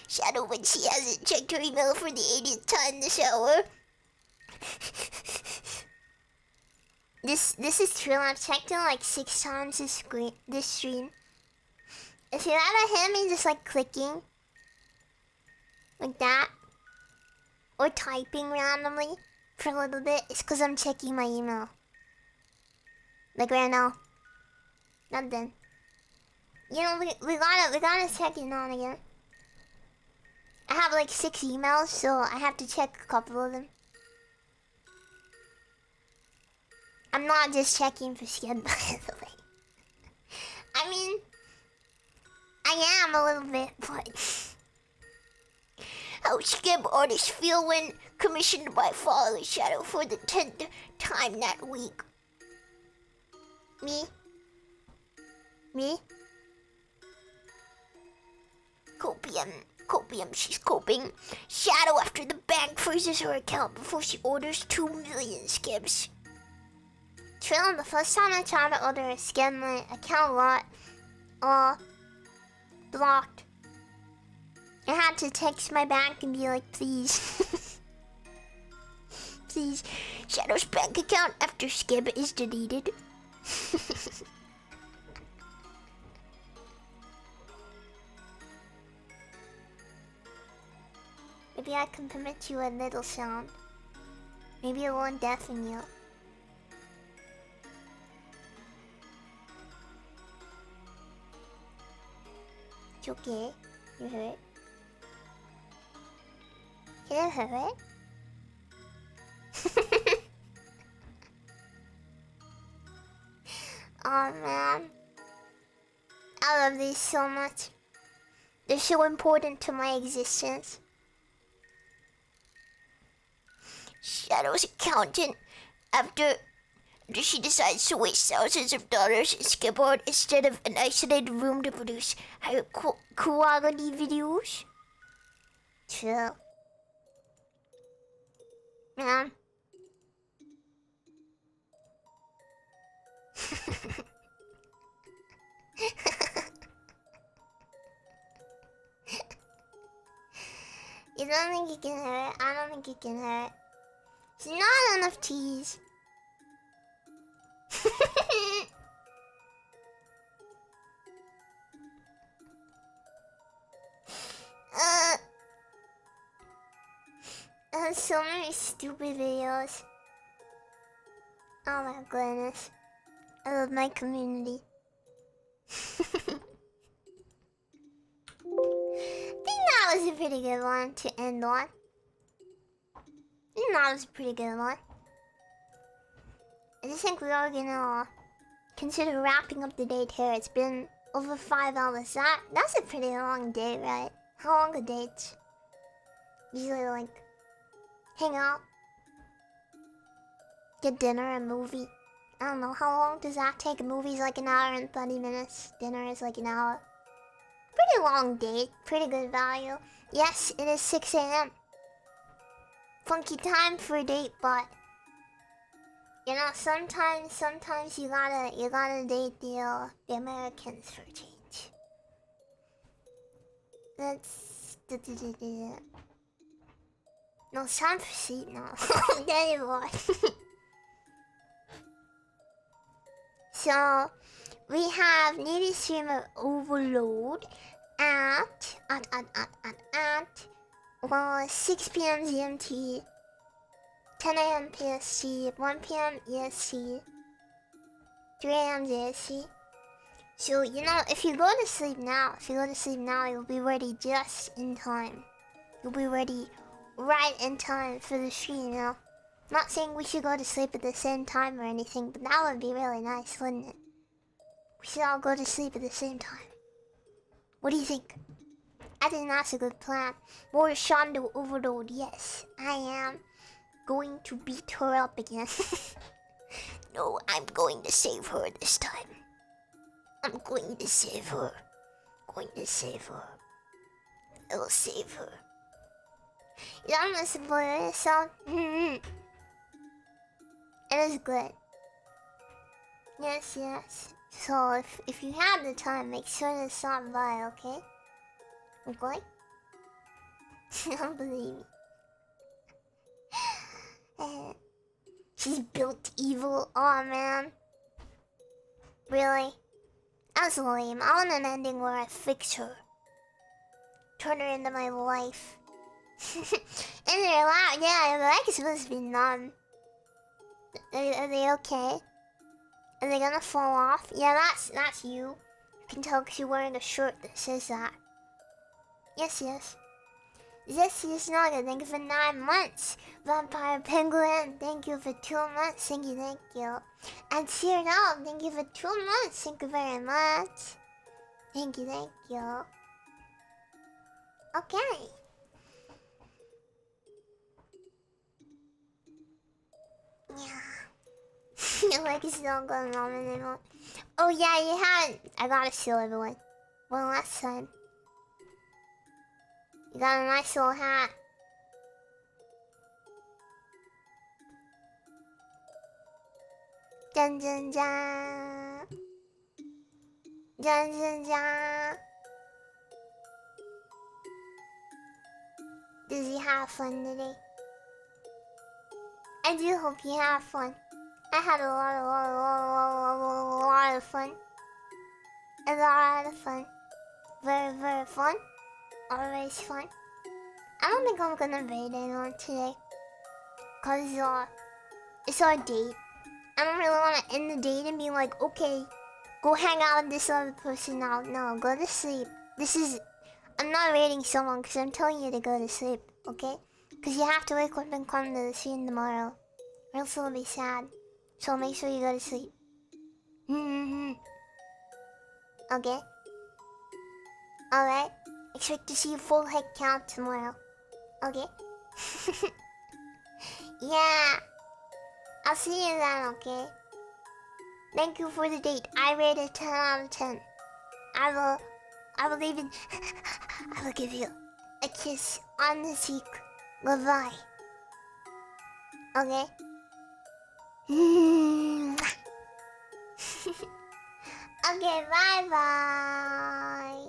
Shadow when she hasn't checked her email for the 80th time this hour. This is true. I've checked it like 6 times this stream. If you ever hear me just like clicking like that or typing randomly for a little bit, it's because I'm checking my email. Like right now. Not then. You know, we gotta check it now and again. I have like 6 emails, so I have to check a couple of them. I'm not just checking for skid, by the way. I mean, I am a little bit, but... How skib artists feel when commissioned by fallenshadow for the 10th time that week. Me? Copium, she's coping. Shadow after the bank freezes her account before she orders 2 million skibs. Trailing the first time I tried to order a skib, my account got blocked. I had to text my bank and be like, please. Please, Shadow's bank account after skib is deleted. Maybe I can permit you a little sound. Maybe it won't deafen you. It's okay. You hear it? Can you hear it? Oh man. I love these so much. They're so important to my existence. Shadow's accountant after she decides to waste thousands of dollars in skipboard instead of an isolated room to produce high quality videos. True. Man. You don't think you can hear it? I don't think you can hear it. It's not enough teas. I have so many stupid videos. Oh my goodness. I love my community. I think that was a pretty good one to end on. I think that was a pretty good one. I just think we are gonna consider wrapping up the day here. It's been over 5 hours. That's a pretty long day, right? How long are dates? Usually like hang out, get dinner, a movie, I don't know, how long does that take? A movie's like an hour and 30 minutes. Dinner is like an hour. Pretty long date. Pretty good value. Yes, it is 6 a.m. Funky time for a date, but... You know, sometimes you gotta date the Americans for a change. Let's... No, it's time for sleep now. There you are. So, we have native streamer overload at 6 p.m. GMT, 10 a.m. PST, 1 p.m. EST, 3 a.m. JST. So, you know, if you go to sleep now, you'll be ready just in time. You'll be ready right in time for the stream, you know. Not saying we should go to sleep at the same time or anything, but that would be really nice, wouldn't it? We should all go to sleep at the same time. What do you think? I think that's a good plan. More Shondo overload, yes. I am going to beat her up again. No, I'm going to save her this time. I'm going to save her. Going to save her. I will save her. You don't listen for yourself. It is good. Yes, yes. So if you have the time, make sure to stop by, okay? Okay? Don't believe me. She's built evil. Oh man. Really? That's lame. I want an ending where I fix her. Turn her into my wife. And they're loud. Yeah, the leg is supposed to be numb. Are they okay? Are they gonna fall off? Yeah, that's you. You can tell because you're wearing a shirt that says that. Yes, yes. Yes, yes, Naga, thank you for 9 months. Vampire Penguin, thank you for 2 months. Thank you, thank you. And Cyrano, thank you for 2 months. Thank you very much. Thank you, thank you. Okay. Yeah. Your leg is not going on anymore. Oh yeah, you haven't. I gotta steal everyone. One last time. You got a nice little hat. Dun dun dun. Dun dun dun. Did you have fun today? I do hope you have fun. I had a lot of fun. A lot of fun. Very, very fun. Always fun. I don't think I'm gonna raid anyone today. Cause it's our date. I don't really wanna end the date and be like, okay, go hang out with this other person now. No, go to sleep. I'm not raiding someone because I'm telling you to go to sleep, okay? Because you have to wake up and come to the scene tomorrow. Or else it'll be sad. So make sure you go to sleep. Okay? Alright? Expect to see a full head count tomorrow. Okay? Yeah. I'll see you then, okay? Thank you for the date. I rated 10 out of 10. I will even... I will give you a kiss on the cheek. Goodbye. Okay? Okay, bye-bye.